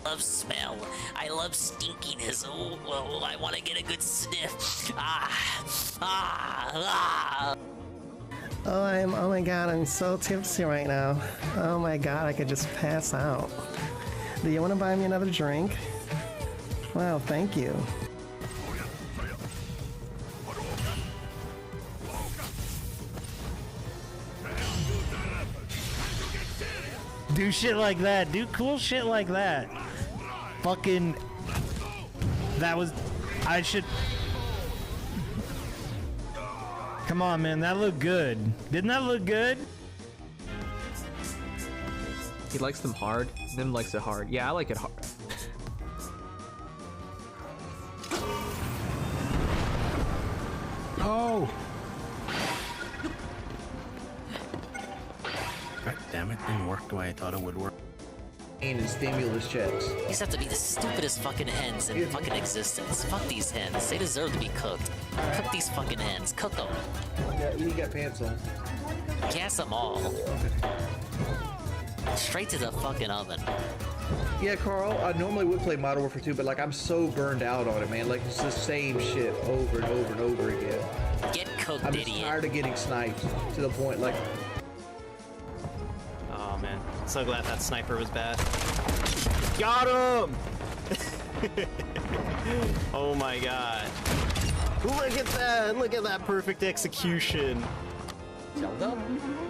love smell. I love stinkiness. Oh, I want to get a good sniff. Oh my god, I'm so tipsy right now. Oh my god, I could just pass out. Do you want to buy me another drink? Wow, thank you. Do shit like that. Do cool shit like that. Fucking... That was... I should... Come on, man. That looked good. Didn't that look good? He likes them hard. Nim likes it hard. Yeah, I like it hard. Oh! God damn it, didn't work the way I thought it would work. And stimulus checks. These have to be the stupidest fucking hens in fucking existence. Fuck these hens. They deserve to be cooked. Cook these fucking hens. Cook them. Yeah, you got pants on. Gas them all. Straight to the fucking oven. Yeah, Carl, I normally would play Modern Warfare 2, but like I'm so burned out on it, man. Like it's the same shit over and over and over again. Get cooked, I'm just idiot. tired of getting sniped to the point like... Oh man, so glad that sniper was bad. Got him! Oh my god. Look at that! Look at that perfect execution. Zelda,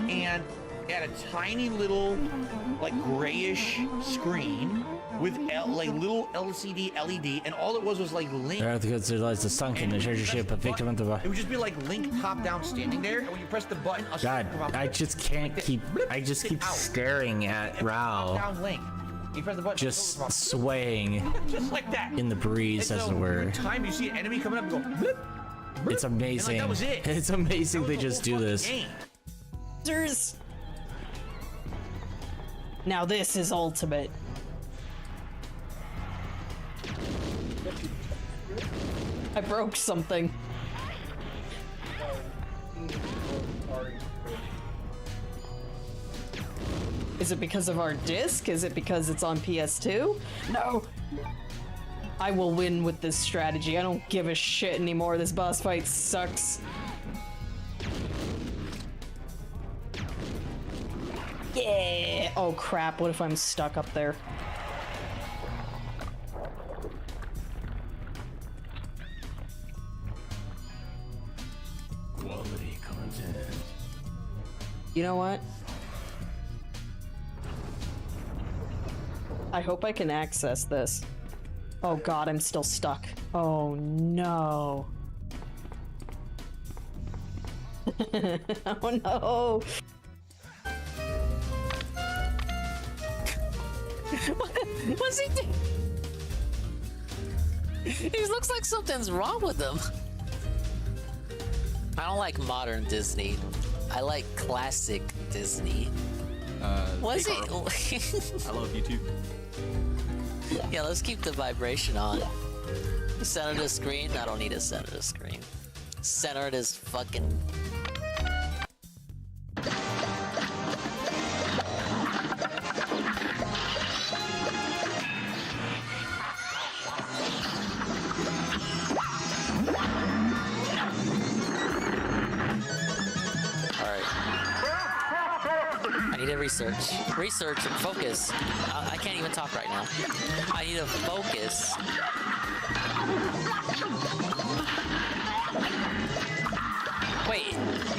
and it had a tiny little, like, grayish screen with like little LCD LED, and all it was like Link. It would just be like Link top down standing there, and when you press the button, God, I just can't keep. I just keep staring at Rao. Down Link. You press the button, Just swaying just like that. in the breeze, as it were. Every time you see an enemy coming up, you go. Blip, blip, It's amazing. and, like, that was it. It's amazing they just do this. There's... Now this is ultimate. I broke something. Is it because of our disc? Is it because it's on PS2? No! I will win with this strategy. I don't give a shit anymore. This boss fight sucks. Yeah! Oh crap, what if I'm stuck up there? Quality content. You know what? I hope I can access this. Oh god, I'm still stuck. Oh no. Oh no. What's he doing? He looks like something's wrong with him. I don't like modern Disney. I like classic Disney. What's hey, it? I love you too. Yeah, let's keep the vibration on. Center the screen? I don't need to center the screen. Center it as fucking... Research and focus. I can't even talk right now. I need to focus. Wait,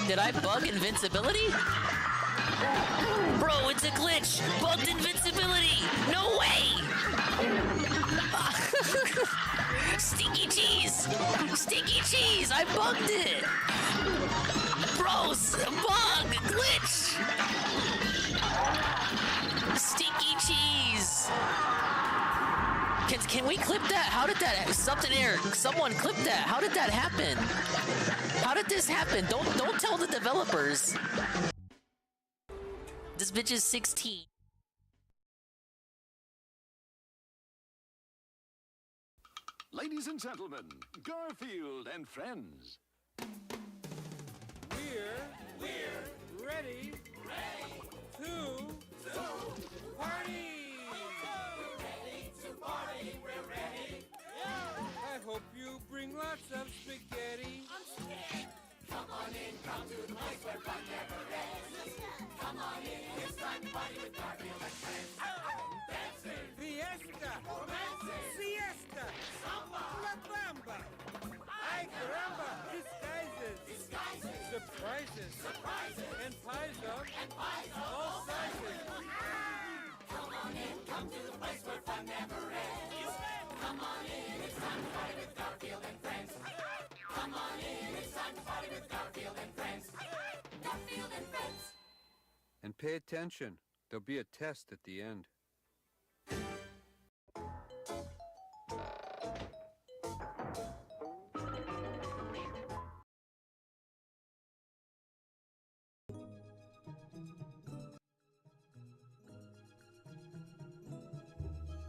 did I bug invincibility? Bro, it's a glitch! Bugged invincibility! No way! Stinky cheese! Stinky cheese! I bugged it! Bros! Bug! Glitch! Stinky cheese! Can we clip that? How did that? Something there. Someone clip that. How did that happen? How did this happen? Don't tell the developers. This bitch is 16. Ladies and gentlemen, Garfield and friends. We're ready to party! We're ready to lots of spaghetti. I'm scared. Come on in, come to the place where fun never ends. Come on in, it's time to party with Garfield and friends. Dancing, fiesta, romancing, siesta, samba, la bamba. Ay caramba, disguises, surprises, and pies of all sizes. Come on in, come to the place where fun never ends. Come on in, it's time to party with Garfield and friends. Come on in, it's time to party with Garfield and friends. Garfield and friends. And pay attention. There'll be a test at the end.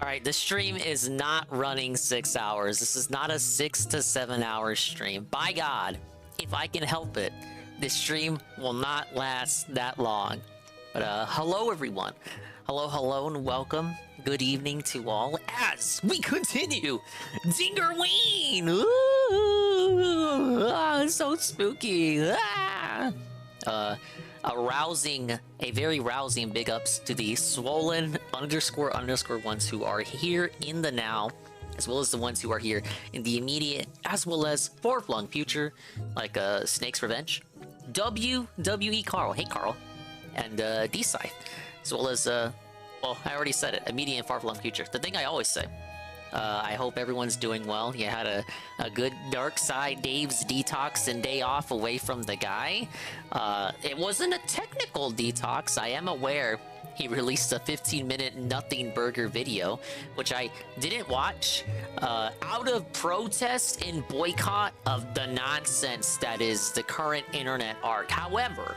Alright, the stream is not running 6 hours. This is not a 6 to 7 hour stream. By God, if I can help it, this stream will not last that long. But hello everyone. Hello and welcome. Good evening to all as we continue Dingerween! Ooh, it's so spooky. A very rousing big ups to the swollen __ ones who are here in the now, as well as the ones who are here in the immediate, as well as far-flung future, like Snake's Revenge, WWE Carl, hey Carl, and D-Scythe, as well as, well, I already said it, immediate and far-flung future, the thing I always say. I hope everyone's doing well. You had a good Dark Side Dave's detox and day off away from the guy. It wasn't a technical detox. I am aware he released a 15-minute nothing burger video, which I didn't watch out of protest and boycott of the nonsense that is the current internet art. However,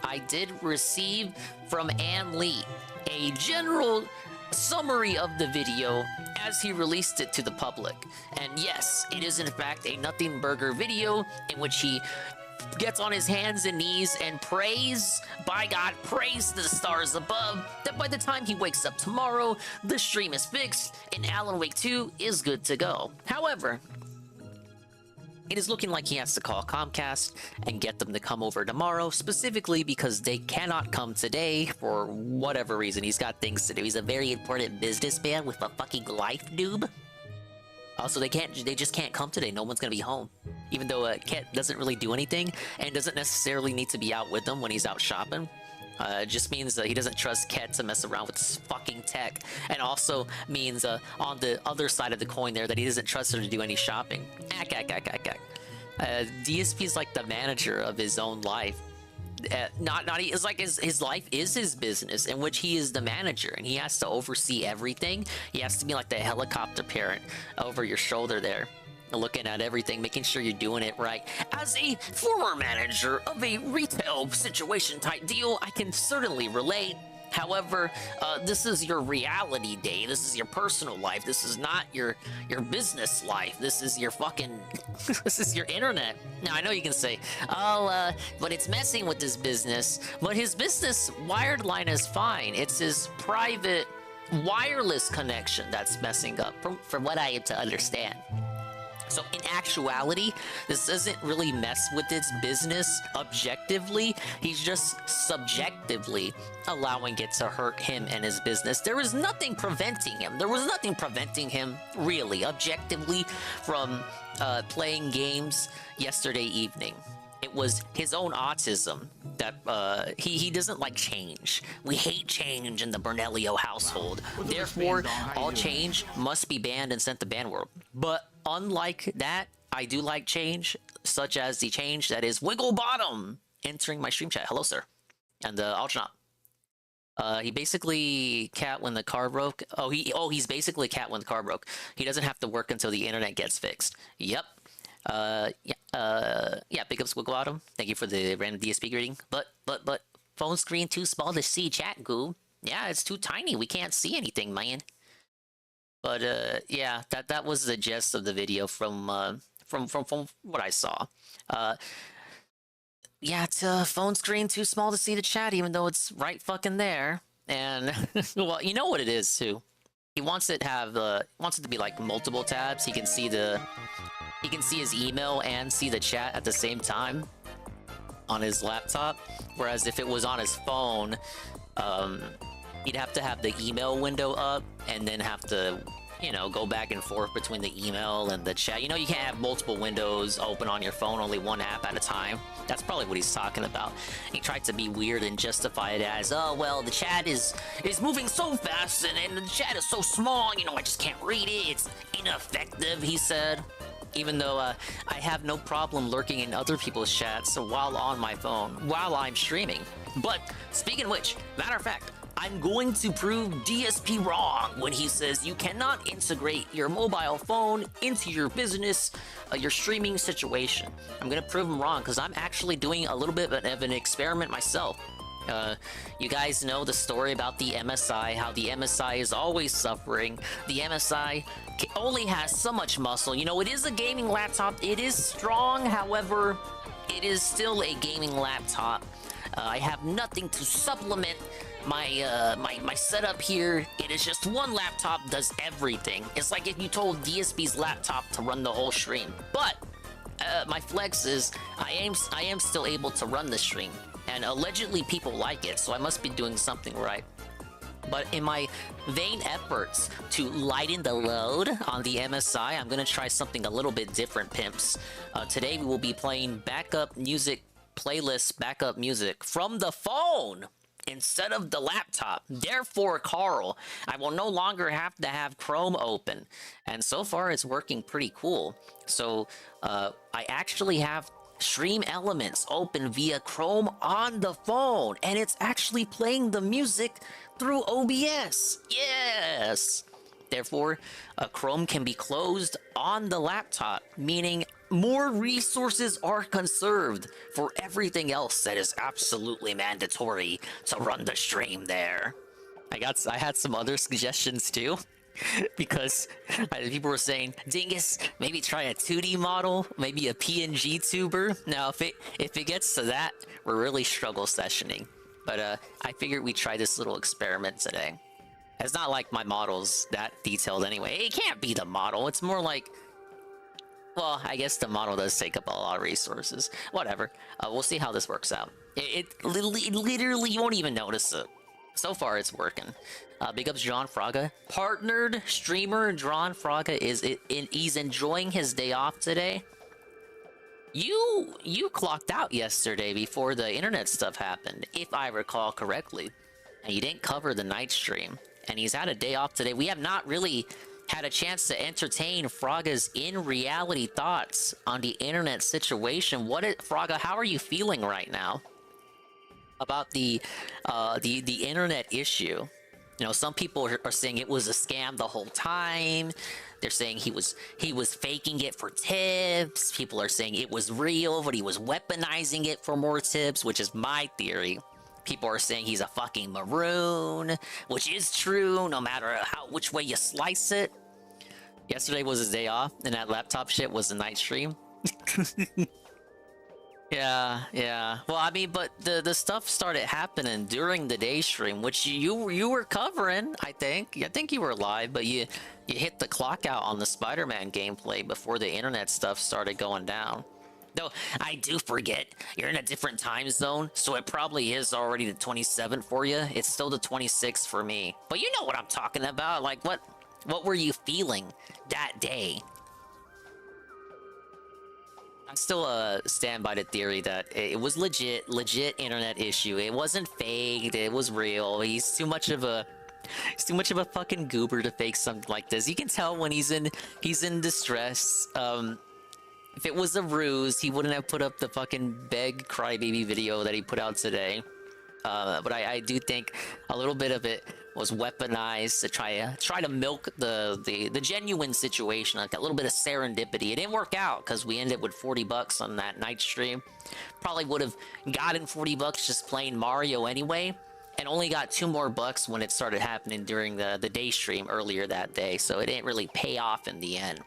I did receive from Ann Lee a general summary of the video as he released it to the public. And yes, it is in fact a nothing burger video in which he gets on his hands and knees and prays, by God, prays to the stars above, that by the time he wakes up tomorrow, the stream is fixed and Alan Wake 2 is good to go. However, it is looking like he has to call Comcast and get them to come over tomorrow, specifically because they cannot come today for whatever reason. He's got things to do. He's a very important businessman with a fucking life, noob. Also, they just can't come today. No one's gonna be home. Even though Ket doesn't really do anything and doesn't necessarily need to be out with them when he's out shopping. It just means that he doesn't trust Ket to mess around with this fucking tech. And also means on the other side of the coin there that he doesn't trust her to do any shopping. DSP is like the manager of his own life. It's like his life is his business in which he is the manager and he has to oversee everything. He has to be like the helicopter parent over your shoulder there, looking at everything, making sure you're doing it right. As a former manager of a retail situation type deal, I can certainly relate. However, this is your reality day. This is your personal life. This is not your business life. This is your fucking, this is your internet. Now, I know you can say, oh, but it's messing with his business. But his business wired line is fine. It's his private wireless connection that's messing up, from what I am to understand. So in actuality, this doesn't really mess with its business objectively. He's just subjectively allowing it to hurt him and his business. There was nothing preventing him. There was nothing preventing him, really, objectively, from playing games yesterday evening. It was his own autism that he doesn't like change. We hate change in the Bernelio household. Therefore, all change must be banned and sent to ban world. But unlike that, I do like change, such as the change that is Wiggle Bottom entering my stream chat. Hello, sir. And Altronaut. He basically cat when the car broke. He's basically cat when the car broke. He doesn't have to work until the internet gets fixed. Yep. Yeah, big ups Wiggle Bottom. Thank you for the random DSP greeting. But phone screen too small to see chat, goo. Yeah, it's too tiny. We can't see anything, man. But yeah, that was the gist of the video from what I saw. Yeah, it's a phone screen too small to see the chat, even though it's right fucking there. And well, you know what it is too. He wants it to have wants it to be like multiple tabs. He can see the he can see his email and see the chat at the same time on his laptop. Whereas if it was on his phone, he'd have to have the email window up and then have to, you know, go back and forth between the email and the chat. You know, you can't have multiple windows open on your phone, only one app at a time. That's probably what he's talking about. He tried to be weird and justify it as, oh, well, the chat is moving so fast and the chat is so small, you know, I just can't read it. It's ineffective, he said. Even though I have no problem lurking in other people's chats while on my phone, while I'm streaming. But speaking of which, matter of fact, I'm going to prove DSP wrong when he says you cannot integrate your mobile phone into your business, your streaming situation. I'm going to prove him wrong because I'm actually doing a little bit of an experiment myself. You guys know the story about the MSI, how the MSI is always suffering. The MSI only has so much muscle. You know, it is a gaming laptop. It is strong, however, it is still a gaming laptop. I have nothing to supplement my setup here. It is just one laptop does everything. It's like if you told DSP's laptop to run the whole stream. But my flex is I am still able to run the stream, and allegedly people like it, so I must be doing something right. But in my vain efforts to lighten the load on the MSI, I'm gonna try something a little bit different, pimps. Today we will be playing backup music playlist, backup music from the phone instead of the laptop. Therefore, Carl, I will no longer have to have Chrome open. And so far, it's working pretty cool. So I actually have Stream Elements open via Chrome on the phone, and it's actually playing the music through OBS. Yes! Therefore, Chrome can be closed on the laptop, meaning more resources are conserved for everything else that is absolutely mandatory to run the stream there. I had some other suggestions too, because people were saying, Dingus, maybe try a 2D model, maybe a PNG tuber. Now, if it gets to that, we're really struggle sessioning. But I figured we'd try this little experiment today. It's not like my model's that detailed anyway. It can't be the model. It's more like, well, I guess the model does take up a lot of resources. Whatever. We'll see how this works out. It literally, you won't even notice it. So far, it's working. Big ups John Fraga. Partnered streamer John Fraga he's enjoying his day off today. You clocked out yesterday before the internet stuff happened, if I recall correctly. And you didn't cover the night stream. And he's had a day off today. We have not really had a chance to entertain Fraga's in-reality thoughts on the internet situation. Fraga, how are you feeling right now about the internet issue? You know, some people are saying it was a scam the whole time. They're saying he was faking it for tips. People are saying it was real, but he was weaponizing it for more tips, which is my theory. People are saying he's a fucking maroon, which is true no matter which way you slice it. Yesterday was his day off, and that laptop shit was the night stream. Yeah. Well, I mean, but the stuff started happening during the day stream, which you were covering, I think. I think you were live, but you hit the clock out on the Spider-Man gameplay before the internet stuff started going down. Though, I do forget, you're in a different time zone, so it probably is already the 27th for you. It's still the 26th for me. But you know what I'm talking about. Like, what were you feeling that day? I still stand by the theory that it was legit internet issue. It wasn't faked, it was real. He's too much of a fucking goober to fake something like this. You can tell when he's in distress. If it was a ruse, he wouldn't have put up the fucking beg crybaby video that he put out today. But I do think a little bit of it was weaponized to try to milk the genuine situation, like a little bit of serendipity. It didn't work out because we ended with $40 on that night stream. Probably would have gotten $40 just playing Mario anyway, and only got $2 more when it started happening during the day stream earlier that day. So it didn't really pay off in the end.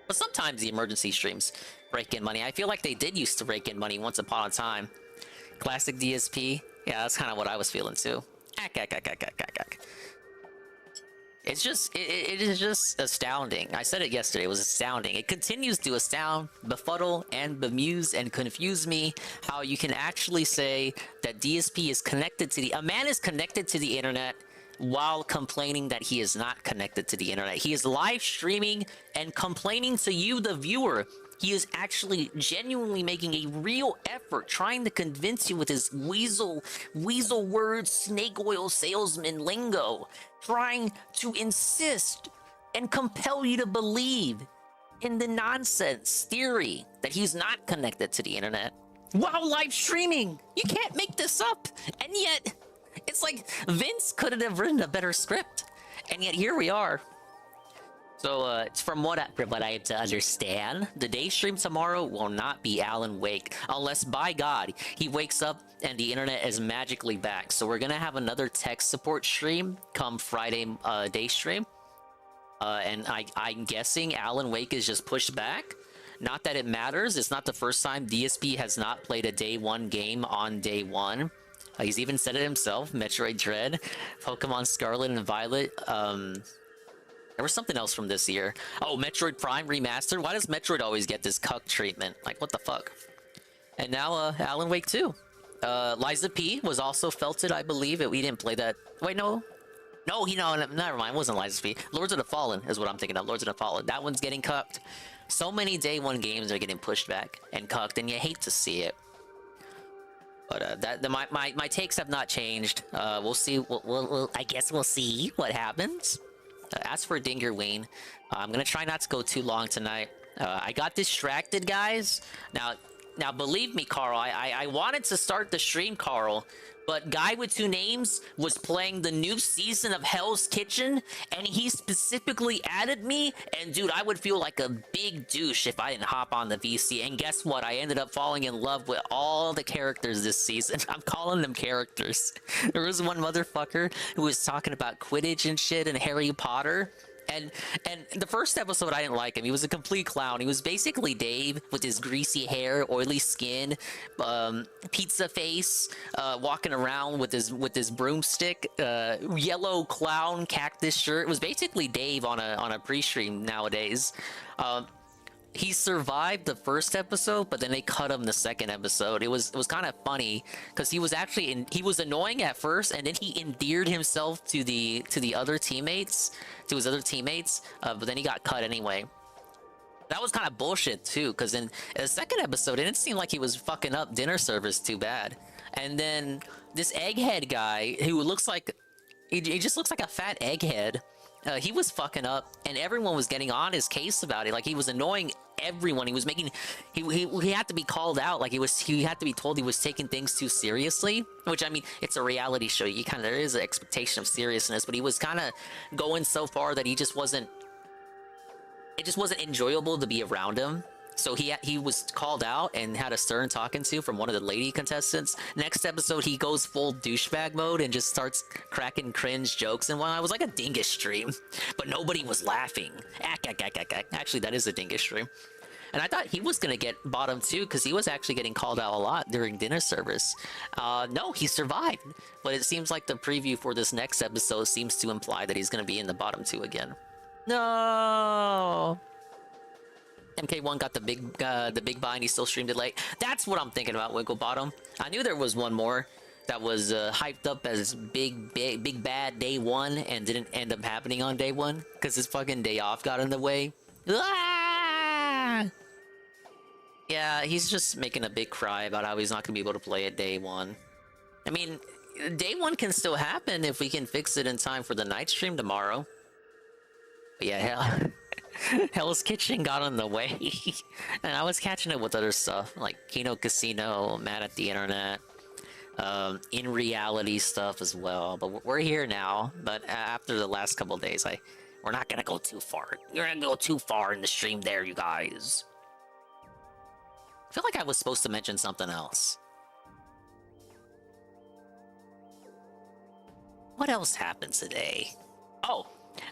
But sometimes the emergency streams rake in money. I feel like they did used to rake in money once upon a time. Classic DSP. Yeah, that's kind of what I was feeling too. It is just astounding. I said it yesterday, it was astounding. It continues to astound, befuddle, and bemuse and confuse me how you can actually say that DSP is connected to a man is connected to the internet while complaining that he is not connected to the internet. He is live streaming and complaining to you, the viewer. He is actually genuinely making a real effort trying to convince you with his weasel words, snake oil salesman lingo, trying to insist and compel you to believe in the nonsense theory that he's not connected to the internet while live streaming. You can't make this up. And yet, it's like Vince couldn't have written a better script. And yet here we are. So, it's from what I have to understand, the day stream tomorrow will not be Alan Wake, unless by God, he wakes up and the internet is magically back. So we're gonna have another tech support stream come Friday day stream. And I'm guessing Alan Wake is just pushed back. Not that it matters, it's not the first time DSP has not played a day one game on day one. He's even said it himself, Metroid Dread, Pokemon Scarlet and Violet, there was something else from this year. Oh, Metroid Prime Remastered? Why does Metroid always get this cuck treatment? Like, what the fuck? And now, Alan Wake 2. Liza P was also felted, I believe. We didn't play that. Wait, no. No, never mind. It wasn't Liza P. Lords of the Fallen is what I'm thinking of. Lords of the Fallen. That one's getting cucked. So many day one games are getting pushed back and cucked, and you hate to see it. But my takes have not changed. We'll see. I guess we'll see what happens. As for Dingerween, I'm gonna try not to go too long tonight. I got distracted, guys. Now believe me, Carl, I wanted to start the stream, Carl, but Guy with Two Names was playing the new season of Hell's Kitchen, and he specifically added me, and dude, I would feel like a big douche if I didn't hop on the VC, and guess what? I ended up falling in love with all the characters this season. I'm calling them characters. There was one motherfucker who was talking about Quidditch and shit and Harry Potter. And the first episode, I didn't like him. He was a complete clown. He was basically Dave with his greasy hair, oily skin, pizza face, walking around with his broomstick, yellow clown cactus shirt. It was basically Dave on a pre-stream nowadays. He survived the first episode, but then they cut him the second episode. It was kind of funny because he was actually he was annoying at first, and then he endeared himself to the other teammates, to his other teammates. But then he got cut anyway. That was kind of bullshit too, because in the second episode, it didn't seem like he was fucking up dinner service too bad. And then this egghead guy who looks like he just looks like a fat egghead. He was fucking up, and everyone was getting on his case about it. Like, he was annoying everyone. He was making he had to be called out. Like, he had to be told he was taking things too seriously. Which, I mean, it's a reality show. There is an expectation of seriousness, but he was kind of going so far that it just wasn't enjoyable to be around him. So he was called out and had a stern talking to from one of the lady contestants. Next episode, he goes full douchebag mode and just starts cracking cringe jokes. And I was like a dingus stream, but nobody was laughing. Actually, that is a dingus stream. And I thought he was gonna get bottom too, because he was actually getting called out a lot during dinner service. No, he survived. But it seems like the preview for this next episode seems to imply that he's gonna be in the bottom 2 again. No. MK1 got the big buy and he still streamed it late. That's what I'm thinking about, Wigglebottom. I knew there was one more that was hyped up as big bad day one and didn't end up happening on day one because his fucking day off got in the way. Ah! Yeah, he's just making a big cry about how he's not gonna be able to play it day one. I mean, day one can still happen if we can fix it in time for the night stream tomorrow. But yeah, hell. Hell's Kitchen got in the way. And I was catching it with other stuff like Kino Casino, Mad at the Internet, in reality stuff as well. But we're here now. But after the last couple days, we're not gonna go too far. You're gonna go too far in the stream there, you guys. I feel like I was supposed to mention something else. What else happened today? Oh!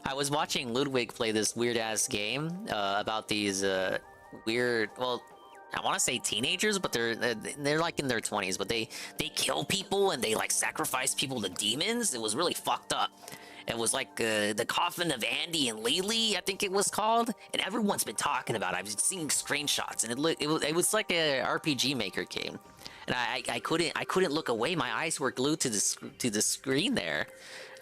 I was watching Ludwig play this weird-ass game about these weird, well, I want to say teenagers, but they're like in their 20s, but they kill people and they like sacrifice people to demons. It was really fucked up. It was like the Coffin of Andy and Lily, I think it was called, and everyone's been talking about it. I've been seeing screenshots, and it was like a RPG Maker game, and I couldn't look away. My eyes were glued to the screen there.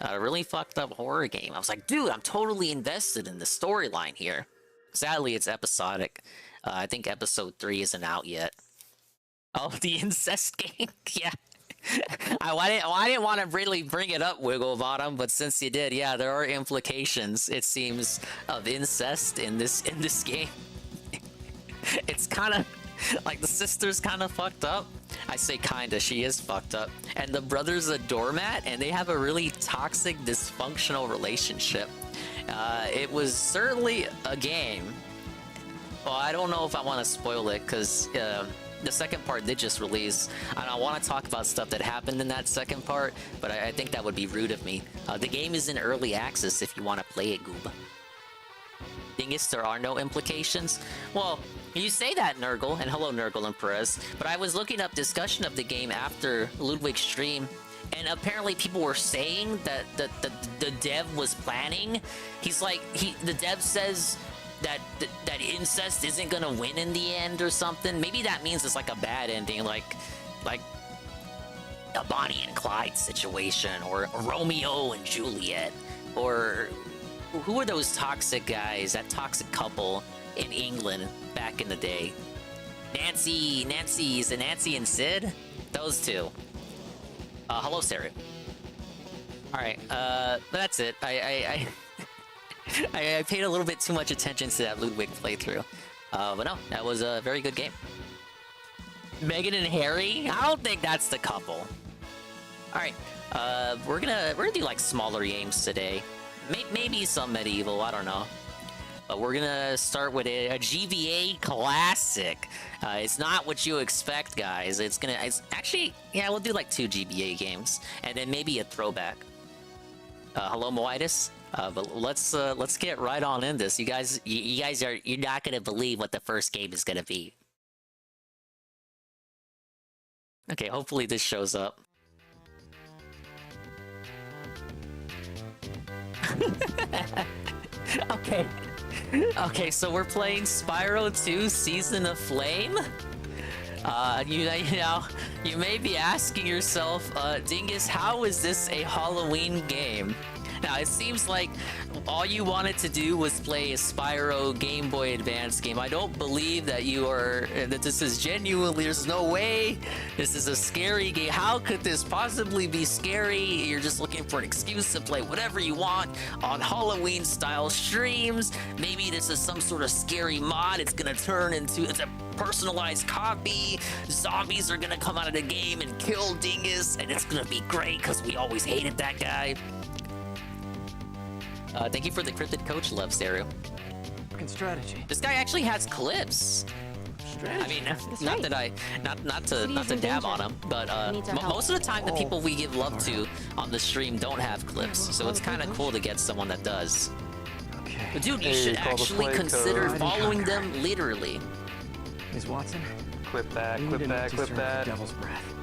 A really fucked up horror game. I was like, dude, I'm totally invested in the storyline here. Sadly, it's episodic. I think episode 3 isn't out yet. Oh, the incest game? Yeah. I didn't want to really bring it up, Wigglebottom, but since you did, yeah, there are implications, it seems, of incest in this game. It's kind of like the sister's kind of fucked up. I say kinda, she is fucked up. And the brother's a doormat, and they have a really toxic, dysfunctional relationship. It was certainly a game. Well, I don't know if I want to spoil it, because the second part did just release, and I want to talk about stuff that happened in that second part, but I think that would be rude of me. The game is in early access if you want to play it, Goob. Dingus, there are no implications? Well, you say that, Nurgle, and hello, Nurgle and Perez, but I was looking up discussion of the game after Ludwig's stream, and apparently people were saying that the dev was planning. He's like, the dev says that incest isn't gonna win in the end or something. Maybe that means it's like a bad ending, like a Bonnie and Clyde situation, or Romeo and Juliet, or who are those toxic guys, that toxic couple in England back in the day? Nancy and Sid? Those two. Hello, Sarah. Alright, that's it. I paid a little bit too much attention to that Ludwig playthrough. But no, that was a very good game. Meghan and Harry? I don't think that's the couple. Alright, we're gonna do like smaller games today. Maybe some medieval, I don't know. But we're gonna start with a GBA classic. It's not what you expect, guys. It's actually, yeah, we'll do like 2 GBA games, and then maybe a throwback. Hello, Moitus. But let's get right on in this. You're not gonna believe what the first game is gonna be. Okay, hopefully this shows up. Okay, so we're playing Spyro 2 Season of Flame. You may be asking yourself, Dingus, how is this a Halloween game? Now, it seems like all you wanted to do was play a Spyro Game Boy Advance game. I don't believe that that this is genuinely, there's no way this is a scary game. How could this possibly be scary? You're just looking for an excuse to play whatever you want on Halloween-style streams. Maybe this is some sort of scary mod. It's a personalized copy. Zombies are gonna come out of the game and kill Dingus, and it's gonna be great because we always hated that guy. Thank you for the cryptid coach love, Saru. Fucking strategy. This guy actually has clips. I mean, not to dab on him, but most of the time the people we give love to on the stream don't have clips, so it's kind of cool to get someone that does. Okay. But dude, you should actually consider following them literally. Miss Watson? Clip that, clip that, clip that. Devil's breath.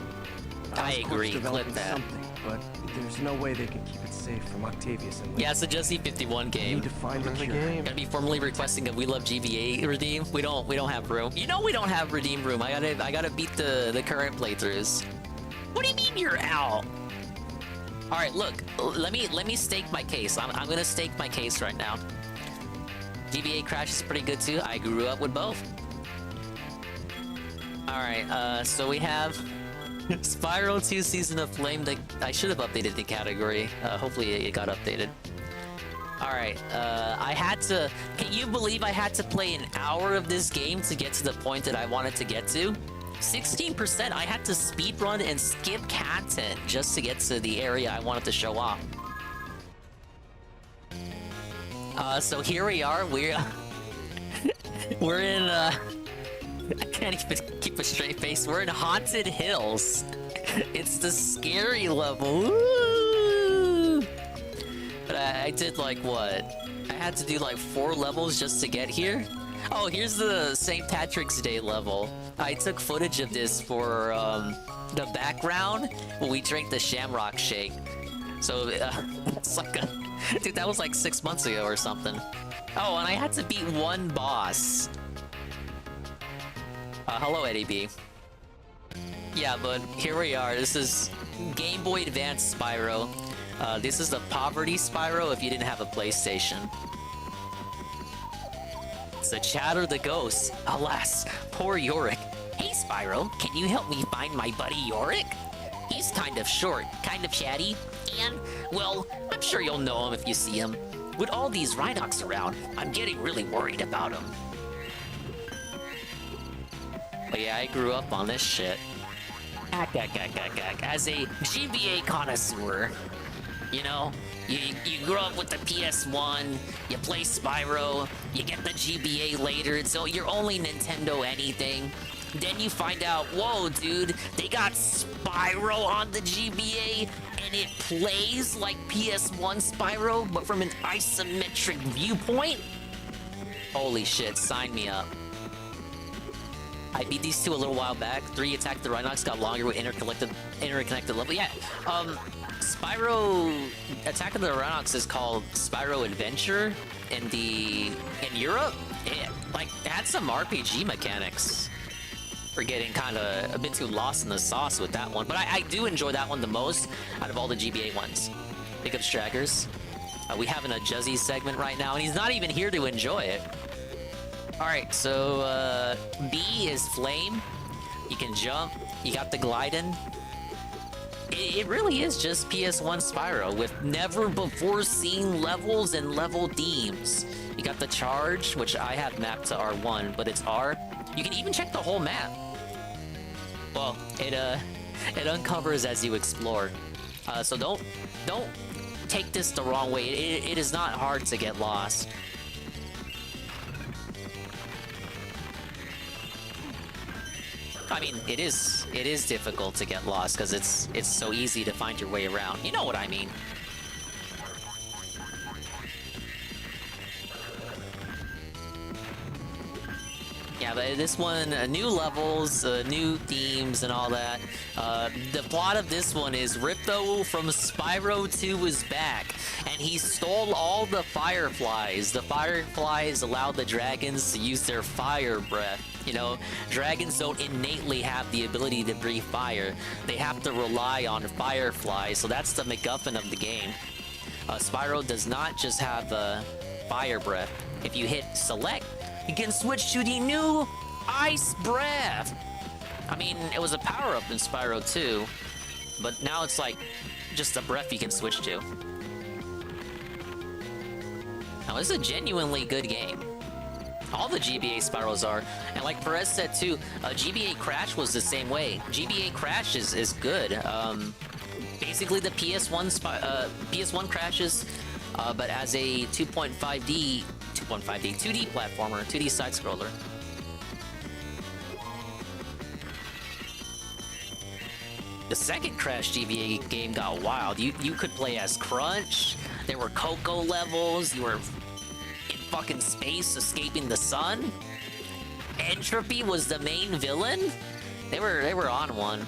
I agree, clip that. But there's no way they can keep it safe from Octavius and Yeah, it's a Just 51 game. We need to find the game. Gotta be formally requesting a We Love GBA redeem. We don't have room. You know we don't have redeem room. I gotta beat the current playthroughs. What do you mean you're out? All right, look. Let me stake my case. I'm gonna stake my case right now. GBA Crash is pretty good too. I grew up with both. All right. So we have Spyro 2 Season of Flame. I should have updated the category. Hopefully it got updated. Alright, can you believe I had to play an hour of this game to get to the point that I wanted to get to? 16%, I had to speedrun and skip content just to get to the area I wanted to show off. So here we are, we're in, I can't even keep a straight face. We're in Haunted Hills. It's the scary level. Woo! But I did like what? I had to do like 4 levels just to get here. Oh, here's the St. Patrick's Day level. I took footage of this for the background when we drank the Shamrock Shake. So it's like a Dude, that was like 6 months ago or something. Oh, and I had to beat one boss. Hello, Eddie B. Yeah, but here we are. This is Game Boy Advance Spyro. This is the poverty Spyro if you didn't have a PlayStation. It's the Chatter the Ghost. Alas, poor Yorick. Hey Spyro, can you help me find my buddy Yorick? He's kind of short, kind of chatty, and, well, I'm sure you'll know him if you see him. With all these Rhinox around, I'm getting really worried about him. But yeah, I grew up on this shit. As a GBA connoisseur, you know, you grow up with the PS1, you play Spyro, you get the GBA later, so you're only Nintendo anything. Then you find out, whoa, dude, they got Spyro on the GBA, and it plays like PS1 Spyro, but from an isometric viewpoint? Holy shit, sign me up. I beat these two a little while back. 3 Attack the Rhinox got longer with interconnected level. Yeah, Spyro Attack of the Rhinox is called Spyro Adventure in Europe. It had some RPG mechanics. We're getting kind of a bit too lost in the sauce with that one, but I do enjoy that one the most out of all the GBA ones. Pick up Straggers. We have a Juzzy segment right now, and he's not even here to enjoy it. Alright, so B is Flame. You can jump. You got the gliding. It really is just PS1 Spyro with never before seen levels and level themes. You got the Charge, which I have mapped to R1, but it's R. You can even check the whole map. Well, it uncovers as you explore. So don't take this the wrong way. It is not hard to get lost. I mean, it is difficult to get lost because it's so easy to find your way around. You know what I mean. Yeah, but this one, new levels, new themes, and all that. The plot of this one is Ripto from Spyro 2 is back, and he stole all the fireflies. The fireflies allow the dragons to use their fire breath. You know, dragons don't innately have the ability to breathe fire. They have to rely on fireflies, so that's the MacGuffin of the game. Spyro does not just have fire breath. If you hit select, you can switch to the new Ice Breath. I mean, it was a power-up in Spyro 2, but now it's like just a breath you can switch to. Now, this is a genuinely good game. All the GBA Spyros are, and like Perez said too, GBA Crash was the same way. GBA Crash is good. Basically the PS1 crashes, but as a 2.5D 2D platformer, 2D side scroller. The second Crash GBA game got wild. You could play as Crunch. There were Coco levels. You were in fucking space escaping the sun. Entropy was the main villain. They were on one.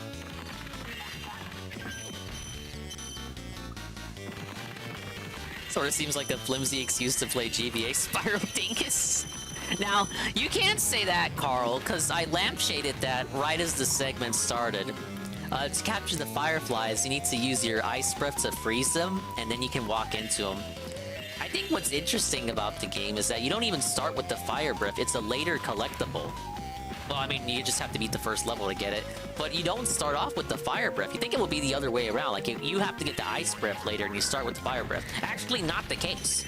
Sort of seems like a flimsy excuse to play GBA Spyro Dingus. Now, you can't say that, Carl, because I lampshaded that right as the segment started. To capture the fireflies, you need to use your ice breath to freeze them, and then you can walk into them. I think what's interesting about the game is that you don't even start with the fire breath. It's a later collectible. Well, I mean, you just have to beat the first level to get it. But you don't start off with the fire breath. You think it will be the other way around. Like, you have to get the ice breath later and you start with the fire breath. Actually, not the case.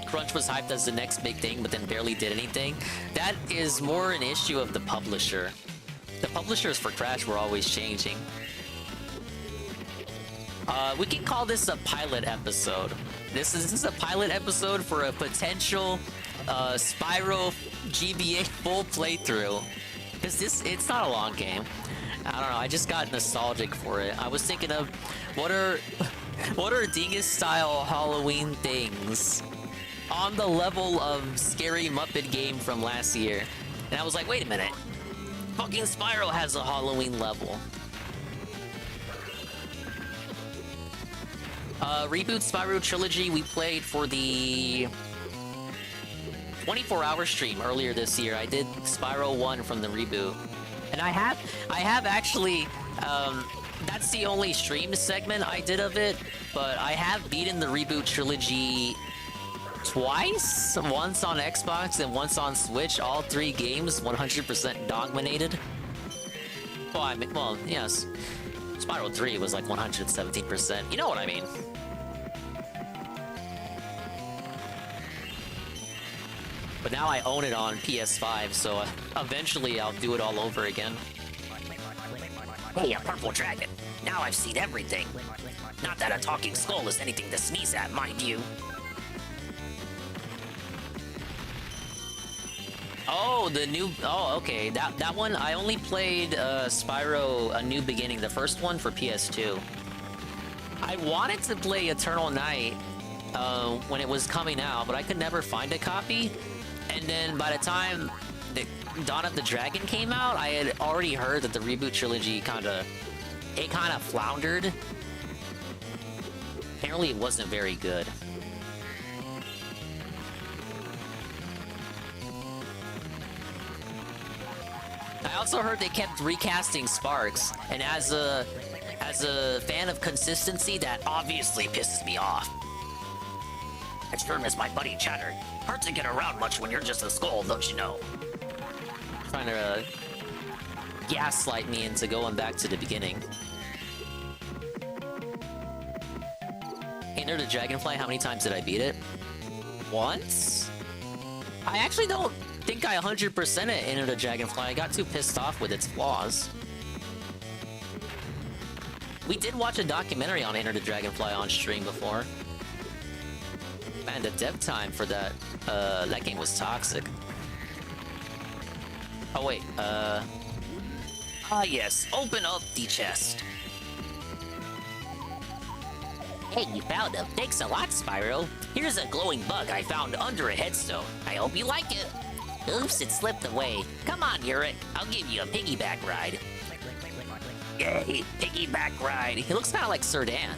Crunch was hyped as the next big thing, but then barely did anything. That is more an issue of the publisher. The publishers for Crash were always changing. We can call this a pilot episode. This is a pilot episode for a potential Spyro GBA full playthrough. Because it's not a long game. I don't know, I just got nostalgic for it. I was thinking of what are Dingus style Halloween things on the level of Scary Muppet game from last year. And I was like, wait a minute. Fucking Spyro has a Halloween level. Reboot Spyro Trilogy, we played for the 24-hour stream earlier this year. I did Spyro 1 from the reboot. And I have actually, that's the only stream segment I did of it, but I have beaten the Reboot Trilogy twice. Once on Xbox and once on Switch. All 3 games 100% dominated. Well, I mean, well, yes. Spyro 3 was like 117%. You know what I mean. But now I own it on PS5, so eventually I'll do it all over again. Hey, a purple dragon. Now I've seen everything. Not that a talking skull is anything to sneeze at, mind you. Oh, the new... Oh, okay. That one, I only played Spyro A New Beginning, the first one for PS2. I wanted to play Eternal Night when it was coming out, but I could never find a copy. And then by the time the Dawn of the Dragon came out, I had already heard that the Reboot Trilogy kind of floundered. Apparently it wasn't very good. I also heard they kept recasting Sparks, and as a fan of consistency, that obviously pisses me off. I sure miss my buddy Chatter. Hard to get around much when you're just a skull, don't you know? Trying to gaslight me into going back to the beginning. Enter the Dragonfly, how many times did I beat it? Once? I actually don't think I 100% it Enter the Dragonfly. I got too pissed off with its flaws. We did watch a documentary on Enter the Dragonfly on stream before. Man, the dev time for that game was toxic. Oh wait, Ah yes, open up the chest. Hey, you found him. Thanks a lot, Spyro. Here's a glowing bug I found under a headstone. I hope you like it. Oops, it slipped away. Come on, Yurik. I'll give you a piggyback ride. Yay, piggyback ride. he looks kind of like Sir Dan.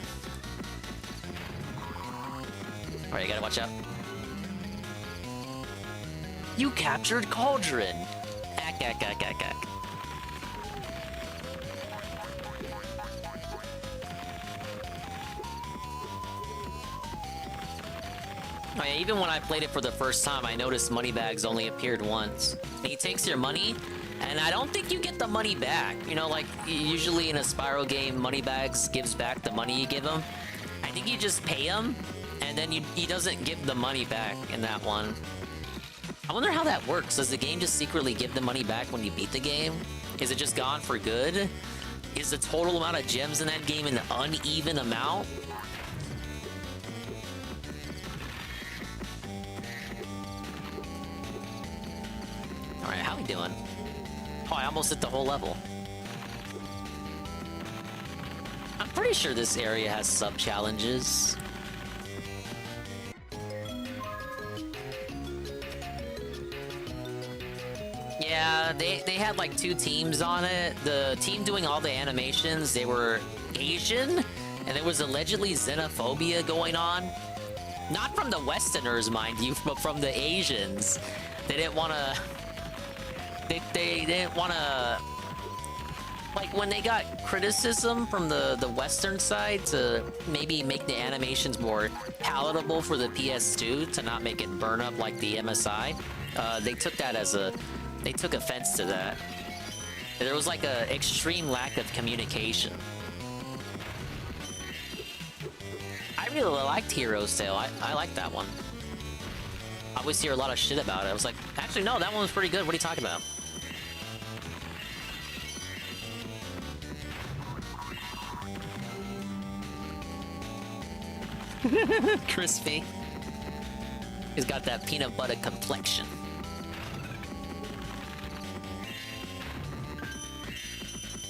Alright, you gotta watch out. You captured Cauldron! Ack, ack, ack, ack, ack. Oh yeah, even when I played it for the first time, I noticed moneybags only appeared once. He takes your money, and I don't think you get the money back. You know, like, usually in a Spyro game, moneybags gives back the money you give him. I think you just pay him, and then he doesn't give the money back in that one. I wonder how that works. Does the game just secretly give the money back when you beat the game? Is it just gone for good? Is the total amount of gems in that game an uneven amount? Alright, how we doing? Oh, I almost hit the whole level. I'm pretty sure this area has sub-challenges. Yeah, they had like 2 teams on it. The team doing all the animations, they were Asian, and there was allegedly xenophobia going on. Not from the Westerners, mind you, but from the Asians. They didn't want to... They didn't want to... Like, when they got criticism from the Western side to maybe make the animations more palatable for the PS2, to not make it burn up like the MSI, they took that as a... They took offense to that. There was like a extreme lack of communication. I really liked Hero's Tale. I liked that one. I always hear a lot of shit about it. I was like, actually, no, that one was pretty good. What are you talking about? Crispy. He's got that peanut butter complexion.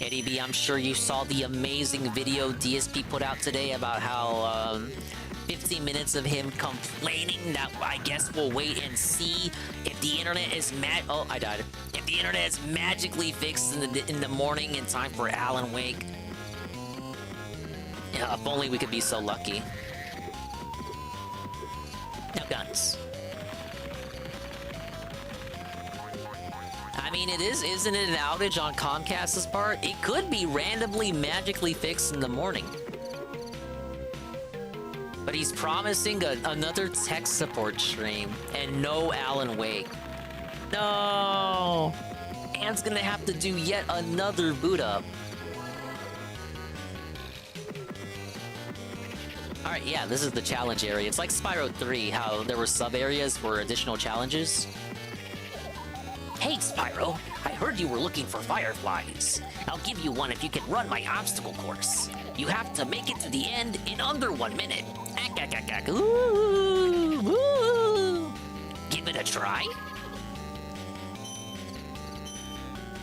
Eddie B, I'm sure you saw the amazing video DSP put out today about how 15 minutes of him complaining that I guess we'll wait and see if the internet is oh, I died. If the internet is magically fixed in the morning in time for Alan Wake. Yeah, if only we could be so lucky. No guns. I mean, isn't it an outage on Comcast's part? It could be randomly, magically fixed in the morning. But he's promising another tech support stream and no Alan Wake. No! Anne's gonna have to do yet another boot up. Alright, yeah, this is the challenge area. It's like Spyro 3, how there were sub-areas for additional challenges. Hey, Spyro, I heard you were looking for fireflies. I'll give you one if you can run my obstacle course. You have to make it to the end in under 1 minute. Ooh, ooh. Give it a try.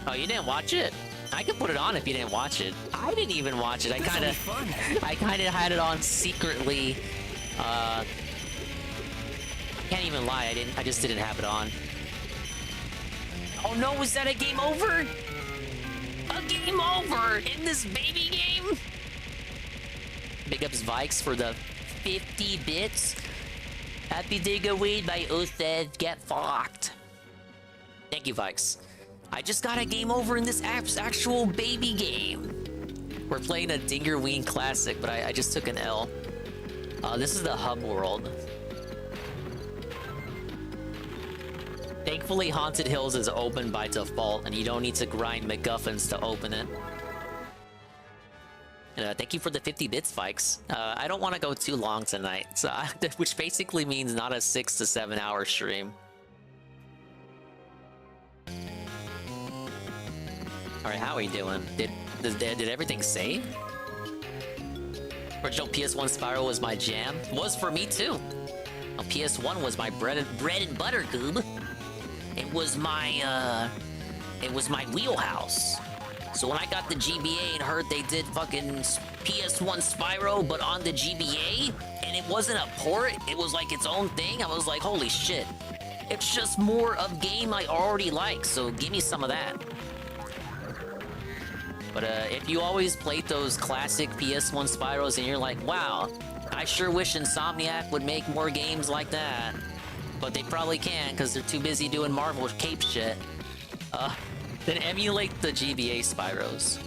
Oh, you didn't watch it? I could put it on if you didn't watch it. I didn't even watch it. I kind of had it on secretly. Can't even lie. I just didn't have it on. Oh no, was that a game over? A game over in this baby game? Big ups Vikes for the 50 bits. Happy Dingerween, my says get fucked. Thank you, Vikes. I just got a game over in this actual baby game. We're playing a Dingerween classic, but I just took an L. This is the hub world. Thankfully, Haunted Hills is open by default, and you don't need to grind MacGuffins to open it. Thank you for the 50 bits, Vikes. I don't want to go too long tonight, so which basically means not a 6 to 7 hour stream. Alright, how are we doing? Did everything save? Original PS1 Spyro was my jam. Was for me too. Well, PS1 was my bread and butter, goob. It was my wheelhouse. So when I got the GBA and heard they did fucking PS1 Spyro, but on the GBA, and it wasn't a port, it was like its own thing, I was like, holy shit. It's just more of game I already like, so give me some of that. But if you always played those classic PS1 Spyros and you're like, wow, I sure wish Insomniac would make more games like that. But they probably can't because they're too busy doing Marvel cape shit. Then emulate the GBA Spyros.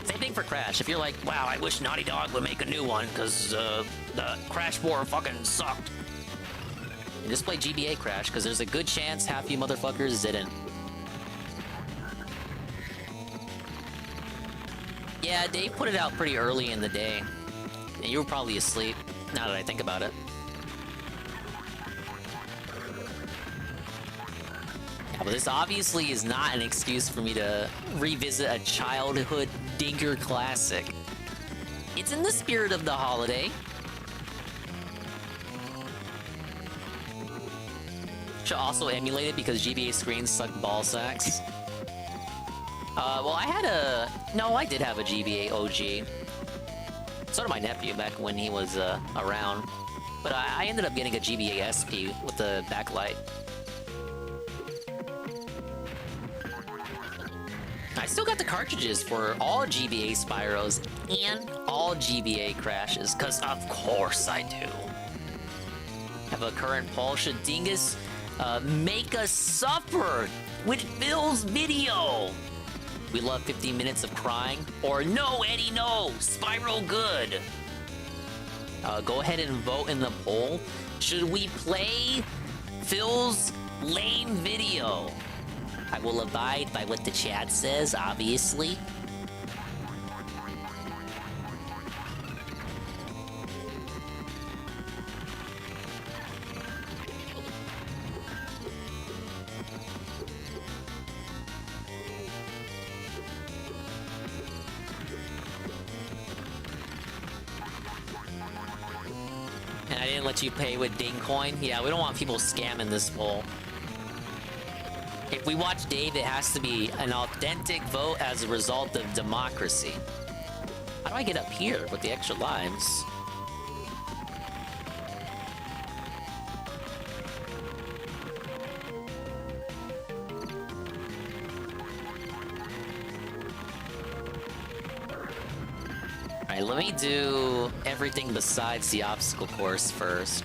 Same thing for Crash. If you're like, wow, I wish Naughty Dog would make a new one because the Crash 4 fucking sucked. And just play GBA Crash because there's a good chance half you motherfuckers didn't. Yeah, Dave put it out pretty early in the day. And you were probably asleep, now that I think about it. Yeah, but this obviously is not an excuse for me to revisit a childhood dinker classic. It's in the spirit of the holiday. Should also emulate it because GBA screens suck ball sacks. Well, I did have a GBA OG. So did my nephew back when he was around. But I ended up getting a GBA SP with the backlight. I still got the cartridges for all GBA Spyros and all GBA Crashes, because of course I do. Have a current poll: should Dingus make us suffer with Phil's video? We love 15 minutes of crying, or no, Eddie, no, Spyro good. Go ahead and vote in the poll. Should we play Phil's lame video? I will abide by what the chat says, obviously. And I didn't let you pay with Dingcoin? Yeah, we don't want people scamming this poll. If we watch Dave, it has to be an authentic vote as a result of democracy. How do I get up here with the extra lives? Alright, let me do everything besides the obstacle course first.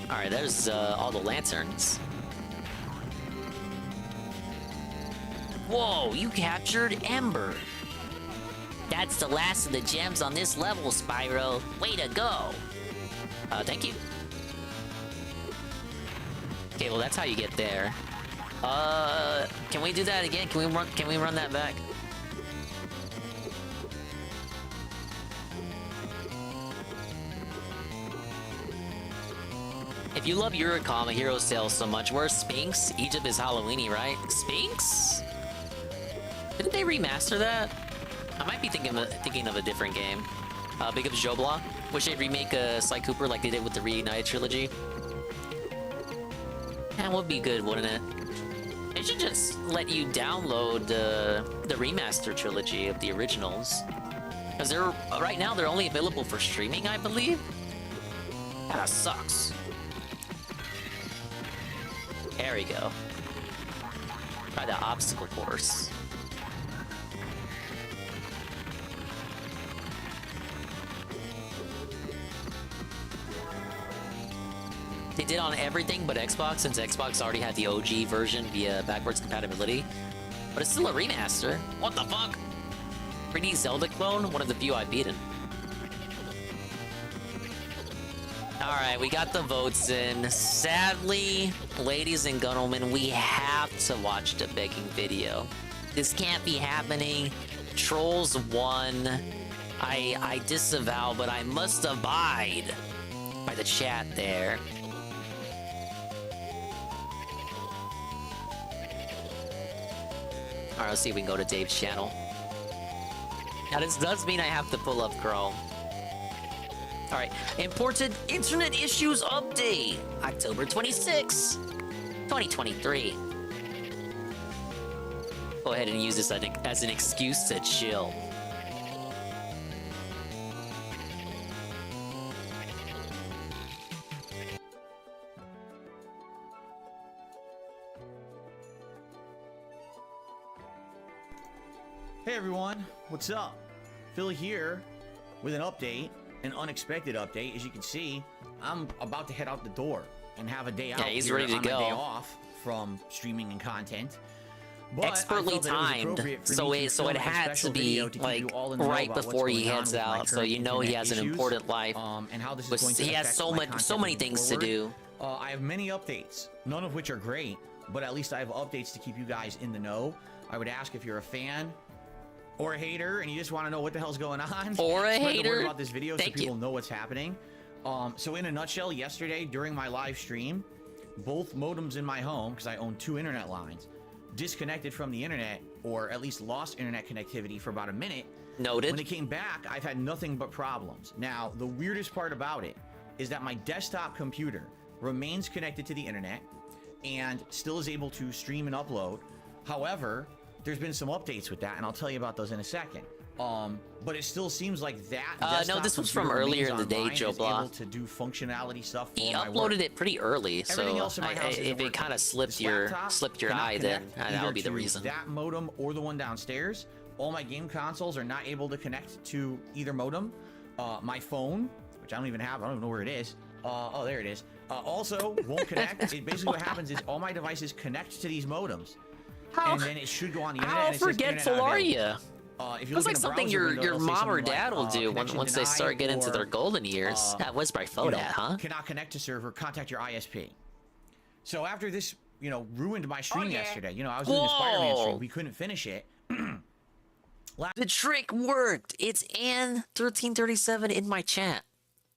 Alright, there's all the lanterns. Whoa, you captured Ember. That's the last of the gems on this level, Spyro. Way to go. Thank you. Okay, well that's how you get there. Can we do that again? Can we run that back? If you love Yurikama Hero's Tale so much, where's Spinks? Egypt is Halloweeny, right? Spinks? Didn't they remaster that? I might be thinking of a different game. Big Ups Jobla. Wish they'd remake Sly Cooper like they did with the Reunited trilogy. That would be good, wouldn't it? They should just let you download the remaster trilogy of the originals. Because right now they're only available for streaming, I believe. That sucks. There we go. Try the obstacle course. They did on everything but Xbox, since Xbox already had the OG version via backwards compatibility. But it's still a remaster. What the fuck? 3D Zelda clone? One of the few I've beaten. Alright, we got the votes in. Sadly, ladies and gentlemen, we have to watch the begging video. This can't be happening. Trolls won. I disavow, but I must abide by the chat there. Alright, let's see if we can go to Dave's channel. Now this does mean I have to pull up Chrome. Alright, important internet issues update! October 26, 2023. Go ahead and use this as an excuse to chill. Hey everyone, what's up? Phil here with an update, an unexpected update. As you can see, I'm about to head out the door and have a day out. Yeah, he's ready to go. A day off from streaming and content. But expertly timed, so it had to be like right before he heads out, so you know he has an important life. And how this is going to he has so many things to do. I have many updates, none of which are great, but at least I have updates to keep you guys in the know. I would ask if you're a fan or a hater and you just want to know what the hell's going on, or a spread hater the word about this video so people know what's happening. So in a nutshell, yesterday during my live stream, both modems in my home, because I own 2 internet lines, disconnected from the internet, or at least lost internet connectivity for about a minute. Noted. When it came back, I've had nothing but problems. Now, the weirdest part about it is that my desktop computer remains connected to the internet and still is able to stream and upload. However, there's been some updates with that, and I'll tell you about those in a second. But it still seems like that. No, this was from earlier in the day, Joe Blah. Able to do functionality stuff. He uploaded it pretty early, so if it kind of slipped your eye, then that would be the reason. That modem or the one downstairs. All my game consoles are not able to connect to either modem. My phone, which I don't even have, I don't even know where it is. Oh, there it is. Also won't connect. It basically what happens is all my devices connect to these modems, and then it should go on the internet. How forgetful are you? If you That's like something your mom or dad will do once they start getting into their golden years. Where's my phone at, huh? Cannot connect to server. Contact your ISP. So after this, ruined my stream yesterday. I was doing a Spider-Man stream. We couldn't finish it. The trick worked. It's Ann1337 in my chat.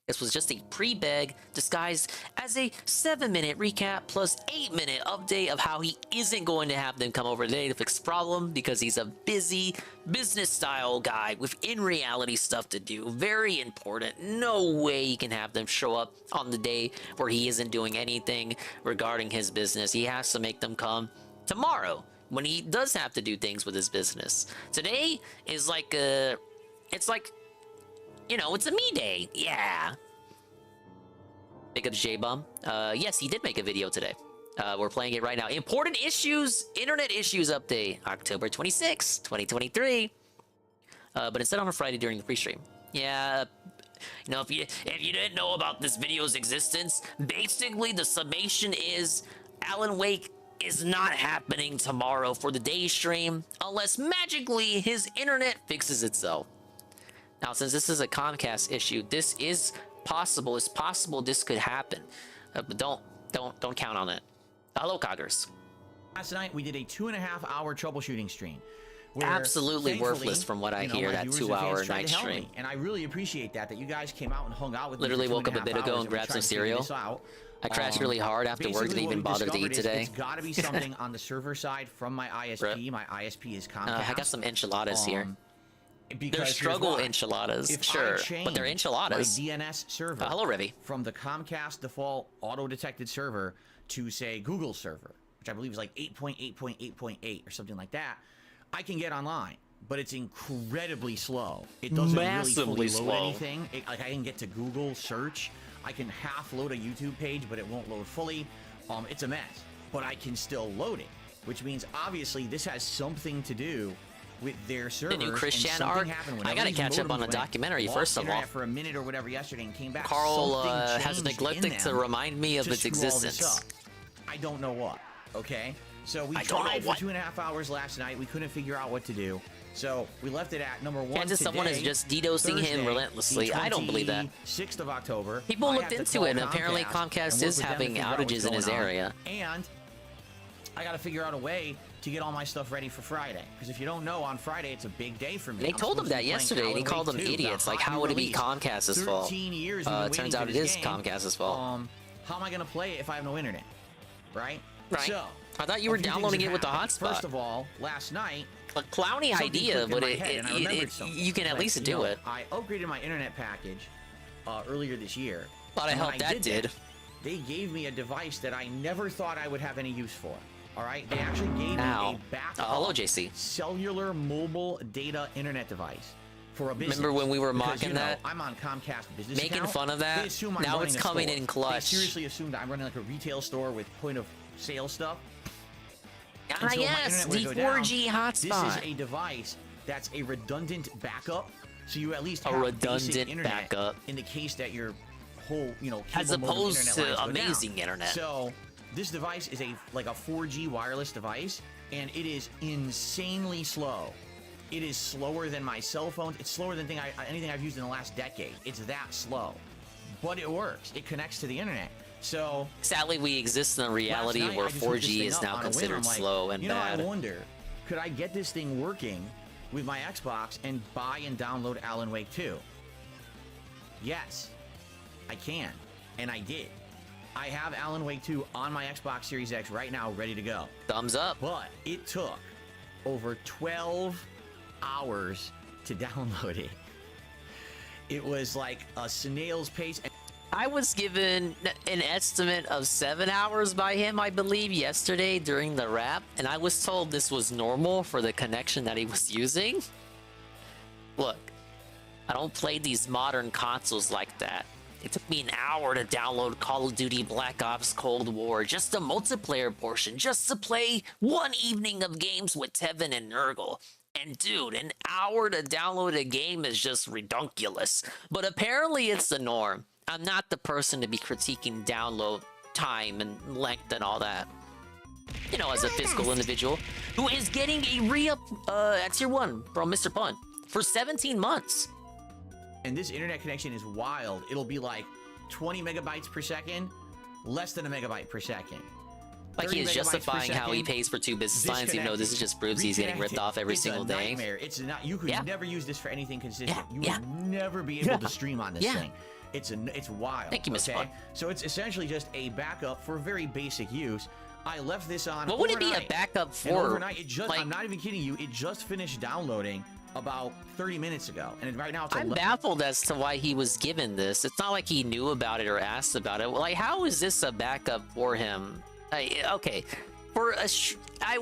This was just a pre-beg disguised as a 7-minute recap plus 8-minute update of how he isn't going to have them come over today to fix the problem because he's a busy business-style guy with in-reality stuff to do. Very important. No way he can have them show up on the day where he isn't doing anything regarding his business. He has to make them come tomorrow when he does have to do things with his business. Today is like it's a me day. Yeah. Big up J-Bum. Yes, he did make a video today. We're playing it right now. Important issues, internet issues update, October 26, 2023. But instead on a Friday during the pre-stream. Yeah, You know, if you didn't know about this video's existence, basically the summation is Alan Wake is not happening tomorrow for the day stream unless magically his internet fixes itself. Now, since this is a Comcast issue, this is possible. It's possible this could happen, but don't count on it. Hello, Coggers. Last night we did a 2.5-hour troubleshooting stream. where, Absolutely thankfully, worthless from what I you know, hear, my that viewers and 2-hour fans tried night to help stream. me, and I really appreciate that you guys came out and hung out with Literally me for woke up a bit 2.5 ago hours and grabbed we some tried to figure cereal. this out. I crashed really hard after work, didn't Basically, even what we bother to eat discovered is today. It's got to be something on the server side from my ISP. My ISP is Comcast. I got some enchiladas here. Because They're here's struggle why. enchiladas, If sure, I but they're change enchiladas. My DNS server. Hello, Revy. From the Comcast default auto-detected server to, say, Google server, which I believe is like 8.8.8.8 or something like that, I can get online, but it's incredibly slow. It doesn't Massively really fully load slow. anything. Like, I can get to Google search. I can half load a YouTube page, but it won't load fully. It's a mess, but I can still load it, which means obviously this has something to do with their servers. The new Christian and something arc. happened I whenever gotta these catch up on modems the went documentary off first of all. internet for a minute or whatever yesterday and came back. Carl something has changed neglected in to them remind me of to its screw all this existence. up. I don't know what. Okay, so we I don't know tried for what. 2.5 hours last night. We couldn't figure out what to do, so we left it at number one. Kansas, someone is today, just DDoSing him Thursday, relentlessly. the I don't believe that. 26th of October. People I looked have to into call it, and apparently and Comcast work is with them to having figure out what's outages in his going on. area. And I got to figure out a way to get all my stuff ready for Friday. Because if you don't know, on Friday it's a big day for me. They told him that yesterday, and he called them idiots. Like, how would it be Comcast's fault? 13 years. It turns out it is Comcast's fault. How am I going to play it if I have no internet? Right? Right. So, I thought you were a few downloading things it with the happened. hotspot. First of all, last night, A clowny something idea, clicked in but my head, and I remembered something. you can at Like, least you do know, it. I upgraded my internet package earlier this year. A lot of and when help I that did. They gave me a device that I never thought I would have any use for. All right, they actually gave me Ow. a backup Hello, JC. cellular mobile data internet device for a business. Remember when we were Because, mocking you know, that? I'm on Comcast business Making account. fun of that? They assume I'm Now running it's a coming store. in clutch. They seriously assume that I'm running like a retail store with point of sale stuff. Ah, And so my yes, internet the would go down. 4G hotspot. This is a device that's a redundant backup, so you at least A have redundant basic internet backup. in the case that your whole, As cable modem opposed internet to lines go down. amazing internet. So this device is like a 4G wireless device, and it is insanely slow. It is slower than my cell phone. It's slower than anything I've used in the last decade. It's that slow, but it works. It connects to the internet. So sadly, we exist in a reality last night, where I just hooked this 4G thing is up now on a whim. considered I'm like, slow and bad. I wonder, could I get this thing working with my Xbox and buy and download Alan Wake 2? Yes, I can, and I did. I have Alan Wake 2 on my Xbox Series X right now, ready to go. Thumbs up. But it took over 12 hours to download it. It was like a snail's pace. I was given an estimate of 7 hours by him, I believe, yesterday during the wrap, and I was told this was normal for the connection that he was using. Look, I don't play these modern consoles like that. It took me an hour to download Call of Duty Black Ops Cold War, just the multiplayer portion, just to play one evening of games with Tevin and Nurgle. And dude, an hour to download a game is just redunculous. But apparently it's the norm. I'm not the person to be critiquing download time and length and all that. You know, as a physical individual who is getting a re-up at tier 1 from Mr. Pun for 17 months. And this internet connection is wild. It'll be like 20 megabytes per second, less than a megabyte per second. Like he is 30 megabytes per justifying how he second, pays for 2 business lines, even though this just proves he's getting ripped reconnected. off every It's single a day. Nightmare. It's not. You could never use this for anything consistent. You yeah. would never be able to stream on this Yeah. thing. It's wild. Thank you, Mr. Okay? Pun. So it's essentially just a backup for very basic use. I left this on. What would it be a overnight. backup And for? overnight, it just. Like- I'm not even kidding you. It just finished downloading about 30 minutes ago, and right now it's. I'm baffled as to why he was given this. It's not like he knew about it or asked about it. Like, how is this a backup for him? Okay, for a I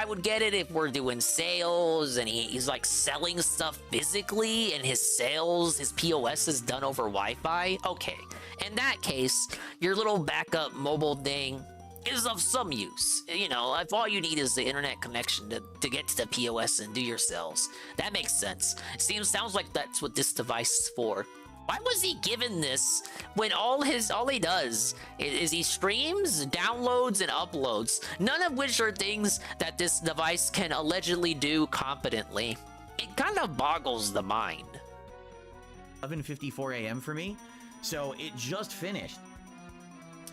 would get it if we're doing sales and he's like selling stuff physically, and his sales, his POS is done over Wi-Fi. Okay, in that case, your little backup mobile thing is of some use. You know, if all you need is the internet connection to get to the POS and do your sales, that makes sense. Sounds like that's what this device is for. Why was he given this when all he does is he streams, downloads, and uploads, none of which are things that this device can allegedly do competently? It kind of boggles the mind. 11:54 a.m. for me, so it just finished.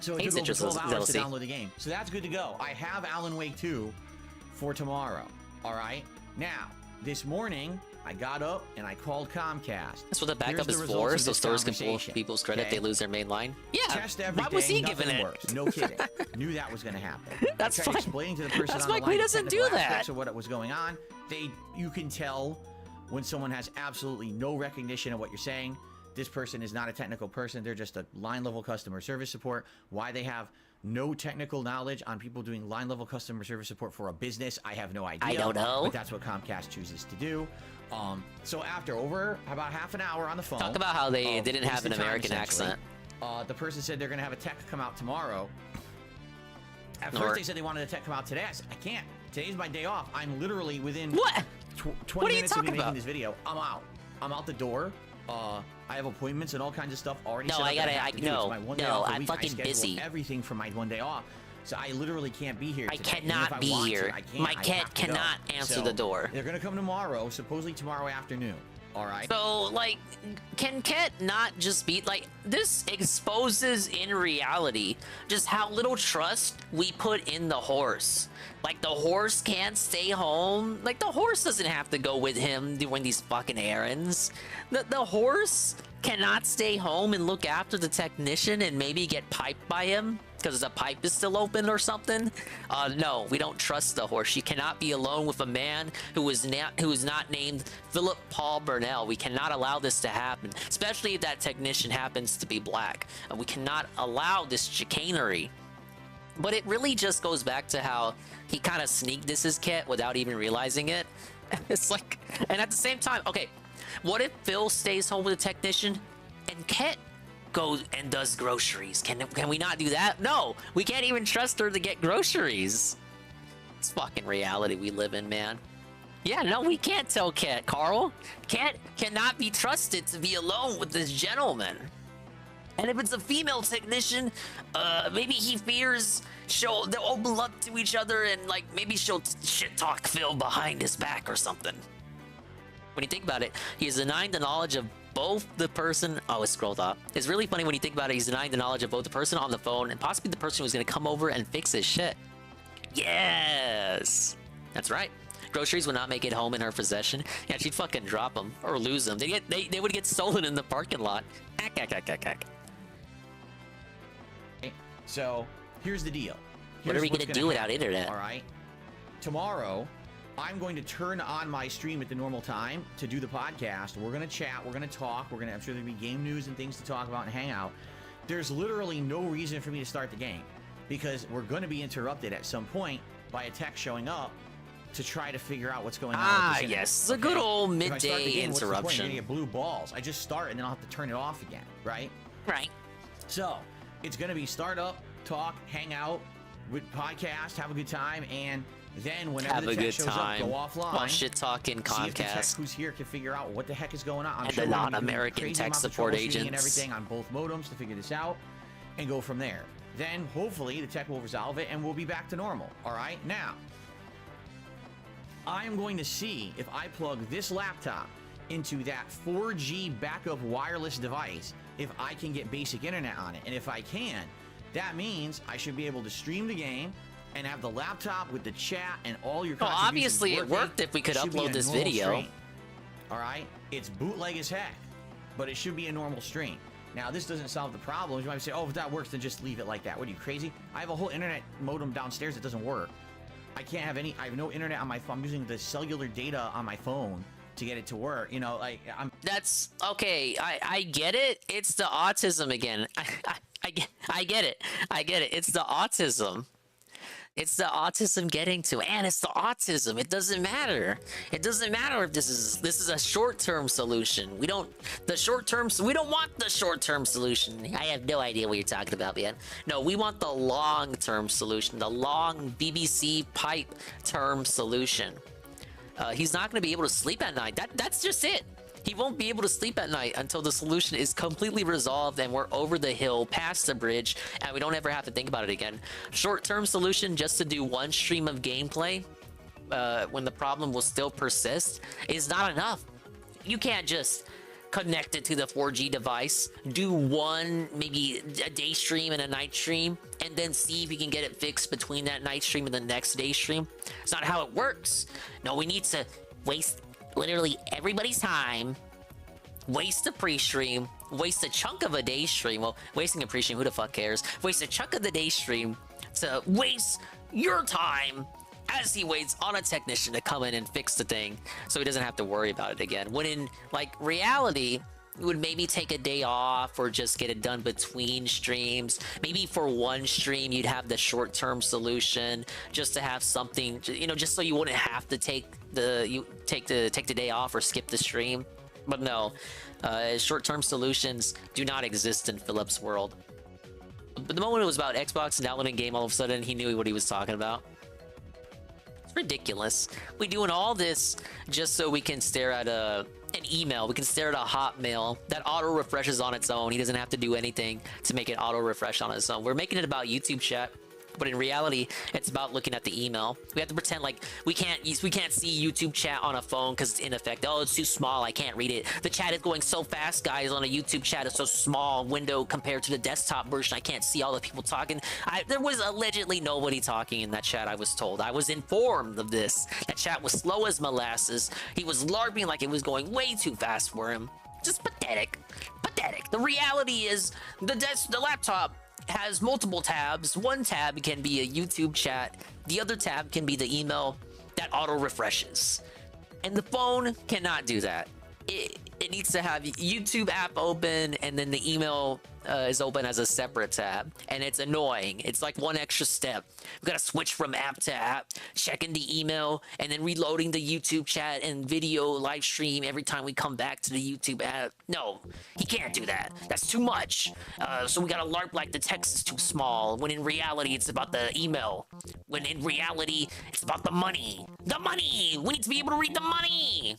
So it Hey, took over Citrus, 12 hours to DLC. download the game. So that's good to go. I have Alan Wake 2 for tomorrow. All right. Now, this morning, I got up and I called Comcast. That's what the backup Here's is results for, of so this stores can pull conversation, people's credit if okay? they lose their main line. Yeah, Test everything. why was he nothing giving it? works. No kidding. Knew that was going to happen. That's I tried fine. explaining to the person That's on why the Queen line the doesn't do technical that. aspects of what was going on. You can tell when someone has absolutely no recognition of what you're saying. This person is not a technical person. They're just a line level customer service support. Why they have no technical knowledge on people doing line level customer service support for a business, I have no idea. I don't know. But that's what Comcast chooses to do. So after over about half an hour on the phone, Talk about how they didn't have wasted an time, American essentially, accent. the person said they're going to have a tech come out tomorrow. At Or- first they said they wanted a tech come out today. I said, I can't. Today's my day off. I'm literally within What? 20 What are you minutes of me talking making about? this video. I'm out. I'm out the door. I have appointments and all kinds of stuff already No, set up I that gotta- have to do. no, It's my one day no, off a I'm week. fucking I schedule busy. everything for my one day off. So I literally can't be here I today. Even cannot if I be want to, here. I can't. My I cat have to go. cannot answer So the door. They're gonna come tomorrow, supposedly tomorrow afternoon. All right. So, like, can Ket not just be like, this exposes in reality just how little trust we put in the horse. Like, the horse can't stay home. Like, the horse doesn't have to go with him doing these fucking errands. The horse cannot stay home and look after the technician and maybe get piped by him because the pipe is still open or something. No, we don't trust the horse. She cannot be alone with a man who is not named Philip Paul Burnell. We cannot allow this to happen, especially if that technician happens to be black. We cannot allow this chicanery. But it really just goes back to how he kind of sneak disses Ket without even realizing it. It's like, and at the same time, okay, what if Phil stays home with the technician and Ket goes and does groceries? Can we not do that? No, we can't even trust her to get groceries. It's fucking reality we live in, man. Yeah, no, we can't tell Ket, Carl. Ket cannot be trusted to be alone with this gentleman. And if it's a female technician, maybe he fears they'll open up to each other and like maybe she'll shit talk Phil behind his back or something. When you think about it, he is denying the knowledge of both the person. Oh, it scrolled up. It's really funny when you think about it. He's denying the knowledge of both the person on the phone and possibly the person who's gonna come over and fix his shit. Yes, that's right. Groceries would not make it home in her possession. Yeah, she'd fucking drop them or lose them. They would get stolen in the parking lot. So here's the deal. What are we gonna do without internet? All right. Tomorrow, I'm going to turn on my stream at the normal time to do the podcast. We're gonna chat. We're gonna talk. I'm sure there'll be game news and things to talk about and hang out. There's literally no reason for me to start the game because we're going to be interrupted at some point by a tech showing up to try to figure out what's going on. Ah, with this internet, yes, it's a good old If I start the midday game, what's the point? interruption. You're gonna get blue balls. I just start and then I'll have to turn it off again, right? Right. So it's gonna be start up, talk, hang out, with podcast, have a good time, and then whenever Have the a tech good shows time. up, go offline. While shit talking See if the tech Comcast. who's here can figure out what the heck is going on. I'm And sure the we're gonna be doing non-American crazy tech amounts of support troubleshooting agents. and everything on both modems to figure this out, and go from there. Then hopefully the tech will resolve it, and we'll be back to normal. All right, now. I am going to see if I plug this laptop into that 4G backup wireless device, if I can get basic internet on it. And if I can, that means I should be able to stream the game and have the laptop with the chat and all your Well, contributions obviously it working. worked if we could Should be upload a this normal video. stream. All right? It's bootleg as heck, but it should be a normal stream. Now, this doesn't solve the problems. You might say, oh, if that works, then just leave it like that. What are you, crazy? I have a whole internet modem downstairs that doesn't work. I have no internet on my phone. I'm using the cellular data on my phone to get it to work. You know, like, That's okay. I get it. It's the autism again. I get it. I get it. It's the autism. It's the autism getting to, and it's the autism. It doesn't matter. It doesn't matter if this is a short-term solution. We don't want the short-term solution. I have no idea what you're talking about, man. No, we want the long-term solution, the long BBC pipe term solution. He's not going to be able to sleep at night. That's just it. He won't be able to sleep at night until the solution is completely resolved and we're over the hill, past the bridge, and we don't ever have to think about it again. Short-term solution just to do one stream of gameplay when the problem will still persist is not enough. You can't just connect it to the 4G device, do one, maybe a day stream and a night stream, and then see if you can get it fixed between that night stream and the next day stream. It's not how it works. No, we need to waste literally everybody's time, waste a pre-stream, waste a chunk of a day stream. Well, wasting a pre-stream, who the fuck cares? Waste a chunk of the day stream to waste your time as he waits on a technician to come in and fix the thing so he doesn't have to worry about it again. When in, like, reality, you would maybe take a day off or just get it done between streams. Maybe for one stream, you'd have the short-term solution just to have something, you know, just so you wouldn't have to take the day off or skip the stream. But no, short-term solutions do not exist in Philip's world. But the moment it was about Xbox and downloading game, all of a sudden he knew what he was talking about. It's ridiculous. We're doing all this just so we can stare at an email. We can stare at a Hotmail that auto refreshes on its own. He doesn't have to do anything to make it auto refresh on its own. We're making it about YouTube chat, but in reality, it's about looking at the email. We have to pretend like we can't see YouTube chat on a phone because it's in effect. Oh, it's too small. I can't read it. The chat is going so fast, guys. On a YouTube chat, it's so small window compared to the desktop version. I can't see all the people talking. There was allegedly nobody talking in that chat. I was told. I was informed of this. That chat was slow as molasses. He was LARPing like it was going way too fast for him. Just pathetic. Pathetic. The reality is the laptop has multiple tabs. One tab can be a YouTube chat. The other tab can be the email that auto refreshes. And the phone cannot do that. It needs to have YouTube app open and then the email is open as a separate tab. And it's annoying. It's like one extra step. We've got to switch from app to app, checking the email, and then reloading the YouTube chat and video live stream every time we come back to the YouTube app. No, he can't do that. That's too much. So we got to LARP like the text is too small, when in reality it's about the email. When in reality it's about the money. The money! We need to be able to read the money!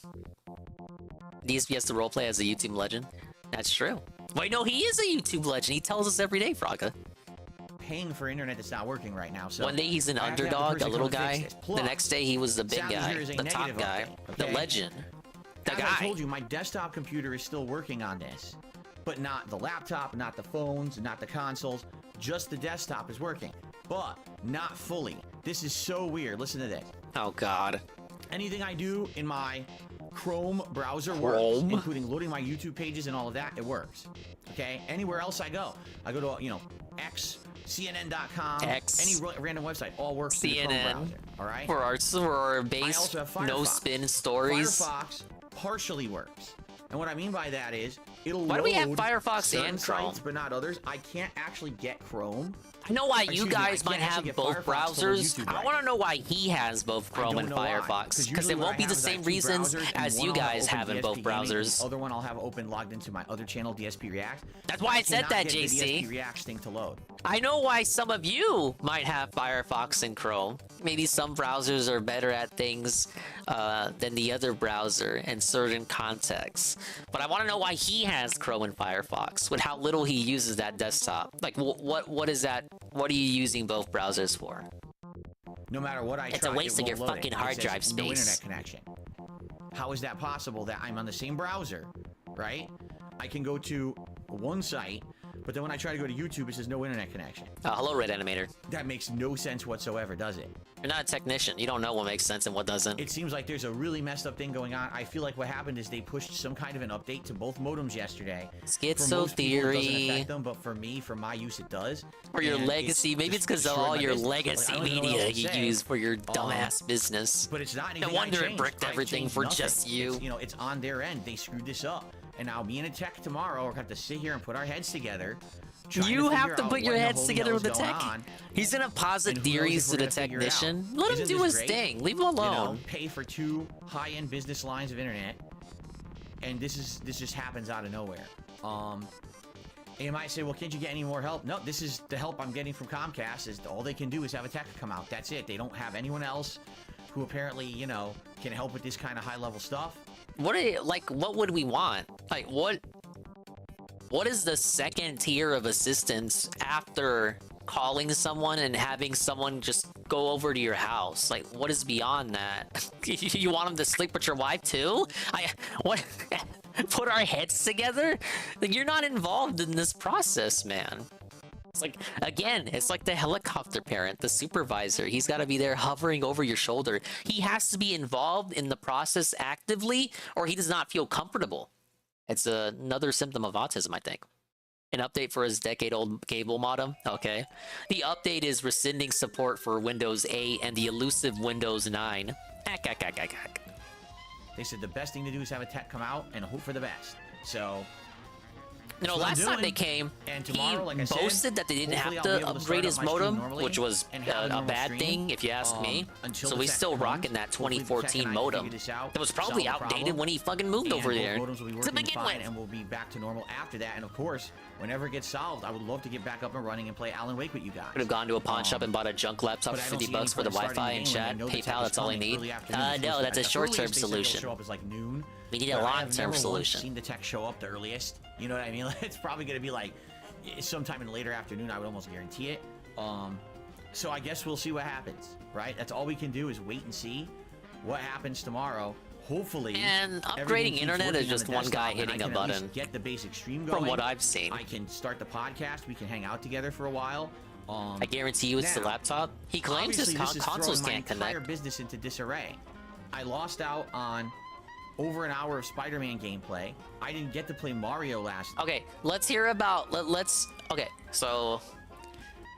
DSP has to roleplay as a YouTube legend. That's true. Wait, no, he is a YouTube legend. He tells us every day, Fraga. Paying for internet that's not working right now. So one day he's an underdog, a little guy. The next day he was the big guy, the top guy, the legend, the guy. I told you, my desktop computer is still working on this, but not the laptop, not the phones, not the consoles. Just the desktop is working, but not fully. This is so weird. Listen to this. Oh God. Anything I do in my Chrome browser works, including loading my YouTube pages and all of that, it works. Okay? Anywhere else I go to, you know, X, CNN.com, any random website, all works through the Chrome browser. All right? For our base, no spin stories. Firefox partially works. And what I mean by that is, it'll Why do we have Firefox certain and Chrome? sites, but not others. I can't actually get Chrome. I know why you guys might have both browsers. I want to know why he has both Chrome and Firefox. Because it won't be the same reasons as you guys have in both browsers. The other one I'll have open logged into my other channel, DSP React. That's why I said that, JC. JC. DSP React thing to load. I know why some of you might have Firefox and Chrome. Maybe some browsers are better at things than the other browser in certain contexts. But I want to know why he has Chrome and Firefox with how little he uses that desktop. Like, what is that? What are you using both browsers for? No matter what I try, it's a waste of your fucking hard drive space. No internet connection. How is that possible that I'm on the same browser, right? I can go to one site, but then when I try to go to YouTube, it says no internet connection. Hello, Red Animator. That makes no sense whatsoever, does it? You're not a technician. You don't know what makes sense and what doesn't. It seems like there's a really messed up thing going on. I feel like what happened is they pushed some kind of an update to both modems yesterday. Schizo theory. It doesn't affect them, but for me, for my use, it does. For your legacy, maybe it's because of all your legacy media you use for your dumbass business. But it's not. No wonder it bricked everything for just you. It's, you know, it's on their end. They screwed this up, and now me and a tech tomorrow are going to have to sit here and put our heads together. You have to put your heads together with the tech. He's gonna posit theories to the technician. Let him do his thing. Leave him alone. You know, pay for 2 high-end business lines of internet, and this just happens out of nowhere. And you might say, well, can't you get any more help? No, this is the help I'm getting from Comcast. Is all they can do is have a tech come out. That's it. They don't have anyone else who apparently, you know, can help with this kind of high-level stuff. what would we want? Like, what is the second tier of assistance after calling someone and having someone just go over to your house? Like, what is beyond that? You want them to sleep with your wife too? What? Put our heads together? Like, you're not involved in this process, man. It's like, again, it's like the helicopter parent, the supervisor. He's got to be there hovering over your shoulder. He has to be involved in the process actively, or he does not feel comfortable. It's another symptom of autism, I think. An update for his decade-old cable modem. Okay. The update is rescinding support for Windows 8 and the elusive Windows 9. They said the best thing to do is have a tech come out and hope for the best. So, you know, last time they came, and tomorrow, he like I said, boasted that they didn't have to upgrade his modem, which was a bad thing, if you ask me. So he's still rocking that 2014 modem. That was probably outdated when he fucking moved over there to begin with. And we'll be back to normal after that. And of course, whenever it gets solved, I would love to get back up and running and play Alan Wake with you guys. Could have gone to a pawn shop and bought a junk laptop for $50 for the Wi-Fi and chat. PayPal, that's all I need. No, that's a short-term solution. We need a long-term solution. I've seen the tech show up the earliest. You know what I mean? It's probably going to be like sometime in the later afternoon. I would almost guarantee it. So I guess we'll see what happens, right? That's all we can do is wait and see what happens tomorrow. Hopefully, and upgrading internet is just one guy hitting a button. Get the basic stream going. From what I've seen, I can start the podcast. We can hang out together for a while. I guarantee you, it's the laptop. He claims his consoles can't connect. Entire business into disarray. I lost out on over an hour of Spider-Man gameplay. I didn't get to play Mario last. Okay, let's hear about. Okay, so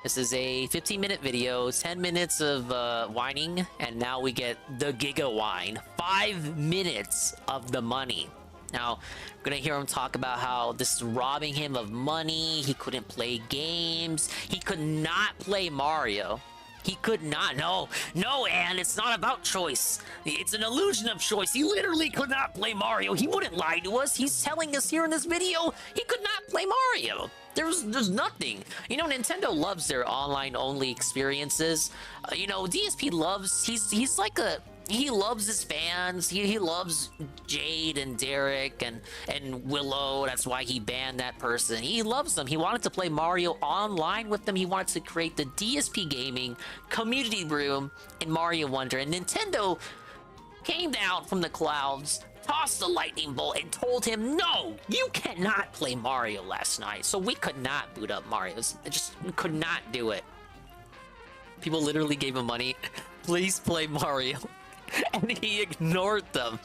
this is a 15-minute video, 10 minutes of whining, and now we get the Giga whine. 5 minutes of the money. Now, I'm gonna hear him talk about how this is robbing him of money. He couldn't play games. He could not play Mario. He could not. No, Anne, it's not about choice. It's an illusion of choice. He literally could not play Mario. He wouldn't lie to us. He's telling us here in this video he could not play Mario. There's nothing. You know, Nintendo loves their online-only experiences. You know, DSP loves, he's like he loves his fans. He loves Jade and Derek and Willow. That's why he banned that person. He loves them. He wanted to play Mario online with them. He wanted to create the DSP Gaming community room in Mario Wonder. And Nintendo came down from the clouds, tossed the lightning bolt, and told him, no, you cannot play Mario last night. So we could not boot up Mario. We could not do it. People literally gave him money. Please play Mario. And he ignored them.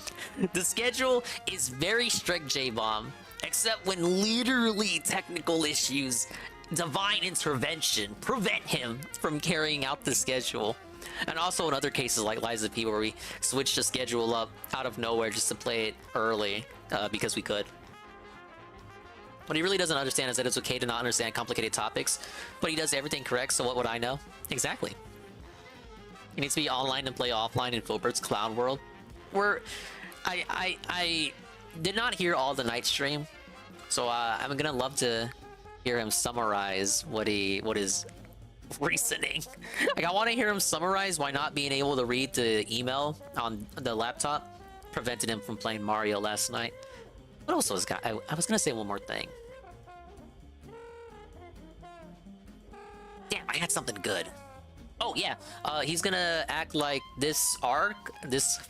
The schedule is very strict, J-Bomb, except when literally technical issues, divine intervention, prevent him from carrying out the schedule. And also in other cases like Liza P, where we switched the schedule up out of nowhere just to play it early because we could. What he really doesn't understand is that it's okay to not understand complicated topics, but he does everything correct, so what would I know? Exactly. He needs to be online and play offline in Filbert's Clown World. I did not hear all the night stream, so I'm gonna love to hear him summarize what his reasoning. Like, I want to hear him summarize why not being able to read the email on the laptop prevented him from playing Mario last night. What else was I was gonna say one more thing. Damn, I had something good. Oh yeah, he's gonna act like this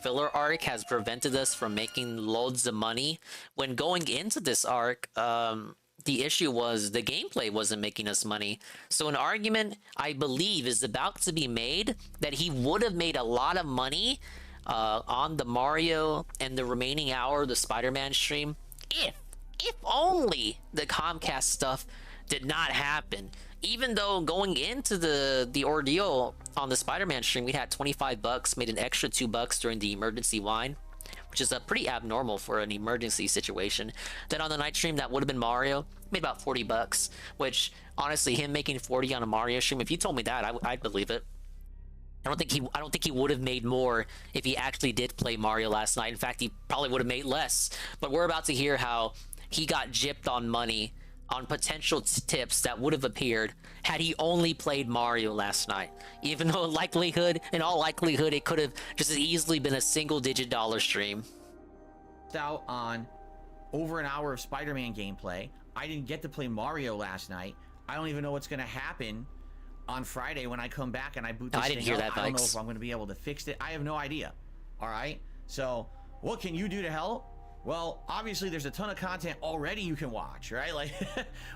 filler arc has prevented us from making loads of money. When going into this arc, the issue was the gameplay wasn't making us money. So an argument, I believe, is about to be made that he would have made a lot of money on the Mario and the remaining hour of the Spider-Man stream if only the Comcast stuff did not happen. Even though going into the ordeal on the Spider-Man stream, we had $25, made an extra $2 during the emergency wine, which is pretty abnormal for an emergency situation. Then on the night stream, that would have been Mario, made about $40, which honestly, him making 40 on a Mario stream, if you told me that, I'd believe it. I don't think he would have made more if he actually did play Mario last night. In fact, he probably would have made less. But we're about to hear how he got gypped on money on potential tips that would have appeared had he only played Mario last night. Even though in all likelihood, it could have just as easily been a single-digit dollar stream. out on over an hour of Spider-Man gameplay. I didn't get to play Mario last night. I don't even know what's going to happen on Friday when I come back and I boot this I didn't thing hear up. that, I don't know Vikes. if I'm going to be able to fix it. I have no idea. All right? So, what can you do to help? Well, obviously there's a ton of content already you can watch, right? Like,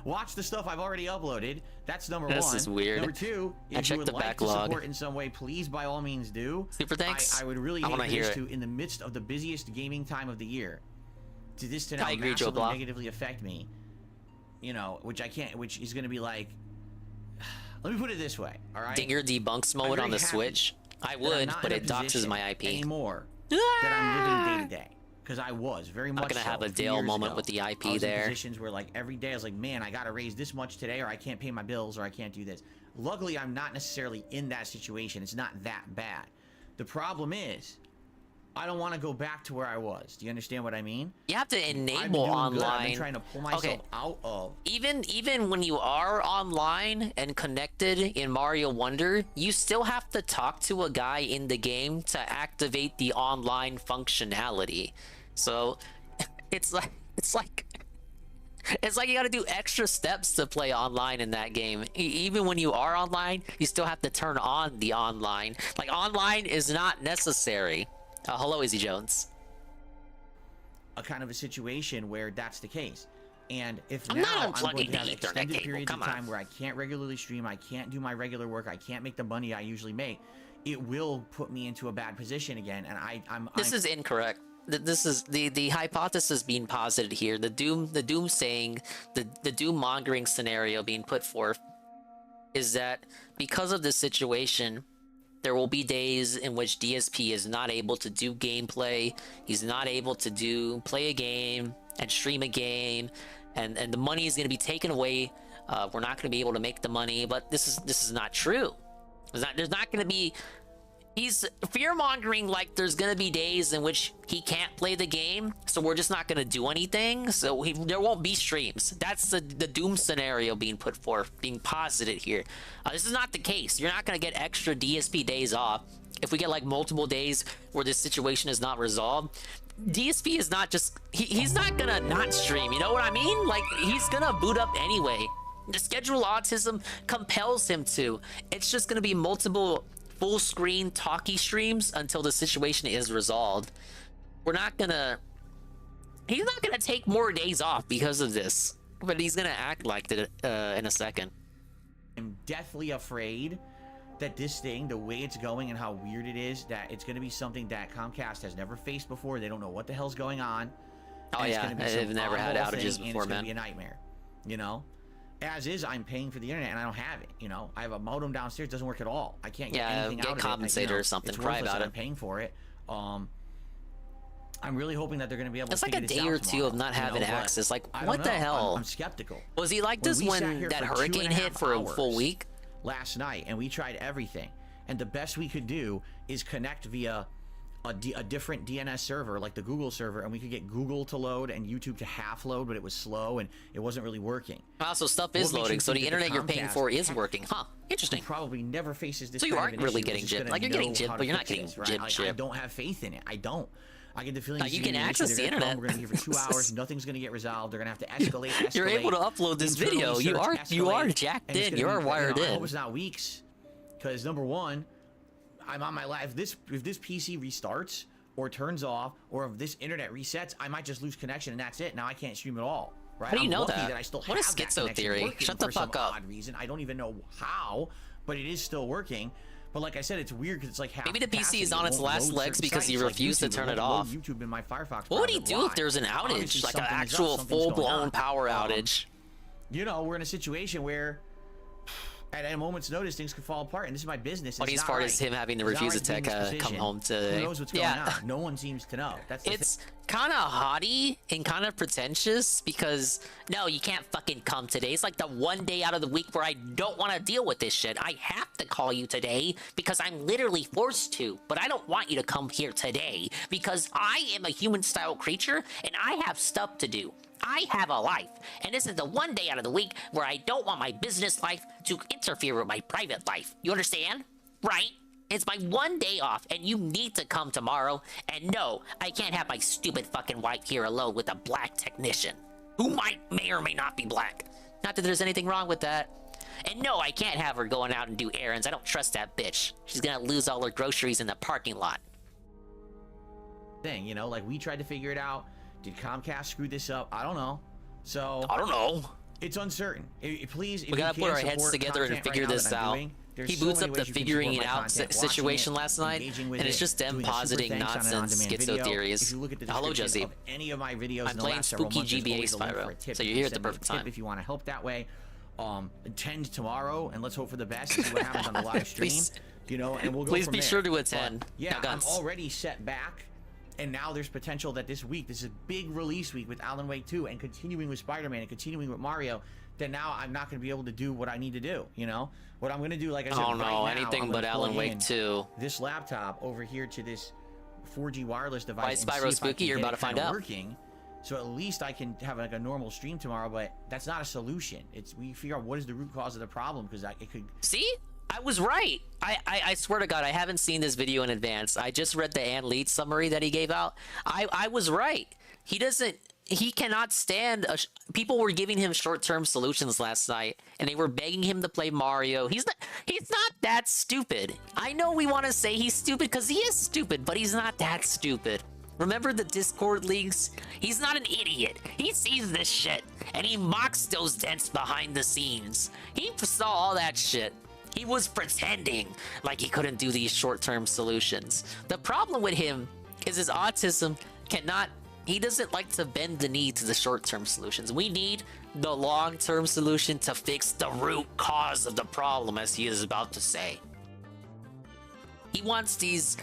watch the stuff I've already uploaded. That's number one. This is weird. Number two, I if you checked would the like to backlog. support in some way, please by all means do. Super thanks. I would really I hate wanna for hear this it. to, in the midst of the busiest gaming time of the year, to now I agree, Joe massively Blah. negatively affect me. You know, which is going to be like, let me put it this way, all right? Dinger debunks mode on the Switch. I that I'm would, not but in a it doxes position my IP. anymore that I'm living day to day, because I was very much Not gonna so have a few Dale years moment ago. with the IP I was there. in positions where like every day I was like, man, I gotta raise this much today, or I can't pay my bills, or I can't do this. Luckily, I'm not necessarily in that situation. It's not that bad. The problem is, I don't want to go back to where I was. Do you understand what I mean? You have to I've been enable doing online. good. I've been trying to pull myself out of. Even when you are online and connected in Mario Wonder, you still have to talk to a guy in the game to activate the online functionality. So it's like you got to do extra steps to play online in that game. Even when you are online, you still have to turn on the online. Like, online is not necessary. Hello, Izzy Jones. A kind of a situation where that's the case. And if I'm now not I'm going unplugging to have the Ethernet extended cable, periods of come on. time where I can't regularly stream, I can't do my regular work, I can't make the money I usually make, it will put me into a bad position again. And This is incorrect. This is the hypothesis being posited here. The doom saying, the doom mongering scenario being put forth is that because of this situation, there will be days in which DSP is not able to do gameplay. He's not able to play a game and stream a game, and the money is going to be taken away. We're not going to be able to make the money, but this is not true. There's not going to be. He's fear-mongering like there's gonna be days in which he can't play the game, so we're just not gonna do anything, so there won't be streams. That's the doom scenario being put forth, being posited here. This is not the case. You're not gonna get extra DSP days off. If we get like multiple days where this situation is not resolved, DSP is not just, he's not gonna not stream, you know what I mean? Like, he's gonna boot up anyway. The schedule autism compels him to. It's just gonna be multiple full screen talkie streams until the situation is resolved. He's not gonna take more days off because of this, but he's gonna act like it in a second. I'm deathly afraid that this thing, the way it's going and how weird it is, that it's going to be something that Comcast has never faced before. They don't know what the hell's going on. Oh yeah, they've never had outages before, and it's going to man. be a nightmare, you know? As is, I'm paying for the internet and I don't have it, you know? I have a modem downstairs, doesn't work at all. I can't get anything out of it. Compensator or something, it's cry worthless about and it. I'm paying for it. I'm really hoping that they're going to be able It's to like a figure this day out or two tomorrow, of not you know, having but access. Like, I what don't the know. hell? I'm skeptical. Was he like this we sat when here that for hurricane 2.5 hit for a full hours week? last night, and we tried everything, and the best we could do is connect via a different DNS server, like the Google server, and we could get Google to load and YouTube to half load, but it was slow and it wasn't really working. Also, stuff is loading, so the internet you're paying for is working. Huh? Interesting. Probably never faces this. So you kind aren't of an really issue. getting It's just gypped. gonna Like, you're getting know gypped, how but to you're not fix getting this, right? gypped. I don't have faith in it. I don't. I get the feeling No, you can access the internet. We're gonna be here for 2 hours. Nothing's gonna get resolved. They're gonna have to escalate. You're able to upload this video. You are jacked in. You are wired I in. hope it's not weeks, because number one, I'm on my live. If this PC restarts or turns off, or if this internet resets, I might just lose connection and that's it. Now I can't stream at all. Right? How do you I'm know lucky that? I still What have is that schizo connection theory? working Shut the for some fuck up. odd reason. I don't even know how, but it is still working. But like I said, it's weird because it's like half Maybe the PC capacity. is on It its won't last load legs certain because you sites, like refuse to YouTube. turn It it won't off. load YouTube in my Firefox. What would he browser. do Why? if there's an Obviously outage, like an something is up, actual something's going full-blown on. power outage? You know, we're in a situation where at a moment's notice things could fall apart, and this is my business. Funniest It's part not is right. him having to It's not refuse right to being in this come position. home today. Who knows what's going on? No one seems to know. That's the It's kind of haughty and kind of pretentious because, no, you can't fucking come today. It's like the one day out of the week where I don't want to deal with this shit. I have to call you today because I'm literally forced to, but I don't want you to come here today because I am a human-style creature and I have stuff to do. I have a life, and this is the one day out of the week where I don't want my business life to interfere with my private life. You understand? Right? It's my one day off, and you need to come tomorrow. And no, I can't have my stupid fucking wife here alone with a black technician, who may or may not be black. Not that there's anything wrong with that. And no, I can't have her going out and do errands. I don't trust that bitch. She's gonna lose all her groceries in the parking lot. Thing, you know, like we tried to figure it out. Did Comcast screw this up? I don't know. So I don't know. It's uncertain. Please, we gotta put our heads together and figure this out. He boots up the figuring it out situation last night, and it's just them positing nonsense schizo theories. Hello, Jesse. Any of my videos I'm playing spooky GBA Spyro, so you're here at the perfect time. If you want to help that way, attend tomorrow, and let's hope for the best and see what happens on the live stream. You know, and we'll go Please from be there. sure to attend. But, yeah, I'm already set back. And now there's potential that this week, this is a big release week with Alan Wake 2 and continuing with Spider-Man and continuing with Mario, that now I'm not going to be able to do what I need to do, you know? What I'm going to do, like I said, oh no, right now, anything but Alan Wake 2. This laptop over here to this 4G wireless device. Why is Spyro spooky? You're about to find out. Working, so at least I can have like a normal stream tomorrow, but that's not a solution. It's we figure out what is the root cause of the problem, because it could... See? I was right. I swear to God, I haven't seen this video in advance. I just read the Ann Lead summary that he gave out. I was right. He cannot stand people were giving him short-term solutions last night, and they were begging him to play Mario. He's not that stupid. I know we want to say he's stupid because he is stupid, but he's not that stupid. Remember the Discord leaks? He's not an idiot. He sees this shit, and he mocks those dents behind the scenes. He saw all that shit. He was pretending like he couldn't do these short-term solutions. The problem with him is his autism he doesn't like to bend the knee to the short-term solutions. We need the long-term solution to fix the root cause of the problem, as he is about to say. He wants these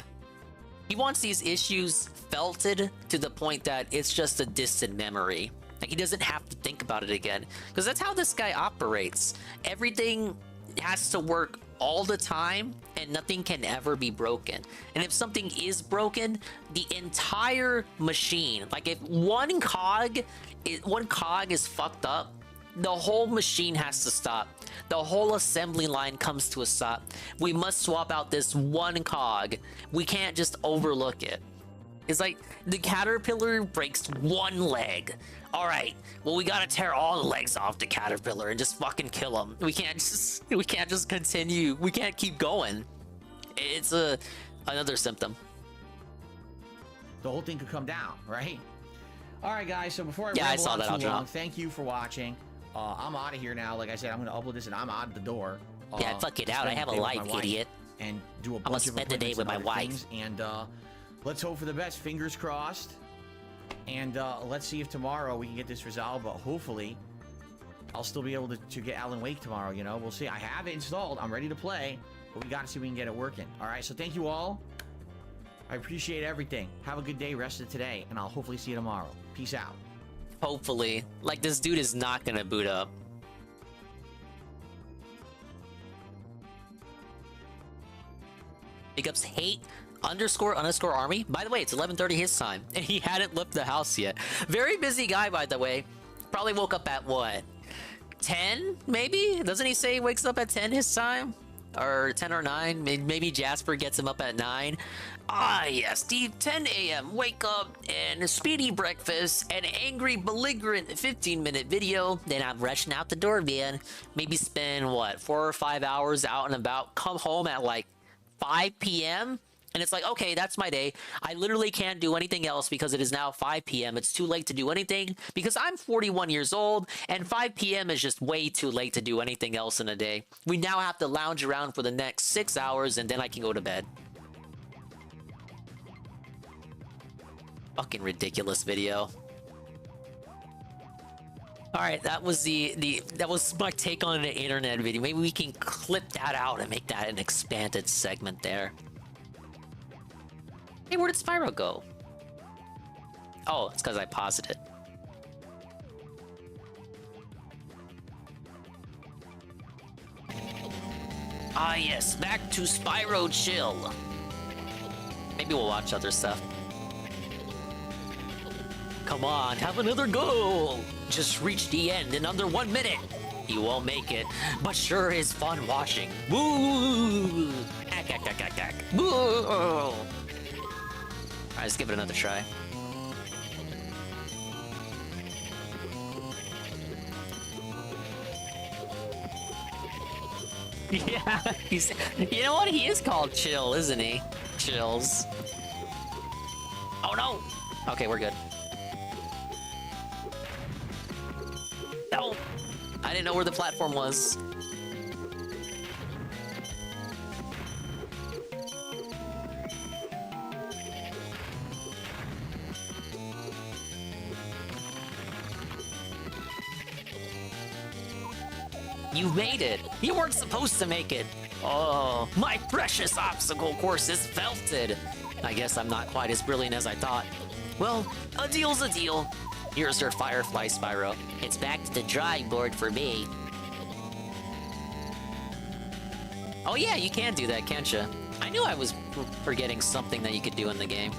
issues felted to the point that it's just a distant memory. Like, he doesn't have to think about it again. Because that's how this guy operates. Everything has to work all the time, and nothing can ever be broken. And if something is broken, the entire machine, like if one cog is fucked up, the whole machine has to stop. The whole assembly line comes to a stop. We must swap out this one cog. We can't just overlook it. It's like the caterpillar breaks one leg. All right, well, we gotta tear all the legs off the caterpillar and just fucking kill him. We can't just continue. We can't keep going. It's another symptom. The whole thing could come down, right? All right, guys. So before I I saw that. too long, thank you for watching. I'm out of here now. Like I said, I'm gonna upload this and I'm out the door. Yeah, fuck it out. I have a life, idiot. And do a I'm gonna bunch of spend the day with my wife. Things, and let's hope for the best. Fingers crossed. And let's see if tomorrow we can get this resolved. But hopefully, I'll still be able to get Alan Wake tomorrow. You know, we'll see. I have it installed. I'm ready to play. But we got to see if we can get it working. All right. So thank you all. I appreciate everything. Have a good day. Rest of today, and I'll hopefully see you tomorrow. Peace out. Hopefully. Like, this dude is not gonna boot up. Big ups hate __ army. By the way, it's 11:30 his time, and he hadn't left the house yet. Very busy guy, by the way. Probably woke up at what? 10, maybe? Doesn't he say he wakes up at 10 his time? Or 10 or 9? Maybe Jasper gets him up at 9. Ah, yes, the 10 a.m. wake up and a speedy breakfast and angry belligerent 15-minute video. Then I'm rushing out the door, man. Maybe spend, what, 4 or 5 hours out and about. Come home at like 5 p.m. And it's like, okay, that's my day. I literally can't do anything else because it is now 5 p.m. It's too late to do anything because I'm 41 years old and 5 p.m. is just way too late to do anything else in a day. We now have to lounge around for the next 6 hours and then I can go to bed. Fucking ridiculous video. All right, that was that was my take on the internet video. Maybe we can clip that out and make that an expanded segment there. Hey, where did Spyro go? Oh, it's because I paused it. Ah, yes, back to Spyro chill. Maybe we'll watch other stuff. Come on, have another go. Just reach the end in under 1 minute. You won't make it, but sure is fun watching. Woo! Ack, ack, ack, ack, ack. Woo! All right, let's give it another try. Yeah, you know what? He is called Chill, isn't he? Chills. Oh no! Okay, we're good. No! I didn't know where the platform was. You made it! You weren't supposed to make it! Oh, my precious obstacle course is felted! I guess I'm not quite as brilliant as I thought. Well, a deal's a deal. Here's your Firefly, Spyro. It's back to the drawing board for me. Oh yeah, you can do that, can't you? I knew I was forgetting something that you could do in the game.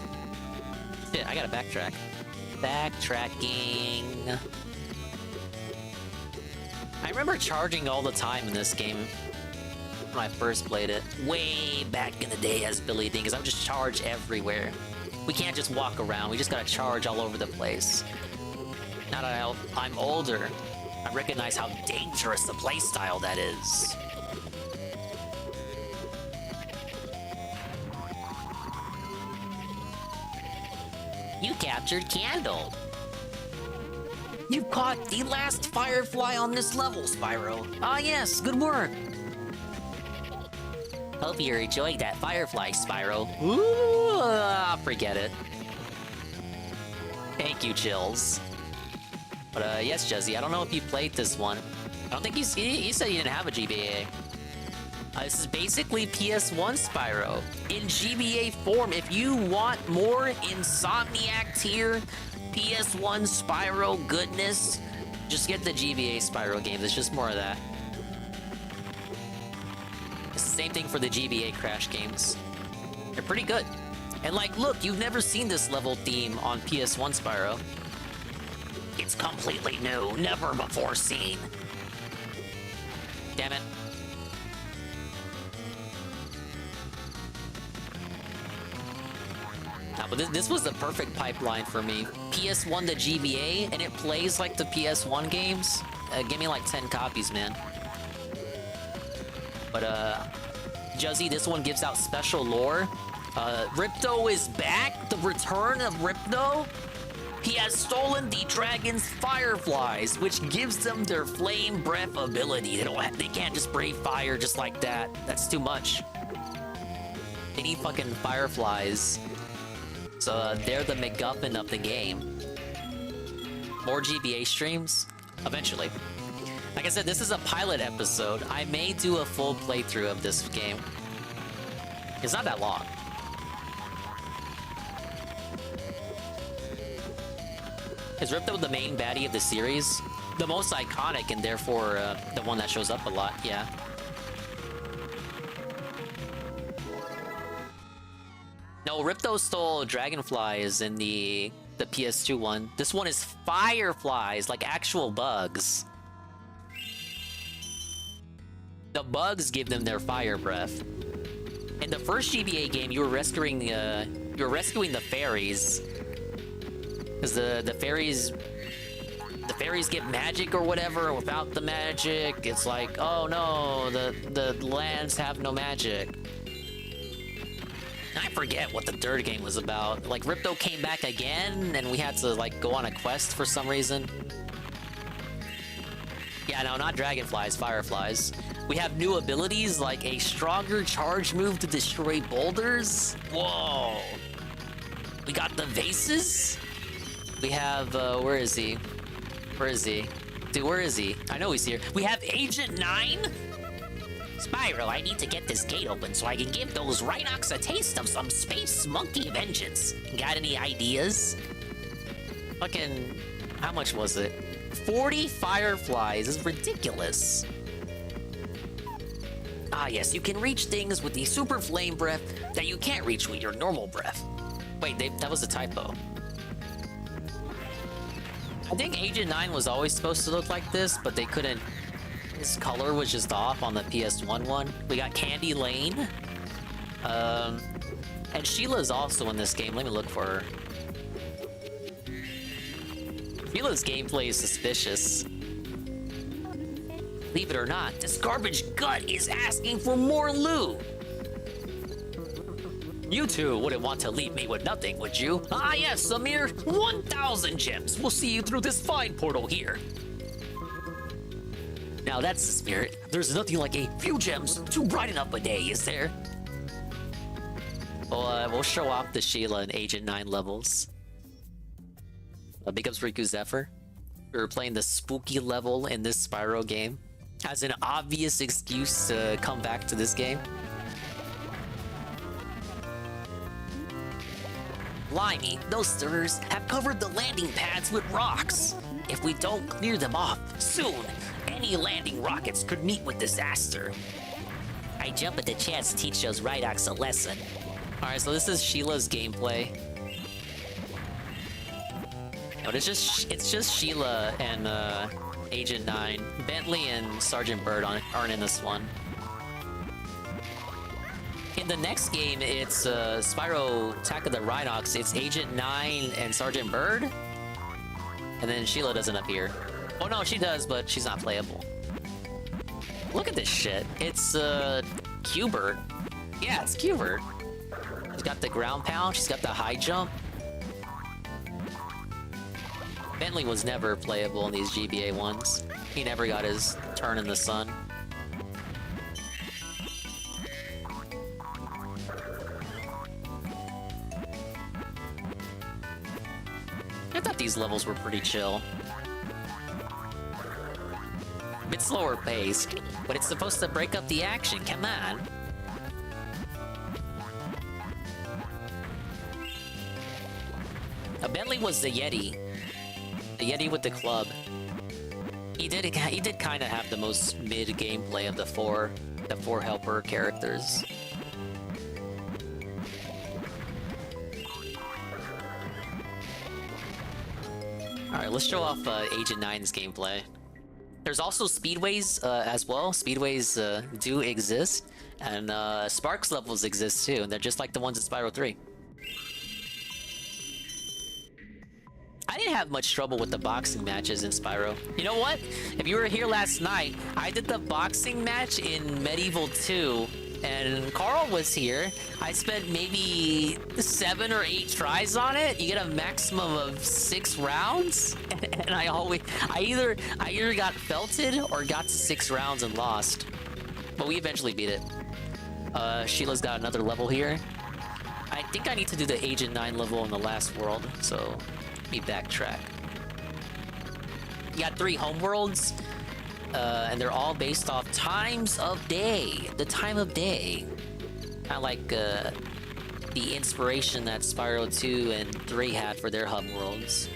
Shit, I gotta backtrack. Backtracking. I remember charging all the time in this game when I first played it. Way back in the day as Billy Dingus, I would just charge everywhere. We can't just walk around, we just gotta charge all over the place. Now that I'm older, I recognize how dangerous a playstyle that is. You captured Candle. You caught the last Firefly on this level, Spyro. Ah yes, good work. Hope you're enjoying that Firefly, Spyro. Ooh, forget it. Thank you, Chills. But yes, Jezzy, I don't know if you played this one. I don't think he said he didn't have a GBA. This is basically PS1 Spyro in GBA form. If you want more Insomniac tier PS1 Spyro goodness, just get the GBA Spyro games. It's just more of that. It's the same thing for the GBA Crash games. They're pretty good. And like, look, you've never seen this level theme on PS1 Spyro. It's completely new, never before seen. Damn it. No, but this was the perfect pipeline for me. PS1 to GBA, and it plays like the PS1 games. Give me like 10 copies, man. But, Juzzy, this one gives out special lore. Ripto is back. The return of Ripto. He has stolen the dragon's fireflies, which gives them their flame breath ability. They can't just breathe fire just like that. That's too much. They need fucking fireflies. So they're the MacGuffin of the game. More GBA streams? Eventually. Like I said, this is a pilot episode. I may do a full playthrough of this game. It's not that long. Is Ripto the main baddie of the series? The most iconic and therefore the one that shows up a lot, yeah. No, Ripto stole dragonflies in the PS2 one. This one is fireflies, like actual bugs. The bugs give them their fire breath. In the first GBA game, you were rescuing the fairies. Because the fairies get magic or whatever. Without the magic, it's like, oh no, the lands have no magic. I forget what the third game was about. Like, Ripto came back again, and we had to, like, go on a quest for some reason. Yeah, no, not dragonflies, fireflies. We have new abilities, like a stronger charge move to destroy boulders. Whoa! We got the vases? We have, where is he? Where is he? Dude, where is he? I know he's here. We have Agent 9? Spyro, I need to get this gate open so I can give those Rhinox a taste of some space monkey vengeance. Got any ideas? Fucking, how much was it? 40 fireflies is ridiculous. Ah yes, you can reach things with the super flame breath that you can't reach with your normal breath. Wait, that was a typo. I think Agent 9 was always supposed to look like this, but they couldn't. His color was just off on the PS1 one. We got Candy Lane. And Sheila's also in this game. Let me look for her. Sheila's gameplay is suspicious. Believe it or not, this garbage gut is asking for more loot. You two wouldn't want to leave me with nothing, would you? Ah yes, a mere 1,000 gems. We'll see you through this fine portal here. Now that's the spirit. There's nothing like a few gems to brighten up a day, is there? We'll show off the Sheila and Agent 9 levels. Big ups Riku Zephyr. We were playing the spooky level in this Spyro game as an obvious excuse to come back to this game. Blimey, those stirrers have covered the landing pads with rocks. If we don't clear them off soon, any landing rockets could meet with disaster. I jump at the chance to teach those Rhydocs a lesson. Alright, so this is Sheila's gameplay. But it's just Sheila and Agent 9. Bentley and Sergeant Bird aren't in this one. In the next game, it's Spyro Attack of the Rhynocs. It's Agent 9 and Sergeant Bird. And then Sheila doesn't appear. Oh no, she does, but she's not playable. Look at this shit. It's Q-Bert. Yeah, it's Q-Bert. She's got the ground pound, she's got the high jump. Bentley was never playable in these GBA ones. He never got his turn in the sun. I thought these levels were pretty chill. A bit slower paced, but it's supposed to break up the action, come on. Bentley was the Yeti. The Yeti with the club. He did kind of have the most mid gameplay of the four helper characters. Alright, let's show off Agent 9's gameplay. There's also speedways as well. Speedways do exist, and Sparks levels exist too, and they're just like the ones in Spyro 3. I didn't have much trouble with the boxing matches in Spyro. You know what? If you were here last night, I did the boxing match in MediEvil II, and Carl was here. I spent maybe 7 or 8 tries on it. You get a maximum of 6 rounds, and I either got felted or got to 6 rounds and lost. But we eventually beat it. Sheila's got another level here. I think I need to do the Agent 9 level in the last world, so let me backtrack. You got 3 homeworlds, and they're all based off times of day. The time of day. Kind of like the inspiration that Spyro 2 and 3 had for their hub worlds.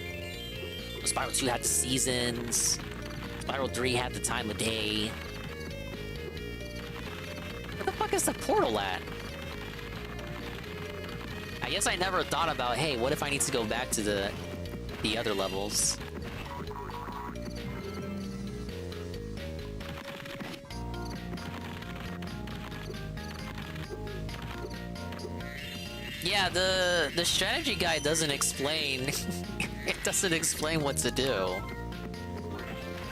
Spyro 2 had the seasons. Spyro 3 had the time of day. Where the fuck is the portal at? I guess I never thought about, hey, what if I need to go back to the other levels? Yeah, the strategy guide doesn't explain. It doesn't explain what to do.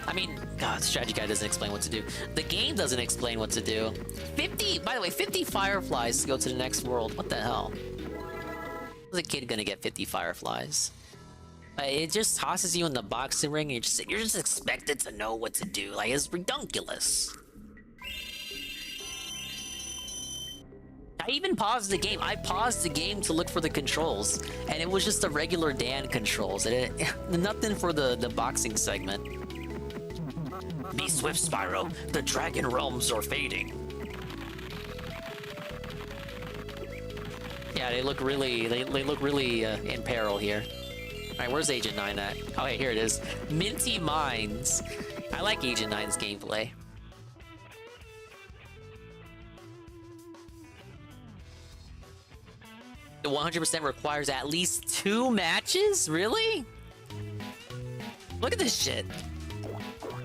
I mean, God, the strategy guide doesn't explain what to do. The game doesn't explain what to do. 50, by the way, 50 fireflies to go to the next world. What the hell? How's a kid gonna get 50 fireflies? It just tosses you in the boxing ring and you're just expected to know what to do. Like, it's redunculous. I even paused the game. I paused the game to look for the controls, and it was just the regular Dan controls. Nothing for the boxing segment. Be swift, Spyro. The dragon realms are fading. Yeah, they look really in peril here. All right, where's Agent 9 at? Oh, hey, here it is. Minty Mines. I like Agent 9's gameplay. The 100% requires at least 2 matches? Really? Look at this shit.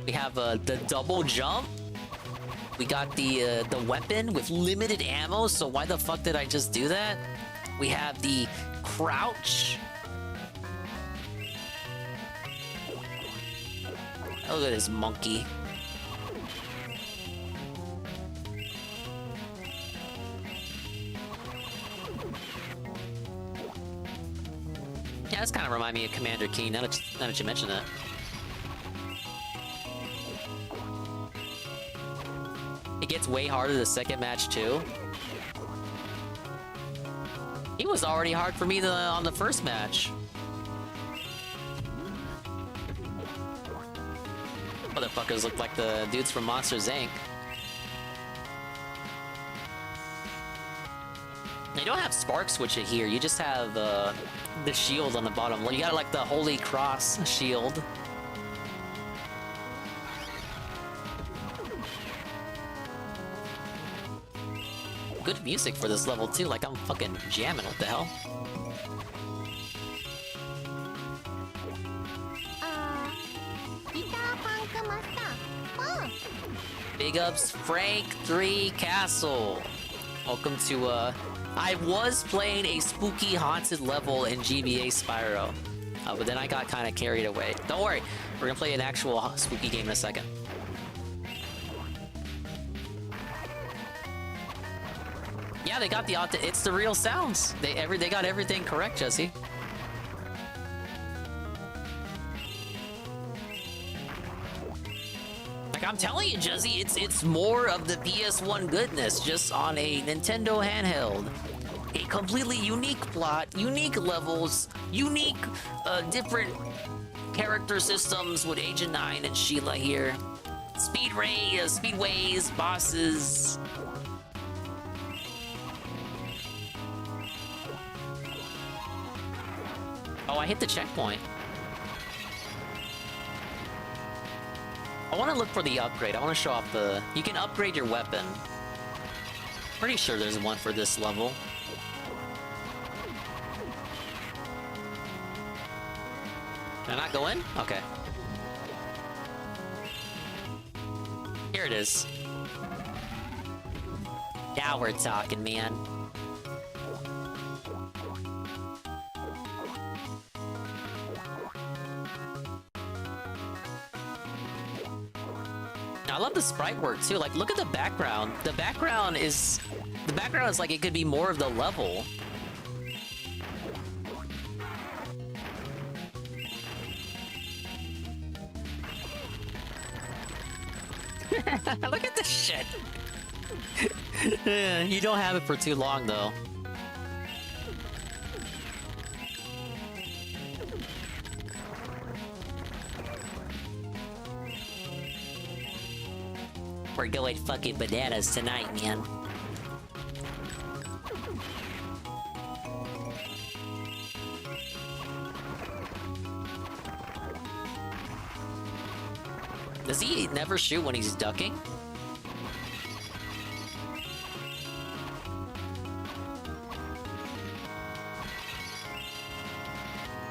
We have the double jump. We got the weapon with limited ammo, so why the fuck did I just do that? We have the crouch. Look at this monkey. Yeah, this kind of remind me of Commander Keen, now that you mention that. It gets way harder the second match, too. He was already hard for me on the first match. Motherfuckers look like the dudes from Monsters, Inc. You don't have Spark Switch it here, you just have the shield on the bottom. You got like the Holy Cross shield. Good music for this level too, like I'm fucking jamming, what the hell? Big ups, Frank 3 Castle. Welcome to, I was playing a spooky haunted level in GBA Spyro, but then I got kind of carried away. Don't worry, we're gonna play an actual spooky game in a second. Yeah, they got it's the real sounds. They got everything correct, Jesse. Like I'm telling you, Jesse, it's more of the PS1 goodness, just on a Nintendo handheld. A completely unique plot, unique levels, unique different character systems with Agent 9 and Sheila here. Speedways, bosses. Oh, I hit the checkpoint. I want to look for the upgrade. I want to show off the... You can upgrade your weapon. Pretty sure there's one for this level. Can I not go in? Okay. Here it is. Now we're talking, man. I love the sprite work too. Like, look at the background. The background is like it could be more of the level. Look at this shit. You don't have it for too long though. We're going fucking bananas tonight, man. Does he never shoot when he's ducking?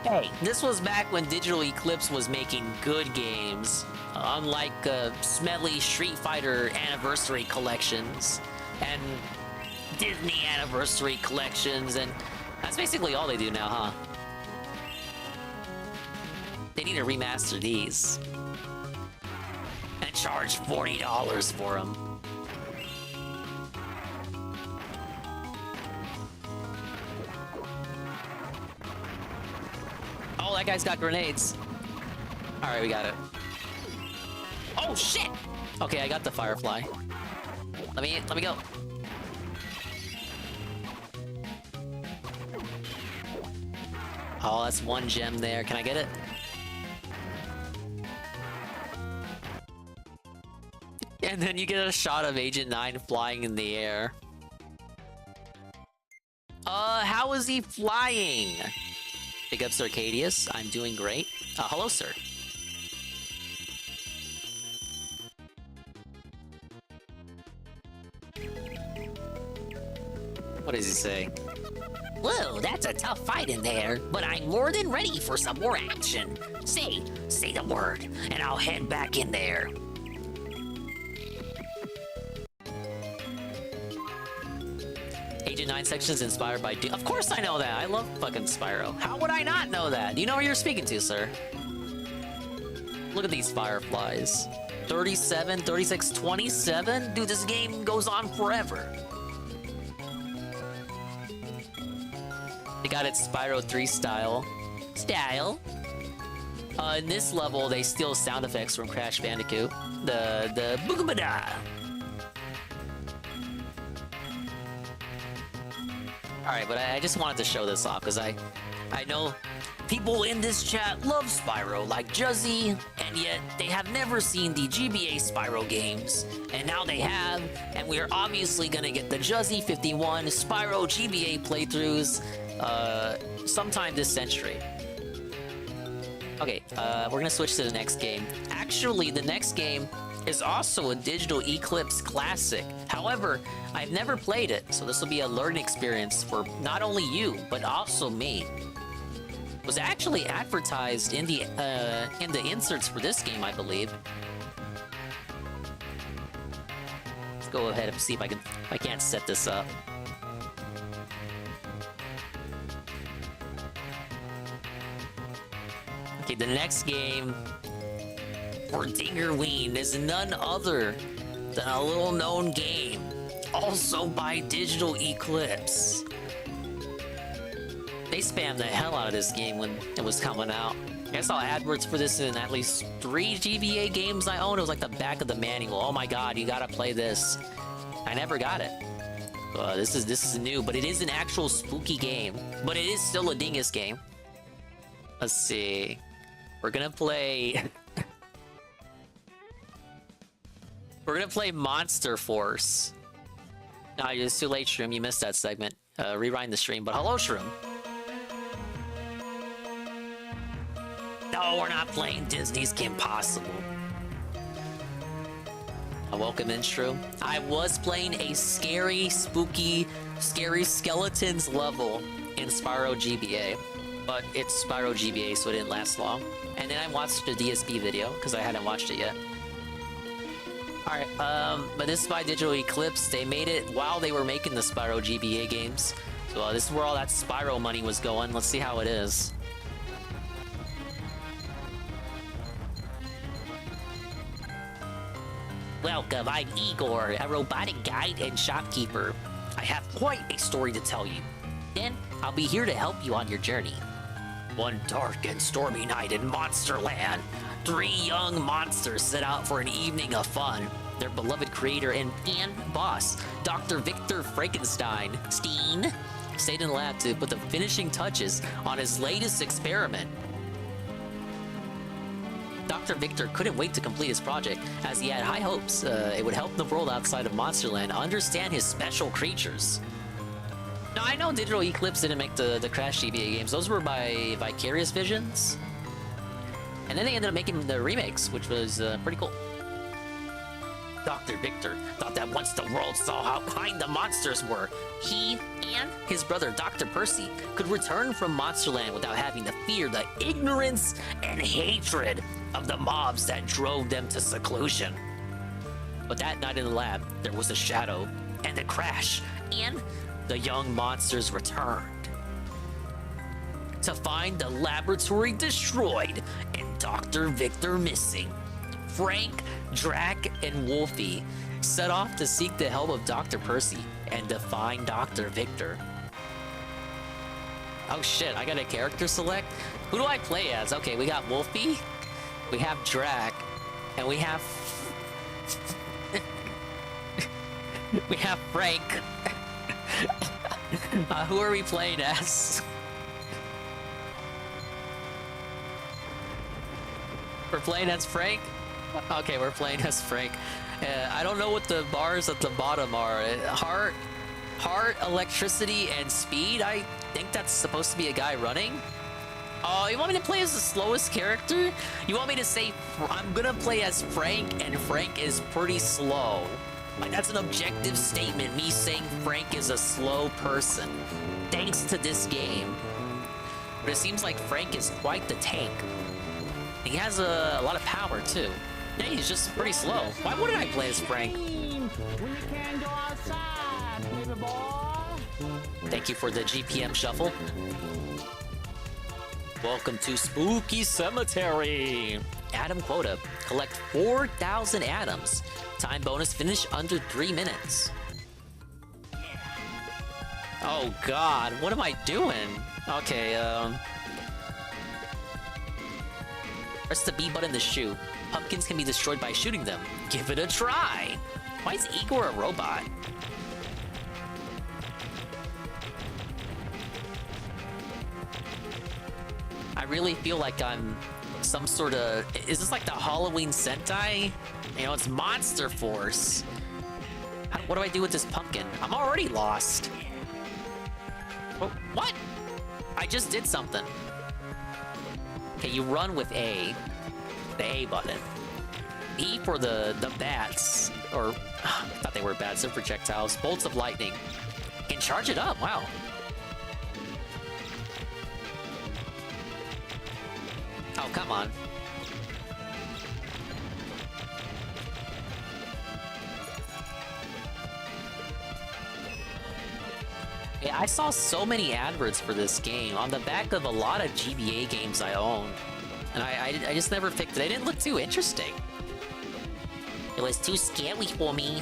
Hey, this was back when Digital Eclipse was making good games. Unlike smelly Street Fighter anniversary collections and Disney anniversary collections, and that's basically all they do now, huh? They need to remaster these and charge $40 for them. Oh, that guy's got grenades. All right, we got it. Oh shit! Okay, I got the Firefly. Let me go. Oh, that's one gem there. Can I get it? And then you get a shot of Agent 9 flying in the air. How is he flying? Big ups, Arcadius. I'm doing great. Hello, sir. What does he say? Whoa, that's a tough fight in there, but I'm more than ready for some more action. Say the word, and I'll head back in there. Agent 9 sections inspired by Of course I know that. I love fucking Spyro. How would I not know that? Do you know who you're speaking to, sir? Look at these fireflies. 37, 36, 27? Dude, this game goes on forever. They got it Spyro 3 style. In this level, they steal sound effects from Crash Bandicoot. The boogabada. Alright, but I just wanted to show this off, because I know people in this chat love Spyro, like Juzzy, and yet they have never seen the GBA Spyro games. And now they have, and we're obviously gonna get the Juzzy 51 Spyro GBA playthroughs sometime this century. Okay, we're gonna switch to the next game. Actually, the next game is also a Digital Eclipse classic. However, I've never played it, so this will be a learning experience for not only you, but also me. It was actually advertised in the inserts for this game, I believe. Let's go ahead and see if I can't set this up. Okay, the next game for Dingerween is none other than a little known game, also by Digital Eclipse. They spammed the hell out of this game when it was coming out. I saw AdWords for this in at least 3 GBA games I own. It was like the back of the manual. Oh my god, you gotta play this. I never got it. This is new, but it is an actual spooky game. But it is still a dingus game. Let's see. We're gonna play... We're gonna play Monster Force. No, it's too late, Shroom. You missed that segment. Rewind the stream, but hello, Shroom. No, we're not playing Disney's Kim Possible. Welcome in, Shroom. I was playing a scary, spooky, scary skeletons level in Spyro GBA. But it's Spyro GBA, so it didn't last long. And then I watched the DSP video, because I hadn't watched it yet. Alright, but this is by Digital Eclipse. They made it while they were making the Spyro GBA games. So this is where all that Spyro money was going. Let's see how it is. Welcome, I'm Igor, a robotic guide and shopkeeper. I have quite a story to tell you. Then, I'll be here to help you on your journey. One dark and stormy night in Monsterland, 3 young monsters set out for an evening of fun. Their beloved creator and boss, Dr. Victor Frankenstein, stayed in the lab to put the finishing touches on his latest experiment. Dr. Victor couldn't wait to complete his project, as he had high hopes it would help the world outside of Monsterland understand his special creatures. Now, I know Digital Eclipse didn't make the Crash GBA games. Those were by Vicarious Visions. And then they ended up making the remakes, which was pretty cool. Dr. Victor thought that once the world saw how kind the monsters were, he and his brother Dr. Percy could return from Monsterland without having to fear the ignorance and hatred of the mobs that drove them to seclusion. But that night in the lab, there was a shadow and a crash, and the young monsters returned to find the laboratory destroyed and Dr. Victor missing. Frank, Drac, and Wolfie set off to seek the help of Dr. Percy and to find Dr. Victor. Oh shit, I got a character select? Who do I play as? Okay, we got Wolfie, we have Drac, and we have... we have Frank. Who are we playing as? We're playing as Frank? Okay, we're playing as Frank. I don't know what the bars at the bottom are. Heart, electricity, and speed? I think that's supposed to be a guy running? Oh, you want me to play as the slowest character? You want me to say I'm gonna play as Frank, and Frank is pretty slow? Like, that's an objective statement, me saying Frank is a slow person. thanks to this game. But it seems like Frank is quite the tank. He has a lot of power too. Yeah, he's just pretty slow. Why wouldn't I play as Frank? Thank you for the GPM shuffle. Welcome to Spooky Cemetery. Atom quota. Collect 4,000 atoms. Time bonus, finish under 3 minutes. Oh god, what am I doing? Okay, press the B button to shoot. Pumpkins can be destroyed by shooting them. Give it a try. Why is Igor a robot? I really feel like I'm some sort of... Is this like the Halloween Sentai? You know, it's Monster Force. What do I do with this pumpkin? I'm already lost. Oh, what? I just did something. Okay, you run with A. The A button. E for the bats. Or, I thought they were bats. They're projectiles. Bolts of lightning. Can charge it up. Wow. Oh, come on. Yeah, I saw so many adverts for this game on the back of a lot of GBA games I own. And I just never picked it. They didn't look too interesting. It was too scary for me.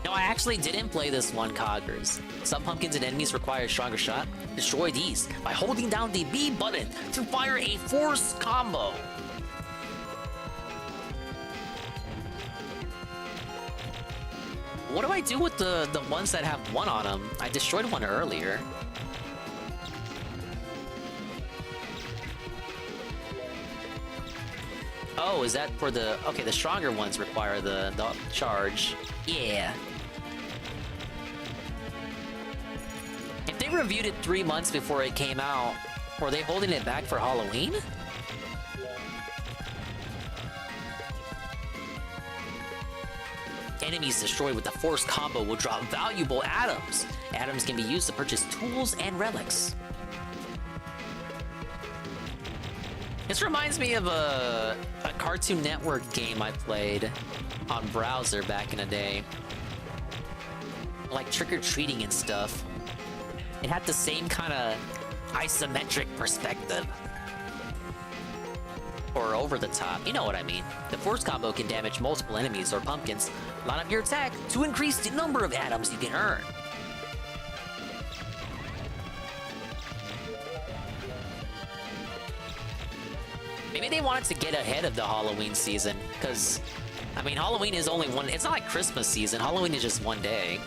No, I actually didn't play this one, Coggers. Some pumpkins and enemies require a stronger shot. Destroy these by holding down the B button to fire a force combo. What do I do with the ones that have 1 on them? I destroyed one earlier. Oh, is that for the... Okay, the stronger ones require the charge. Yeah. If they reviewed it 3 months before it came out, were they holding it back for Halloween? Enemies destroyed with the force combo will drop valuable atoms. Atoms can be used to purchase tools and relics. This reminds me of a Cartoon Network game I played on browser back in the day. Like trick-or-treating and stuff. It had the same kind of isometric perspective. Or over the top, you know what I mean. The force combo can damage multiple enemies or pumpkins. Line up your attack to increase the number of atoms you can earn. Maybe they wanted to get ahead of the Halloween season, because, I mean, Halloween is only one... It's not like Christmas season. Halloween is just one day.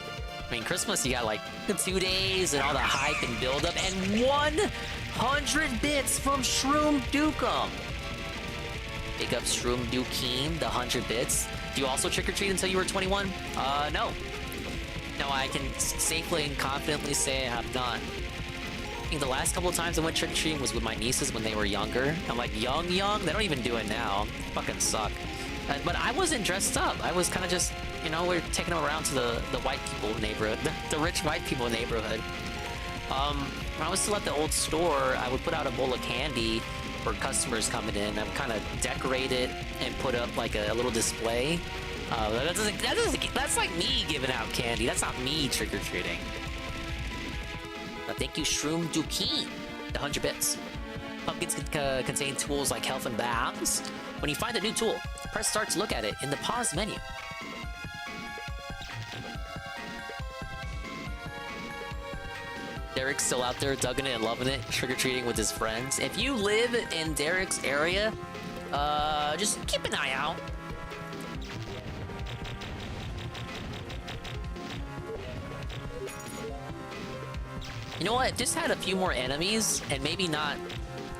I mean, Christmas, you got, like, 2 days and all the hype and build-up, and 100 bits from Shroom Dukem. Big up Shroom Dukem, the 100 bits. Do you also trick-or-treat until you were 21? No. No, I can safely and confidently say I have not. I think the last couple of times I went trick-or-treating was with my nieces when they were younger. I'm like, young? They don't even do it now. Fucking suck. But I wasn't dressed up. I was kind of just, you know, we're taking them around to the white people neighborhood, the rich white people neighborhood. When I was still at the old store, I would put out a bowl of candy for customers coming in. I would kind of decorate it and put up like a little display. That's like me giving out candy. That's not me trick-or-treating. Thank you, Shroom Dukem, the 100 bits. Pumpkins can contain tools like health and bombs. When you find a new tool, press start to look at it in the pause menu. Derek's still out there dugging it and loving it, trick-or-treating with his friends. If you live in Derek's area, just keep an eye out. You know what? If this had a few more enemies, and maybe not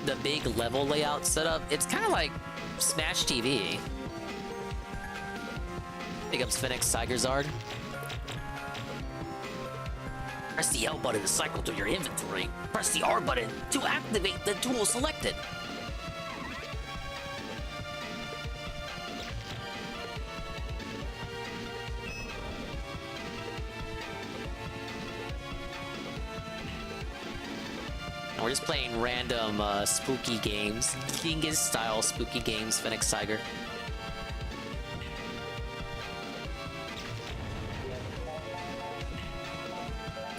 the big level layout setup, it's kind of like Smash TV. Big ups Phoenix Tigerzard. Press the L button to cycle through your inventory. Press the R button to activate the tool selected. And we're just playing random spooky games. Dingus style spooky games, Phoenix Tiger.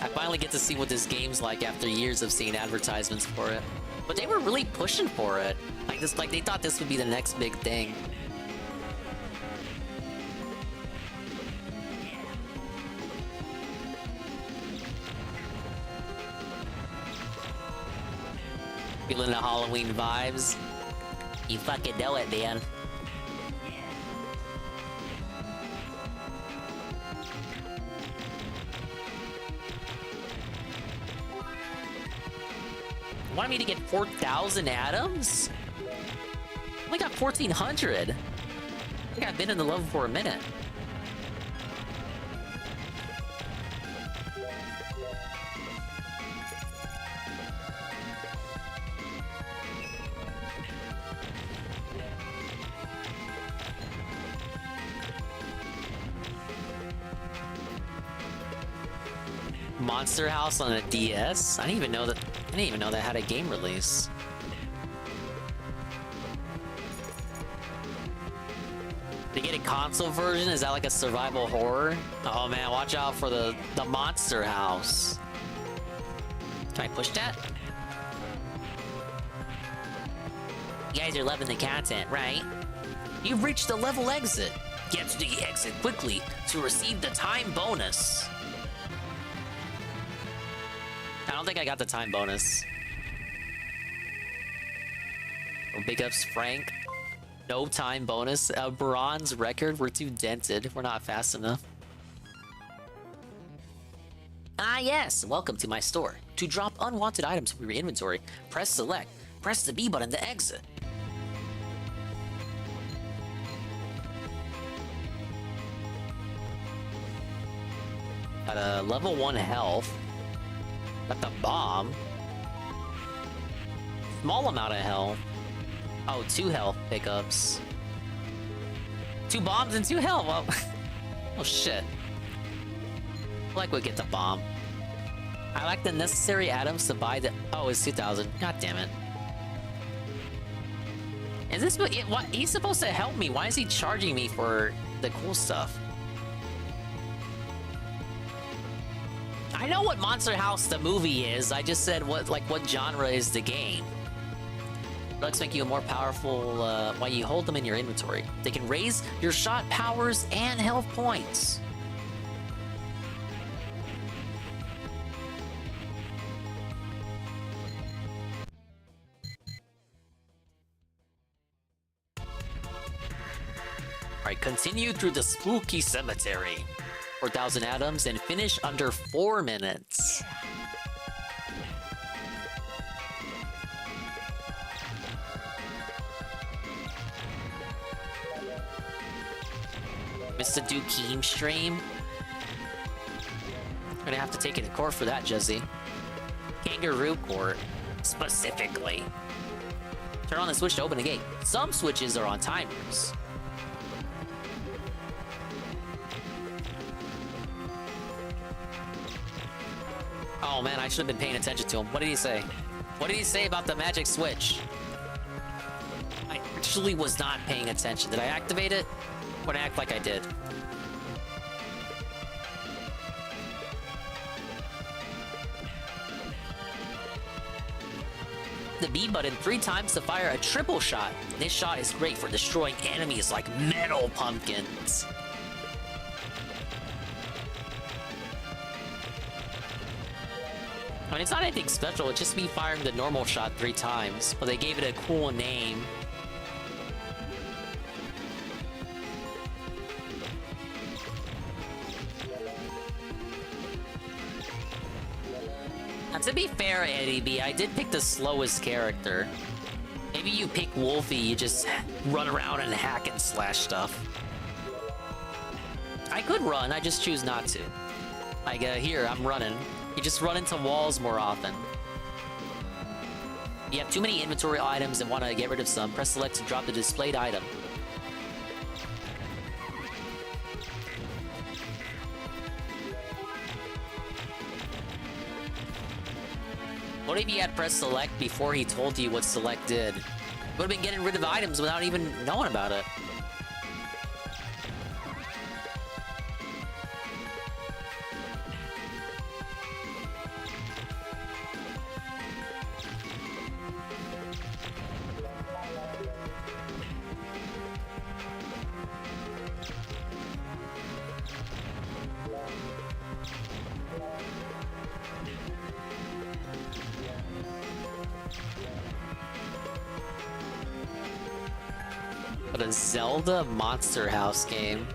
I finally get to see what this game's like after years of seeing advertisements for it. But they were really pushing for it. Like they thought this would be the next big thing. Feeling the Halloween vibes. You fucking know it, man. Want me to get 4,000 atoms? I only got 1,400. I think I've been in the level for a minute. Monster House on a DS? I didn't even know that had a game release. To get a console version, is that like a survival horror? Oh man, watch out for the Monster House. Can I push that? You guys are loving the content, right? You've reached the level exit. Get to the exit quickly to receive the time bonus. I don't think I got the time bonus. Oh, big ups, Frank. No time bonus. A bronze record. We're too dented. We're not fast enough. Ah, yes. Welcome to my store. To drop unwanted items from your inventory, press select. Press the B button to exit. Got a level 1 health. Got the bomb. Small amount of health. Oh, 2 health pickups. 2 bombs and 2 health. Well, oh shit. I like we get the bomb. I like the necessary items to buy the. Oh, it's 2,000. God damn it. Is this what? He's supposed to help me. Why is he charging me for the cool stuff? I know what Monster House the movie is. I just said what genre is the game. Drugs make you more powerful while you hold them in your inventory. They can raise your shot powers and health points. Alright, continue through the spooky cemetery. 4,000 atoms and finish under 4 minutes. Mr. Dukeen stream. I'm gonna have to take it to court for that, Jesse. Kangaroo court, specifically. Turn on the switch to open the gate. Some switches are on timers. Oh man, I should have been paying attention to him. What did he say? What did he say about the magic switch? I actually was not paying attention. Did I activate it? Or did I act like I did? The B button 3 times to fire a triple shot. This shot is great for destroying enemies like metal pumpkins. I mean, it's not anything special, it's just me firing the normal shot 3 times, but they gave it a cool name. Now, to be fair, Eddie B, I did pick the slowest character. Maybe you pick Wolfie, you just run around and hack and slash stuff. I could run, I just choose not to. Like, here, I'm running. You just run into walls more often. You have too many inventory items and want to get rid of some, press select to drop the displayed item. What if you had pressed select before he told you what select did? Would have been getting rid of items without even knowing about it. But a Zelda Monster House game.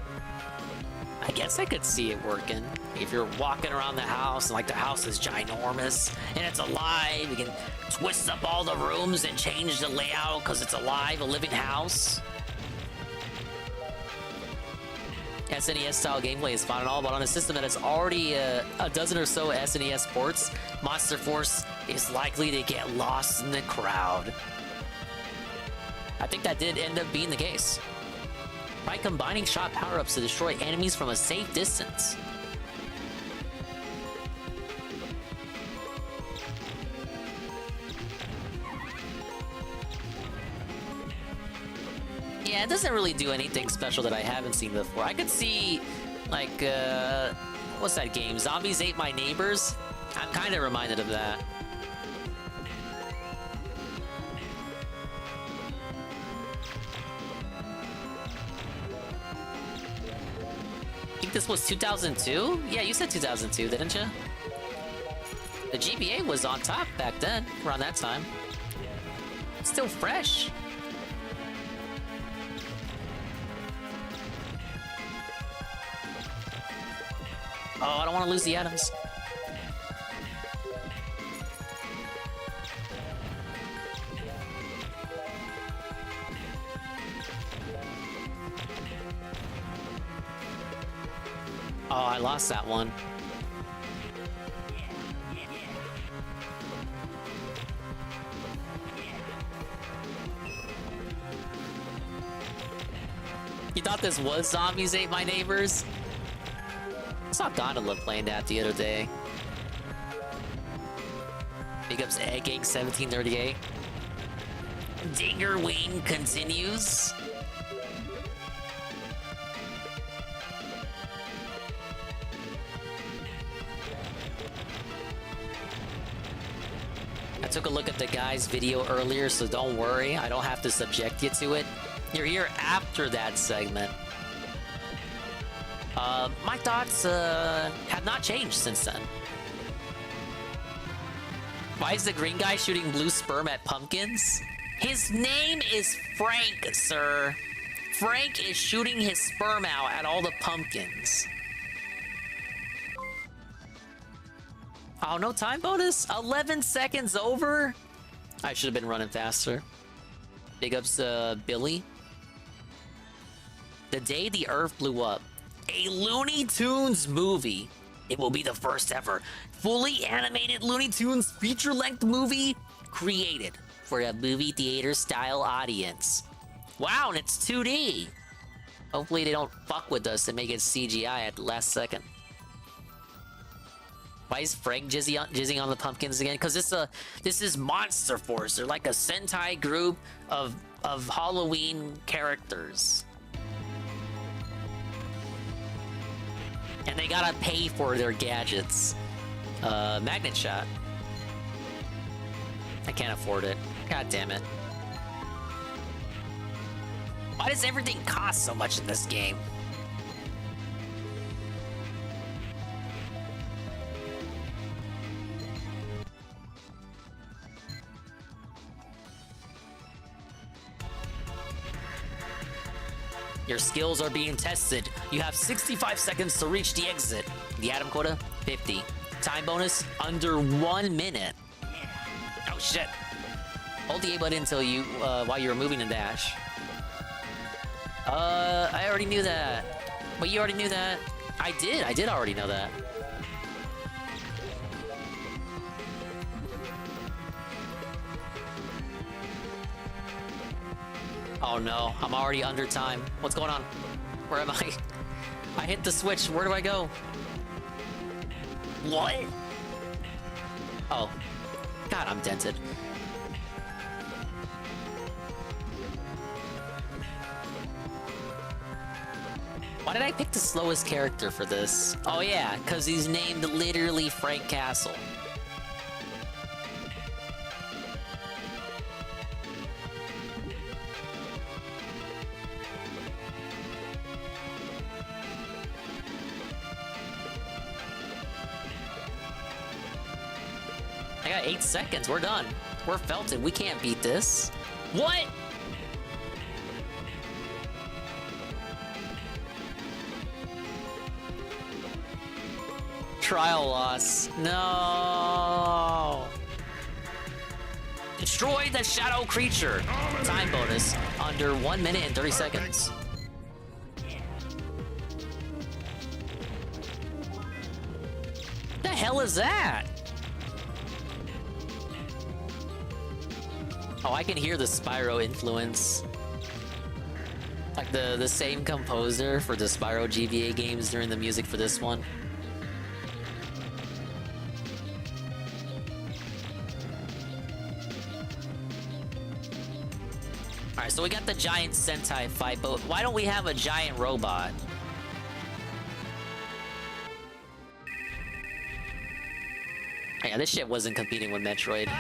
I guess I could see it working. If you're walking around the house and like the house is ginormous and it's alive, you can twist up all the rooms and change the layout because it's alive, a living house. SNES style gameplay is fun and all, but on a system that has already a dozen or so SNES ports, Monster Force is likely to get lost in the crowd. I think that did end up being the case. By combining shot power-ups to destroy enemies from a safe distance. Yeah, it doesn't really do anything special that I haven't seen before. I could see, like, what's that game? Zombies Ate My Neighbors? I'm kind of reminded of that. I think this was 2002? Yeah, you said 2002, didn't you? The GBA was on top back then, around that time. It's still fresh. Oh, I don't want to lose the items. Oh, I lost that one. You thought this was Zombies Ate My Neighbors? I saw Gondola playing that the other day. Big ups Egg 1738. Dingerween continues. I took a look at the guy's video earlier, so don't worry. I don't have to subject you to it. You're here after that segment. My thoughts have not changed since then. Why is the green guy shooting blue sperm at pumpkins? His name is Frank, sir. Frank is shooting his sperm out at all the pumpkins. Oh, no time bonus? 11 seconds over? I should have been running faster. Big ups, Billy. The day the Earth blew up. A Looney Tunes movie. It will be the first ever fully animated Looney Tunes feature-length movie created for a movie theater-style audience. Wow, and it's 2D. Hopefully they don't fuck with us and make it CGI at the last second. Why is Frank jizzing on the pumpkins again? Because this is Monster Force. They're like a Sentai group of Halloween characters. And they gotta pay for their gadgets. Magnet shot. I can't afford it. God damn it. Why does everything cost so much in this game? Your skills are being tested. You have 65 seconds to reach the exit. The item quota, 50. Time bonus, under 1 minute. Oh shit. Hold the A button until you, while you're moving and dash. I already knew that. But you already knew that. I did already know that. Oh no, I'm already under time. What's going on? Where am I? I hit the switch. Where do I go? What? Oh. God God, I'm dented. Why did I pick the slowest character for this? Oh yeah, because he's named literally Frank Castle. I got 8 seconds. We're done. We're felted. We can't beat this. What? Trial loss. No. Destroy the shadow creature. Time bonus under 1 minute and 30 seconds. What the hell is that? Oh, I can hear the Spyro influence. Like the same composer for the Spyro GBA games doing the music for this one. Alright, so we got the giant Sentai fight, but why don't we have a giant robot? Yeah, this shit wasn't competing with Metroid.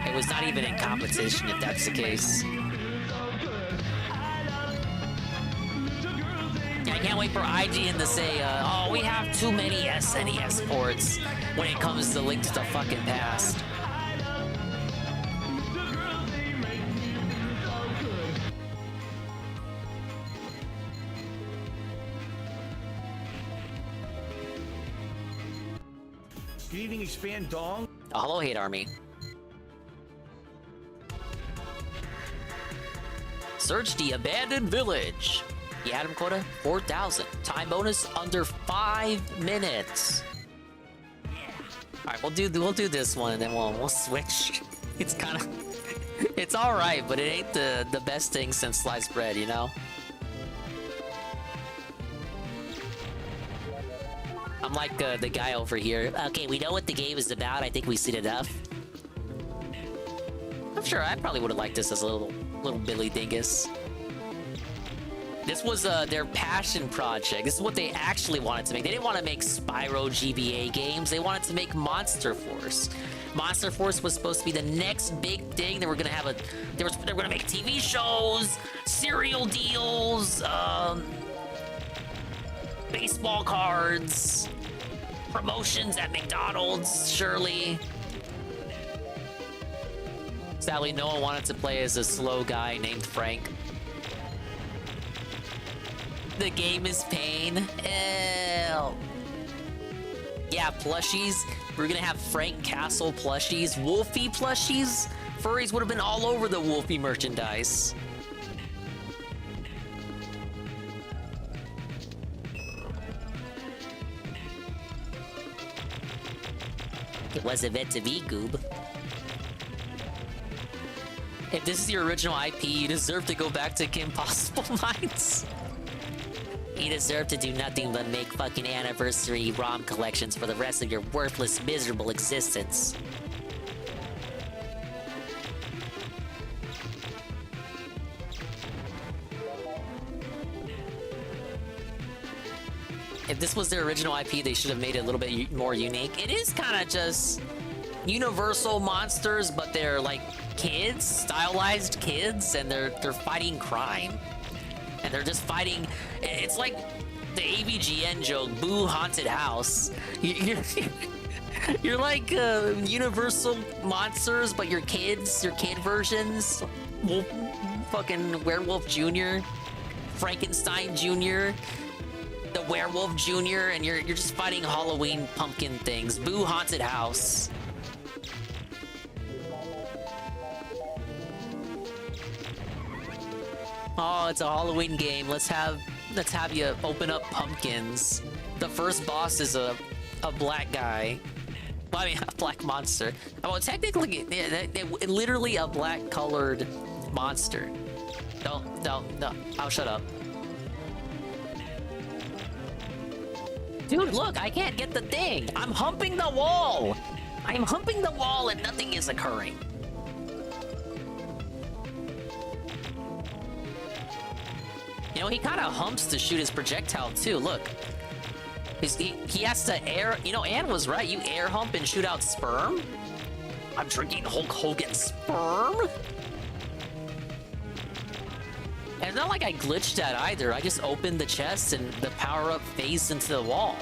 It was not even in competition, if that's the case. Yeah, I can't wait for IGN to say, oh, we have too many SNES ports when it comes to Link to the fucking Past. Good evening, Expand Dong. A Hollow Hate Army. Search the abandoned village. The Atom quota 4,000. Time bonus under 5 minutes. All right, we'll do this one and then we'll switch. It's kind of it's all right, but it ain't the best thing since sliced bread, you know. I'm like the guy over here. Okay, we know what the game is about. I think we seen enough. I'm sure I probably would have liked this as a little Billy Dingus. This was their passion project. This is what they actually wanted to make. They didn't want to make Spyro GBA games. They wanted to make Monster Force. Monster Force was supposed to be the next big thing. They were gonna have they were gonna make TV shows, cereal deals, baseball cards, promotions at McDonald's, surely. Sadly, no one wanted to play as a slow guy named Frank. The game is pain. Ew. Yeah, plushies. We're gonna have Frank Castle plushies. Wolfie plushies? Furries would have been all over the Wolfie merchandise. It wasn't meant to be, Goob. If this is your original IP, you deserve to go back to Kim Possible Minds. You deserve to do nothing but make fucking anniversary ROM collections for the rest of your worthless, miserable existence. If this was their original IP, they should have made it a little bit more unique. It is kind of just universal monsters, but they're like kids, stylized kids, and they're fighting crime. And they're just fighting. It's like the AVGN joke, Boo Haunted House. You're like universal monsters, but you're kids, your kid versions. Fucking Werewolf Jr., Frankenstein Jr., the Werewolf Jr., and you're just fighting Halloween pumpkin things. Boo Haunted House. Oh, it's a Halloween game. Let's have you open up pumpkins. The first boss is a black guy. Well, I mean, a black monster. Well, technically, literally a black colored monster. No. I'll shut up. Dude, look, I can't get the thing. I'm humping the wall. I'm humping the wall and nothing is occurring. You know, he kind of humps to shoot his projectile too, look. He has to air... You know, Anne was right. You air hump and shoot out sperm? I'm drinking Hulk Hogan's sperm? And it's not like I glitched that either. I just opened the chest and the power-up phased into the wall.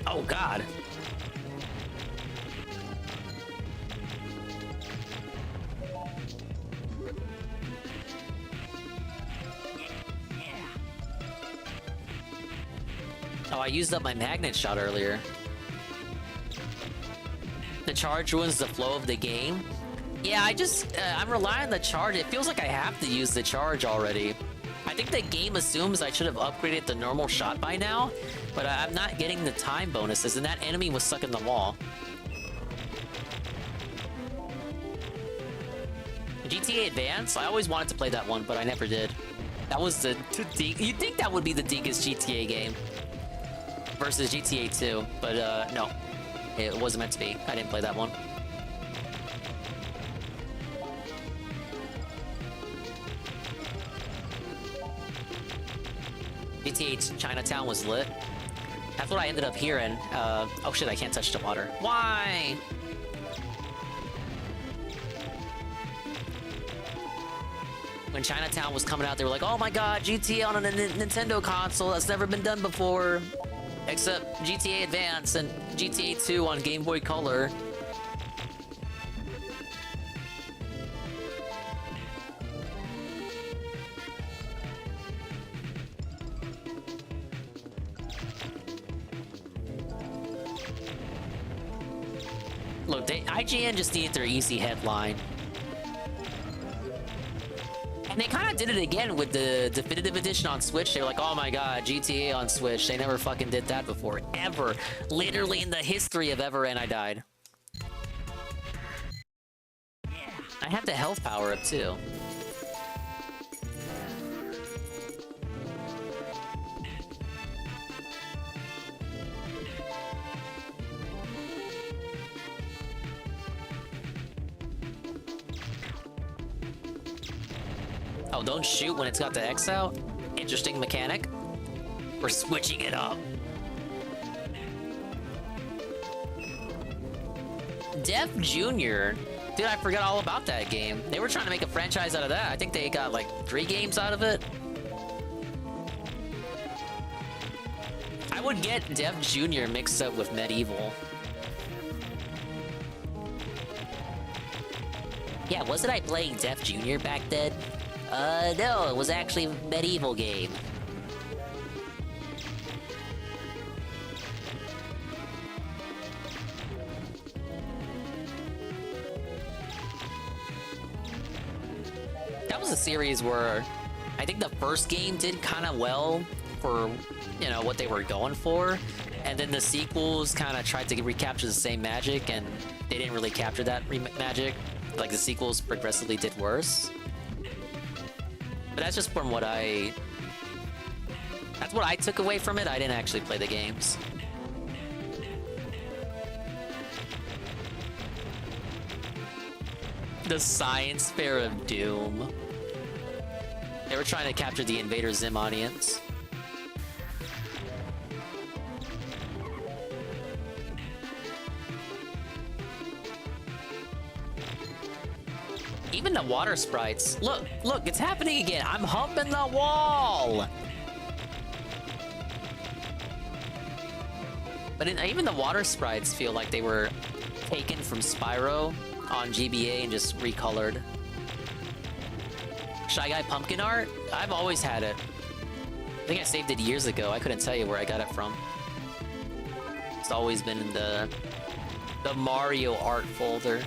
Oh, God. Oh, I used up my magnet shot earlier. The charge ruins the flow of the game. Yeah, I'm relying on the charge. It feels like I have to use the charge already. I think the game assumes I should have upgraded the normal shot by now, but I'm not getting the time bonuses, and that enemy was stuck in the wall. GTA Advance? I always wanted to play that one, but I never did. That was you'd think that would be the deepest GTA game versus GTA 2, but no. It wasn't meant to be. I didn't play that one. GTA Chinatown was lit. That's what I ended up hearing. Oh shit, I can't touch the water. Why? When Chinatown was coming out, they were like, oh my god, GTA on a Nintendo console, that's never been done before. Except GTA Advance and GTA 2 on Game Boy Color. Look, IGN just needed their easy headline. And they kind of did it again with the Definitive Edition on Switch. They were like, oh my god, GTA on Switch. They never fucking did that before. Ever. Literally in the history of ever, and I died. I have the health power up too. Oh, don't shoot when it's got the X out? Interesting mechanic. We're switching it up. Def Jr. Dude, I forgot all about that game. They were trying to make a franchise out of that. I think they got like 3 games out of it. I would get Def Jr. mixed up with MediEvil. Yeah, wasn't I playing Def Jr. back then? No, it was actually a MediEvil game. That was a series where I think the first game did kind of well for, you know, what they were going for. And then the sequels kind of tried to recapture the same magic, and they didn't really capture that magic. Like, the sequels progressively did worse. But that's just from what that's what I took away from it. I didn't actually play the games. The science fair of doom. They were trying to capture the Invader Zim audience. Even the water sprites. Look, it's happening again. I'm humping the wall. But even the water sprites feel like they were taken from Spyro on GBA and just recolored. Shy Guy pumpkin art? I've always had it. I think I saved it years ago. I couldn't tell you where I got it from. It's always been in the Mario art folder.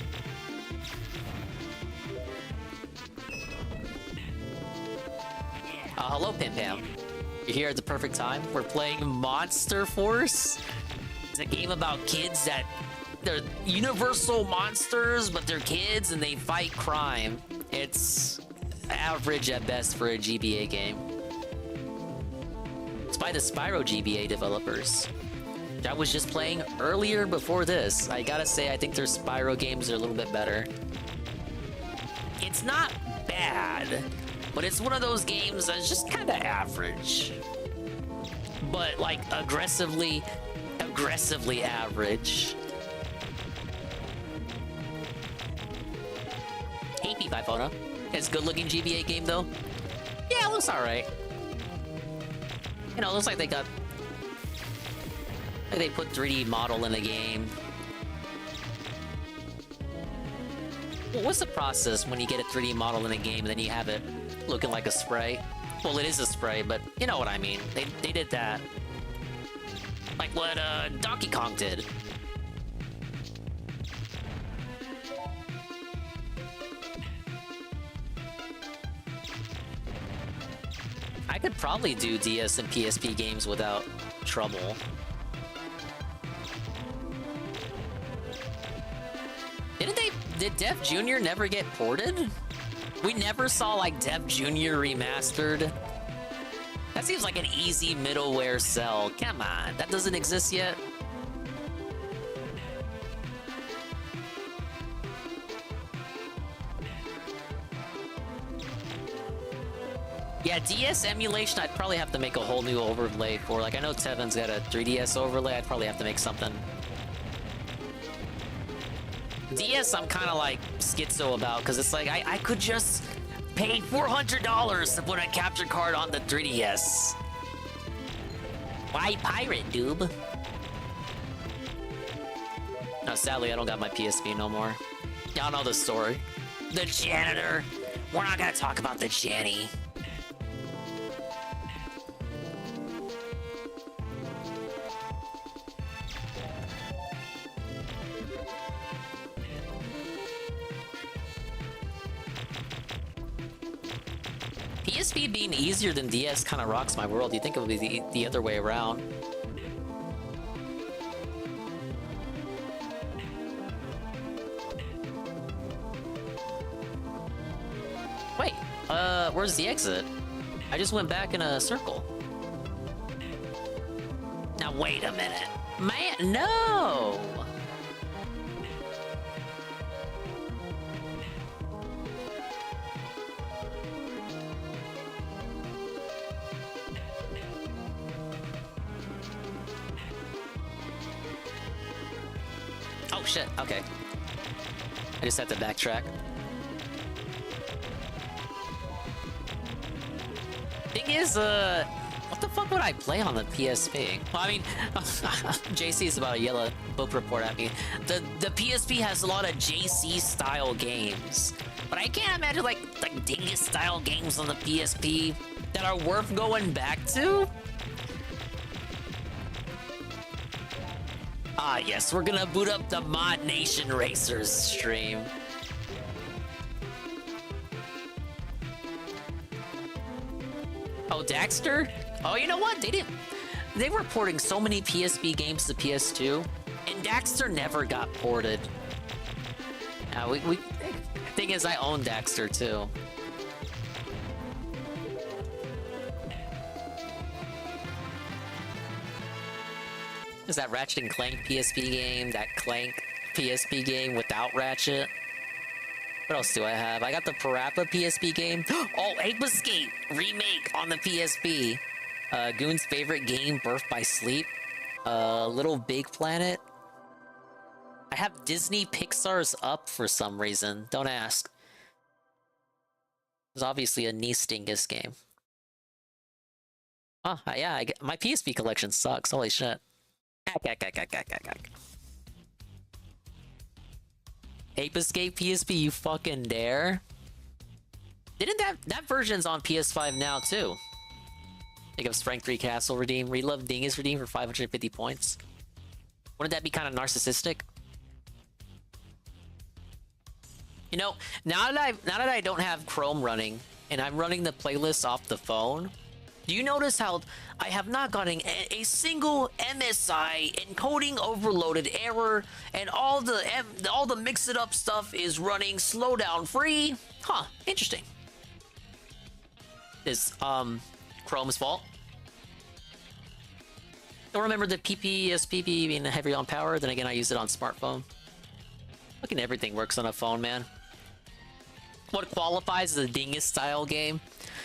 Hello, Pim Pam. You're here at the perfect time. We're playing Monster Force. It's a game about kids that they're universal monsters, but they're kids and they fight crime. It's average at best for a GBA game. by the Spyro GBA developers. I was just playing earlier before this. I gotta say, I think their Spyro games are a little bit better. It's not bad, but it's one of those games that's just kind of average. But like aggressively average. Hey, P5 It's a good-looking GBA game though. Yeah, it looks alright. You know, it looks like they got... like they put 3D model in the game. Well, what's the process when you get a 3D model in a game and then you have it looking like a spray? Well, it is a spray, but you know what I mean. They did that. Like what Donkey Kong did. I could probably do DS and PSP games without trouble. Did Def Jr. never get ported? We never saw like Def Jr. remastered. That seems like an easy middleware sell. Come on, that doesn't exist yet? Yeah, DS emulation, I'd probably have to make a whole new overlay for. Like, I know Tevin's got a 3DS overlay, I'd probably have to make something. DS, I'm kind of like schizo about, because it's like, I could just pay $400 to put a capture card on the 3DS. Why pirate, doob? No, sadly, I don't got my PSP no more. Y'all know the story. The janitor. We're not gonna talk about the Janny. PSP being easier than DS kind of rocks my world. You think it would be the other way around. Wait, where's the exit? I just went back in a circle. Now wait a minute. Man, no! Oh shit, okay. I just have to backtrack. Thing is, what the fuck would I play on the PSP? Well, I mean, JC is about to yell a book report at me. The PSP has a lot of JC style games, but I can't imagine like Dingus style games on the PSP that are worth going back to. Ah, yes, we're gonna boot up the Mod Nation Racers stream. Oh, Daxter? Oh, you know what? They were porting so many PSP games to PS2, and Daxter never got ported. Thing is, I own Daxter too. Is that Ratchet and Clank PSP game? That Clank PSP game without Ratchet? What else do I have? I got the Parappa PSP game. Oh, Ape Escape remake on the PSP. Goon's favorite game, Birth by Sleep. Little Big Planet. I have Disney Pixar's Up for some reason. Don't ask. It's obviously a niece Dingus game. Oh, yeah, my PSP collection sucks. Holy shit. Ape Escape PSP, you fucking dare? Didn't that version's on PS5 now too? Think of Strength 3 Castle redeem, Relove Dingus redeem for 550 points. Wouldn't that be kind of narcissistic? You know, now that I don't have Chrome running and I'm running the playlist off the phone, do you notice how I have not gotten a single MSI encoding overloaded error, and all the mix it up stuff is running slowdown free? Huh, interesting. Is Chrome's fault? Don't remember the PPSP being heavy on power. Then again, I use it on smartphone. Fucking everything works on a phone, man. What qualifies as a dingus style game?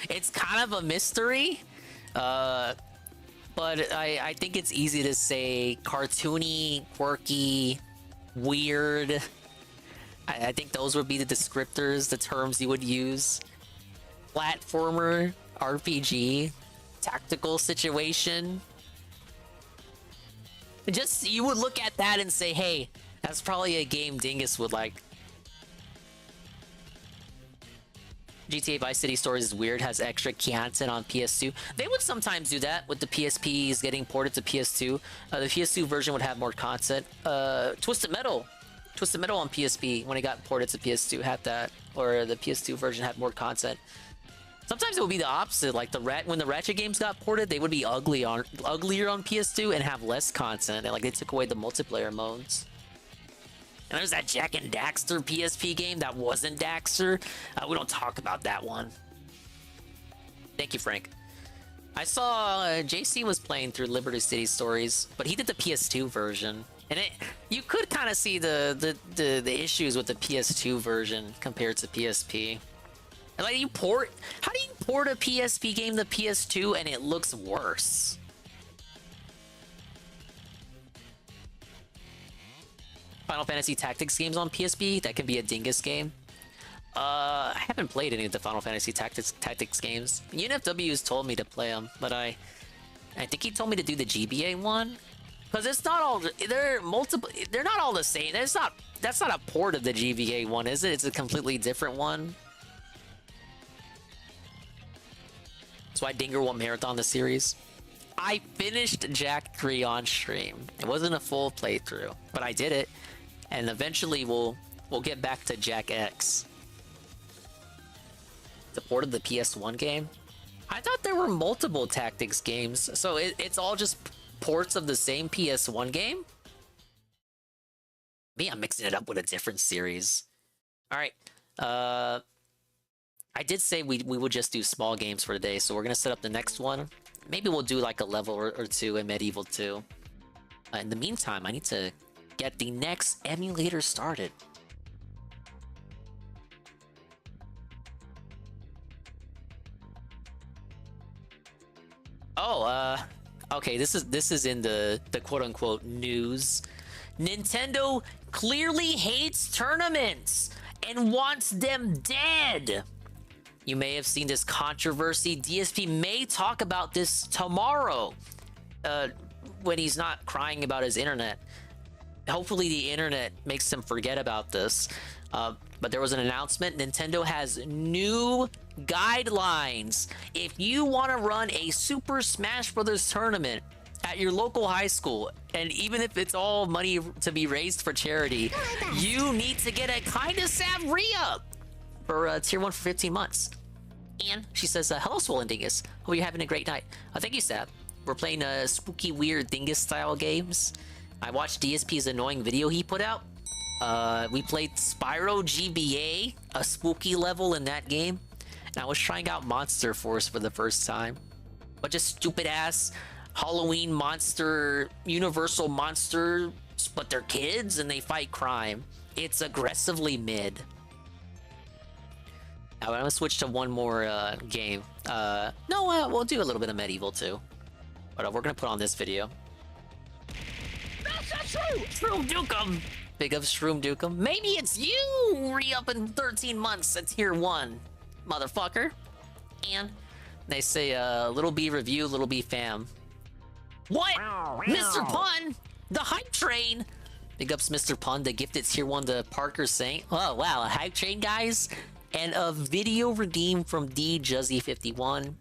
It's kind of a mystery. But I think it's easy to say cartoony, quirky, weird. I think those would be the descriptors, the terms you would use. Platformer, RPG, tactical situation. Just, you would look at that and say, hey, that's probably a game Dingus would like. GTA Vice City Stories is weird, has extra content on PS2. They would sometimes do that with the PSPs getting ported to PS2. The PS2 version would have more content. Twisted Metal on PSP, when it got ported to PS2, had that. Or the PS2 version had more content. Sometimes it would be the opposite, like when the Ratchet games got ported, they would be uglier on PS2 and have less content. And like they took away the multiplayer modes. And there's that Jack and Daxter PSP game that wasn't Daxter. We don't talk about that one. Thank you, Frank. I saw JC was playing through Liberty City Stories, but he did the PS2 version. And you could kind of see the issues with the PS2 version compared to PSP. And like how do you port a PSP game to PS2 and it looks worse? Final Fantasy Tactics games on PSP, that can be a dingus game. I haven't played any of the Final Fantasy Tactics games. UNFW has told me to play them, but I think he told me to do the GBA one. Because it's not all, they're not all the same. That's not a port of the GBA one, is it? It's a completely different one. That's why Dinger won't marathon the series. I finished Jak 3 on stream. It wasn't a full playthrough, but I did it. And eventually we'll get back to Jak X. The port of the PS1 game? I thought there were multiple tactics games, so it's all just ports of the same PS1 game? Me, I'm mixing it up with a different series. Alright, I did say we would just do small games for today, so we're gonna set up the next one. Maybe we'll do like a level or two in MediEvil II. In the meantime, I need to get the next emulator started. Oh, okay, this is in the quote-unquote news. Nintendo clearly hates tournaments and wants them dead. You may have seen this controversy. DSP may talk about this tomorrow when he's not crying about his internet. Hopefully the internet makes him forget about this. But there was an announcement. Nintendo has new guidelines. If you want to run a Super Smash Bros. Tournament at your local high school, and even if it's all money to be raised for charity, you need to get a Kinda Sav re-up for Tier 1 for 15 months. And she says, hello, Swollen Dingus. Hope you're having a great night. Thank you, Sav. We're playing spooky, weird Dingus-style games. I watched DSP's annoying video he put out. We played Spyro GBA, a spooky level in that game. And I was trying out Monster Force for the first time. But just stupid-ass Halloween monster, universal monster, but they're kids and they fight crime. It's aggressively mid. Now I'm gonna switch to one more game. We'll do a little bit of MediEvil II. But we're gonna put on this video. That's not true! Shroom Dukem! Big up Shroom Dukem. Maybe it's you! Re-up in 13 months at Tier 1, motherfucker. And they say, Little B review, Little B fam. What? Mr. Pun! The hype train! Big ups Mr. Pun, the gifted Tier 1 to Parker Saint. Oh, wow, a hype train, guys? And a video redeemed from D Juzzy 51.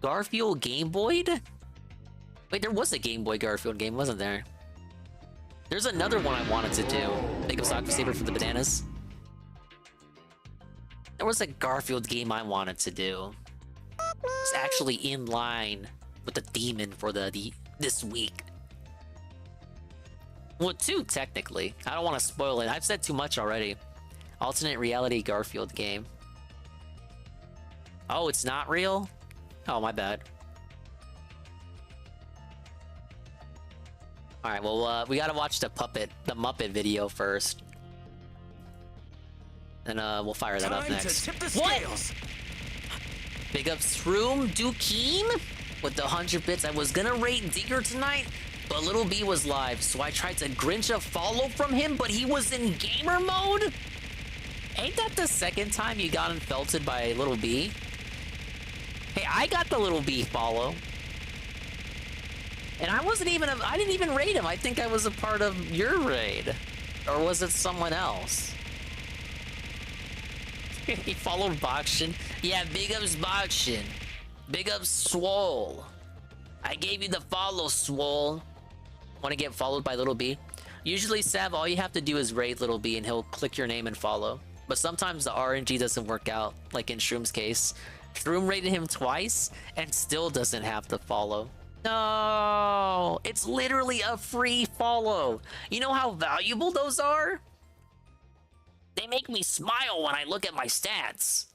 Garfield Game Boy? Wait, there was a Game Boy Garfield game, wasn't there? There's another one I wanted to do. Big up Soccer Saber for the bananas. There was a Garfield game I wanted to do. It's actually in line with the demon for this week. Well, two, technically. I don't want to spoil it. I've said too much already. Alternate reality Garfield game. Oh, it's not real? Oh, my bad. All right, well, we gotta watch the Muppet video first, and we'll fire that up next. What? Big up Shroom Dukeen with the 100 bits. I was gonna rate Digger tonight, but Little B was live, so I tried to Grinch a follow from him, but he was in gamer mode. Ain't that the second time you got felted by Little B? Hey, I got the Little B follow. And I didn't even raid him. I think I was a part of your raid. Or was it someone else? He followed Boxin. Yeah, big ups Boxin. Big ups Swole. I gave you the follow, Swole. Want to get followed by Little B? Usually, Sav, all you have to do is raid Little B and he'll click your name and follow. But sometimes the RNG doesn't work out, like in Shroom's case. Shroom rated him twice and still doesn't have to follow. No, it's literally a free follow. You know how valuable those are? They make me smile when I look at my stats.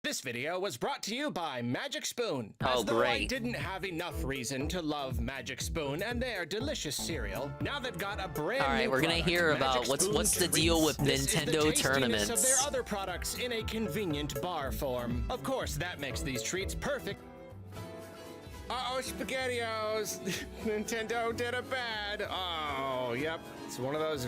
This video was brought to you by Magic Spoon. Oh, As though I great. didn't have enough reason to love Magic Spoon and their delicious cereal, now they've got a brand All right, new we're gonna product, hear Magic about Spoon what's the Treats. deal with This is the Nintendo tastiness tournaments. of their other products in a convenient bar form. Of course, that makes these treats perfect. Uh-oh, SpaghettiOs! Nintendo did a bad. Oh, yep, it's one of those.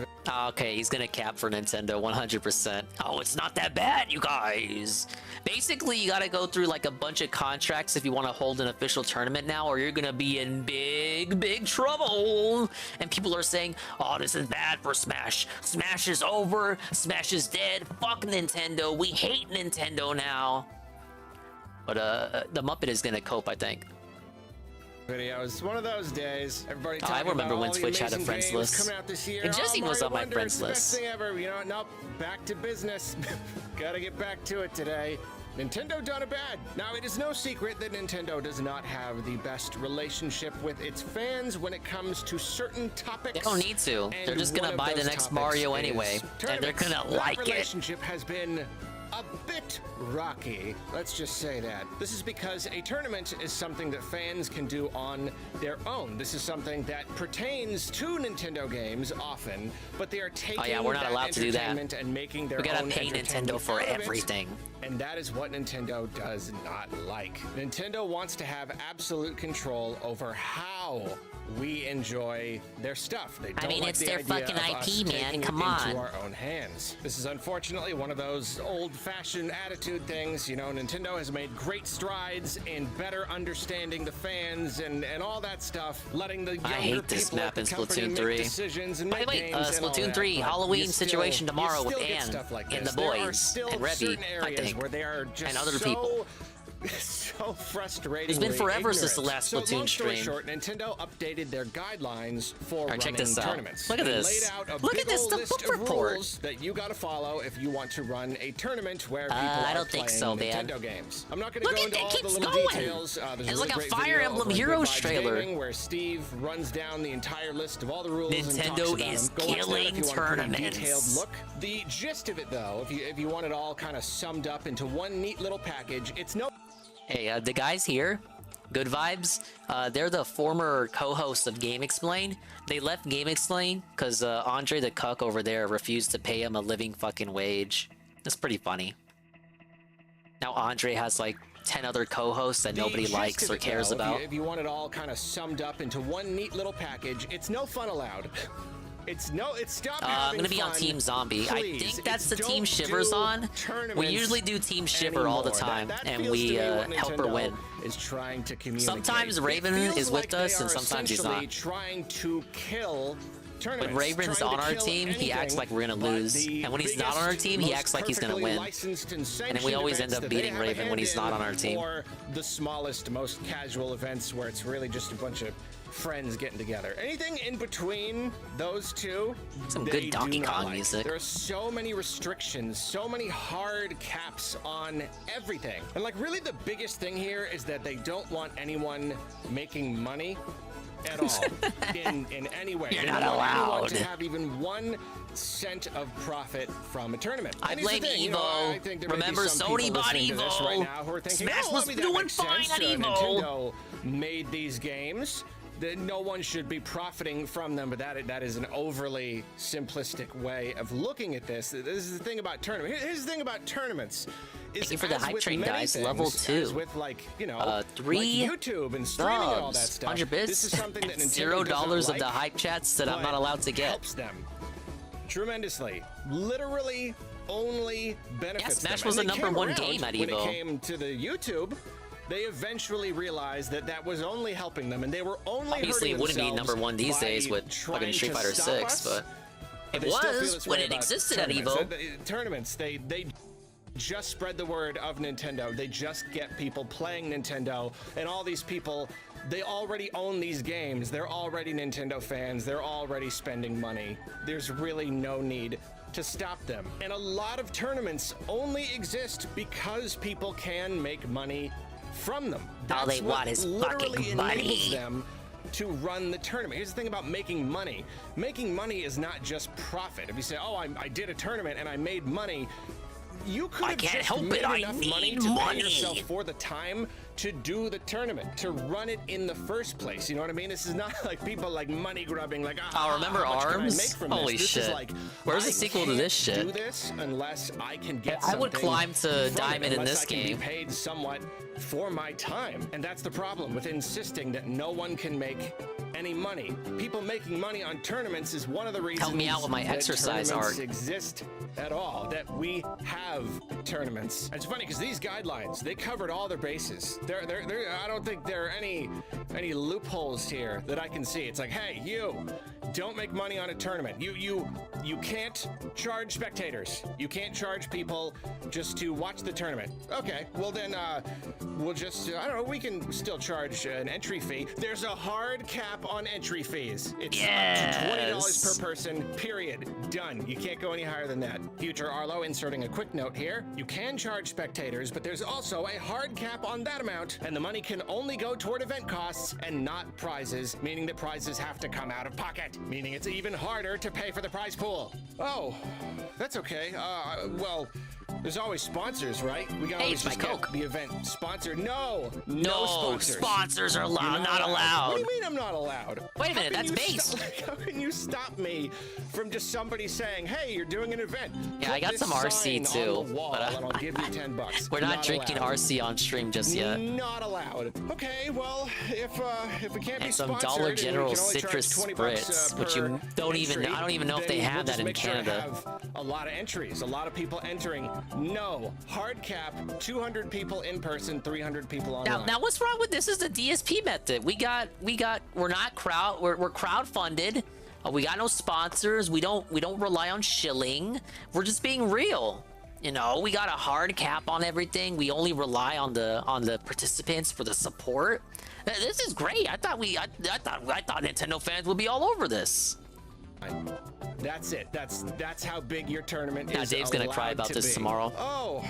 Okay, he's gonna cap for Nintendo 100%. Oh, it's not that bad, you guys. Basically, you gotta go through like a bunch of contracts if you want to hold an official tournament now, or you're gonna be in big trouble. And people are saying, oh, this is bad for Smash. Smash is over. Smash is dead. Fuck Nintendo. We hate Nintendo now. But the Muppet is gonna cope, I think. Videos. One of those days. Everybody Oh, I talking remember about when all the Switch had a amazing friends games list. coming out this year. And Jesse was Mario on my Wonder, friends it's the best list. thing ever. You know, nope. Back to business. Gotta get back to it today. Nintendo done it bad. Now, it is no secret that Nintendo does not have the best relationship with its fans when it comes to certain topics. They don't need to. And They're just one gonna of buy the those next topics Mario is anyway, and they're gonna tournaments. like That it. relationship has been a bit rocky. Let's just say that. This is because a tournament is something that fans can do on their own. This is something that pertains to Nintendo games often, but they are taking Oh yeah, we're not that allowed to do that. entertainment and making their We gotta own pay Nintendo entertainment for out of it. everything. And that is what Nintendo does not like. Nintendo wants to have absolute control over how we enjoy their stuff. They don't mean, like it's the their idea fucking of us IP, man. taking it Come on. into our own hands. This is unfortunately one of those old-fashioned attitude things. You know, Nintendo has made great strides in better understanding the fans and all that stuff, letting the younger I hate this people map at the in company Splatoon make 3. decisions and By the make way, games and all Splatoon that, 3 but Halloween you still- situation tomorrow you with still get Ann stuff like and this. the There are boys still and Revy, certain I areas think, where they are just and other so people. so frustrating. It's been forever since the last so Splatoon long story stream. short, Nintendo updated their guidelines for Alright, check running this out. tournaments. Look at They this. laid out a Look big at this, old the list book of report. rules that you got to follow if you want to run a tournament where people I are don't think playing so, man. Nintendo games. I'm not going to Look go at into it, all keeps the little going. details. There's It's a like really a great Fire video Emblem over on Heroes Good Vibes trailer. Gaming where Steve runs down the entire list of all the rules and talks Nintendo about is them. Go watch that if killing you want a pretty tournaments. detailed look. The gist of it, though, if you want it all kind of summed up into one neat little package, it's no. Hey, the guys here, Good Vibes, they're the former co-hosts of Game Explain. They left Game Explain because Andre the Cuck over there refused to pay him a living fucking wage. That's pretty funny. Now Andre has like 10 other co-hosts that nobody gist likes of or it, cares though, about. If you want it all kind of summed up into one neat little package, it's no fun allowed. It's stop I'm having gonna be on fun, Team Zombie. please. I think that's the It's Team don't Shivers do on. We tournaments usually do Team Shiver all the anymore. time, That and feels we to me what help her Nintendo win. is trying to communicate. Sometimes It Raven feels is with like us, they and are sometimes he's essentially not. trying to kill When tournaments, Raven's trying on to our kill team, he acts anything, like we're gonna but lose. the And when he's not on our team, he biggest, acts like he's gonna perfectly win. licensed And then we sanctioned always end events up that they beating have a Raven when hand he's not in, on our team. Or the smallest, most casual events where it's really just a bunch of friends getting together. Anything in between those two, Some they good do Donkey not Kong like. music. There are so many restrictions, so many hard caps on everything. And like really the biggest thing here is that they don't want anyone making money at all in any way. You're They not don't want anyone allowed. to have even 1 cent of profit from a tournament. I And here's the blame thing, Evo. I think there may be Remember some Sony people bought listening to this Evo. right now who are thinking, Smash oh, was I mean, that doing makes fine sense. on Evo. Nintendo made these games. That no one should be profiting from them, but that is an overly simplistic way of looking at this. This is the thing about tournaments. Here's the thing about tournaments. Thank you for the as hype with train, many guys. things, Level 2. as with like 3 like YouTube and streaming and all that subs, stuff. 100 bits. This is something that Nintendo $0 doesn't of the like, hype chats that I'm but not allowed to get. Helps them tremendously. Literally only benefits Smash them. was And the they number came 1 around game at when Evo. it came to the YouTube. They eventually realized that was only helping them, and they were only Obviously, it hurting wouldn't be themselves number 1 these by days with trying fucking Street to Fighter stop 6, us, but it they still feel was this when way it about existed at tournaments. Evo. Tournaments, they just spread the word of Nintendo. They just get people playing Nintendo, and all these people, they already own these games. They're already Nintendo fans. They're already spending money. There's really no need to stop them. And a lot of tournaments only exist because people can make money from them. All they want is literally fucking enables money. them to run the tournament. Here's the thing about making money. Making money is not just profit. If you say, oh, I did a tournament and I made money, you could have can't just help made it, I enough need money to money. pay yourself for the time to do the tournament, to run it in the first place. You know what I mean? This is not like people like money grubbing, like, remember how much can I ARMS? make from Holy this? This shit. is like, Where's the I sequel to can't this shit? do this unless I can get I would something climb to from it, Diamond in unless this I can game. be paid somewhat for my time. And that's the problem with insisting that no one can make any money. People making money on tournaments is one of the reasons Help me out with my that exercise tournaments art. exist at all, that we have tournaments. It's funny because these guidelines, they covered all their bases. I don't think there are any loopholes here that I can see. It's like, hey, you don't make money on a tournament. You can't charge spectators. You can't charge people just to watch the tournament. Okay, well then we'll just I don't know, we can still charge an entry fee. There's a hard cap on entry fees. It's up to $20 per person, period. Done. You can't go any higher than that. Future Arlo inserting a quick note here. You can charge spectators, but there's also a hard cap on that amount, and the money can only go toward event costs and not prizes, meaning that prizes have to come out of pocket, meaning it's even harder to pay for the prize pool. Oh, that's okay. Well, there's always sponsors, right? We can always just get the event sponsored. No sponsors. Sponsors are not allowed. What do you mean I'm not allowed? Wait a minute, How can that's you base. How can you stop me from just somebody saying, "Hey, you're doing an event"? Yeah, Put I got this some RC sign on too, the wall, but, and I'll give you $10. We're not drinking allowed. RC on stream just yet. Not allowed. Okay, well, if we can't be And some sponsored, Dollar and we General can only charge citrus $20, spritz, which you don't even. I don't even know if they then have we'll that just in make sure to Canada. have a lot of entries, a lot of people entering. No hard cap. 200 people in person, 300 people online. Now what's wrong with this? Is the DSP method. We're not we're crowd funded. We got no sponsors. We don't rely on shilling. We're just being real. You know, we got a hard cap on everything. We only rely on the participants for the support. This is great. I thought Nintendo fans would be all over this. That's it. That's how big your tournament is. Now Dave's gonna cry about this tomorrow. Oh,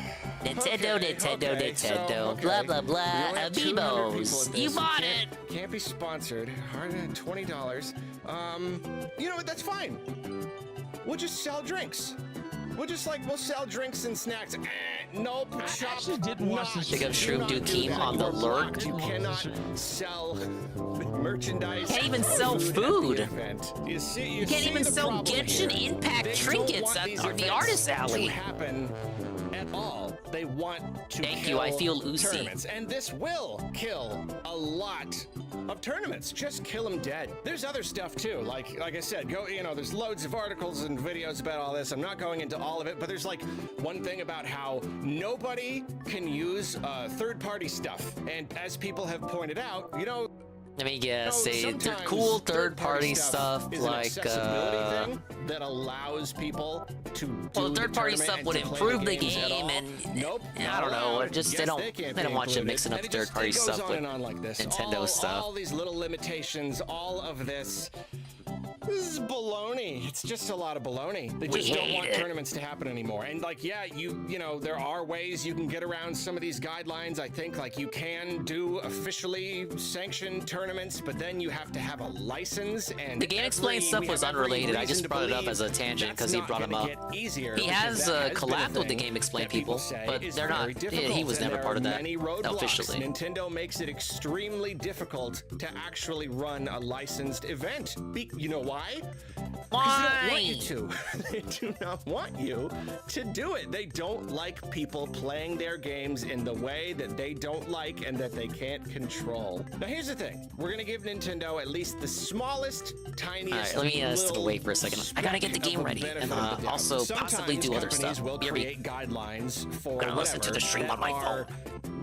Nintendo, blah blah blah. Amiibos, you bought it. Can't be sponsored. Hard $20. You know what? That's fine. We'll just sell drinks. We'll sell drinks and snacks. Nope. I actually didn't watch this. Pick up Shroom Dukeem on the lurk. You cannot sell merchandise. Can't even sell food. You You can't even sell Genshin Impact trinkets at the artist alley. To happen at all. They want to Thank kill you, I feel oozy. tournaments, and this will kill a lot of tournaments. Just kill them dead. There's other stuff too. Like I said, there's loads of articles and videos about all this. I'm not going into all of it, but there's like one thing about how nobody can use third-party stuff. And as people have pointed out, Let me guess, sometimes cool third-party stuff is like an accessibility thing that allows people to do well, third-party the stuff tournament would and to improve play the games at game, all. and Nope, I don't know. It just they Yes, don't can't they don't be want you included. mixing up And it just- third-party it goes stuff on with and on like this. Nintendo stuff. All these little limitations, all of this. This is baloney. It's just a lot of baloney. They just don't want tournaments to happen anymore. And like, yeah, you know, there are ways you can get around some of these guidelines. I think like you can do officially sanctioned tournaments, but then you have to have a license. And the Game Explained stuff was unrelated. I just brought it up as a tangent because he brought him up. He has collabed with the Game Explained people, but they're not. He was never part of that officially. Nintendo makes it extremely difficult to actually run a licensed event. You know why? Why? They don't want you to. They do not want you to do it. They don't like people playing their games in the way that they don't like and that they can't control. Now here's the thing. We're gonna give Nintendo at least the smallest, tiniest. All right, let me step away for a second. I gotta get the game ready and also possibly do other stuff. Will create guidelines for gonna listen to the stream on my phone.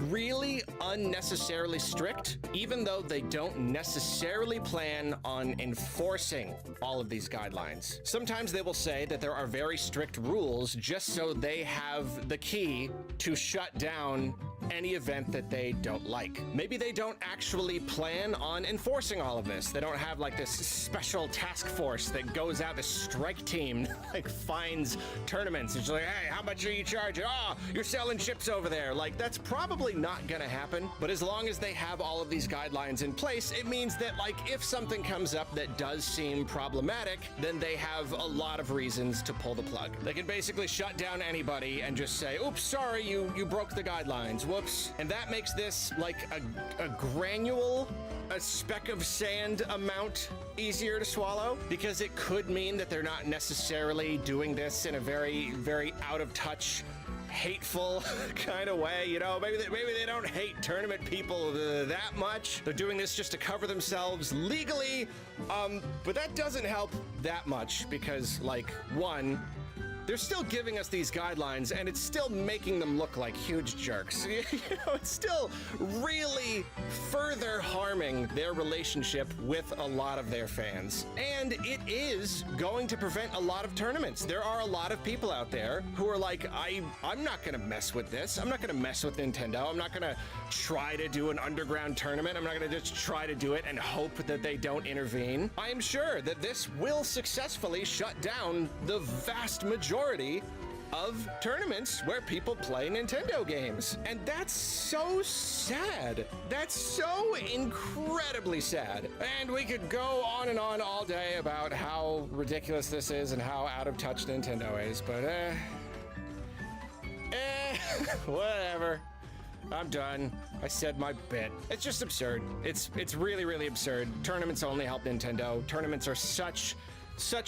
Really unnecessarily strict, even though they don't necessarily plan on enforcing all of these guidelines. Sometimes they will say that there are very strict rules just so they have the key to shut down any event that they don't like. Maybe they don't actually plan on enforcing all of this. They don't have like this special task force that goes out, the strike team, like finds tournaments. It's like, hey, how much are you charging? Oh, you're selling chips over there. Like, that's probably not gonna happen. But as long as they have all of these guidelines in place, it means that like if something comes up that does seem problematic, then they have a lot of reasons to pull the plug. They can basically shut down anybody and just say, oops, sorry, you broke the guidelines. Whoops. And that makes this like a granule, a speck of sand amount easier to swallow, because it could mean that they're not necessarily doing this in a very, very out of touch, hateful kind of way. You know, maybe they don't hate tournament people that much. They're doing this just to cover themselves legally, but that doesn't help that much because, like, one, they're still giving us these guidelines and it's still making them look like huge jerks. You know, it's still really further harming their relationship with a lot of their fans. And it is going to prevent a lot of tournaments. There are a lot of people out there who are like, I'm not gonna mess with this. I'm not gonna mess with Nintendo. I'm not gonna try to do an underground tournament. I'm not gonna just try to do it and hope that they don't intervene. I am sure that this will successfully shut down the vast majority of tournaments where people play Nintendo games. And that's so sad. That's so incredibly sad. And we could go on and on all day about how ridiculous this is and how out of touch Nintendo is, but whatever. I'm done. I said my bit. It's just absurd. It's really, really absurd. Tournaments only help Nintendo. Tournaments are such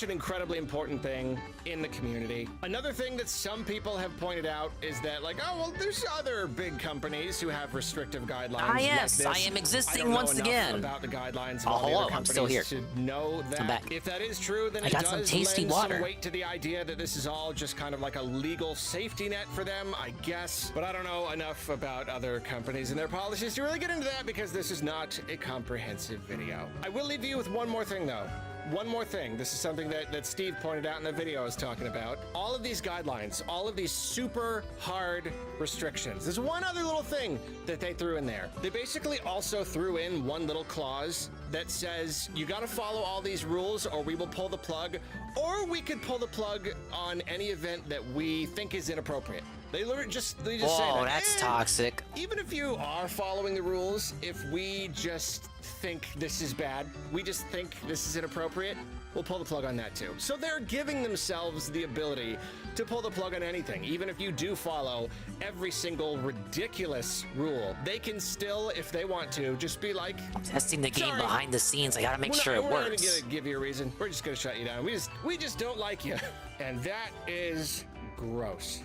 an incredibly important thing in the community. Another thing that some people have pointed out is that, like, oh, well, there's other big companies who have restrictive guidelines. Ah, yes, like this. I am existing I don't once know again. About the guidelines. Oh, hello, I'm still here. To know that I'm back. If that is true, then I it got does some tasty lend water. some weight to the idea that this is all just kind of like a legal safety net for them, I guess. But I don't know enough about other companies and their policies to really get into that because this is not a comprehensive video. I will leave you with one more thing, though. One more thing. This is something that Steve pointed out in the video I was talking about. All of these guidelines, all of these super hard restrictions. There's one other little thing that they threw in there. They basically also threw in one little clause that says you gotta follow all these rules or we will pull the plug, or we could pull the plug on any event that we think is inappropriate. They just say that. Whoa, that's toxic. Even if you are following the rules, if we just think this is bad, we just think this is inappropriate, we'll pull the plug on that too. So they're giving themselves the ability to pull the plug on anything. Even if you do follow every single ridiculous rule, they can still, if they want to, just be like, testing the game behind the scenes. I gotta make sure it works. We're not works. gonna give you a reason. We're just gonna shut you down. We just don't like you. And that is gross.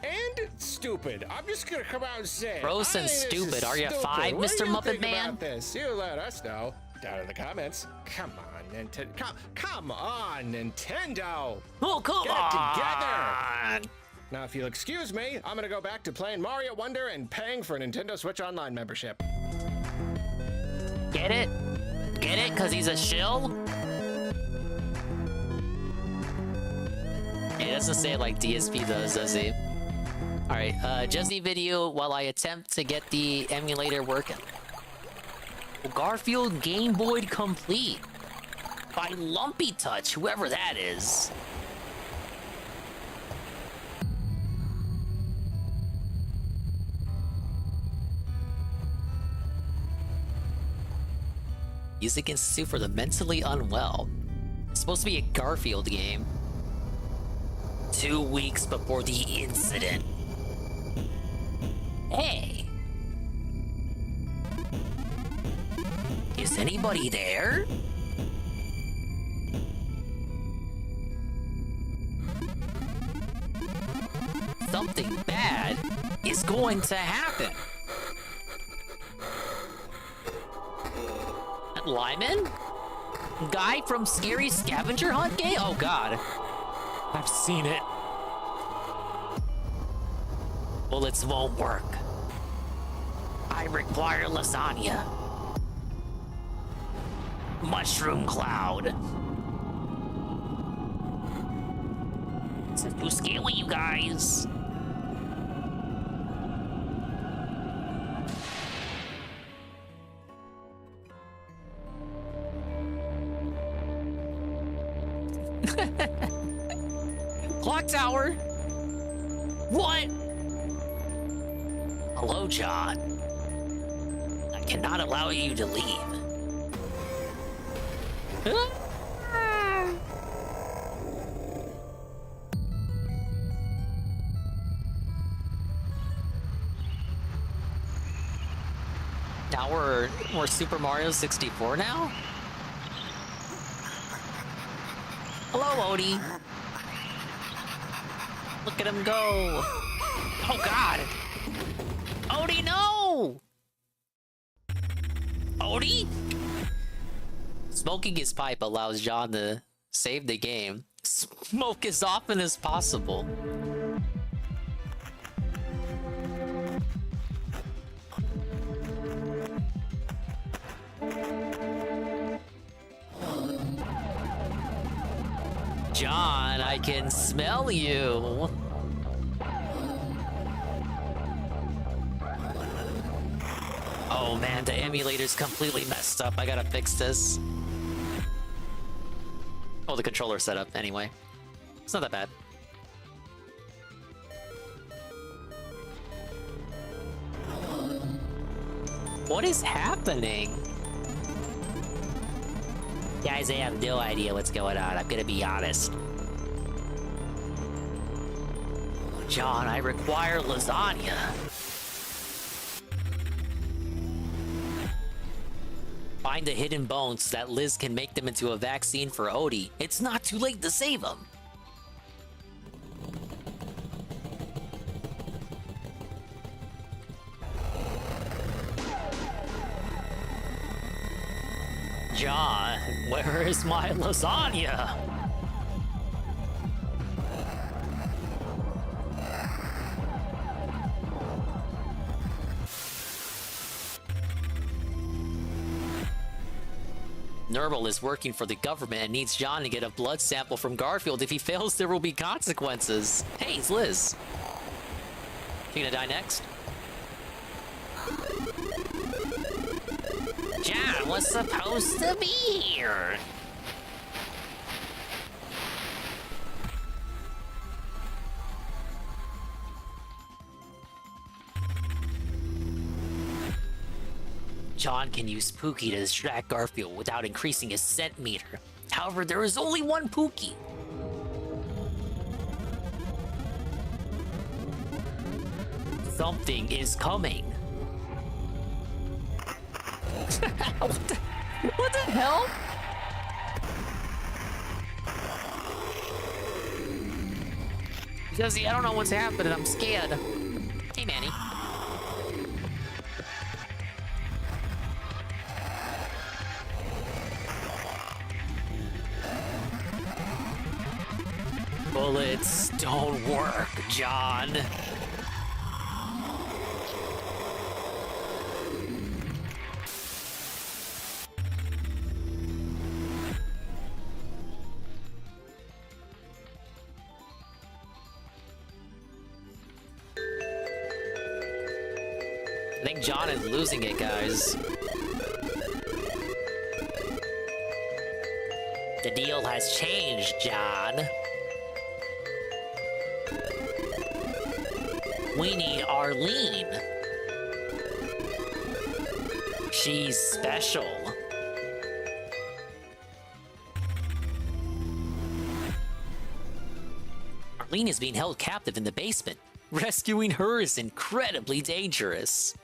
And stupid. I'm just gonna come out and say, Gross and stupid. Are you five, What Mr. do you Muppet think Man? about this? You let us know down in the comments. Come on, Nintendo. Come on, Nintendo. Oh, come Get on. it together. Now, if you'll excuse me, I'm gonna go back to playing Mario Wonder and paying for a Nintendo Switch Online membership. Get it? Get it? Cause he's a shill? He doesn't say it like DSP does he? Alright, Jesse video while I attempt to get the emulator working. Garfield Game Boy complete. by Lumpy Touch, whoever that is. Music Institute for the Mentally Unwell. It's supposed to be a Garfield game. 2 weeks before the incident. Hey! Is anybody there? Something bad is going to happen. Lyman? Guy from Scary Scavenger Hunt game? Oh god. I've seen it. Bullets won't work. I require lasagna. Mushroom cloud. This is too scary, you guys. Clock tower. What? Hello, John. I cannot allow you to leave. Now we're Super Mario 64 now? Hello, Odie. Look at him go. Oh, God. Odie, no! Odie? Smoking his pipe allows John to save the game. Smoke as often as possible. John, I can smell you. Oh man, the emulator's completely messed up. I gotta fix this. Oh, the controller setup, anyway. It's not that bad. What is happening? Guys, I have no idea what's going on. I'm gonna be honest. John, I require lasagna. Find the hidden bones so that Liz can make them into a vaccine for Odie. It's not too late to save him. John, where is my lasagna? Nermal is working for the government and needs John to get a blood sample from Garfield. If he fails, there will be consequences. Hey, it's Liz. You gonna die next? John was supposed to be here. John can use Pookie to distract Garfield without increasing his scent meter. However, there is only one Pookie. Something is coming. What the hell? Jesse, I don't know what's happening. I'm scared. Hey, Manny. Bullets don't work, John. I think John is losing it, guys. The deal has changed, John. We need Arlene. She's special. Arlene is being held captive in the basement. Rescuing her is incredibly dangerous.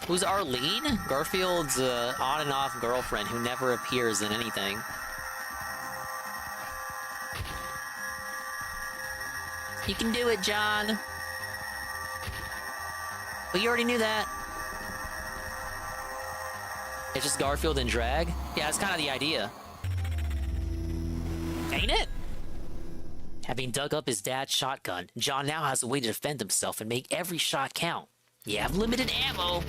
Who's Arlene? Garfield's on and off girlfriend who never appears in anything. You can do it, John. But you already knew that. It's just Garfield and drag? Yeah, that's kind of the idea. Ain't it? Having dug up his dad's shotgun, John now has a way to defend himself and make every shot count. You have limited ammo.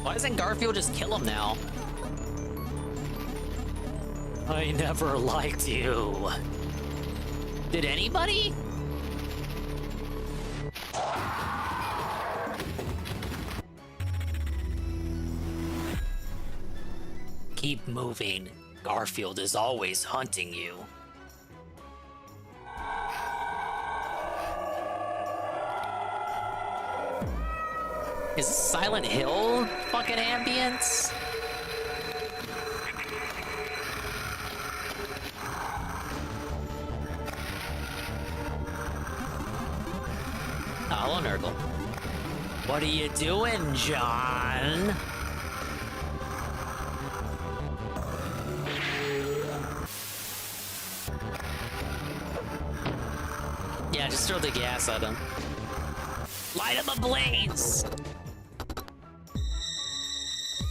Why doesn't Garfield just kill him now? I never liked you. Did anybody? Keep moving. Garfield is always hunting you. Is this Silent Hill fucking ambience? Oh, hello, Nurgle. What are you doing, John? Yeah, just throw the gas at him. Light him ablaze!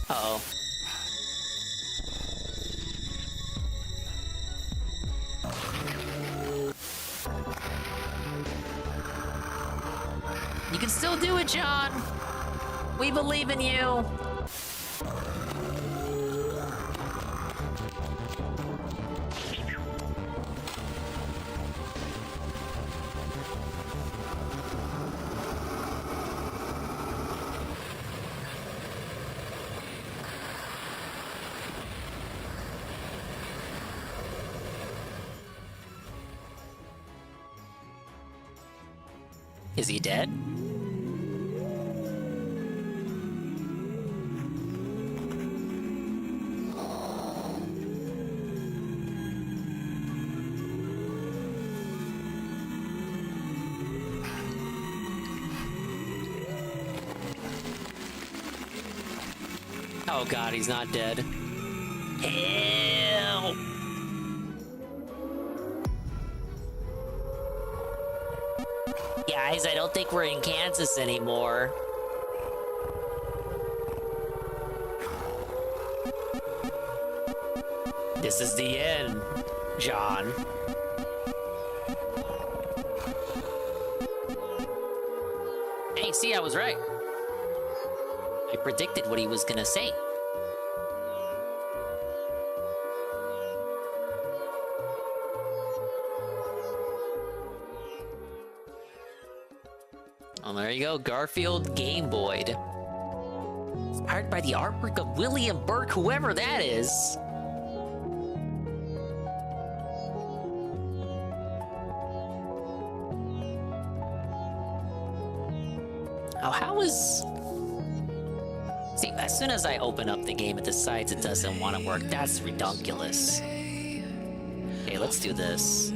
Uh-oh. You can still do it, John! We believe in you! Is he dead? Oh god, he's not dead. Help! Guys, I don't think we're in Kansas anymore. This is the end, John. Hey, see, I was right. I predicted what he was gonna say. Oh, there you go, Garfield Game Boy'd. Inspired by the artwork of William Burke, whoever that is. Oh, how is... See, as soon as I open up the game, it decides it doesn't want to work. That's redunculous. Okay, let's do this.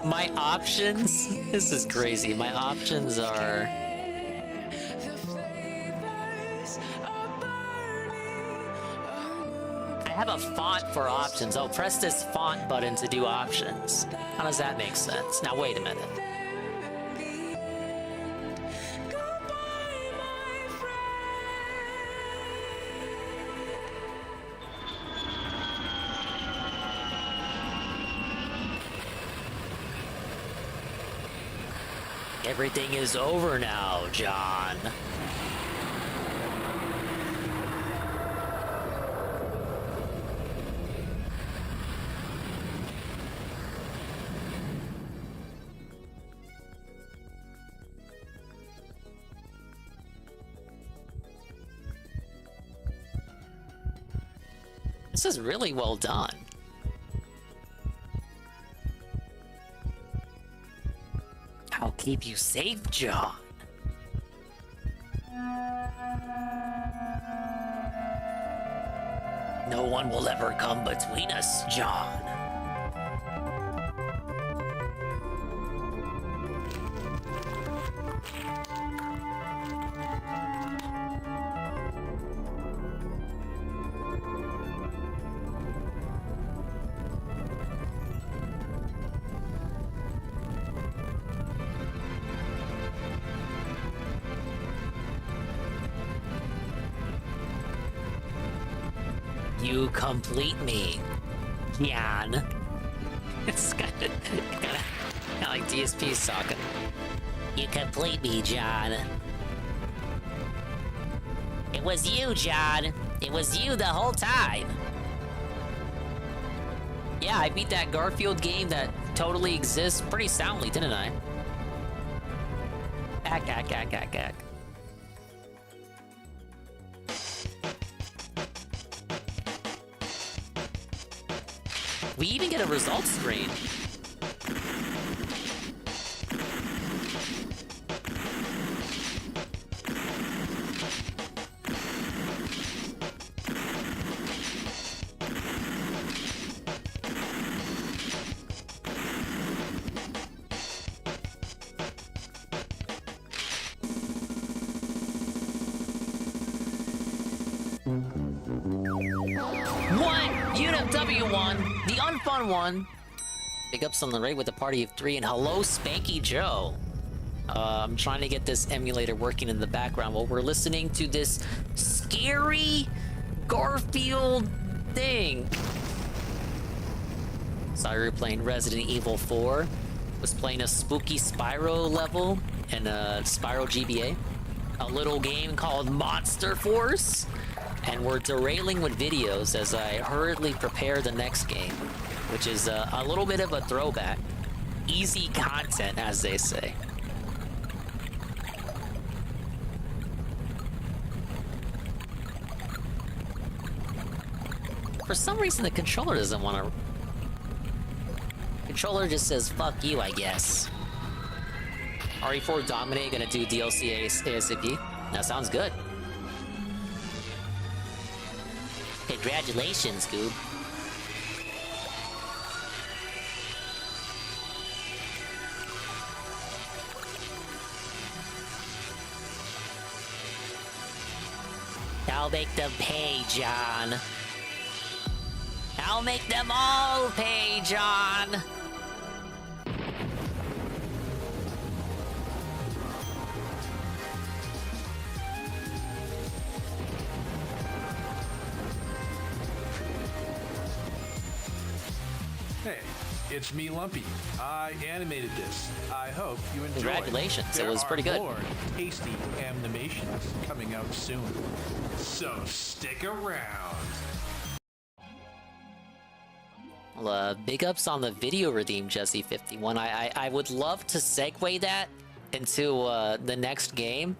My options? This is crazy. My options are... I have a font for options. Oh, press this font button to do options. How does that make sense? Now, wait a minute. Everything is over now, John. This is really well done. I'll keep you safe, John. No one will ever come between us, John. You complete me, Jan. It's kind of like DSP's talking. You complete me, John. It was you, John. It was you the whole time. Yeah, I beat that Garfield game that totally exists pretty soundly, didn't I? Ack. We even get a results screen. W1, the unfun one. Big ups on the raid with a party of 3, and hello, Spanky Joe. I'm trying to get this emulator working in the background while we're listening to this scary Garfield thing. Sorry, we were playing Resident Evil 4. Was playing a spooky Spyro level in Spyro GBA. A little game called Monster Force. And we're derailing with videos as I hurriedly prepare the next game, which is a little bit of a throwback. Easy content, as they say. For some reason, the controller doesn't want to... Controller just says, fuck you, I guess. RE4 Dominate gonna do DLC ASAP. That sounds good. Congratulations, Goob. I'll make them pay, John. I'll make them all pay, John. Hey, it's me, Lumpy. I animated this. I hope you enjoyed. Congratulations, it was pretty good. There are more tasty animations coming out soon, so stick around. Well, big ups on the video redeem, Jesse51. I would love to segue that into the next game,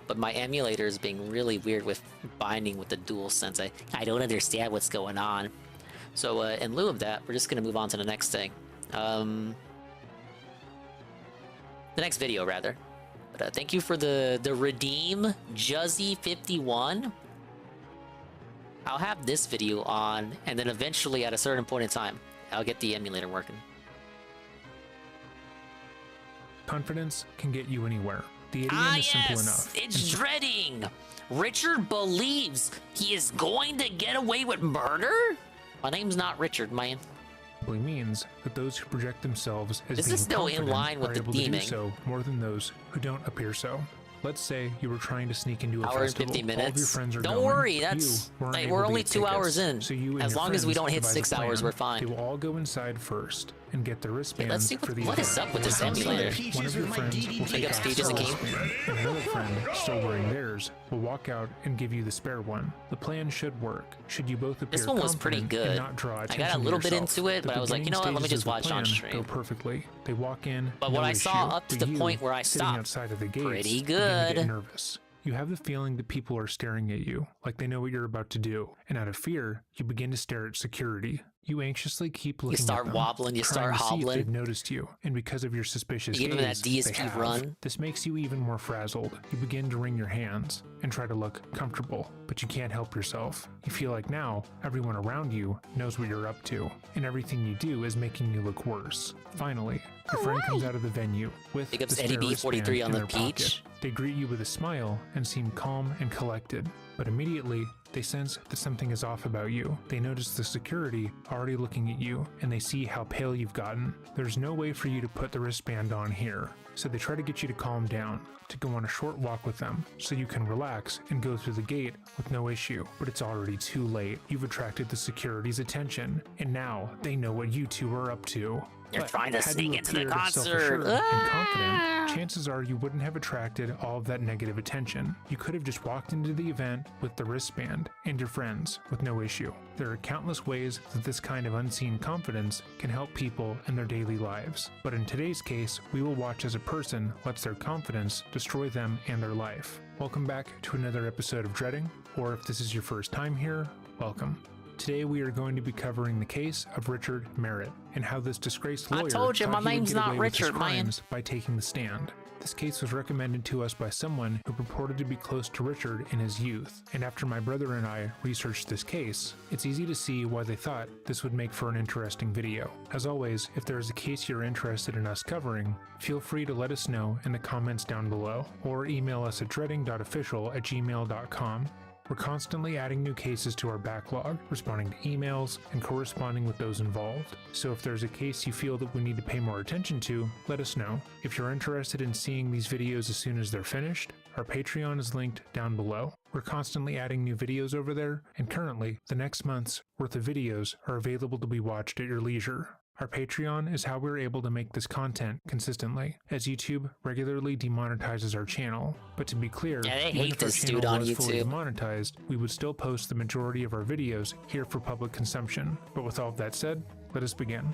but my emulator is being really weird with binding with the DualSense. I don't understand what's going on. So in lieu of that, we're just gonna move on to the next thing. The next video, rather. But thank you for the redeem, Juzzy51. I'll have this video on, and then eventually at a certain point in time, I'll get the emulator working. Confidence can get you anywhere. The idiom is simple enough. It's dreading! Richard believes he is going to get away with murder? My name's not Richard, man. Means that those who project themselves as this being is still in confident line with are the able to do theming. so more than those who don't appear so. Let's say you were trying to sneak into a Hour and festival. 50 All of your minutes. friends are Don't going. worry, You that's weren't like, able we're to only get 2 hours tickets. in. So you and As your long as we friends don't hit devise 6 a plan. hours, we're fine. They will all go inside first and get their wristbands let's see for the what is event. up with this Outside, emulator. One of your friends will Big take ups, off Peaches and their King. wristband, and another friend, still wearing theirs, will walk out and give you the spare one. The plan should work. Should you both appear This one was pretty confident and good. not draw I attention got a to little bit yourself. into it, but The I was like, you know what, let me beginning just stages of watch on the stream. plan go perfectly. They walk in, But no what I issue, saw up to but the you, point where I sitting stopped, outside of the gates, pretty begin to get good. nervous. You have the feeling that people are staring at you, like they know what you're about to do, and out of fear, you begin to stare at security. You anxiously keep looking You start at them, wobbling, you trying start to see if hobbling. they've noticed you, and because of your suspicious You give them that gaze, they DSP have. run. This makes you even more frazzled. You begin to wring your hands and try to look comfortable, but you can't help yourself. You feel like now everyone around you knows what you're up to, and everything you do is making you look worse. Finally, your friend comes out of the venue with Big ups the Eddie spare B43 wristband on in the their pocket. peach. They greet you with a smile and seem calm and collected, but immediately they sense that something is off about you. They notice the security already looking at you, and they see how pale you've gotten. There's no way for you to put the wristband on here, so they try to get you to calm down, to go on a short walk with them, so you can relax and go through the gate with no issue. But it's already too late. You've attracted the security's attention, and now they know what you two are up to. You're But trying to had sneak you into the appeared concert. self-assured and confident, chances are you wouldn't have attracted all of that negative attention. You could have just walked into the event with the wristband and your friends with no issue. There are countless ways that this kind of unseen confidence can help people in their daily lives. But in today's case, we will watch as a person lets their confidence destroy them and their life. Welcome back to another episode of Dreading, or if this is your first time here, welcome. Today we are going to be covering the case of Richard Merritt and how this disgraced lawyer I told you, thought my he would name's get not away with his Richard, man. crimes by taking the stand. This case was recommended to us by someone who purported to be close to Richard in his youth, and after my brother and I researched this case, it's easy to see why they thought this would make for an interesting video. As always, if there is a case you're interested in us covering, feel free to let us know in the comments down below, or email us at dreading.official@gmail.com. We're constantly adding new cases to our backlog, responding to emails, and corresponding with those involved. So if there's a case you feel that we need to pay more attention to, let us know. If you're interested in seeing these videos as soon as they're finished, our Patreon is linked down below. We're constantly adding new videos over there, and currently, the next month's worth of videos are available to be watched at your leisure. Our Patreon is how we're able to make this content consistently, as YouTube regularly demonetizes our channel. But to be clear, Yeah, they even hate if our this channel dude on was fully YouTube. demonetized, we would still post the majority of our videos here for public consumption. But with all of that said, let us begin.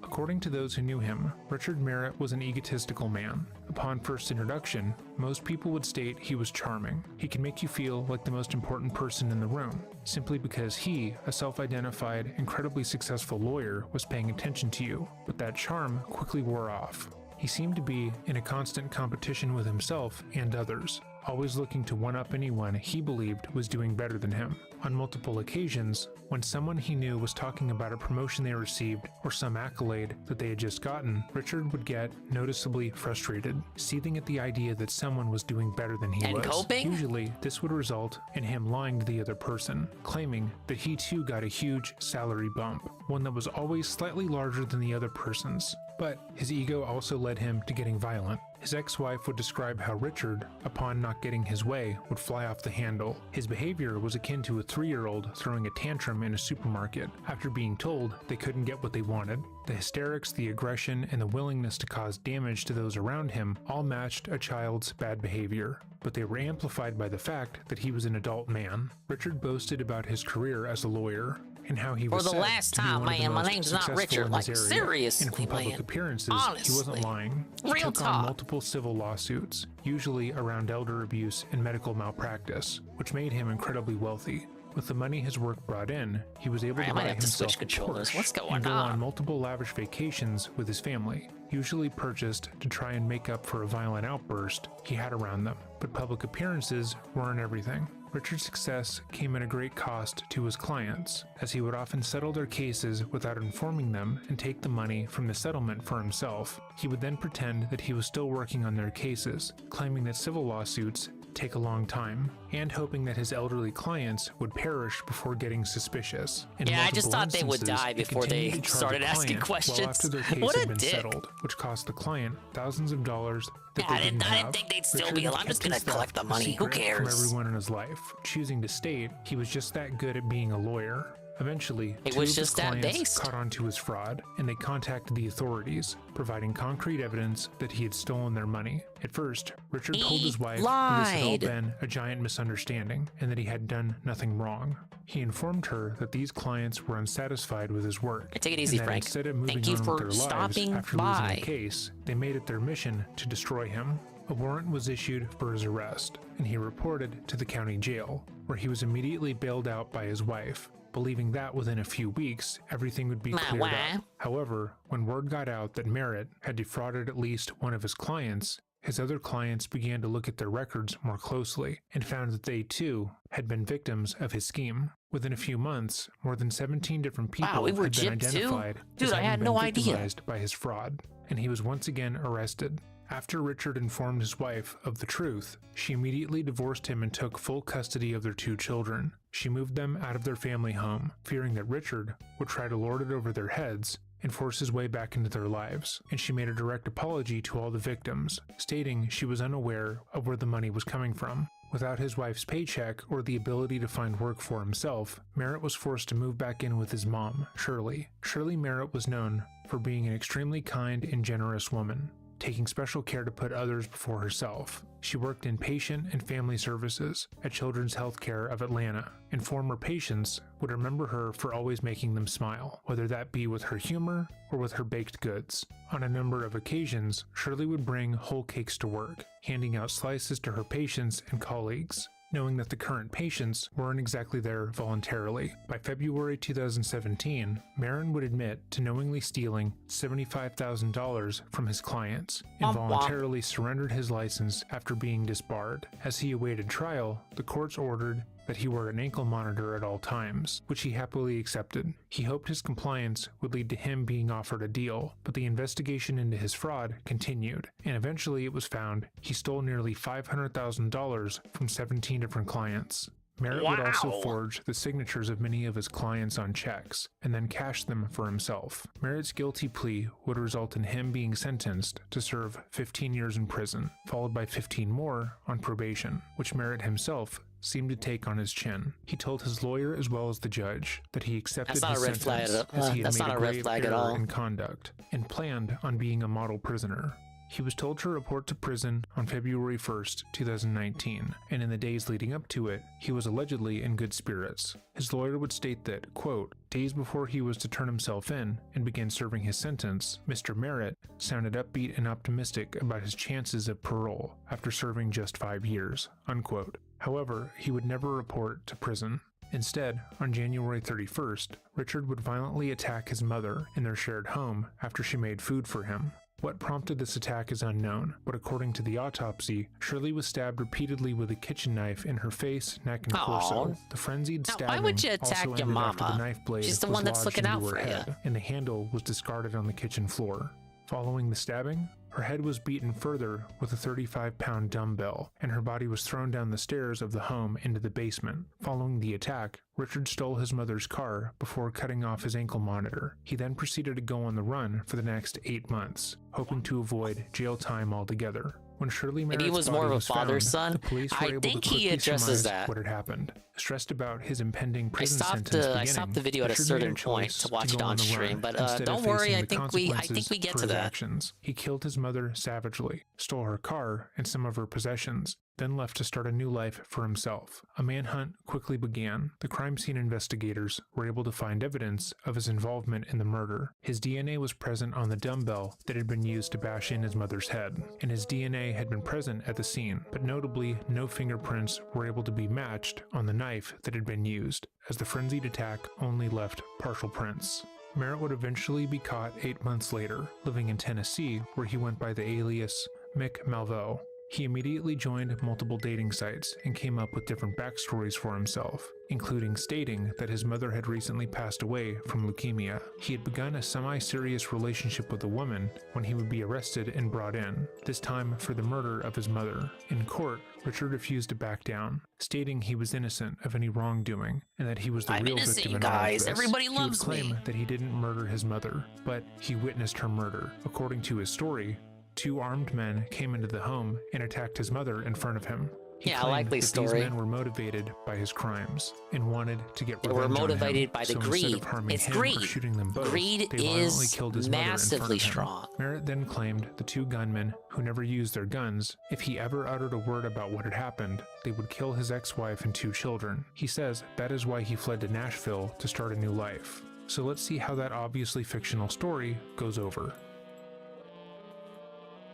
According to those who knew him, Richard Merritt was an egotistical man. Upon first introduction, most people would state he was charming. He can make you feel like the most important person in the room, simply because he, a self-identified, incredibly successful lawyer, was paying attention to you. But that charm quickly wore off. He seemed to be in a constant competition with himself and others, always looking to one-up anyone he believed was doing better than him. On multiple occasions, when someone he knew was talking about a promotion they received or some accolade that they had just gotten, Richard would get noticeably frustrated, seething at the idea that someone was doing better than he And was. coping? Usually, this would result in him lying to the other person, claiming that he too got a huge salary bump, one that was always slightly larger than the other person's. But his ego also led him to getting violent. His ex-wife would describe how Richard, upon not getting his way, would fly off the handle. His behavior was akin to a 3-year-old throwing a tantrum in a supermarket after being told they couldn't get what they wanted. The hysterics, the aggression, and the willingness to cause damage to those around him all matched a child's bad behavior, but they were amplified by the fact that he was an adult man. Richard boasted about his career as a lawyer, and how he was For the said last to be time, one of the man, my most name's not successful Richard. in Like, his area. seriously, And from public man. appearances, he Honestly. wasn't lying. He Real took on talk. multiple civil lawsuits, usually around elder abuse and medical malpractice, which made him incredibly wealthy. With the money his work brought in, he was able Alright, to I might buy have to himself switch a controllers. Porsche What's going and go on? on multiple lavish vacations with his family, usually purchased to try and make up for a violent outburst he had around them. But public appearances weren't everything. Richard's success came at a great cost to his clients, as he would often settle their cases without informing them and take the money from the settlement for himself. He would then pretend that he was still working on their cases, claiming that civil lawsuits take a long time, and hoping that his elderly clients would perish before getting suspicious. In Yeah, I just multiple thought they would instances, die he before continued they to charge started a asking client questions. well after their case What a had been dick. settled, which cost the client thousands of dollars that Yeah, they didn't have. I didn't think they'd still Richard be alive. I'm kept just gonna his theft collect the a money. Who secret cares? From everyone in his life, choosing to state he was just that good at being a lawyer. Eventually, It two was of his just that clients based. caught on to his fraud, and they contacted the authorities, providing concrete evidence that he had stolen their money. At first, Richard told his wife that this had all lied. been a giant misunderstanding, and that he had done nothing wrong. He informed her that these clients were unsatisfied with his work. Take it easy, and that Frank. Instead of moving Thank you on for with their lives stopping after by. losing the case, they made it their mission to destroy him. A warrant was issued for his arrest, and he reported to the county jail, where he was immediately bailed out by his wife, believing that within a few weeks everything would be cleared up. However, when word got out that Merritt had defrauded at least one of his clients, his other clients began to look at their records more closely and found that they too had been victims of his scheme. Within a few months, more than 17 different people had been identified as having been victimized by his fraud, and he was once again arrested. After Richard informed his wife of the truth, she immediately divorced him and took full custody of their 2 children. She moved them out of their family home, fearing that Richard would try to lord it over their heads and force his way back into their lives, and she made a direct apology to all the victims, stating she was unaware of where the money was coming from. Without his wife's paycheck or the ability to find work for himself, Merritt was forced to move back in with his mom, Shirley. Shirley Merritt was known for being an extremely kind and generous woman, taking special care to put others before herself. She worked in patient and family services at Children's Healthcare of Atlanta, and former patients would remember her for always making them smile, whether that be with her humor or with her baked goods. On a number of occasions, Shirley would bring whole cakes to work, handing out slices to her patients and colleagues, knowing that the current patients weren't exactly there voluntarily. By February 2017, Marin would admit to knowingly stealing $75,000 from his clients and voluntarily surrendered his license after being disbarred. As he awaited trial, the courts ordered that he wear an ankle monitor at all times, which he happily accepted. He hoped his compliance would lead to him being offered a deal, but the investigation into his fraud continued, and eventually it was found he stole nearly $500,000 from 17 different clients. Merritt would also forge the signatures of many of his clients on checks, and then cash them for himself. Merritt's guilty plea would result in him being sentenced to serve 15 years in prison, followed by 15 more on probation, which Merritt himself seemed to take on his chin. He told his lawyer as well as the judge that he accepted his sentence as he had made a grave error in conduct and planned on being a model prisoner. He was told to report to prison on February 1st, 2019, and in the days leading up to it, he was allegedly in good spirits. His lawyer would state that, quote, days before he was to turn himself in and begin serving his sentence, Mr. Merritt sounded upbeat and optimistic about his chances of parole after serving just 5 years, unquote. However, he would never report to prison. Instead, on January 31st, Richard would violently attack his mother in their shared home after she made food for him. What prompted this attack is unknown, but according to the autopsy, Shirley was stabbed repeatedly with a kitchen knife in her face, neck, and torso. The frenzied stabbing why would you attack also your ended mama? after the knife blade She's the was one that's lodged looking into out her for you. head, and the handle was discarded on the kitchen floor. Following the stabbing, her head was beaten further with a 35-pound dumbbell, and her body was thrown down the stairs of the home into the basement. Following the attack, Richard stole his mother's car before cutting off his ankle monitor. He then proceeded to go on the run for the next 8 months, hoping to avoid jail time altogether. When Shirley Merritt's Maybe he was body more of a was father's found, son. the police were I able think to he quickly addresses surmise that. what had happened. Stressed about his impending prison sentence I stopped the video at a Richard certain made a point choice to watch it go on the stream, run but instead don't of worry, facing I the think we consequences get for to his that. actions. He killed his mother savagely, stole her car and some of her possessions, then left to start a new life for himself. A manhunt quickly began. The crime scene investigators were able to find evidence of his involvement in the murder. His DNA was present on the dumbbell that had been used to bash in his mother's head, and his DNA had been present at the scene, but notably no fingerprints were able to be matched on the knife that had been used, as the frenzied attack only left partial prints. Merritt would eventually be caught 8 months later, living in Tennessee, where he went by the alias Mick Malveaux. He immediately joined multiple dating sites and came up with different backstories for himself, including stating that his mother had recently passed away from leukemia. He had begun a semi-serious relationship with a woman when he would be arrested and brought in, this time for the murder of his mother. In court, Richard refused to back down, stating he was innocent of any wrongdoing and that he was the real victim in all of this. Everybody loves he would claim that he didn't murder his mother, but he witnessed her murder. According to his story, 2 armed men came into the home and attacked his mother in front of him. He claimed likely that story. These men were motivated by his crimes and wanted to get They revenge were on him. motivated by the So greed. instead of harming It's him greed. or shooting them both, Greed they violently is killed his mother in front massively of him. strong. Merritt then claimed the 2 gunmen, who never used their guns, if he ever uttered a word about what had happened, they would kill his ex-wife and 2 children. He says that is why he fled to Nashville to start a new life. So let's see how that obviously fictional story goes over.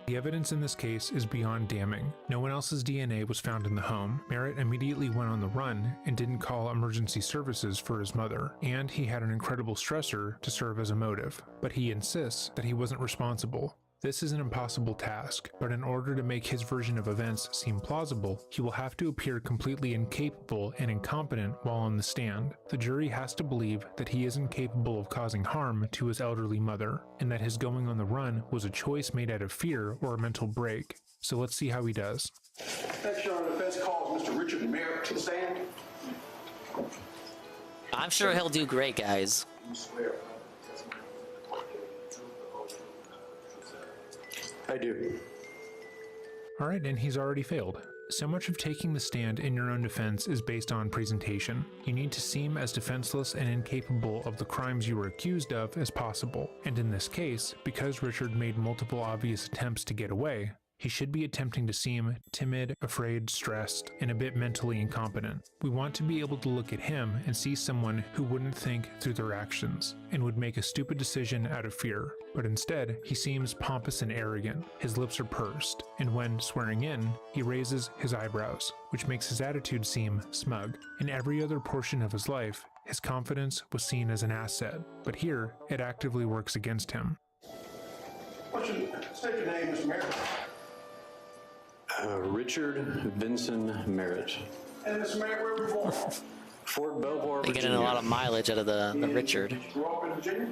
The evidence in this case is beyond damning. No one else's DNA was found in the home. Merritt immediately went on the run and didn't call emergency services for his mother, and he had an incredible stressor to serve as a motive. But he insists that he wasn't responsible. This is an impossible task, but in order to make his version of events seem plausible, he will have to appear completely incapable and incompetent while on the stand. The jury has to believe that he isn't capable of causing harm to his elderly mother, and that his going on the run was a choice made out of fear or a mental break. So let's see how he does. Next, Your Honor, the defense calls Mr. Richard Merritt to the stand. I'm sure he'll do great, guys. I do. Alright, and he's already failed. So much of taking the stand in your own defense is based on presentation. You need to seem as defenseless and incapable of the crimes you were accused of as possible. And in this case, because Richard made multiple obvious attempts to get away, he should be attempting to seem timid, afraid, stressed, and a bit mentally incompetent. We want to be able to look at him and see someone who wouldn't think through their actions and would make a stupid decision out of fear. But instead, he seems pompous and arrogant. His lips are pursed, and when swearing in, he raises his eyebrows, which makes his attitude seem smug. In every other portion of his life, his confidence was seen as an asset, but here, it actively works against him. State your name, Mr. Merritt. Richard Vincent Merritt. And Mr. Merritt, where were you born? Fort Belvoir, They're getting a lot of mileage out of the Richard. Did you grow up in Virginia?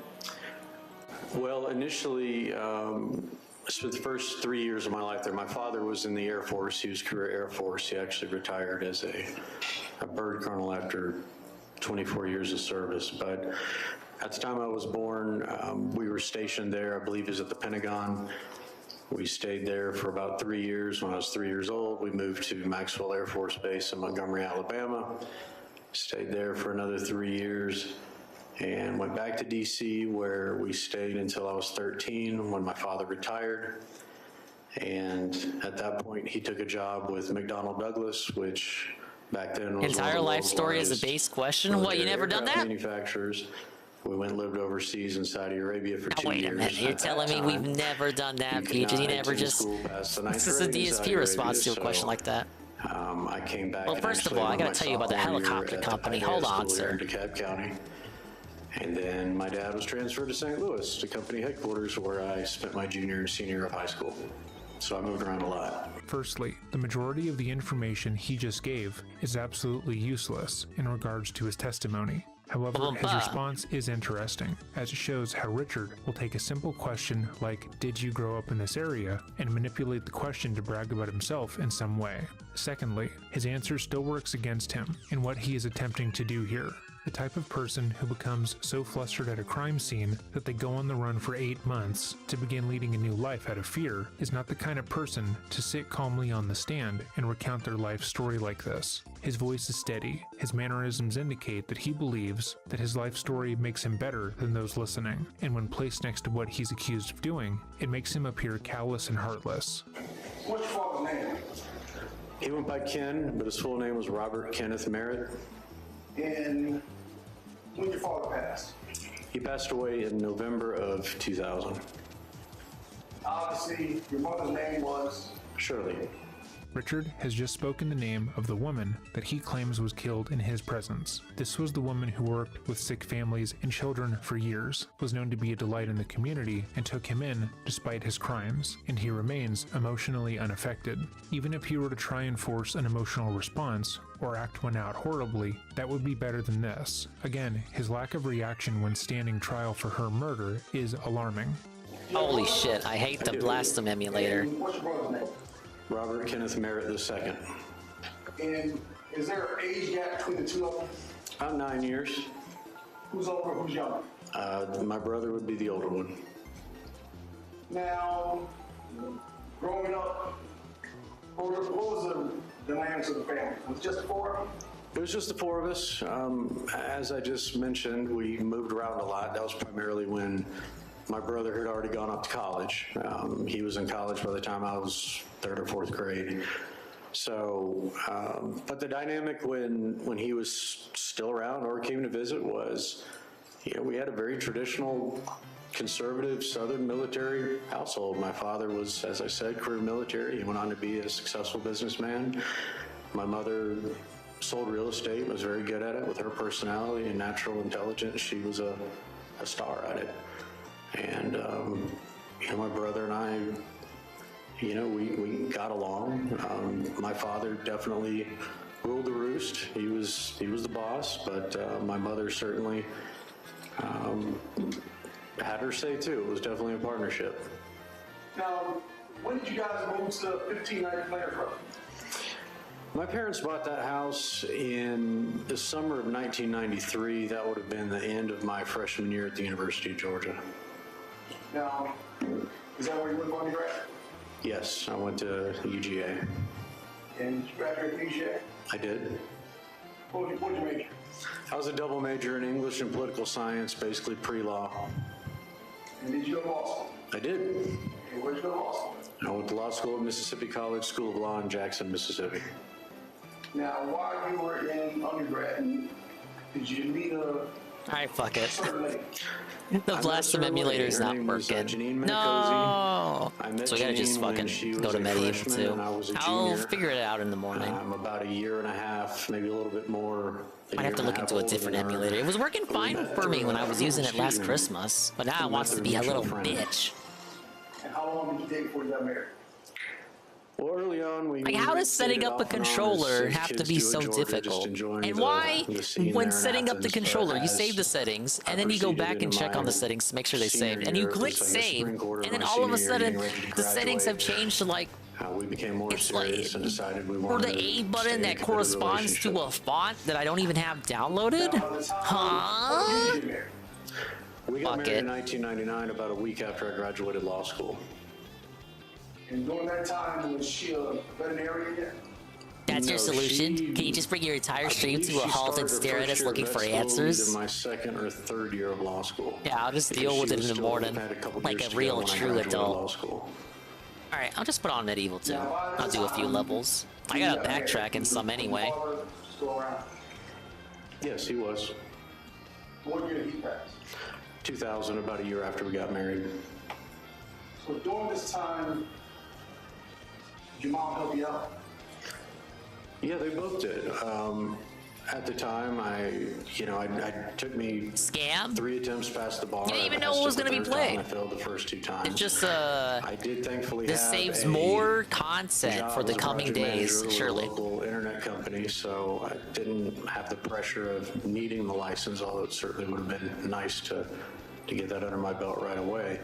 Well, initially, for the first 3 years of my life there, my father was in the Air Force. He was career Air Force. He actually retired as a bird colonel after 24 years of service. But at the time I was born, we were stationed there. I believe it was at the Pentagon. We stayed there for about 3 years. When I was 3 years old, we moved to Maxwell Air Force Base in Montgomery, Alabama. Stayed there for another 3 years and went back to DC, where we stayed until I was 13 when my father retired. And at that point, he took a job with McDonnell Douglas, which back then was Entire life story is a base question? What, you never done that? Manufacturers. We went and lived overseas in Saudi Arabia for 2 years. Wait a minute, you're telling me we've never done that, Peaches? You never just... This is a DSP response to a question like that. I came back. Well, first of all, I gotta tell you about the helicopter company. Hold on, sir. In DeKalb County. And then my dad was transferred to St. Louis, to company headquarters, where I spent my junior and senior year of high school. So I moved around a lot. Firstly, the majority of the information he just gave is absolutely useless in regards to his testimony. However, his response is interesting, as it shows how Richard will take a simple question like, "Did you grow up in this area?" and manipulate the question to brag about himself in some way. Secondly, his answer still works against him in what he is attempting to do here. The type of person who becomes so flustered at a crime scene that they go on the run for 8 months to begin leading a new life out of fear is not the kind of person to sit calmly on the stand and recount their life story like this. His voice is steady. His mannerisms indicate that he believes that his life story makes him better than those listening, and when placed next to what he's accused of doing, it makes him appear callous and heartless. What's your father's name? He went by Ken, but his full name was Robert Kenneth Merritt. And when your father passed? He passed away in November of 2000. Obviously, your mother's name was? Shirley. Richard has just spoken the name of the woman that he claims was killed in his presence. This was the woman who worked with sick families and children for years, was known to be a delight in the community, and took him in despite his crimes, and he remains emotionally unaffected. Even if he were to try and force an emotional response, or act one out horribly, that would be better than this. Again, his lack of reaction when standing trial for her murder is alarming. Holy shit, I hate the Blasphemy emulator. What's your brother's name? Robert Kenneth Merritt II. And is there an age gap between the two of them? About 9 years. Who's older, who's younger? My brother would be the older one. Now, growing up, what was the dynamics of the family? Was it just the four of them? It was just the four of us. As I just mentioned, we moved around a lot. That was primarily when my brother had already gone up to college. He was in college by the time I was 3rd or 4th grade. So, but the dynamic when he was still around or came to visit was, we had a very traditional conservative Southern military household. My father was, as I said, career military. He went on to be a successful businessman. My mother sold real estate, was very good at it with her personality and natural intelligence. She was a star at it. And, my brother and I, we got along. My father definitely ruled the roost. He was the boss, but my mother certainly had her say too. It was definitely a partnership. Now, when did you guys move to 1590 Planter Road? My parents bought that house in the summer of 1993. That would have been the end of my freshman year at the University of Georgia. Now, is that where you went for undergrad? Yes, I went to UGA. And did you graduate from UGA? I did. What did you major? I was a double major in English and political science, basically pre-law. And did you go to law school? I did. And where'd you go to law school? I went to law school at Mississippi College School of Law in Jackson, Mississippi. Now, while you were in undergrad, did you meet a Alright, fuck it. certain lady? The Blasphemy emulator is not working. No! So we gotta just fucking go to MediEvil II. I'll figure it out in the morning. I'm about a year and a half, maybe a little bit more. I'd have to look into a different emulator. It was working fine for me when I was using it last Christmas, but now it wants to be a little bitch. And how long did you take before you got married? Well, early on, we Like, how does setting up a controller have to be so difficult? And why, when setting up the controller, you save the settings, and then you go back and check on the settings to make sure they saved, and you click save, and then all of a sudden, the settings have changed to like, we became more it's like, serious and decided we or wanted the to A button stay that in a corresponds to relationship. a font that I don't even have downloaded? Huh? We got Fuck married it. in 1999, about a week after I graduated law school. And during that time, was she a veterinarian yet? That's your No, solution? she- Can you just bring your entire I stream believe to a she halt and started her stare at first us year looking of for vet school answers? Either my second or third year of law school. Yeah, I'll just Because deal with she it was in the still- morning, had a couple like years a to real go when I true graduated law adult. school. Alright, I'll just put on MediEvil II. I'll do a few levels. I gotta backtrack in some anyway. Still around. Yes, he was. What year did he pass? 2000, about a year after we got married. So during this time, did your mom help you out? Yeah, they both did. At the time, I took me Scam? 3 attempts past the bar. You didn't even I know what was passed gonna it be the third time, played. I failed the first 2 times. It just, I did thankfully this have saves a more content job for the as a coming project days, manager with surely. a local internet company, so I didn't have the pressure of needing the license, although it certainly would have been nice to get that under my belt right away.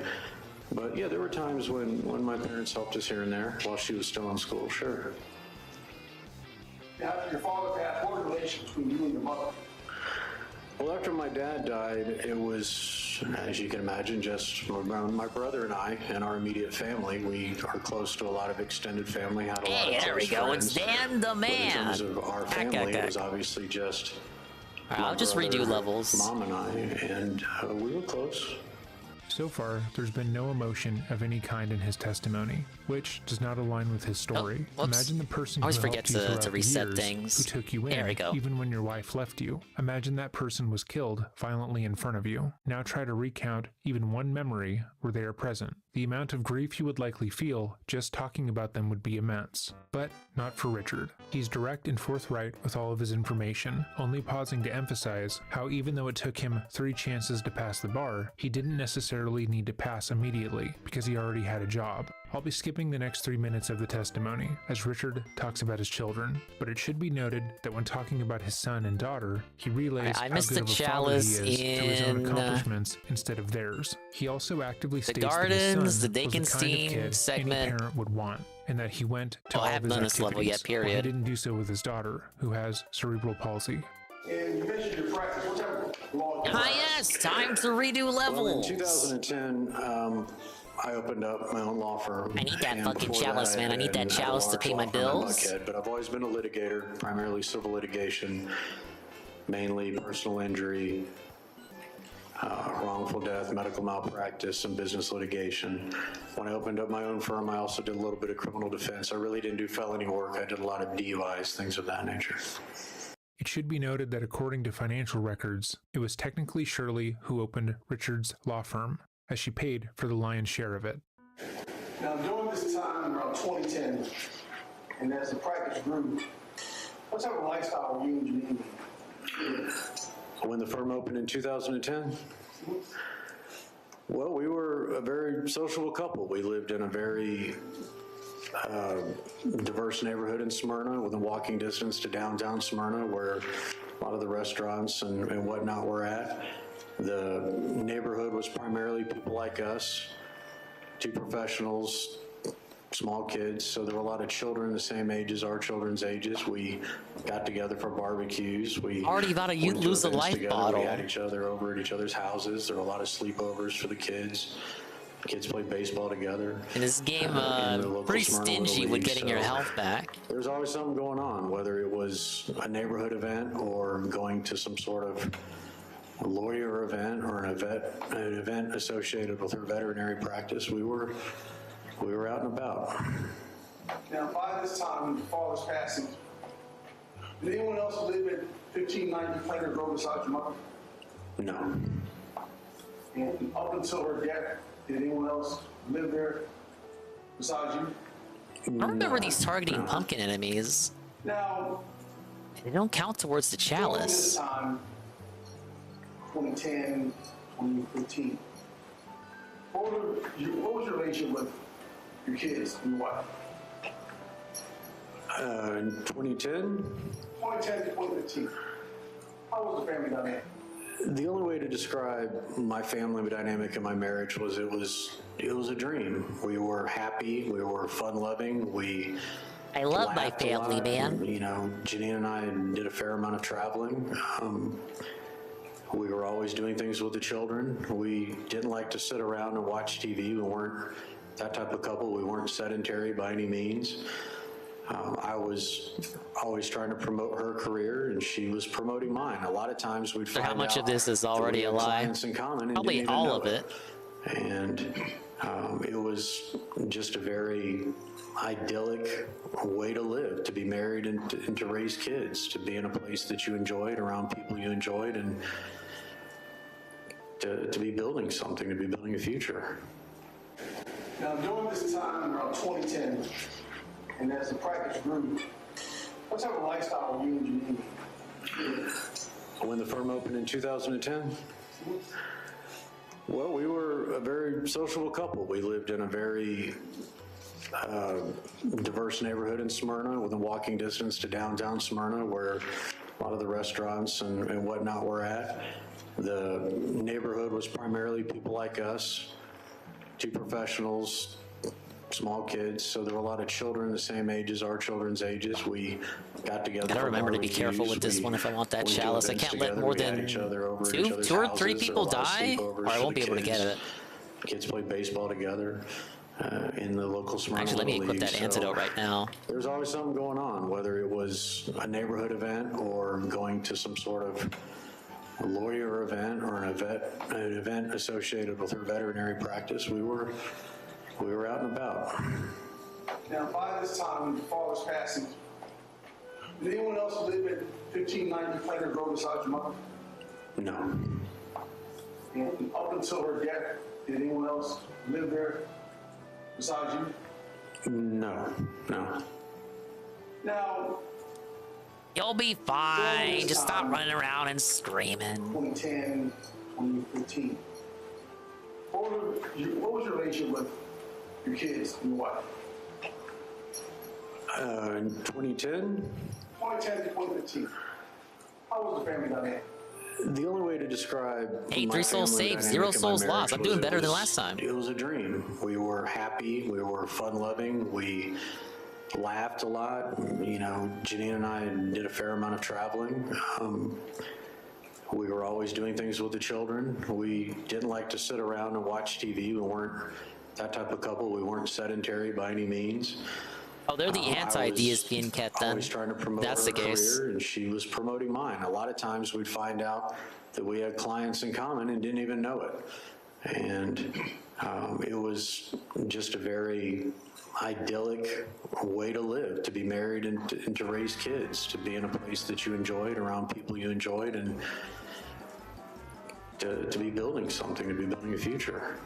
But yeah, there were times when my parents helped us here and there while she was still in school, sure. Now, after your father passed, what was the relationship between you and your mother? Well, after my dad died, it was, as you can imagine, just my brother and I and our immediate family. We are close to a lot of extended family, had a lot Hey, of there we close go. It's friends. Dan the But in man. terms of our family, it was obviously just Alright, my I'll just redo brother, levels. Mom and I, and we were close. So far, there's been no emotion of any kind in his testimony, which does not align with his story. whoops. Imagine the person I who always helped forget you to throughout the reset years, things. who took you in, There we go. even when your wife left you. Imagine that person was killed violently in front of you. Now try to recount even one memory where they are present. The amount of grief you would likely feel just talking about them would be immense. But not for Richard. He's direct and forthright with all of his information, only pausing to emphasize how even though it took him 3 chances to pass the bar, he didn't necessarily need to pass immediately because he already had a job. I'll be skipping the next 3 minutes of the testimony as Richard talks about his children, but it should be noted that when talking about his son and daughter, he relays I how missed good the of a father he is chalice through his own in, accomplishments instead of theirs. He also actively the states that gardens, his son the was the kind of Dakenstein kid segment. any parent would want, and that he went to Oh, all I of haven't his done this level yet, activities, while he period. didn't do so with his daughter, who has cerebral palsy. And you mentioned your practice. What type of law? Ah, yes, time to redo Well, in levels. 2010, I opened up my own law firm. I need that and fucking before chalice, man. I need that had a chalice to large pay law my firm in bills. Buckhead, but I've always been a litigator, primarily civil litigation, mainly personal injury, wrongful death, medical malpractice, and business litigation. When I opened up my own firm, I also did a little bit of criminal defense. I really didn't do felony work. I did a lot of DUIs, things of that nature. It should be noted that according to financial records, it was technically Shirley who opened Richard's law firm. as she paid for the lion's share of it. Now, during this time, around 2010, and as the practice grew, what type of lifestyle were you and Janine living? When the firm opened in 2010? Well, we were a very sociable couple. We lived in a very diverse neighborhood in Smyrna, within walking distance to downtown Smyrna, where a lot of the restaurants and whatnot were at. The neighborhood was primarily people like us, two professionals, small kids, so there were a lot of children the same age as our children's ages. We got together for barbecues. We already about to lose a life together. bottle. We had each other over at each other's houses. There were a lot of sleepovers for the kids. Kids played baseball together. And this game, pretty stingy with getting your health back. There's always something going on, whether it was a neighborhood event or going to some sort of lawyer event or an event associated with her veterinary practice. We were out and about. Now, by this time, your father's passing, did anyone else live at 1590 Plainers Road besides your mother? No. And up until her death, did anyone else live there besides you? I remember these targeting pumpkin enemies. Now, they don't count towards the during this chalice. time, 2010, 2015, what was your relationship with your kids and your wife? In 2010? 2010 to 2015. How was the family dynamic? The only way to describe my family dynamic and my marriage was it was a dream. We were happy. We were fun-loving. I love my laughed a family, lot. man. You know, Janine and I did a fair amount of traveling. We were always doing things with the children. We didn't like to sit around and watch TV. We weren't that type of couple. We weren't sedentary by any means. I was always trying to promote her career, and she was promoting mine. A lot of times we'd find How much out of this is that we already had a lie? clients in common and Probably didn't even all know of it. And it was just a very idyllic way to live, to be married and to raise kids, to be in a place that you enjoyed, around people you enjoyed, and to be building something, to be building a future. Now, during this time, around 2010, and as the practice grew, what type of lifestyle were you and Janine living? When the firm opened in 2010? Well, we were a very sociable couple. We lived in a very diverse neighborhood in Smyrna, within walking distance to downtown Smyrna, where a lot of the restaurants and whatnot were at. The neighborhood was primarily people like us, two professionals, small kids, so there were a lot of children the same age as our children's ages. We got together. Gotta for remember to be careful with this one if I want that chalice. I can't let more than two or three people die, or I won't be able to get it. Kids played baseball together in the local Smyrna. Actually, let me equip League, that antidote right now. There's always something going on, whether it was a neighborhood event or going to some sort of a lawyer event or an event associated with her veterinary practice. We were out and about. Now, by this time, your father's passing, did anyone else live at 1590 Plainers Road besides your mother? No. And up until her death, did anyone else live there besides you? No. Now, you'll be fine. Just stop running around and screaming. 2010, 2015. What was your relationship with your kids and your wife? In 2010? 2010 to 2015. How was the family dynamic? The only way to describe 3 souls saved, 0 souls lost. I'm doing better than last time. It was a dream. We were happy. We were fun-loving. We laughed a lot. You know, Janine and I did a fair amount of traveling. We were always doing things with the children. We didn't like to sit around and watch TV. We weren't that type of couple. We weren't sedentary by any means. Oh, they're the anti-DSPN cat then. Always trying to promote That's her the case. career, and she was promoting mine. A lot of times we'd find out that we had clients in common and didn't even know it. And it was just a very idyllic way to live, to be married and to raise kids, to be in a place that you enjoyed, around people you enjoyed, and to be building something, to be building a future.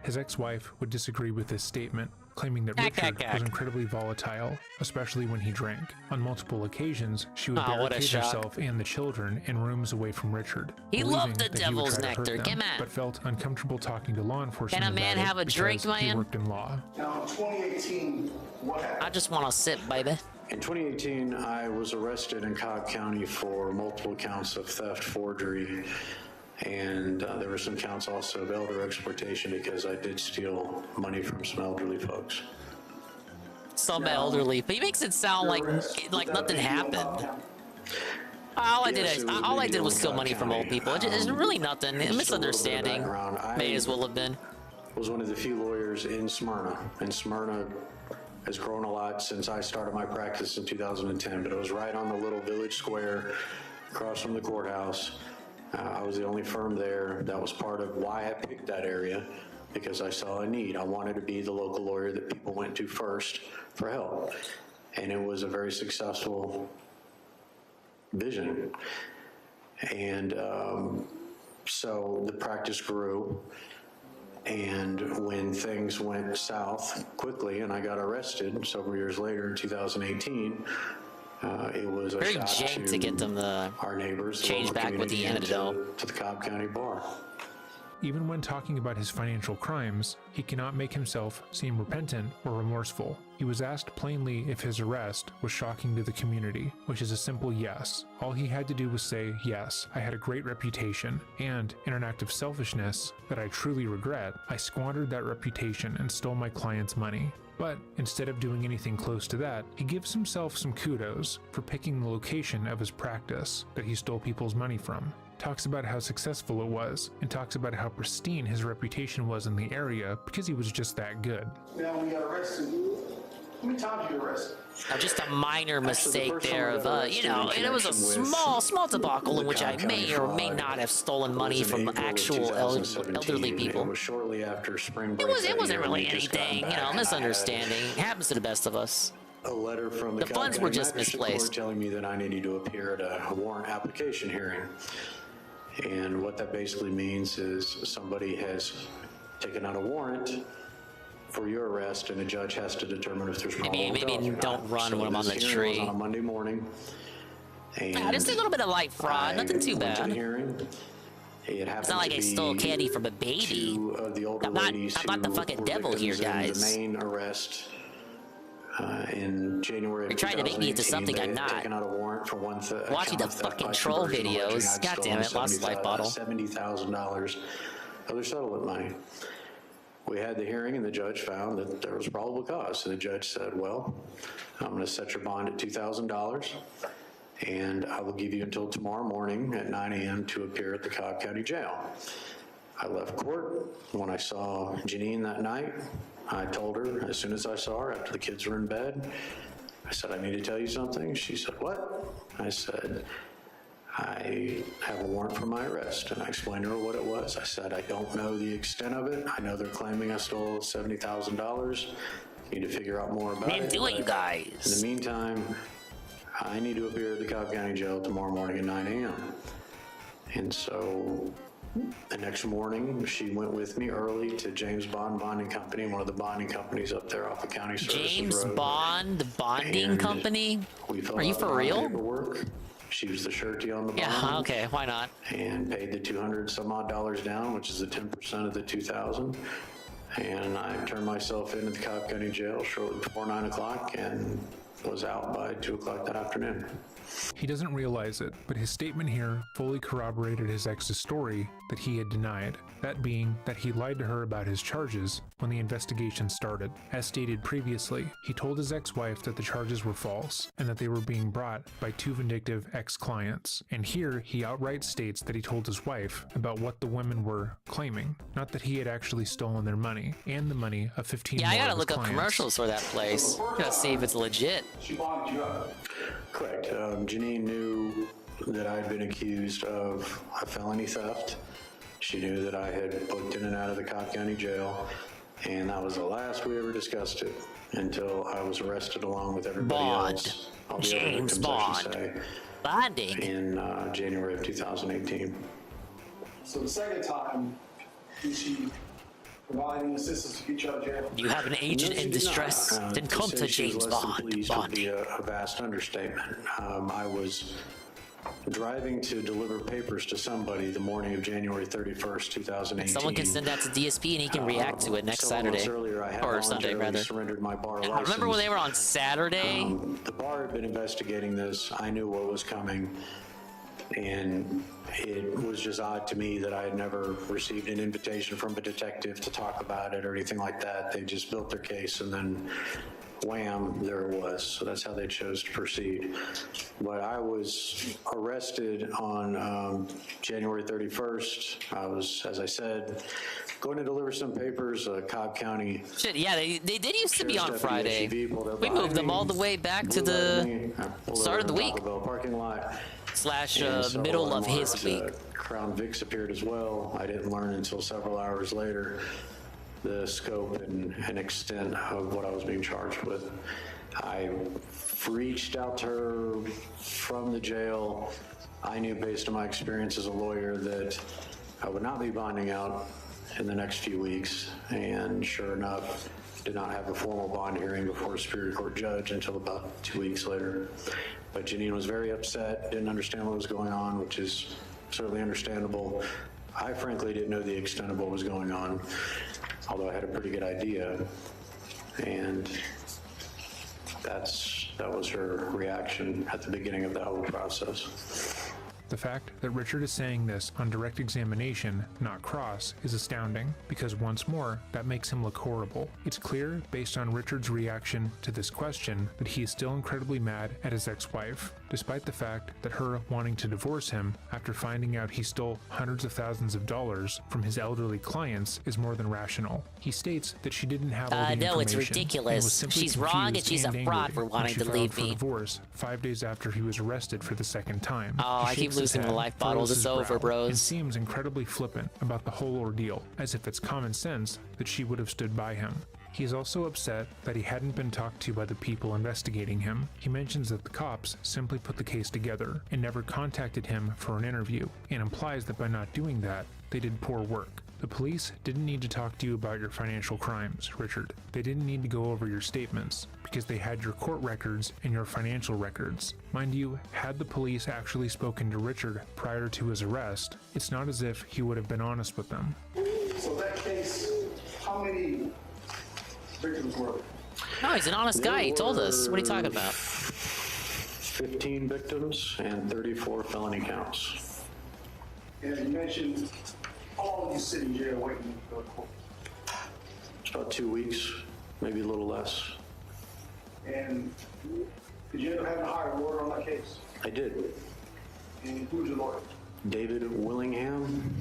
His ex-wife would disagree with this statement, claiming that Richard was incredibly volatile, especially when he drank. On multiple occasions, she would barricade herself and the children in rooms away from Richard. He loved the that devil's he would try to hurt nectar. them, Come on. but felt uncomfortable talking to law enforcement. Can a man about have it a drink, because he man? worked in law. Now, in 2018, what happened? I just want to sip, baby. In 2018, I was arrested in Cobb County for multiple counts of theft, forgery, and there were some counts also of elder exploitation because I did steal money from some elderly folks. Some elderly, but he makes it sound like nothing happened. All I did was steal money from old people. It's really nothing. A misunderstanding. May as well have been. Was one of the few lawyers in Smyrna, and Smyrna has grown a lot since I started my practice in 2010, but it was right on the little village square across from the courthouse. I was the only firm there. That was part of why I picked that area, because I saw a need. I wanted to be the local lawyer that people went to first for help. And it was a very successful vision. And so the practice grew. And when things went south quickly and I got arrested several years later in 2018, it was a very shot jank to get them to our neighbors, change back with the antidote to the Cobb County Bar. Even when talking about his financial crimes, he cannot make himself seem repentant or remorseful. He was asked plainly if his arrest was shocking to the community, which is a simple yes. All he had to do was say, yes, I had a great reputation, and in an act of selfishness that I truly regret, I squandered that reputation and stole my client's money. But instead of doing anything close to that, he gives himself some kudos for picking the location of his practice that he stole people's money from. Talks about how successful it was, and talks about how pristine his reputation was in the area because he was just that good. Now, when you got arrested, how many times you arrested? Just a minor mistake there of, it was a small debacle in which I may or may not have stolen money from actual elderly people. It was shortly after spring break. It wasn't really anything, misunderstanding. It happens to the best of us. A letter from the funds were just misplaced, telling me that I needed to appear at a warrant application hearing. And what that basically means is somebody has taken out a warrant for your arrest, and the judge has to determine if there's probable cause. Maybe don't run when I'm on the tree. On a Monday morning. And just a little bit of light fraud, nothing too bad. To the hearing. It's not like I stole candy from a baby. I'm not the fucking devil here, guys. The main arrest in January of 2018. You're trying to make me into something I'm not. Taken out a warrant for watching the fucking troll videos. God damn it, lost life bottle. $70,000 of their settlement money. We had the hearing and the judge found that there was probable cause. So the judge said, well, I'm going to set your bond at $2,000 and I will give you until tomorrow morning at 9 a.m. to appear at the Cobb County Jail. I left court. When I saw Janine that night, I told her as soon as I saw her after the kids were in bed, I said, I need to tell you something. She said, what? I said, I have a warrant for my arrest. And I explained to her what it was. I said, I don't know the extent of it. I know they're claiming I stole $70,000. Need to figure out more about it. Do it, you guys. In the meantime, I need to appear at the Cobb County Jail tomorrow morning at 9 a.m. And so the next morning, she went with me early to James Bond Bonding Company, one of the bonding companies up there off of County Services James Road. Bond, the bonding company? Are you for real? Paperwork. She was the surety on the bond. Yeah, okay, why not? And paid the $200 some odd down, which is the 10% of the $2,000. And I turned myself in at the Cobb County Jail shortly before 9 o'clock and was out by 2 o'clock that afternoon. He doesn't realize it, but his statement here fully corroborated his ex's story that he had denied, that being that he lied to her about his charges when the investigation started. As stated previously, he told his ex-wife that the charges were false and that they were being brought by two vindictive ex-clients. And here he outright states that he told his wife about what the women were claiming, not that he had actually stolen their money and the money of 15 Yeah, more I gotta of his look up clients. commercials for that place. Gotta see if it's legit. She bonded you up. Correct. Janine knew that I had been accused of a felony theft. She knew that I had booked in and out of the Cobb County Jail, and that was the last we ever discussed it until I was arrested along with everybody else. All the other James victims, I should Bond. say, Bonding. in January of 2018. So the second time, did she providing assistance to get you out of jail. You have an agent in distress, then come to James Bond. Would be a vast understatement. I was driving to deliver papers to somebody the morning of January 31st, 2018. Someone can send that to DSP and he can react to it next Saturday. Earlier, I had or Sunday, rather. surrendered my bar And license. remember when they were on Saturday? The bar had been investigating this. I knew what was coming. And it was just odd to me that I had never received an invitation from a detective to talk about it or anything like that. They just built their case and then wham, there it was. So that's how they chose to proceed. But I was arrested on January 31st. I was, as I said, going to deliver some papers, Cobb County. Shit, yeah, they did used to be on Sheriff's Friday. deputy SUV pulled up We behind moved them me, all the way back to pulled up the at me, pulled start of the over week. Taco Bell parking lot. Slash And several middle of his unmarked, week. Crown Vics appeared as well. I didn't learn until several hours later the scope and extent of what I was being charged with. I reached out to her from the jail. I knew based on my experience as a lawyer that I would not be bonding out in the next few weeks. And sure enough, did not have a formal bond hearing before a Superior Court judge until about 2 weeks later. But Janine was very upset, didn't understand what was going on, which is certainly understandable. I frankly didn't know the extent of what was going on, although I had a pretty good idea. And that was her reaction at the beginning of the whole process. The fact that Richard is saying this on direct examination, not cross, is astounding, because once more, that makes him look horrible. It's clear, based on Richard's reaction to this question, that he is still incredibly mad at his ex-wife, despite the fact that her wanting to divorce him after finding out he stole hundreds of thousands of dollars from his elderly clients is more than rational. He states that she didn't have all the information. No, it's and was ridiculous. simply She's wrong and confused she's a and fraud angry for when wanting she to filed leave for me. divorce 5 days after he was arrested for the second time. Oh, I He keep shakes his losing the head, life bottles. furrows It's his over, brow, bros. and seems incredibly flippant about the whole ordeal, as if it's common sense that she would have stood by him. He is also upset that he hadn't been talked to by the people investigating him. He mentions that the cops simply put the case together and never contacted him for an interview, and implies that by not doing that, they did poor work. The police didn't need to talk to you about your financial crimes, Richard. They didn't need to go over your statements, because they had your court records and your financial records. Mind you, had the police actually spoken to Richard prior to his arrest, it's not as if he would have been honest with them. So that case, how many victims were there? No, he's an honest guy. He told us. What are you talking about? 15 victims and 34 felony counts. And you mentioned how long you sit in jail waiting to go to court. It's about 2 weeks, maybe a little less. And did you end up having to hire a lawyer on that case? I did. And who's your lawyer? David Willingham.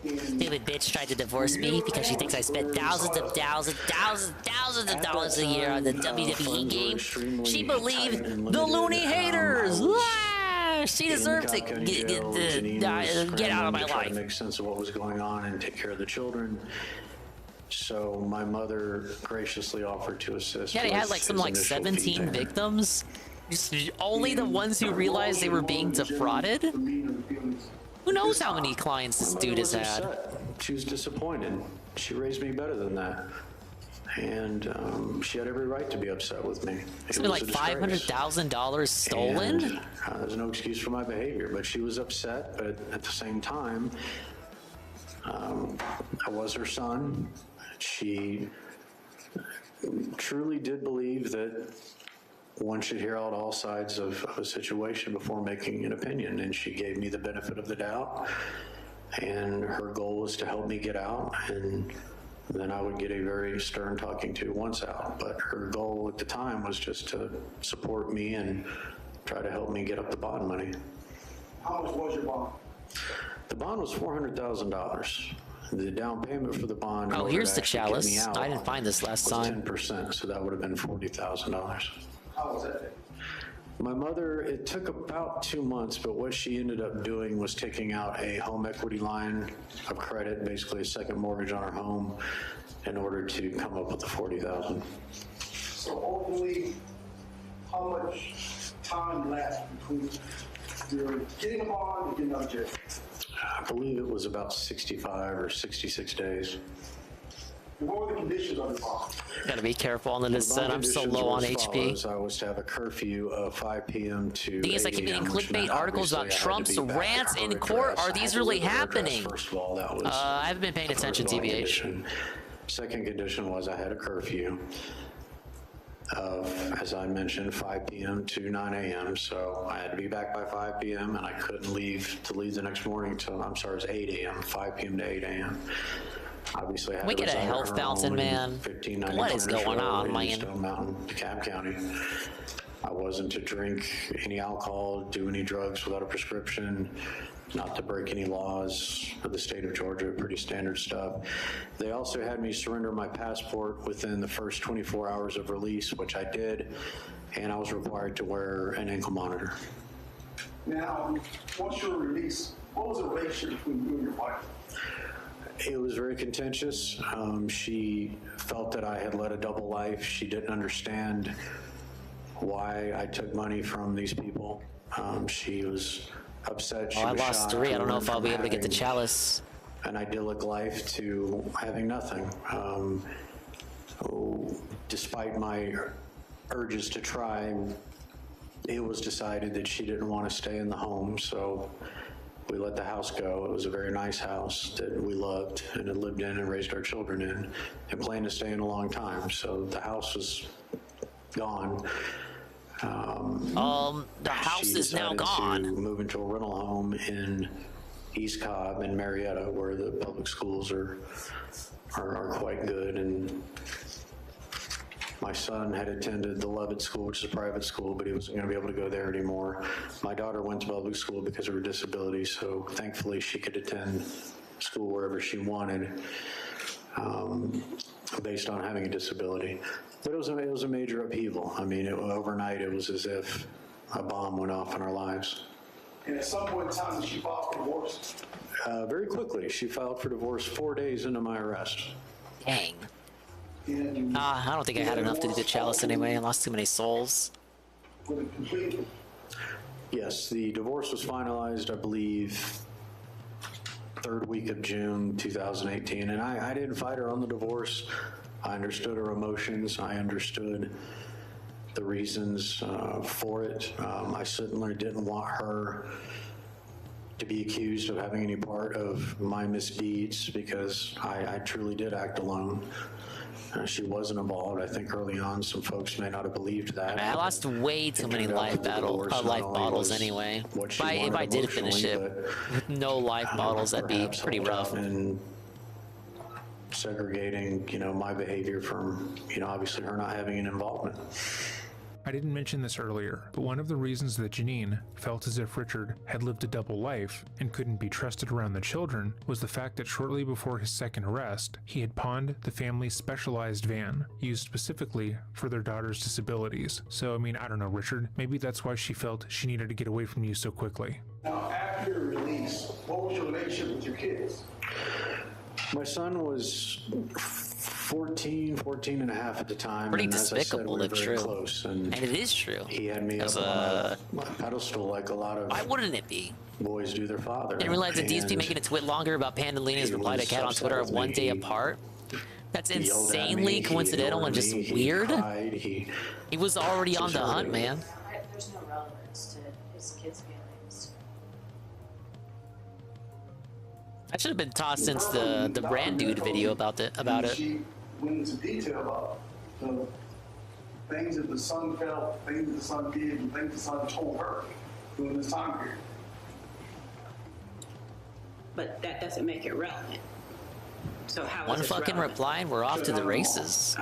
Stupid bitch tried to divorce me because she thinks I spent thousands of dollars a year on the WWE game. She believed the loony haters. Ah, she deserves to get out of my life. Make sense of what was going on and take care of the children. So my mother graciously offered to assist. Yeah, they had like some like 17 victims. Just only the ones who realized they were being defrauded. Who knows how many clients this dude has had? She was disappointed. She raised me better than that. And she had every right to be upset with me. It's been like $500,000 stolen? And, there's no excuse for my behavior, but she was upset. But at the same time, I was her son. She truly did believe that one should hear out all sides of a situation before making an opinion, and she gave me the benefit of the doubt, and her goal was to help me get out, and then I would get a very stern talking to once out. But her goal at the time was just to support me and try to help me get up the bond money. How much was your bond? The bond was $400,000. The down payment for the bond. Oh, here's the chalice. I didn't find this last time. 10%, so that would have been $40,000. How was that? My mother, it took about 2 months, but what she ended up doing was taking out a home equity line of credit, basically a second mortgage on her home, in order to come up with the $40,000. So ultimately, how much time left between your getting a bond and getting out of jail? I believe it was about 65 or 66 days. What were the conditions on the bomb? Gotta be careful on the descent. I'm so low on HP. I was to have a curfew of 5 p.m. to Thing is, I keep 8 getting a.m., which clickbait meant articles about obviously I had to Trump's be back rants at in her court. address. Are I had these to really live at her address, happening? First of all, that was I haven't been paying the attention, first one TBH. condition. Second condition was I had a curfew of, as I mentioned, 5 p.m. to 9 a.m. So I had to be back by 5 p.m. and I couldn't leave the next morning till, I'm sorry, it was 8 a.m., 5 p.m. to 8 a.m. Obviously, I had We to get a reside at health her fountain, home in man. 1590 What is Furnace going Road on, in man? Stone Mountain, DeKalb County. I wasn't to drink any alcohol, do any drugs without a prescription, not to break any laws of the state of Georgia, pretty standard stuff. They also had me surrender my passport within the first 24 hours of release, which I did, and I was required to wear an ankle monitor. Now, once you were released, what was the relationship between you and your wife? It was very contentious. She felt that I had led a double life. She didn't understand why I took money from these people. She was upset. Oh, I lost 3. I don't know if I'll be able to get the having chalice. an idyllic life to having nothing. Despite my urges to try, it was decided that she didn't want to stay in the home, so we let the house go. It was a very nice house that we loved and had lived in and raised our children in and planned to stay in a long time. So the house was gone. The house is now gone. To move into a rental home in East Cobb and Marietta, where the public schools are quite good. And my son had attended the Levitt School, which is a private school, but he wasn't going to be able to go there anymore. My daughter went to public school because of her disability, so thankfully she could attend school wherever she wanted, based on having a disability. But it was a major upheaval. I mean, overnight it was as if a bomb went off in our lives. And at some point in time, did she file for divorce? Very quickly, she filed for divorce 4 days into my arrest. Dang. I don't think I had enough to do the chalice anyway. I lost too many souls. Yes, the divorce was finalized, I believe, 3rd week of June 2018, and I didn't fight her on the divorce. I understood her emotions. I understood the reasons for it. I certainly didn't want her to be accused of having any part of my misdeeds because I truly did act alone. She wasn't involved. I think early on some folks may not have believed that. I lost way too many life bottles anyway. If I did finish it with no life bottles, that'd be pretty rough. And segregating, my behavior from, obviously her not having an involvement. I didn't mention this earlier, but one of the reasons that Janine felt as if Richard had lived a double life and couldn't be trusted around the children was the fact that shortly before his second arrest, he had pawned the family's specialized van, used specifically for their daughter's disabilities. So, I don't know, Richard, maybe that's why she felt she needed to get away from you so quickly. Now, after your release, what was your relationship with your kids? My son was 14 and a half at the time. Pretty and despicable, as I said, we were if very true. Close, and it is true. He had me up on a pedestal like a lot of why wouldn't it be? Boys do their father. I didn't realize that DSP making a twit longer about Pandalina's reply to Cat on Twitter of 1 day apart. That's insanely coincidental and just weird. He was already on the hunt, man. There's no relevance to his kids' feelings. I should have been tossed since the Brand Dude video about it. She went into detail about the things that the son felt, things that the son did, and things the son told her during this time period. But that doesn't make it relevant. So how One is it fucking relevant? reply and we're off to the races.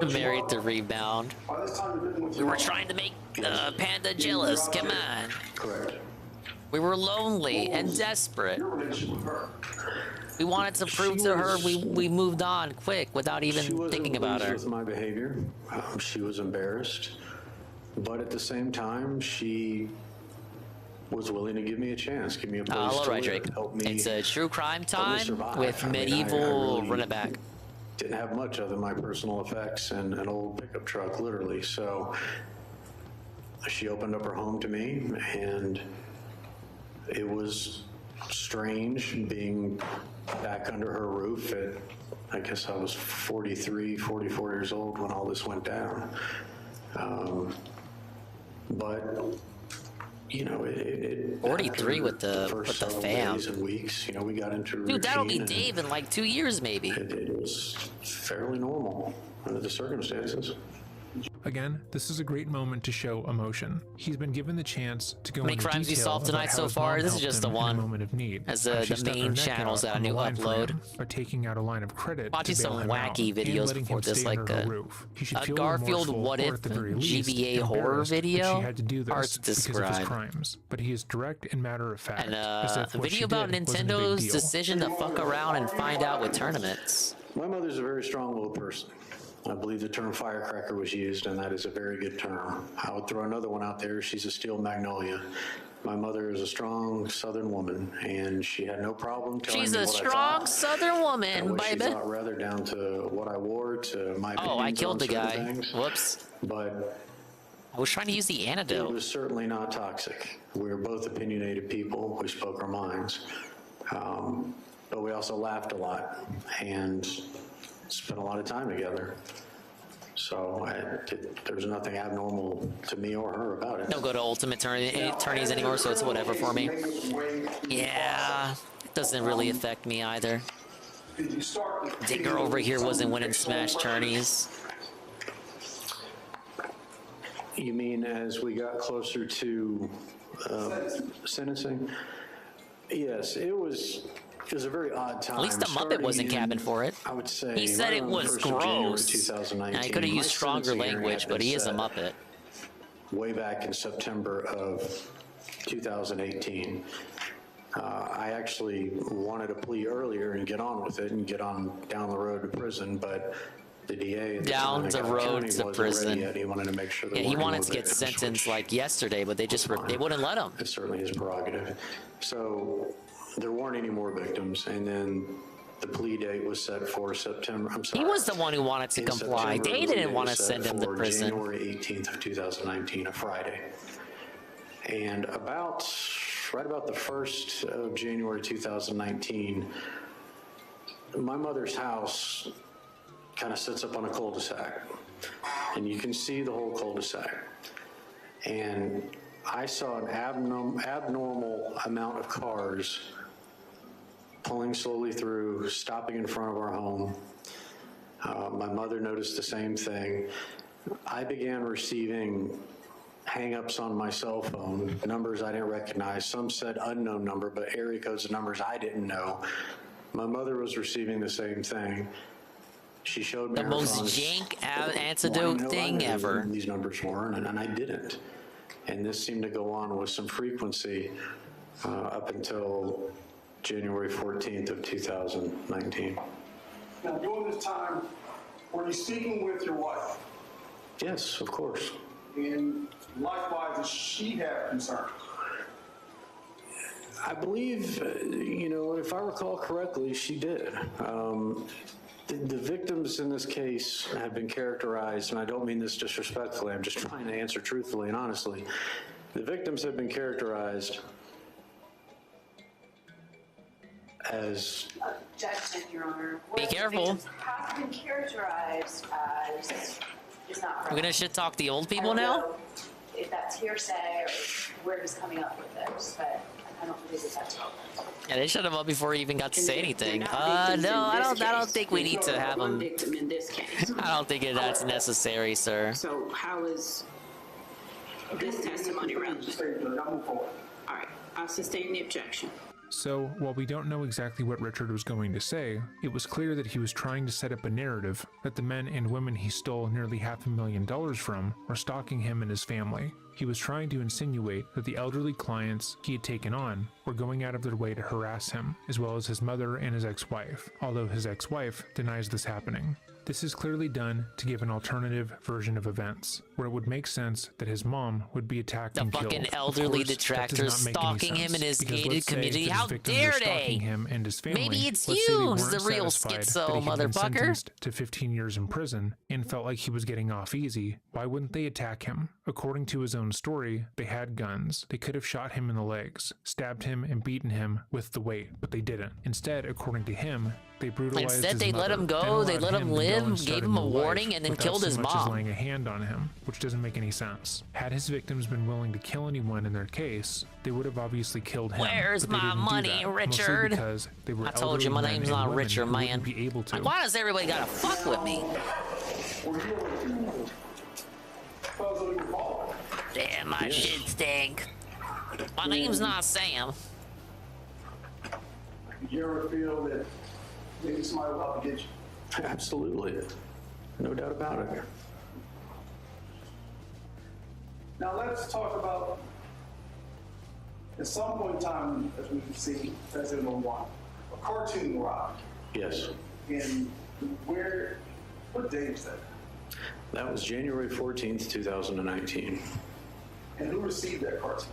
Married to Rebound. We were trying to make Panda jealous. Come on. Correct. We were lonely and desperate. We wanted to prove to her we moved on quick without even thinking about her. She wasn't pleased with my behavior. She was embarrassed. But at the same time, she was willing to give me a chance, give me a place hello, to right, live, Drake. help me. It's a true crime time survive. with I mean, Medieval. I really Run it back. Didn't have much other than my personal effects and an old pickup truck, literally. So she opened up her home to me, and it was strange being back under her roof at, I guess I was 43, 44 years old when all this went down. But you know, it 43 with the fam. days and weeks, you know, we got into Dude, that'll be routine, Dave in like 2 years, maybe. It was fairly normal under the circumstances. Again, this is a great moment to show emotion. He's been given the chance to go How many into crimes you detail solved about tonight how so his far? mom This is helped just the him in one. a moment of need. As How she the stuck her main neck channels out that I on the knew line for upload. him by taking out a line of credit Watching to bail some him out wacky and videos letting before him this, stay like under her a roof. He should a feel Garfield remorseful, What or If at the very least, GBA horror embarrassed that video. she had to do Hard to this because of his describe. crimes, but he is direct and matter of fact. And as if a what she video about did wasn't a big Nintendo's deal. decision to fuck around and find out with tournaments. My mother's a very strong-willed person. I believe the term firecracker was used, and that is a very good term. I would throw another one out there. She's a steel magnolia. My mother is a strong Southern woman, and she had no problem telling She's me a what I strong thought, Southern woman, and what she baby. thought, rather down to what I wore, to my Oh, I opinions killed on the certain guy. things. Whoops. But I was trying to use the it antidote. was certainly not toxic. We were both opinionated people. We spoke our minds. But we also laughed a lot and spent a lot of time together. So there's nothing abnormal to me or her about it. Don't go to Ultimate Attorneys anymore, so it's whatever for me. Yeah, it doesn't really affect me either. Dinger over here wasn't winning Smash tourneys. You mean as we got closer to sentencing? Yes, it was a very odd time. At least the Muppet wasn't capping for it. I would say He said right it around the was 1st of January gross. 2019. And he could have My used stronger sentencing hearing language, had but been he is a set Muppet. way back in September of 2018. I actually wanted to plea earlier and get on with it and get on down the road to prison, but the DA at the Down time in the County road County to wasn't prison. ready yet. He wanted to make sure there Yeah, he weren't wanted more to get victims, sentenced like yesterday, but they wouldn't let him. it's certainly his prerogative. So there weren't any more victims, and then the plea date was set for September. I'm sorry. He was the one who wanted to In comply. September, They the didn't date want to was set send him to for prison. January 18th of 2019, a Friday. And right about the 1st of January 2019, my mother's house kind of sits up on a cul-de-sac, and you can see the whole cul-de-sac. And I saw an abnormal amount of cars pulling slowly through, stopping in front of our home. My mother noticed the same thing. I began receiving hang-ups on my cell phone, numbers I didn't recognize. Some said unknown number, but area codes of numbers I didn't know. My mother was receiving the same thing. She showed me The her most phones, jank wanting antidote to know thing I knew ever. These numbers weren't, and I didn't. And this seemed to go on with some frequency up until January 14th of 2019. Now, during this time, were you speaking with your wife? Yes, of course. And likewise, does she have concerns? I believe, if I recall correctly, she did. The victims in this case have been characterized, and I don't mean this disrespectfully, I'm just trying to answer truthfully and honestly. The victims have been characterized as... Objection, Your Honor. Be careful. Has been characterized as is not We're gonna shit talk the old people now? If that's hearsay or where he's coming up with this, but I don't believe that that's relevant. Yeah, they shut him up before he even got to say anything. They're No, not victims in I this don't case. think we need to have One him. victim in this case. I don't think that's necessary, sir. So how is this testimony relevant? All right, I'll sustain the objection. So, while we don't know exactly what Richard was going to say, it was clear that he was trying to set up a narrative that the men and women he stole nearly $500,000 from were stalking him and his family. He was trying to insinuate that the elderly clients he had taken on were going out of their way to harass him, as well as his mother and his ex-wife, although his ex-wife denies this happening. This is clearly done to give an alternative version of events, where it would make sense that his mom would be attacked and killed. The fucking elderly detractors stalking him in his gated community. How dare they? Him and his family. Maybe it's you who's the real schizo, motherfucker. Sentenced to 15 years in prison and felt like he was getting off easy. Why wouldn't they attack him? According to his own story, they had guns. They could have shot him in the legs, stabbed him, and beaten him with the weight, but they didn't. Instead, according to him, they brutalized Instead, his they mother, let him go, they let him live, gave him a warning, and then without killed so his much as mom. laying a hand on him, which doesn't make any sense. Had his victims been willing to kill anyone in their case, they would have obviously killed him. Where's but they my didn't do money, that, mostly Richard? because they were I told you my elderly men name's and not women Richard, who man. wouldn't be able to. Like, why does everybody gotta fuck with me? Damn, my shit stink. My name's not Sam. You ever feel that maybe somebody will help get you? Absolutely. No doubt about it. Now let's talk about, at some point in time, as we can see, President Obama, a cartoon rock. Yes. And what date is that? That was January 14th, 2019. And who received that cartoon?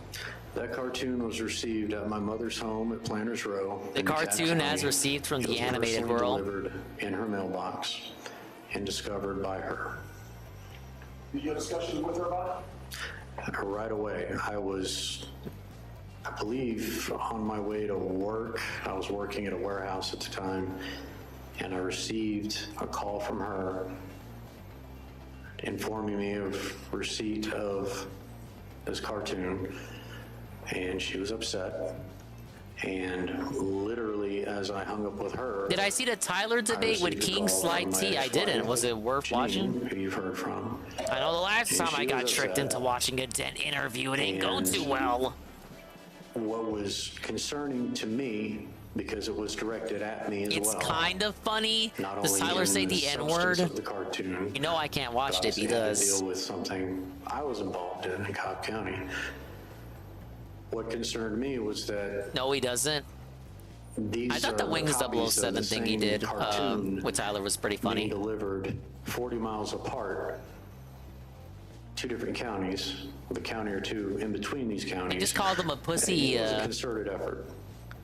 That cartoon was received at my mother's home at Planters Row. The cartoon as received from the animated world. Delivered in her mailbox and discovered by her. Did you have discussions with her about it? Right away. I believe, on my way to work. I was working at a warehouse at the time, and I received a call from her informing me of receipt of this cartoon, and she was upset. And literally, as I hung up with her, Did I see the Tyler debate with King Slide T? I didn't. Was it worth watching? who you've heard from. I know the last And time I she got was tricked upset. into watching a dead interview, it didn't go And too well. What was concerning to me, because it was directed at me as It's well. kind of funny. Not Does only Tyler in say the substance N-word? of the cartoon, You know I can't watch but it if he obviously had to does. deal with something I was involved in Cobb County. What concerned me was that No, he doesn't. these I thought the are Wings copies of 007 the thing he same did cartoon with Tyler was pretty being funny. delivered 40 miles apart, two different counties, with a county or two in between these counties. He just called him a pussy, It was a concerted effort.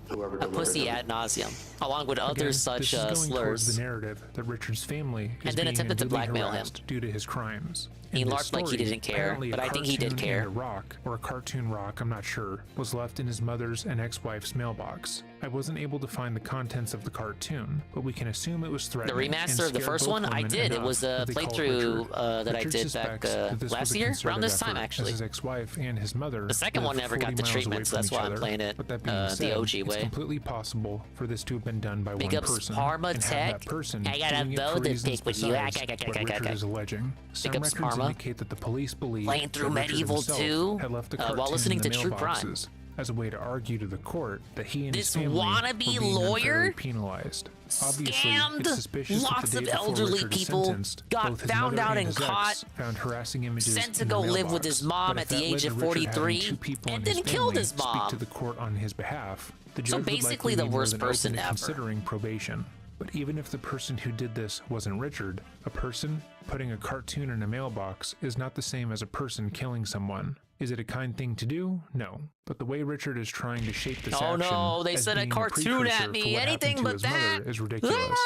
Whoever a delivered pussy them. ad nauseum, along with other Again, such this is going towards slurs. the narrative that Richard's family is And then being attempted to unduly blackmail him. harassed due to his crimes. He In this larped like he story, didn't care, apparently but a I think he did cartoon care. and a rock, or a cartoon rock, I'm not sure, was left in his mother's and ex-wife's mailbox. I wasn't able to find the contents of the cartoon, but we can assume it was The threatening. remaster of the first one, I did. It was a playthrough that I did back last year, around this time actually. His ex-wife and his mother. The second one lived never got 40 the miles treatment, away so from that's each why I'm other. playing it But that being the said, OG it's way. completely possible for this to have been done by Big one ups person. Parma and have Tech. that person I got a doing it for bone to reasons pick with you. besides what Richard is alleging. Some Big ups records Parma. indicate that the police believe Playing through that Richard MediEvil himself II, had left the while cartoon listening in the to True Crime. mailboxes as a way to argue to the court that he and This his family wannabe were being lawyer unfairly penalized. Obviously, scammed it's suspicious lots that the day of before elderly Richard is people, sentenced, got both his found mother out and his ex caught, found harassing images sent to in the go live mailbox. with his mom But at if the that age led of to Richard having 43 two people in and his then killed family his speak mom. to the court on his behalf, the judge So would basically likely the be more worst than person open to ever. considering probation. But even if the person who did this wasn't Richard, a person putting a cartoon in a mailbox is not the same as a person killing someone. Is it a kind thing to do? No. But the way Richard is trying to shape this Oh action no, they as said a being the cartoon precursor at for me. what Anything happened to but his that. mother is ridiculous.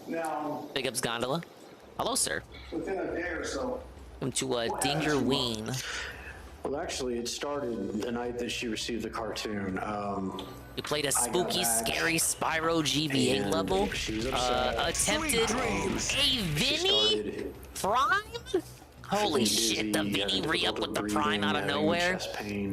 Now, Big ups Gondola. Hello, sir. within a day or so, Welcome to Dingerween. Well, actually, it started the night that she received the cartoon. You played a I got spooky, back, scary Spyro GBA and level. she was upset. Attempted a Vinny Prime? Holy shit, the Vinny re-up with the Prime out of nowhere.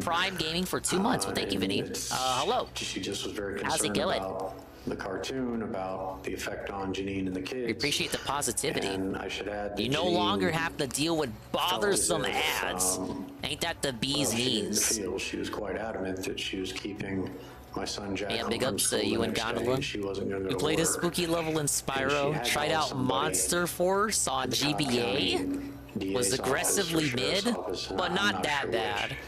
Prime gaming for 2 months. Well, thank you, Vinny. Hello. She just was very How's it concerned going? about the cartoon, about the effect on Janine and the kids. We appreciate the positivity. And I should add that You no Janine longer have to deal with bothersome felt as if, ads. Ain't that the bee's well, she didn't knees? feel. She was quite adamant that she was keeping my son Jack Yeah, home big from ups school to you the and next day. Gondola. She wasn't going to go You to played a work. spooky level in Spyro, had to tried call out somebody Monster Force on GBA, DA's was office or aggressively sheriff's mid, office, and but I'm not not that sure bad. which.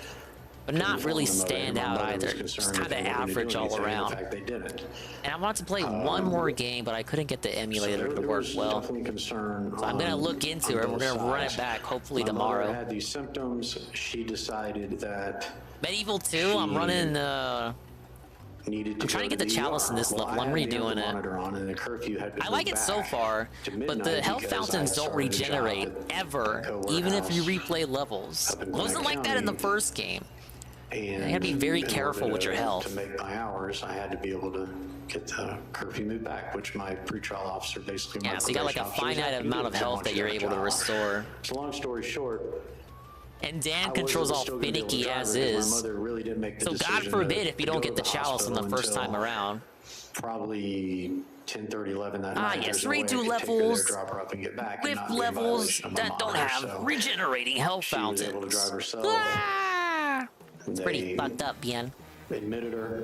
but not really confirmed them of it. stand My out mother was either. concerned Just that kind of they weren't gonna do average all anything, and around. In fact, they didn't. And I wanted to play one more game, but I couldn't get the emulator to work well. Definitely concern. So I'm gonna look into it, and we're gonna run it back hopefully My mother tomorrow. had these symptoms. She decided that MediEvil II, I'm running. needed to I'm trying to get the chalice in this Well, level. I I'm had the redoing it. monitor on, and the curfew had been I like moved it so back far, to but midnight the health because I fountains had don't started a job regenerate at ever, Echo even if you Warehouse replay levels. up in It wasn't Gwinnett like that in the County. first game. And You gotta be very in careful order with your health. To make my hours, I had to be able to get the curfew moved back, which my pretrial officer, basically my Yeah, so you got like a probation officer, was finite happy to amount do of it. health that you're able to restore. So long story short, And Dan I controls wasn't all still gonna be able to finicky drive as her because is. My mother really did make the So God decision forbid to if you don't go get to the chalice on the hospital first time until around. Probably 10, 30, 11 that night. Yes, There's no way I redo could take her there, levels drop her up and get back and with not be in levels violation of my that don't monitor, have so regenerating health she was able to fountains. drive herself. It's pretty fucked up, Bien. Admitted her,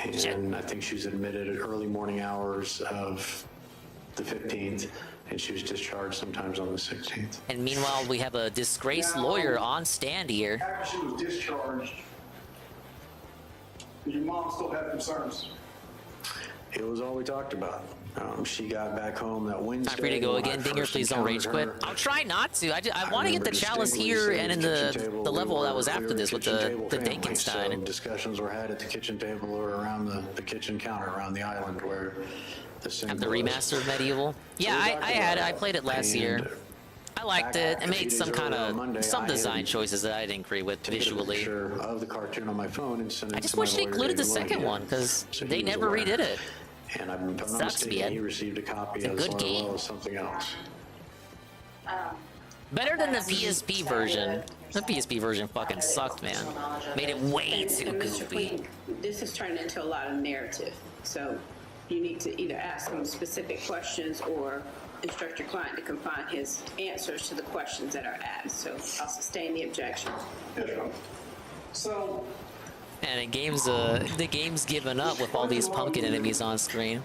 and I think she was admitted at early morning hours of the 15th, and she was discharged sometimes on the 16th. And meanwhile, we have a disgraced lawyer on stand here. After she was discharged, did your mom still have concerns? It was all we talked about. She got back home that Wednesday. Time for you to go when I again, Dinger. first Please don't rage quit. encountered her. I'll try not to. I want to get the remember chalice distinctly here sitting and at in the the kitchen table. the level that was We after were this with kitchen the table family, Dinkenstein. So discussions were had at the kitchen table or around the kitchen counter around the island where the sink Have the was. remaster of MediEvil. Yeah, we I talked had it. about I played it last year. I liked it. It made some kind of some design choices that I didn't agree with visually. Picture of the cartoon on my phone and sent it I just to my wish they lawyer, included the David second Logan. one because So he they was never aware. redid it. And if I'm not Sucks, mistaken, man. he received a copy It's a as good game. well as something else. Better than the PSP version. The PSP version fucking sucked, man. Made it way too And Mr. goofy. Queen, this has turned into a lot of narrative. So you need to either ask him specific questions or instruct your client to confine his answers to the questions that are asked. So I'll sustain the objection. So, And the game's given up with all these pumpkin enemies on screen.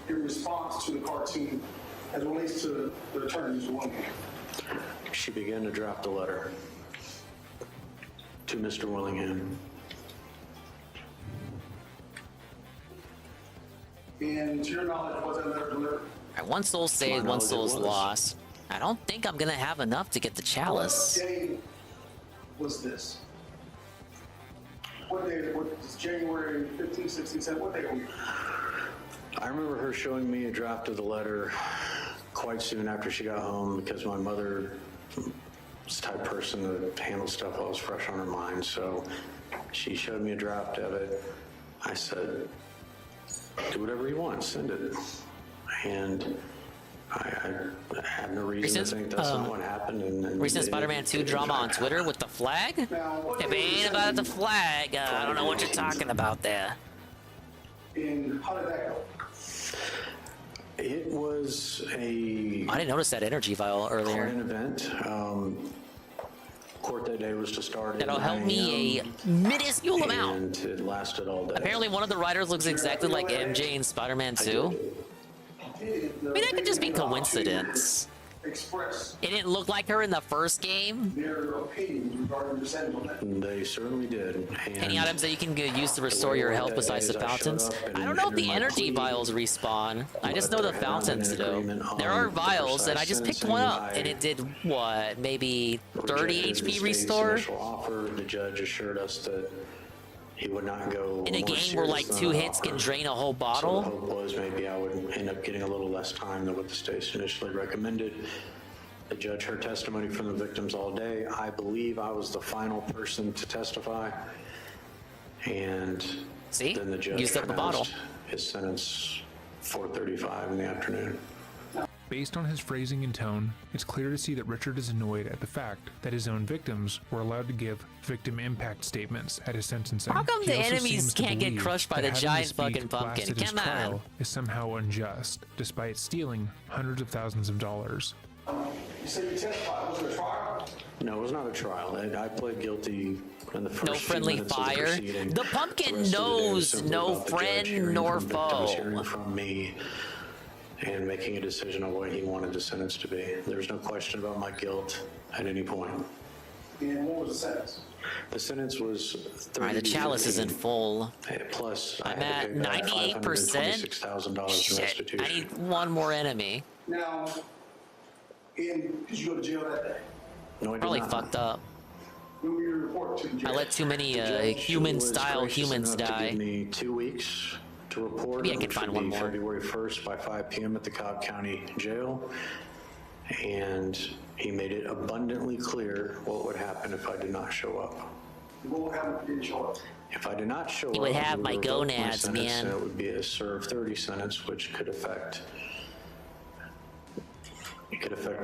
your response to the cartoon as it relates to the attorney, Mr. Willingham. She began to draft a letter to Mr. Willingham. And to your knowledge, was that letter delivered? Alright, one soul saved, one soul's lost. I don't think I'm gonna have enough to get the chalice. What day was this? What day? What is January 15, 16, 17? What day were you? I remember her showing me a draft of the letter quite soon after she got home because my mother was the type of person that handles stuff while it was fresh on her mind. So she showed me a draft of it. I said, do whatever you want, send it. And I have no reason to think that's not what happened. And Recent Spider-Man 2 drama on Twitter with the flag? If it ain't about the flag, I don't know what you're talking about there. And how did that go? It was a... I didn't notice that energy vial earlier. Quite an event. Court that day was to start That'll at help 9 me a.m., a minuscule amount. and it lasted all day. Apparently one of the writers looks exactly like MJ in Spider-Man 2. I mean, that could just be coincidence. Express It didn't look like her in the first game. their opinions regarding the settlement. They certainly did. Any items that you can use to restore your health besides the fountains? I don't know if the energy vials respawn. I just know the fountains do. There are vials, and I just picked one up, and it did, what, maybe 30 HP restore? Offer, the judge assured us that he would not go In a more game where like serious 2 than an hits can offer. drain a whole So the bottle? hope was maybe I would end up getting a little less time than what the state initially recommended. The judge heard testimony from the victims all day. I believe I was the final person to testify. And then the judge Used up the bottle. pronounced his sentence 4:35 in the afternoon. Based on his phrasing and tone, it's clear to see that Richard is annoyed at the fact that his own victims were allowed to give victim impact statements at his sentencing. How come He the also enemies seems to can't get believe crushed by that the having giant his feet fucking pumpkin? blasted his Come on. trial is somehow unjust, despite stealing hundreds of thousands of dollars. You said you testified. Was it a trial? No, it was not a trial. I pled guilty in the first No few friendly minutes of the fire. proceeding. The pumpkin rest of the day was knows simply no about the judge friend hearing nor from victims, foe. hearing from me, and making a decision on what he wanted the sentence to be. There was no question about my guilt at any point. And what was the sentence? The sentence was 30 Alright, the chalice is in full. Plus, I'm at 98%. $526,000 in Shit, restitution. I need one more enemy. Now, did you go to jail that day? No, I did Probably not. fucked up. When were you reported to the jail? I let too many The judge human-style was gracious humans enough to die. give me 2 weeks to report. Maybe I could which find would one be more. February 1st by 5 p.m. at the Cobb County Jail. And he made it abundantly clear what would happen if I did not show up. What would happen if you didn't show up? If I did not show He up, would have we my would revoke gonads, sentence, man. and it would be a serve 30 sentence, which could affect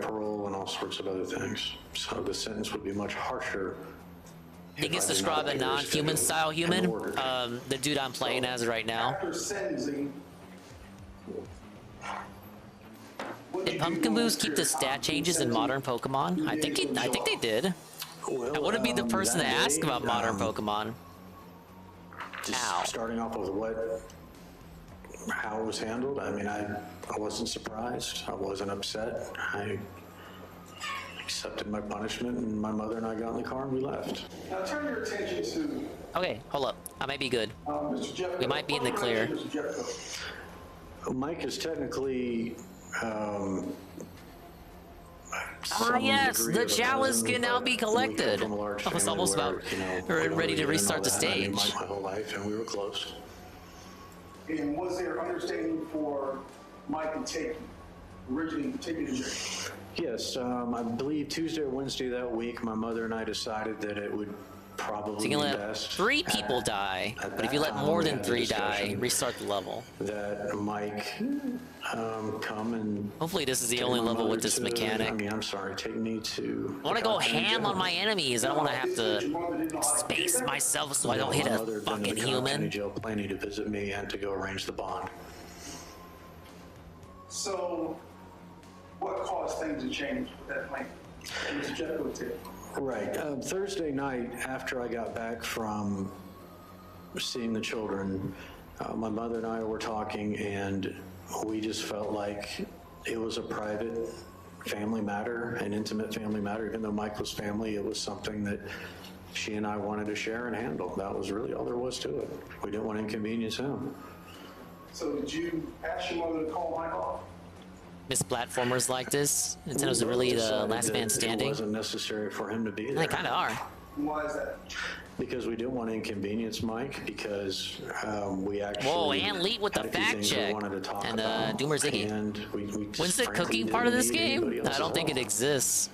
parole and all sorts of other things. So the sentence would be much harsher. I think it's described a non-human style human. The dude I'm playing as right now. After sentencing, Did Pumpkin Boost keep the stat changes in modern Pokemon? I think they did. I wouldn't be the person to ask about modern Pokemon. Just starting off with how it was handled. I mean, I wasn't surprised. I wasn't upset. I accepted my punishment, and my mother and I got in the car and we left. now turn your attention to Okay, hold up. I might be good. Mr. Jeff. We might be in the clear. Mr. Jeff. Mike is technically. Yes, the chalice can now be collected. From a large I was family almost where, about we'd ready to already restart the been all that. I knew stage. Mike my whole life, and we were close. And was there understanding for Mike and Take originally taking the jail? Yes, I believe Tuesday or Wednesday that week, my mother and I decided that it would probably So you can be let best. 3 people die, at but if that you let time, more we than had a 3 die, discussion restart the level. That Mike come and. Hopefully this is the take only my level mother with this to- mechanic. I mean, I'm sorry, take me to. I want to go ham on my enemies. I don't want to have to space myself so I don't hit My a mother had been to fucking the Cobb County human. Jail planning to visit me and to go arrange the bond. So, what caused things to change with that plan? Mr. Jeff would tell. Right. Thursday night, after I got back from seeing the children, my mother and I were talking, and we just felt like it was a private family matter, an intimate family matter. Even though Mike was family, it was something that she and I wanted to share and handle. That was really all there was to it. We didn't want to inconvenience him. So did you ask your mother to call Mike off? Miss platformers like this, Nintendo's really the Decided last that man It standing. wasn't necessary for him to be there. They kind of are. Why is that? Because we didn't want to inconvenience Mike, because we actually. Whoa, and Leet with the had a few fact things we check. wanted to talk And about, Doomer Ziggy. And we just When's the frankly cooking part of didn't this need game? anybody I else's don't think it help. exists.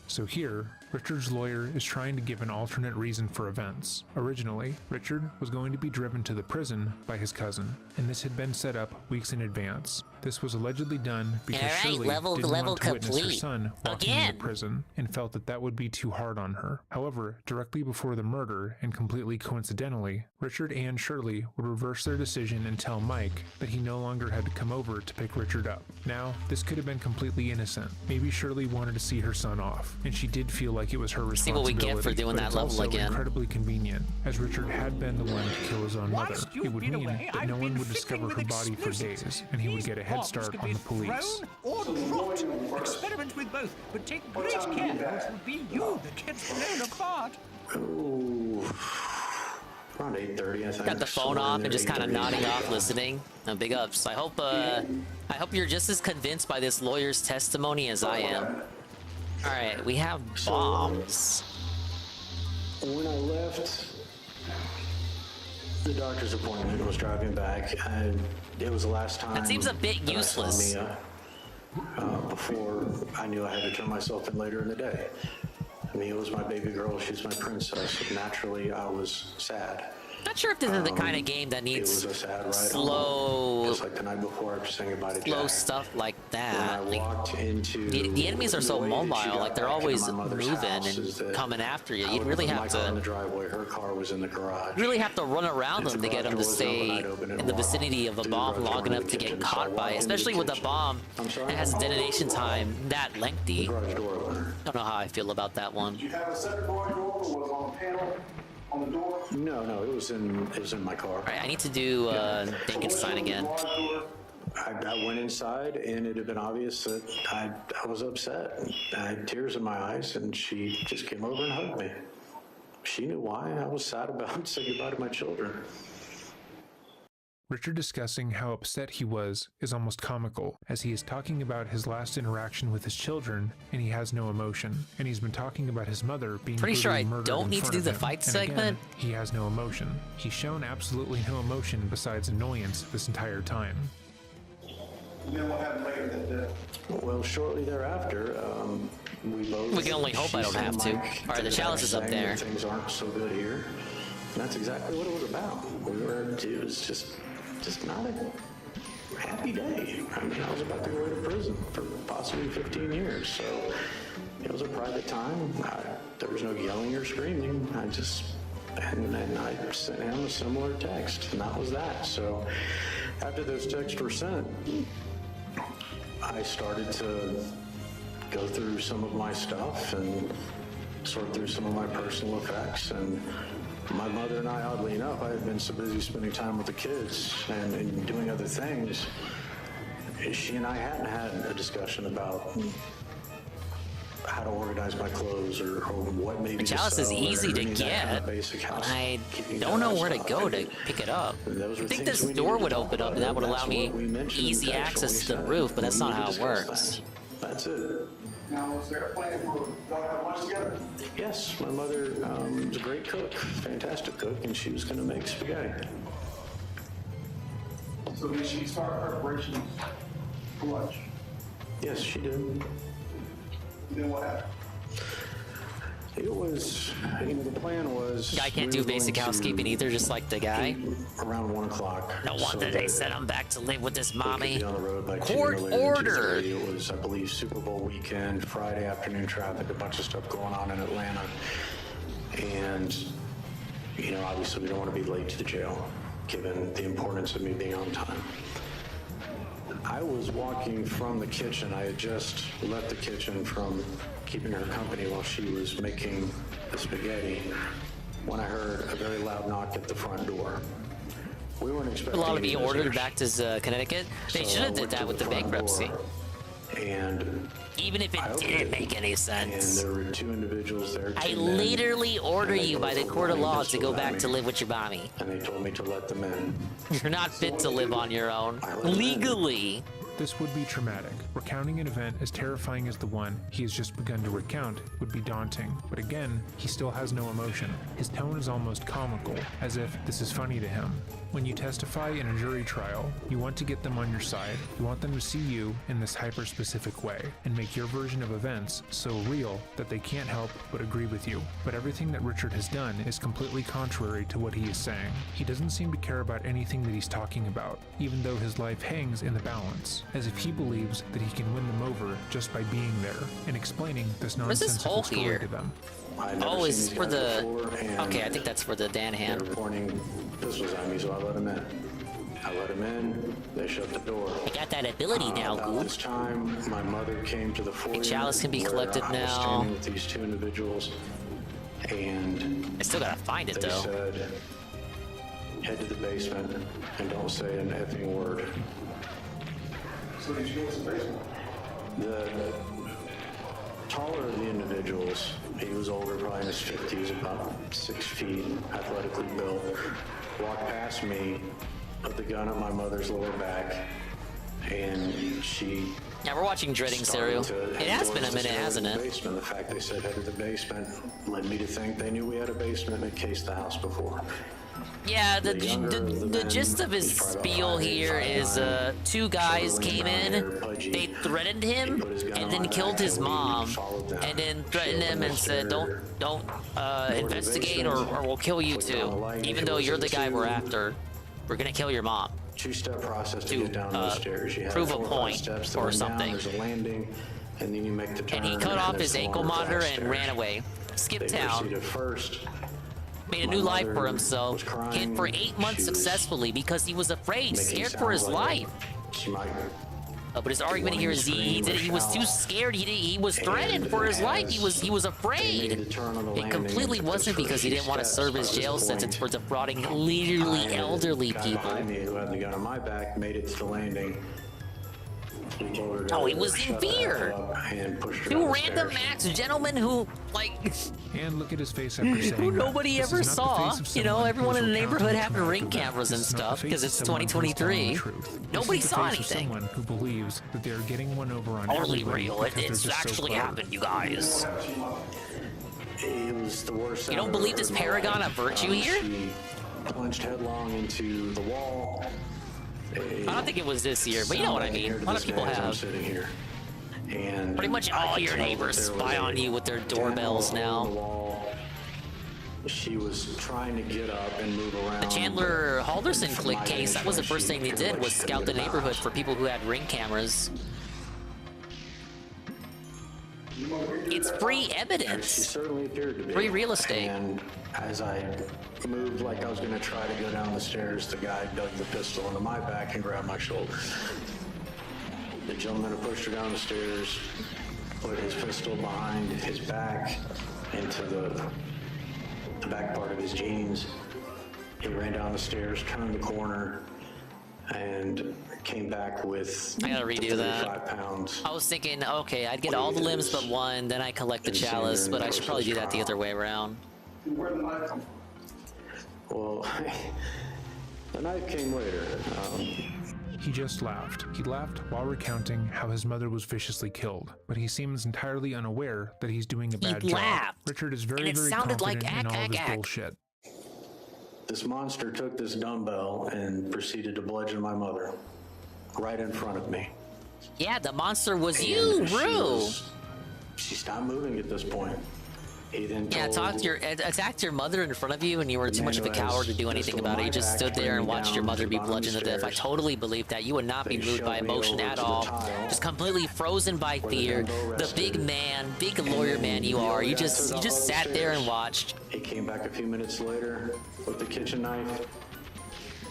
So here, Richard's lawyer is trying to give an alternate reason for events. Originally, Richard was going to be driven to the prison by his cousin, and this had been set up weeks in advance. This was allegedly done because Alright, Shirley level didn't want to witness her complete. son walking into prison and felt that that would be too hard on her. However, directly before the murder, and completely coincidentally, Richard and Shirley would reverse their decision and tell Mike that he no longer had to come over to pick Richard up. Now, this could have been completely innocent. Maybe Shirley wanted to see her son off, and she did feel like it was her See what we responsibility. get for doing but that it's level also again. incredibly convenient, as Richard had been the one to kill his own mother. It would mean that no one would discover her body for days, and he would get a head start on the police. Or dropped. Experiment with both, but take great care, or it will be you that gets blown apart. Ooh. Around 8:30, I think. Got the phone off and just kind of nodding off, listening. No, big ups. I hope you're just as convinced by this lawyer's testimony as I am. All right, we have bombs. When I left the doctor's appointment and was driving back, it was the last time. That seems a bit that I useless. saw Mia, before I knew I had to turn myself in later in the day. Mia was my baby girl. She was my princess. Naturally, I was sad. Not sure if this is the kind of game that It needs was a sad ride slow, home. Just like the night before after saying goodbye to slow Jack. stuff like When that. I Like, walked into the enemies are so the way that she mobile, got like they're back into always my mother's moving house is and that coming after you. I You'd would really put have my car in the to driveway. Her car was in the garage. really have to run around If them the to get garage them to door was stay open, I'd open it in the and walk vicinity of a through the bomb garage long door into enough to the get kitchen. So I caught by, walked into especially the with a kitchen. bomb I'm sorry? that has a detonation time that lengthy. Garage door opener. Don't know how I feel about that one. Did you have a separate garage door or was it on a panel on the door? No, it was in my car. All right, I need to do Dingenstein again. I went inside, and it had been obvious that I was upset. I had tears in my eyes, and she just came over and hugged me. She knew why I was sad about saying goodbye to my children. Richard discussing how upset he was is almost comical, as he is talking about his last interaction with his children, and he has no emotion. And he's been talking about his mother being Pretty sure I brutally murdered don't in need to front do of the him. fight And segment. again, he has no emotion. He's shown absolutely no emotion besides annoyance this entire time. Then what happened later that day? Well, shortly thereafter, we both... We can only hope I don't have to. All right, the chalice is up saying there. that things aren't so good here. And that's exactly what it was about. It was just not a happy day. I mean, I was about to go away to prison for possibly 15 years, so it was a private time. There was no yelling or screaming. And I sent him a similar text, and that was that. So after those texts were sent, I started to go through some of my stuff and sort through some of my personal effects. And my mother and I, oddly enough, I had been so busy spending time with the kids and doing other things. She and I hadn't had a discussion about how to organize my clothes or what maybe The chalice is easy to get. I don't know where to go to pick it up. I think this door would open up and that would allow me easy access to the roof, but that's not how it works. That's it. Now, was there a plan for y'all to have lunch together? Yes, my mother was a great cook, fantastic cook, and she was going to make spaghetti. So did she start preparations for lunch? Yes, she did. Then what happened? It was, the plan was... Guy can't do basic housekeeping either, just like the guy. Around 1 o'clock. No wonder they sent him back to live with his mommy. On the road by Court ordered. It was, I believe, Super Bowl weekend, Friday afternoon traffic, a bunch of stuff going on in Atlanta. And, obviously we don't want to be late to the jail, given the importance of me being on time. I was walking from the kitchen. I had just left the kitchen from keeping her company while she was making the spaghetti when I heard a very loud knock at the front door. We weren't expecting A lot of any be ordered visitors. back to Connecticut. They So should I have did went that to with the front bankruptcy. door, And Even if it I opened didn't it, make any and sense. there were 2 individuals there. I 2 men, literally order and they you by the both court of pointed law to go pistols at back me, to live with your mommy. And they told me to let them in. You're not fit to live on your own. I let them in. Legally. This would be traumatic. Recounting an event as terrifying as the one he has just begun to recount would be daunting, but again, he still has no emotion. His tone is almost comical, as if this is funny to him. When you testify in a jury trial, you want to get them on your side. You want them to see you in this hyper-specific way, and make your version of events so real that they can't help but agree with you. But everything that Richard has done is completely contrary to what he is saying. He doesn't seem to care about anything that he's talking about, even though his life hangs in the balance, as if he believes that he can win them over just by being there, and explaining this Where's this nonsensical hole story here? to them. Oh, it's for the... Okay, I think that's for the Dan hand. They were pointing pistols at me, so I let them in. I let them in. They shut the door. I got that ability now, About Goop. this time, my mother came to the foyer. The chalice can be where collected I was now. standing with these 2 individuals, and I still gotta find it, they though. said, "Head to the basement and don't say an effing word." So did you go to the basement? The taller of the individuals, he was older, probably in his 50s, about 6 feet, athletically built, walked past me, put the gun at my mother's lower back, and she... Yeah, we're watching Dreading Serial. It has been a minute, hasn't it? Basement. The fact they said head to the basement led me to think they knew we had a basement and cased the house before. Yeah, the gist of his spiel here is 2 guys came in, they threatened him, and then killed his mom, and then threatened him and said, don't investigate or we'll kill you too. Even though you're the guy we're after, we're gonna kill your mom. 2-step process to get down those stairs. You have prove a 4 or 5 point steps to or run down, something. There's a landing, and then you make the turn. And he cut off there's his the ankle longer monitor flat and stairs. ran away. Skipped They town. proceeded first. Made a My new life mother for himself. was crying. Hid for 8 months She was successfully because he was afraid, making scared for his sounds like life. She might But his argument here is he was too scared. He was threatened for his life. He was afraid. It completely wasn't because he didn't want to serve his jail sentence for defrauding literally elderly people. Who had the gun on my back made it to the landing. Oh, he was in fear. Two random max gentlemen who, like, and look at his face after saying who nobody that. ever saw. You know, everyone in the neighborhood having ring cameras and stuff because it's 2023. Nobody saw anything. Someone who believes that they are getting one over on Totally everybody real. It's actually happened, you guys. It was the worst. You don't believe this paragon of virtue here? She plunged headlong into the wall. I don't think it was this year, but you know what I mean. A lot of people have. Sitting here. And pretty much all your neighbors spy on you with their doorbells now. She was trying to get up and move around. The Chandler Halderson click case, that was the first thing they did, was scout the neighborhood for people who had ring cameras. It's free evidence. She certainly appeared to be. Free real estate. And as I moved like I was going to try to go down the stairs, the guy dug the pistol into my back and grabbed my shoulder. The gentleman who pushed her down the stairs put his pistol behind his back into the back part of his jeans. He ran down the stairs, turned the corner, and came back with I gotta redo that. 35 pounds. I was thinking, okay, I'd get all the limbs but one, then I collect the chalice, but I should probably do that the other way around. Where did the knife come from? Well, the knife came later. He just laughed. He laughed while recounting how his mother was viciously killed, but he seems entirely unaware that he's doing a bad job. Laughed. Richard is very, and it very sounded confident like in all of his bullshit. This monster took this dumbbell and proceeded to bludgeon my mother right in front of me. Yeah, the monster was you, Rue. She stopped moving at this point. He then attacked your mother in front of you, and you were too much of a coward to do anything about it. You just stood there and watched your mother be bludgeoned to death. I totally believe that. You would not be moved by emotion at all. Just completely frozen by fear. The big man, big lawyer man you are. You just sat there and watched. He came back a few minutes later with the kitchen knife.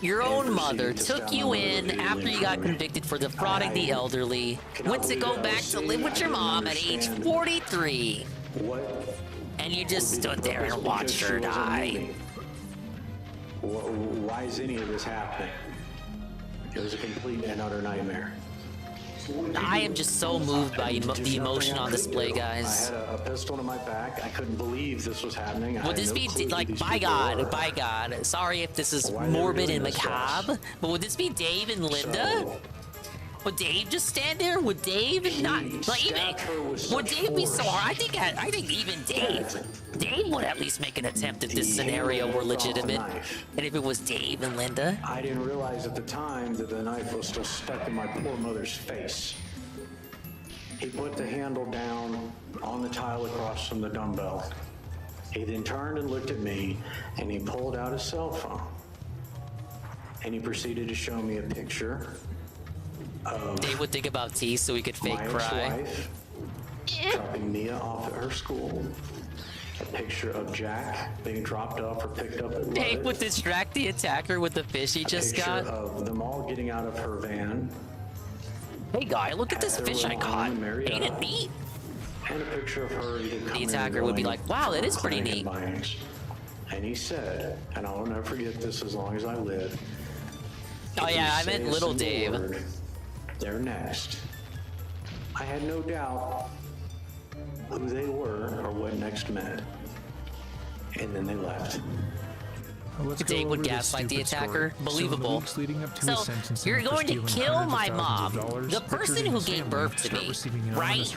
Your own mother took you in after you got convicted for defrauding the elderly. Went to go back to live with your mom at age 43. What? And you just stood there and watched her die. Why is any of this happening? It was a complete and utter nightmare. I am just so moved by the emotion on display, guys. I had a pistol to my back. I couldn't believe this was happening. Would this be like, by God, sorry if this is morbid and macabre, but would this be Dave and Linda? Would Dave just stand there? Would Dave not? Like, would Dave be so hard? I think even Dave would at least make an attempt if this scenario were legitimate. And if it was Dave and Linda, I didn't realize at the time that the knife was still stuck in my poor mother's face. He put the handle down on the tile across from the dumbbell. He then turned and looked at me, and he pulled out his cell phone. And he proceeded to show me a picture. Dave would think about tea so he could fake cry. Dropping Mia off at her school. A picture of Jack being dropped off or picked up at Dave would distract the attacker with the fish he just got. A picture of them all getting out of her van. Hey guy, look at this fish I caught. Ain't it neat? And a picture of her either the attacker would be like, wow, that is pretty neat. And he said, and I'll never forget this as long as I live. Oh yeah, I meant little Dave. They're next. I had no doubt who they were or what next meant. And then they left. Dave would gaslight the attacker. Believable. So, you're going to kill my mom, the person who gave birth to me, right?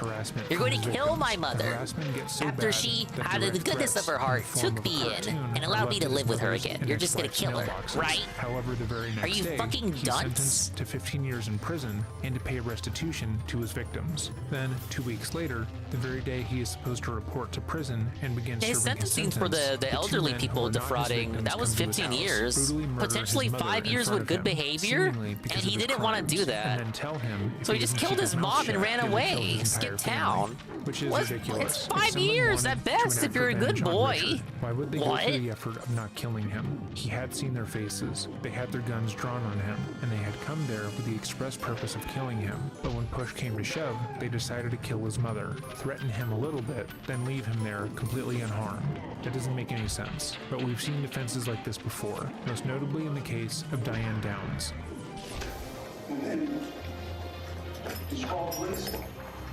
You're going to kill my mother after she, out of the goodness of her heart, took me in and allowed me to live with her again. You're just going to kill her, right? However, the very next Are you fucking dunce? Sentenced to 15 years in prison and to pay restitution to his victims. Then, 2 weeks later, the very day he is supposed to report to prison and begin serving his sentence, sentencing for the elderly people defrauding, that was come to his 15 house, years. brutally murder Potentially his mother 5 in years front with of good him, behavior, seemingly and because he of his didn't want to crimes, do that. And then tell him if So he just doesn't killed keep his mouth mom and shut, ran he would away. kill his entire Skipped family, town. which is What? ridiculous. It's If 5 someone years wanted at to best enact if you're a good revenge on boy. Richard, why would they What? go through the effort of not killing him? He had seen their faces, they had their guns drawn on him, and they had come there with the express purpose of killing him. But when push came to shove, they decided to kill his mother, threaten him a little bit, then leave him there completely unharmed. That doesn't make any sense, but we've seen defenses like this before, most notably in the case of Diane Downs. And then, did you call the police?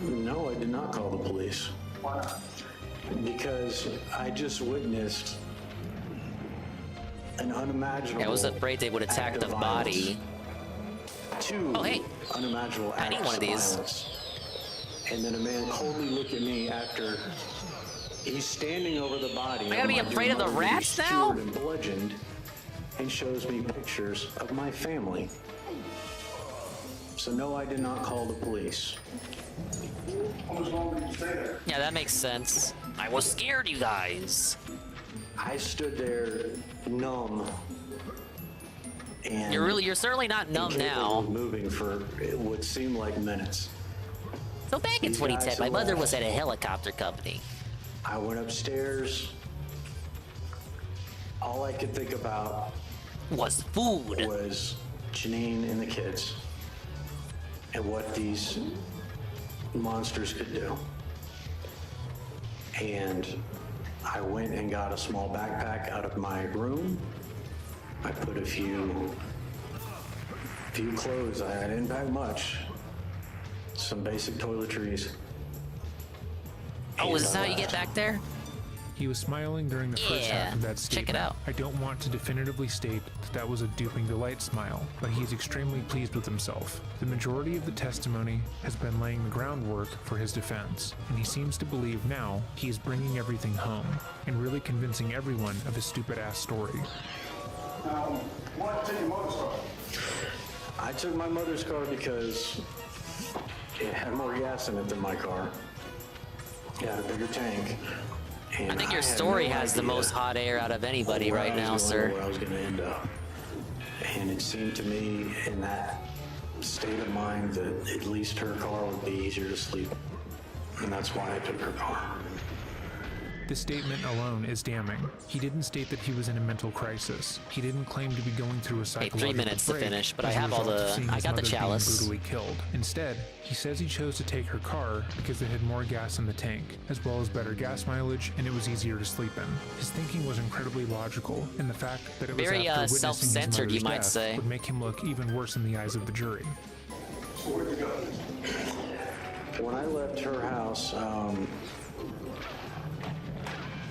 No, I did not call the police. Why not? Because I just witnessed an unimaginable. I was afraid they would attack the body. Two unimaginable I need acts one of these. of violence. And then a man coldly looked at me after he's standing over the body. I gotta be afraid of the rats now? And bludgeoned, and shows me pictures of my family. So no, I did not call the police. How much longer did you stay there? Yeah, that makes sense. I was scared, you guys. I stood there numb. And You're certainly not numb now. Moving for it would seem like minutes. So back in These 2010, guys my are mother lost. was at a helicopter company. I went upstairs. All I could think about was food. Was Janine and the kids, and what these monsters could do. And I went and got a small backpack out of my room. I put a few clothes. I didn't pack much. Some basic toiletries. Oh, is this how you get back there? He was smiling during the first half of that statement. Check it out. I don't want to definitively state that that was a duping delight smile, but he's extremely pleased with himself. The majority of the testimony has been laying the groundwork for his defense, and he seems to believe now he is bringing everything home and really convincing everyone of his stupid-ass story. Now, why did you take your mother's car? I took my mother's car because it had more gas in it than my car. It had a bigger tank. And I think your had story no has the idea most hot air out of anybody where right I was now, going sir. or where I was going to end up. And it seemed to me in that state of mind that at least her car would be easier to sleep. And that's why I took her car. This statement alone is damning. He didn't state that he was in a mental crisis. He didn't claim to be going through a psychological 3 minutes to break finish, but as I a have all result of the- seeing I his got the mother being chalice. brutally killed. Instead, he says he chose to take her car because it had more gas in the tank, as well as better gas mileage, and it was easier to sleep in. His thinking was incredibly logical, and the fact that it was Very, after witnessing his self-centered, you mother's might death say. would make him look even worse in the eyes of the jury. So where'd you go? When I left her house,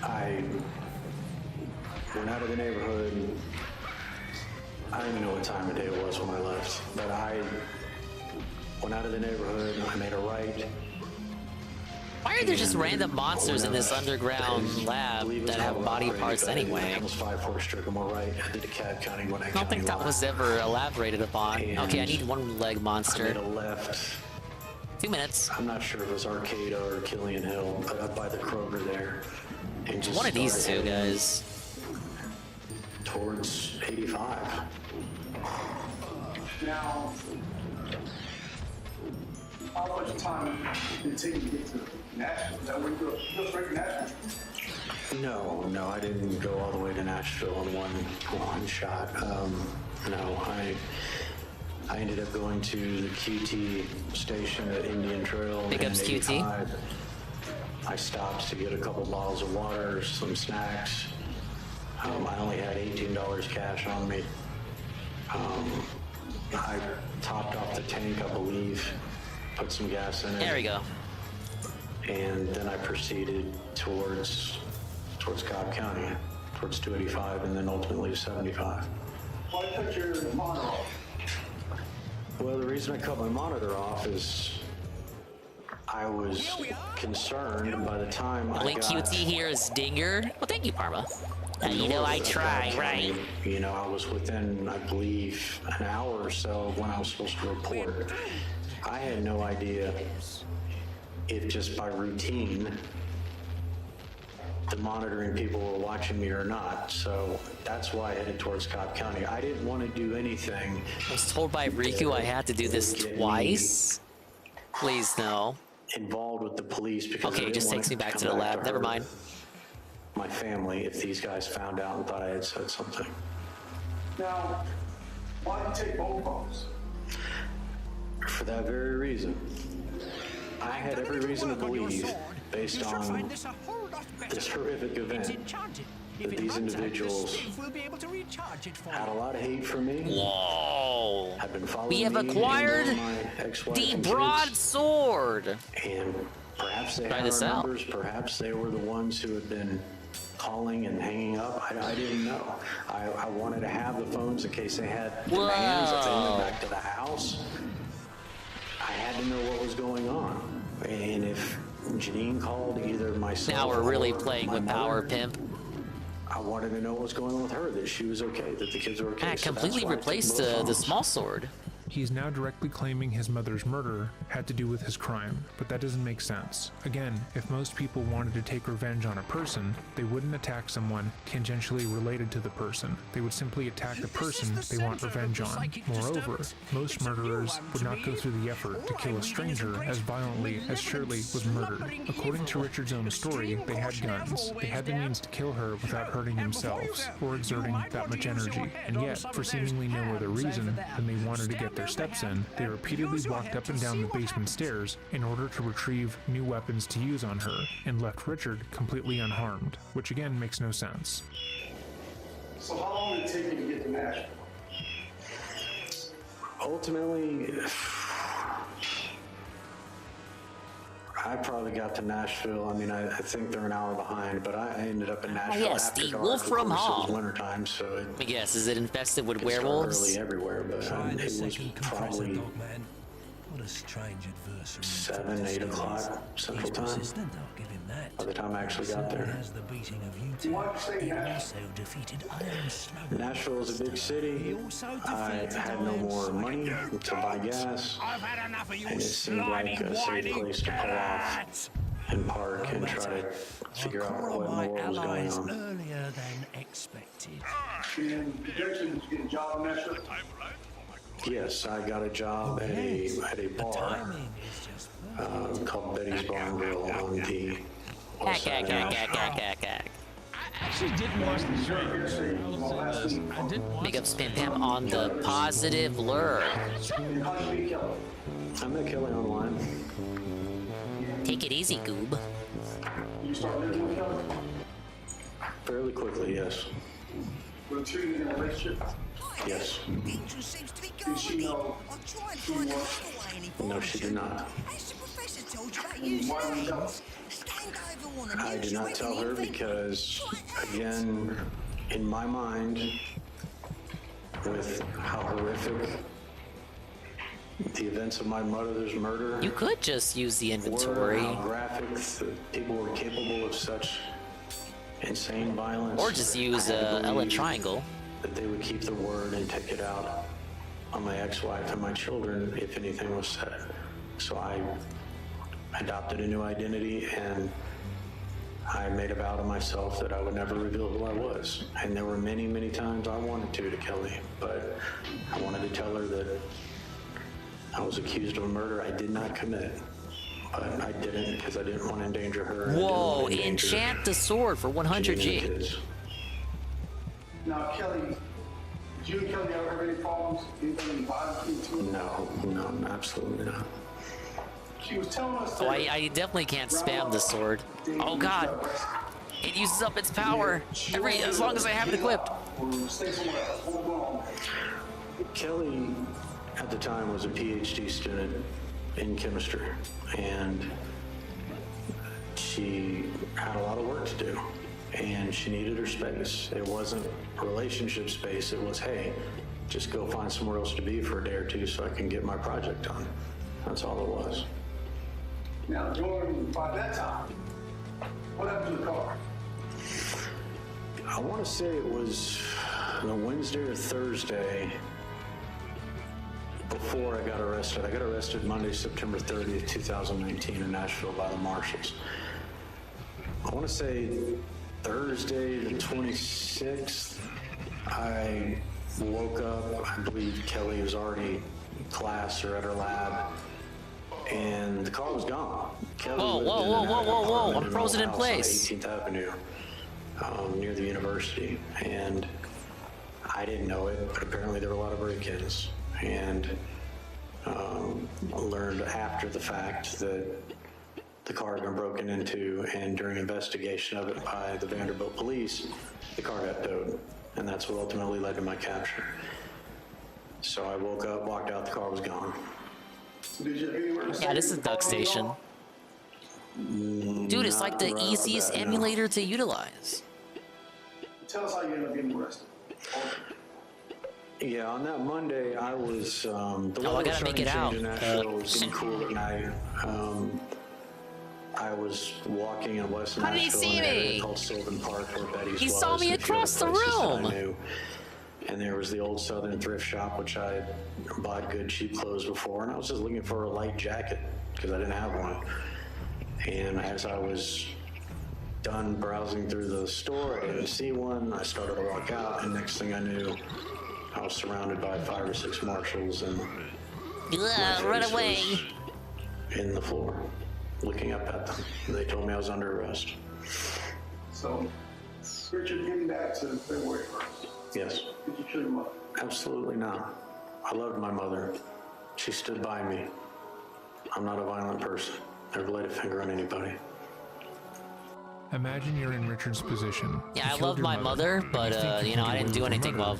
I went out of the neighborhood. I don't even know what time of day it was when I left, but I went out of the neighborhood. I made a right. Why are there just random monsters in this underground lab that have body parts anyway? It was 5-4 Sycamore right at the DeKalb County when I don't think that was ever elaborated upon. Okay, I need one leg monster. I made a left. 2 minutes. I'm not sure if it was Arcata or Killian Hill, but up by the Kroger there. And just One of these started two heading guys. Towards 85. Now, how much time did it take you to get to Nashville? Is that where you go? You go straight to Nashville? No, I didn't go all the way to Nashville in one shot. No, I ended up going to the QT station at Indian Trail. Big ups, and QT. 85. I stopped to get a couple bottles of water, some snacks. I only had $18 cash on me. I topped off the tank, I believe, put some gas in it. There we go. And then I proceeded towards Cobb County, towards 285, and then ultimately 75. Why cut your monitor off? Well, the reason I cut my monitor off is I was concerned by the time I Only got... QT here is Dinger. Well, thank you, Parma. You know, north I of try, Cobb right? County. You know, I was within, I believe, an hour or so of when I was supposed to report. I had no idea if just by routine the monitoring people were watching me or not. So that's why I headed towards Cobb County. I didn't want to do anything. I was told by Riku I had to do this twice. Please no. Involved with the police because okay, it just takes me back to the lab. Never mind. My family, if these guys found out and thought I had said something. Now, why did you take both phones? For that very reason. I had every reason to believe, based on this horrific event, that these individuals had a lot of hate for me. Whoa! Had been following We have me acquired and my ex-wife the and broadsword. And perhaps they had our numbers. Perhaps they were the ones who had been calling and hanging up. I didn't know. I wanted to have the phones in case they had demands. If they went back to the house, I had to know what was going on. And if Janine called either myself now we're really or playing my with mother, Power Pimp. I wanted to know what was going on with her, that she was okay, that the kids were okay. I completely replaced the small sword. He's now directly claiming his mother's murder had to do with his crime, but that doesn't make sense. Again, if most people wanted to take revenge on a person, they wouldn't attack someone tangentially related to the person. They would simply attack the person they want revenge on. Moreover, most murderers would not go through the effort to kill a stranger as violently as Shirley was murdered. According to Richard's own story, they had guns. They had the means to kill her without hurting themselves or exerting that much energy. And yet, for seemingly no other reason than they wanted to get their steps in, they repeatedly walked up and down the basement stairs in order to retrieve new weapons to use on her, and left Richard completely unharmed, which again makes no sense. So how long did it take you to get to Nashville? Ultimately, I probably got to Nashville. I mean, I think they're an hour behind, but I ended up in Nashville yes, after the dark. wolf from Of course, home. It was wintertime, so I guess, is it infested with it's werewolves? early everywhere, but it was probably What a strange adversary. 7, 8 o'clock Central Time. I'll give him that. By the time I actually got there. Has the beating of you two. He also defeated Iron Sloan. Nashville is a big city. I had no more money to buy gas, and it seemed like a safe place to pull off and park and try to figure out what in the world was going on. Earlier than expected. And projection was get a job in Nashville? Yes, I got a job at a bar called Betty's Bar and Grill on the west side of Nashville. Actually didn't watch the show. Big ups Pim Pam on the positive lure. I met Kelly online. Take it easy, Goob. You start living with Kelly? Fairly quickly, yes. Were two in a relationship? Yes. Did she know she was? No, she did not. Why did you tell her? I did not tell her because, again, in my mind, with how horrific the events of my mother's murder, You could just use the inventory. how graphic people were capable of such insane violence. Or just use I had to Ellen believe Triangle. That they would keep their word and take it out on my ex-wife and my children if anything was said. So I adopted a new identity, and I made a vow to myself that I would never reveal who I was. And there were many, many times I wanted to Kelly, but I wanted to tell her that I was accused of a murder I did not commit. But I didn't because I didn't want to endanger her. and I didn't Whoa, want to endanger enchant the sword for Janine and the 100G. kids. Now, Kelly, did you and Kelly ever have any problems? Anything violent between you two? No, absolutely not. She was telling us Oh, that I definitely can't spam the sword. Oh god. It uses up its power as long as I have it equipped. Kelly, at the time, was a PhD student in chemistry, and she had a lot of work to do, and she needed her space. It wasn't relationship space. It was, hey, just go find somewhere else to be for a day or two so I can get my project done. That's all it was. Now, Jordan, by that time, what happened to the car? I want to say it was a Wednesday or Thursday before I got arrested. I got arrested Monday, September 30th, 2019 in Nashville by the marshals. I want to say Thursday, the 26th, I woke up. I believe Kelly was already in class or at her lab, and the car was gone. Kelly Whoa! I'm frozen in place. On 18th Avenue, near the university, and I didn't know it, but apparently there were a lot of break-ins, and I learned after the fact that the car had been broken into, and during investigation of it by the Vanderbilt police, the car got towed, and that's what ultimately led to my capture. So I woke up, walked out, the car was gone. Yeah, this is Duck Station. Dude, it's like the easiest emulator to utilize. Tell us how you ended up getting arrested. Yeah, on that Monday, I was, the I gotta make it out. It was getting cool at night. I was walking in West Nashville. How did he see in an area me? called Sylvan Park, where Betty's He was, saw me and a few across the other places that I room. knew. And there was the old Southern thrift shop, which I bought good cheap clothes before, and I was just looking for a light jacket because I didn't have one. And as I was done browsing through the store, I didn't see one. I started to walk out, and next thing I knew, I was surrounded by 5 or 6 marshals, and Run away! in the floor, looking up at them. They told me I was under arrest. So, Richard, getting back to February 1st. Yes. Did you kill your mother? Absolutely not. I loved my mother. She stood by me. I'm not a violent person. Never laid a finger on anybody. Imagine you're in Richard's position. Yeah, I love my mother, but I didn't do anything while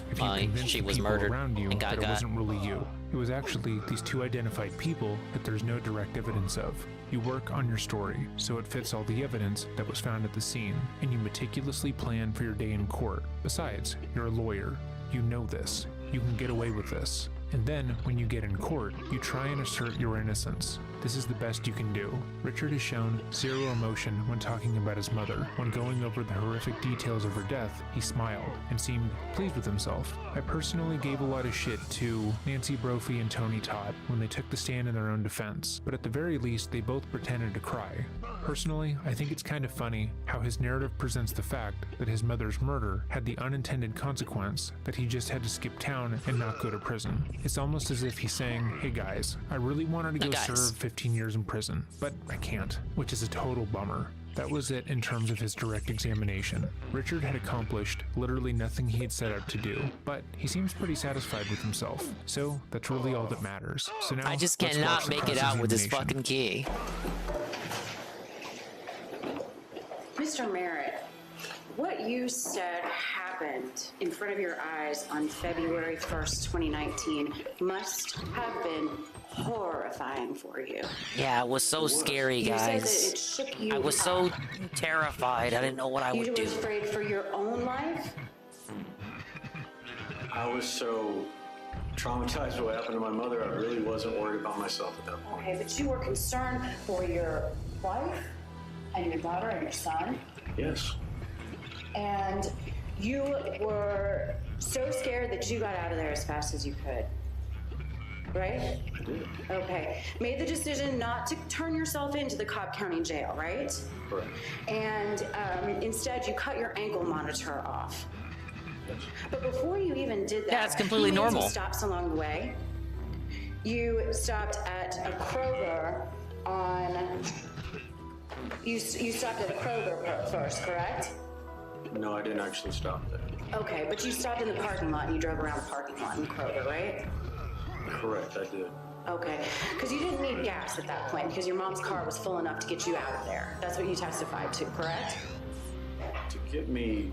she was murdered around you and that got it wasn't really you. It was actually these 2 identified people that there's no direct evidence of. You work on your story, so it fits all the evidence that was found at the scene, and you meticulously plan for your day in court. Besides, you're a lawyer. You know this. You can get away with this. And then, when you get in court, you try and assert your innocence. This is the best you can do. Richard has shown zero emotion when talking about his mother. When going over the horrific details of her death, he smiled and seemed pleased with himself. I personally gave a lot of shit to Nancy Brophy and Tony Todd when they took the stand in their own defense, but at the very least, they both pretended to cry. Personally, I think it's kind of funny how his narrative presents the fact that his mother's murder had the unintended consequence that he just had to skip town and not go to prison. It's almost as if he's saying, hey guys, I really wanted to go serve 15 years in prison, but I can't, which is a total bummer. That was it in terms of his direct examination. Richard had accomplished literally nothing he had set out to do, but he seems pretty satisfied with himself, so that's really all that matters. So now I just let's cannot watch the make it out with this cross-examination. fucking key. Mr. Merritt, what you said happened in front of your eyes on February 1st, 2019 must have been horrifying for you. Yeah, it was so scary, You said that guys. it shook you I was so terrified. I didn't know what I would You do. were afraid for your own life? I was so traumatized by what happened to my mother, I really wasn't worried about myself at that point. Okay, but you were concerned for your wife and your daughter and your son, Yes. and you were so scared that you got out of there as fast as you could. Right? I did. Okay. Made the decision not to turn yourself into the Cobb County Jail, right? Correct. And instead you cut your ankle monitor off. But before you even did that, Yeah, it's completely you made normal. some stops along the way. You stopped at a Kroger on. You stopped at a Kroger first, correct? No, I didn't actually stop there. Okay, but you stopped in the parking lot and you drove around the parking lot in Kroger, right? Correct, I did. Okay, because you didn't need gas at that point because your mom's car was full enough to get you out of there. That's what you testified to, correct? To get me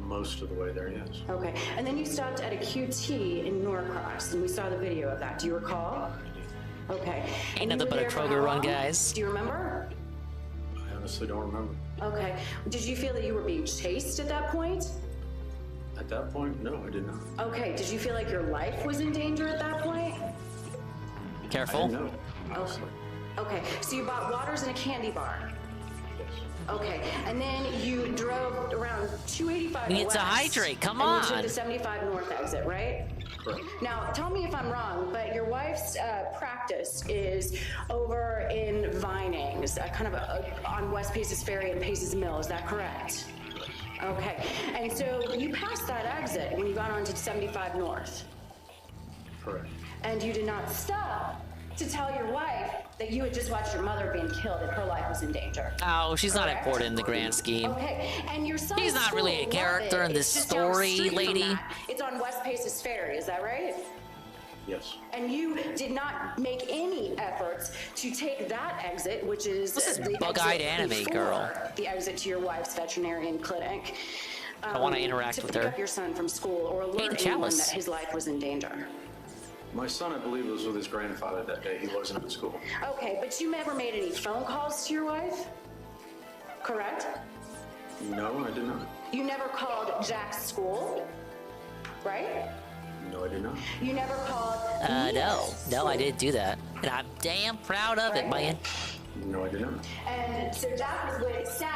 most of the way there, yes. Okay, and then you stopped at a QT in Norcross, and we saw the video of that. Do you recall? Okay. Ain't And you nothing were but a there for Kroger how run, long? guys. Do you remember? I honestly don't remember. Okay. Did you feel that you were being chased at that point? At that point, no, I did not. Okay. Did you feel like your life was in danger at that point? Careful. I didn't know, honestly. Okay. So you bought waters in a candy bar. Okay, and then you drove around 285 We need west. to hydrate, come and on. you took the 75 north exit, right? Correct. Now, tell me if I'm wrong, but your wife's practice is over in Vinings, kind of on West Paces Ferry and Paces Mill. Is that correct? Okay, and so you passed that exit when you got onto 75 North. Correct. And you did not stop to tell your wife that you had just watched your mother being killed and her life was in danger. Oh, she's not Correct? important in the grand scheme. Okay, and your son's He's not really a school, character Love It, in this is just down the story, street from lady. that. It's on West Paces Ferry, is that right? Yes. And you did not make any efforts to take that exit, which is This is the bug-eyed exit anime before girl. the exit to your wife's veterinarian clinic. I wanna interact with to pick her. up your son from school or Hey, alert anyone Chalice. that his life was in danger. My son, I believe, was with his grandfather that day. He wasn't at school. Okay, but you never made any phone calls to your wife, correct? No, I did not. You never called Jack's school, right? No, I did not. You never called. No, I didn't do that. And I'm damn proud of it, man. No, I did not. And so Jack was with Sal.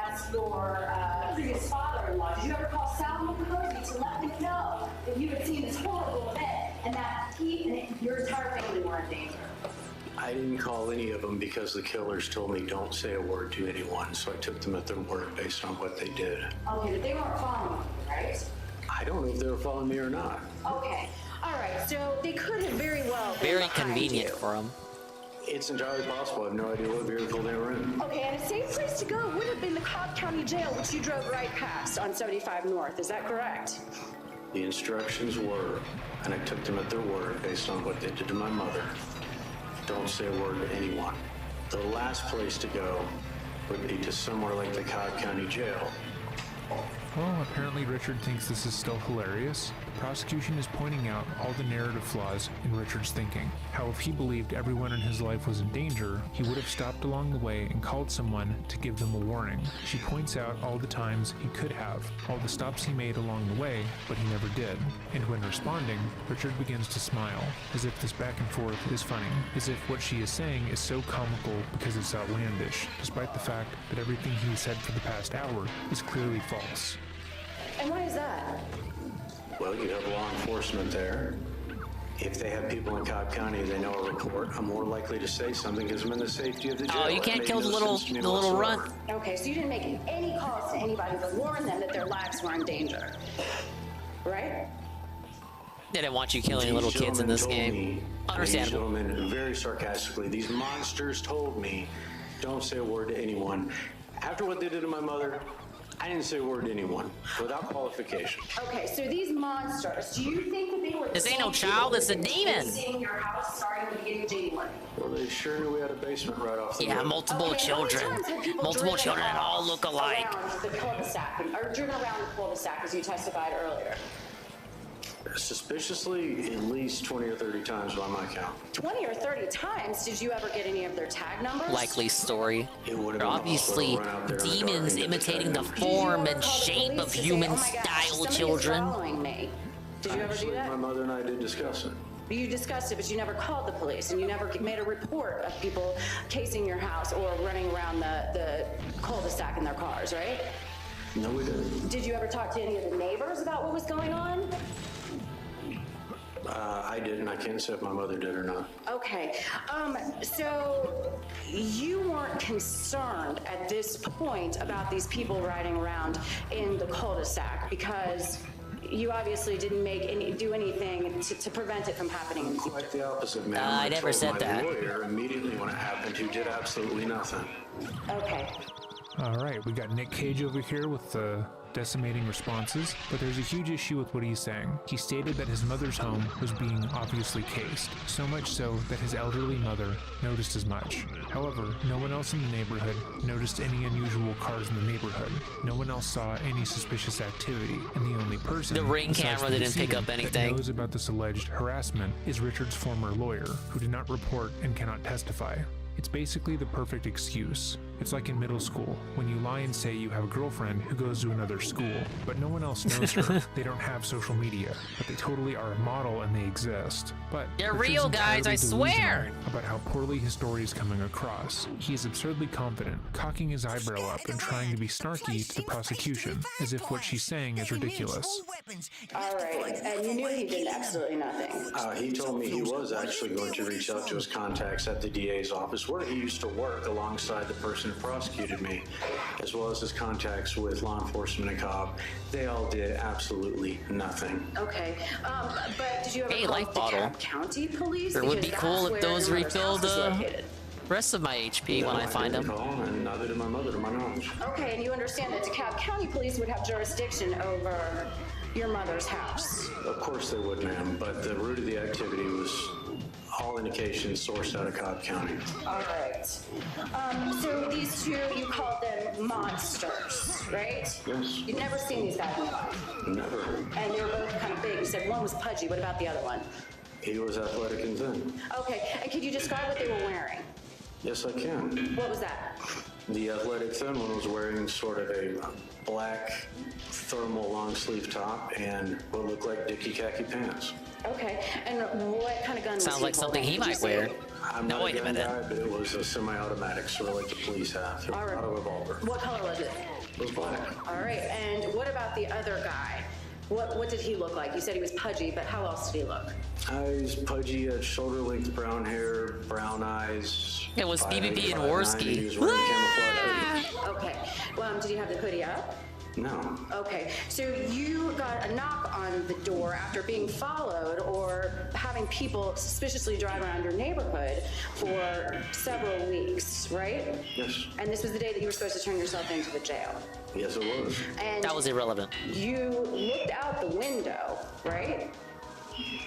That's your previous father-in-law. Did you ever call Sal McCosey to let him know that you had seen this horrible event and that he and your entire family were in danger? I didn't call any of them because the killers told me don't say a word to anyone, so I took them at their word based on what they did. Okay, but they weren't following you, right? I don't know if they were following me or not. Okay. All right. So they could have very well been Very behind convenient you. for him. It's entirely possible. I have no idea what vehicle they were in. Okay, and a safe place to go would have been the Cobb County Jail, which you drove right past on 75 North. Is that correct? The instructions were, and I took them at their word based on what they did to my mother. Don't say a word to anyone. The last place to go would be to somewhere like the Cobb County Jail. Well, apparently Richard thinks this is still hilarious. The prosecution is pointing out all the narrative flaws in Richard's thinking. How if he believed everyone in his life was in danger, he would have stopped along the way and called someone to give them a warning. She points out all the times he could have, all the stops he made along the way, but he never did. And when responding, Richard begins to smile, as if this back and forth is funny, as if what she is saying is so comical because it's outlandish, despite the fact that everything he said for the past hour is clearly false. And why is that? Well, you have law enforcement there. If they have people in Cobb County they know a report, I'm more likely to say something because I'm in the safety of the jail. Oh, you That can't made kill no the little sense to me runt. whatsoever. Okay, so you didn't make any calls to anybody to warn them that their lives were in danger, right? They didn't want you killing These little kids in gentlemen this told game. me- Understandable. These gentlemen, very sarcastically, these monsters told me, don't say a word to anyone. After what they did to my mother, I didn't say a word to anyone, without qualification. Okay, so these monsters, do you think that they were? This ain't no the same child, it's a people demon. Seeing your house starting at the beginning of January. Well, they sure knew we had a basement right off the Yeah, road. multiple Okay, how many children. times have people Multiple driven children that all off look alike. around the cul-de-sac, or driven around the cul-de-sac as you testified earlier? Suspiciously, at least 20 or 30 times by my count. 20 or 30 times. Did you ever get any of their tag numbers? Likely story. It would have They're been obviously possible to run out there in the dark demons and get the imitating the tag numbers. form and shape of human "Oh style children. Following me. Did you ever do Actually, that? my mother and I did discuss it. You discussed it, but you never called the police, and you never made a report of people casing your house or running around the cul-de-sac in their cars, right? No, we didn't. Did you ever talk to any of the neighbors about what was going on? I didn't. I can't say if my mother did or not. Okay, so you weren't concerned at this point about these people riding around in the cul-de-sac because you obviously didn't do anything to prevent it from happening in the future. Quite the opposite, ma'am. I never told said my that. lawyer immediately when it happened who did absolutely nothing. Okay. All right, we got Nick Cage over here with the decimating responses, but there's a huge issue with what he's saying. He stated that his mother's home was being obviously cased, so much so that his elderly mother noticed as much. However, no one else in the neighborhood noticed any unusual cars in the neighborhood. No one else saw any suspicious activity, and the only person The ring besides camera the didn't pick decedent up that anything. knows about this alleged harassment is Richard's former lawyer, who did not report and cannot testify. It's basically the perfect excuse. It's like in middle school, when you lie and say you have a girlfriend who goes to another school, but no one else knows her. They don't have social media, but they totally are a model and they exist. But They're Richard's real, guys, entirely I swear! delusional about how poorly his story is coming across. He is absurdly confident, cocking his eyebrow up and trying to be snarky to the prosecution, as if what she's saying is ridiculous. All right, and you knew he did absolutely nothing. He told me he was actually going to reach out to his contacts at the DA's office where he used to work alongside the person person who prosecuted me, as well as his contacts with law enforcement and cop, they all did absolutely nothing. Okay, but did you ever Hey, call life bottle. DeKalb County Police? It would Because be cool that's if those where your mother's refilled house is the located. rest of my HP when I find them. Call, and neither did my mother, to my knowledge. Okay, and you understand that DeKalb County Police would have jurisdiction over your mother's house. Of course they would, ma'am, but the root of the activity was all indications sourced out of Cobb County. All right. So these two, you called them monsters, right? Yes. You've never seen these guys in your life. Never. And they were both kind of big. You said one was pudgy. What about the other one? He was athletic and thin. Okay, and could you describe what they were wearing? Yes, I can. What was that? The athletic thin one was wearing sort of a black thermal long sleeve top and what looked like dicky khaki pants. Okay, and what kind of gun was Sounds he like something holding? he might wear. I'm No, not wait a a gun minute. guy, but it was a semi-automatic, sort of like the police have. All right. Not a revolver. What color was it? It was black. All right, and what about the other guy? What did he look like? You said he was pudgy, but how else did he look? Eyes pudgy, had shoulder-length brown hair, brown eyes. It was 5'8", BBB and 5'9", Worski. He was wearing camouflage hoodie. Okay, did you have the hoodie up? No. Okay, so you got a knock on the door after being followed or having people suspiciously drive around your neighborhood for several weeks, right? Yes. And this was the day that you were supposed to turn yourself into the jail. Yes, it was. And That was irrelevant. you looked out the window, right?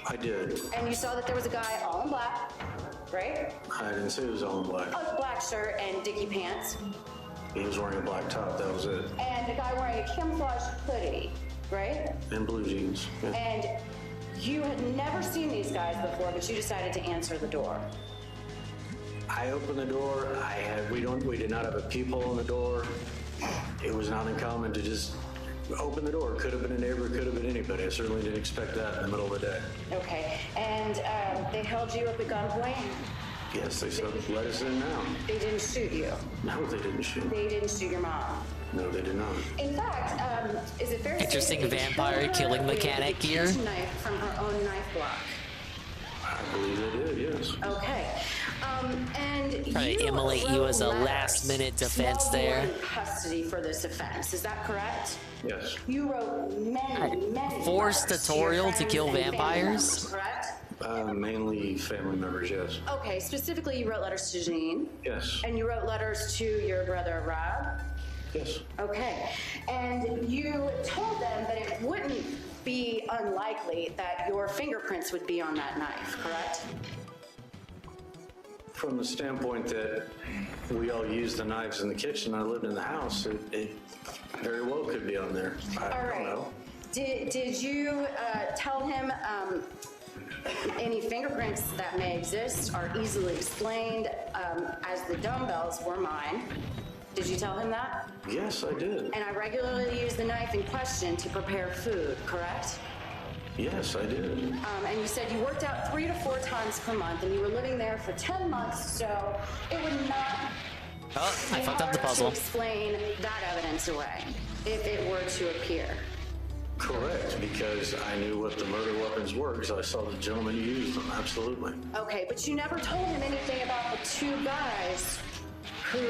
I did. And you saw that there was a guy all in black, right? I didn't say it was all in black. A black shirt and dicky pants. He was wearing a black top, that was it. And a guy wearing a camouflage hoodie, right? And blue jeans. Yeah. And you had never seen these guys before, but you decided to answer the door. I opened the door. We did not have a peephole in the door. It was not uncommon to just open the door. Could have been a neighbor, could have been anybody. I certainly didn't expect that in the middle of the day. Okay, and they held you up at gunpoint? Yes, they said, let us in now. They didn't shoot you? No, they didn't shoot. They didn't shoot your mom? No, they did not. In fact, is it fair to Interesting say that they vampire killed her killing with mechanic a here. kitchen knife from her own knife block? I believe they did, yes. Okay. And Trying to you immolate you wrote as a letters last-minute to defense all there. who were in custody for this offense. Is that correct? Yes. You wrote many Forced letters to your tutorial to friends kill and family vampires? members, correct? Mainly family members, yes. Okay, specifically you wrote letters to Janine. Yes. And you wrote letters to your brother Rob. Yes. Okay, and you told them that it wouldn't be unlikely that your fingerprints would be on that knife, correct? From the standpoint that we all used the knives in the kitchen, I lived in the house, it very well could be on there. I don't know. Did you tell him any fingerprints that may exist are easily explained as the dumbbells were mine? Did you tell him that? Yes, I did. And I regularly use the knife in question to prepare food, correct? Yes, I did. And you said you worked out 3 to 4 times per month, and you were living there for 10 months, so it would not Oh, I be fucked up the hard puzzle. to explain that evidence away if it were to appear. Correct, because I knew what the murder weapons were, because I saw the gentleman use them, absolutely. Okay, but you never told him anything about the 2 guys who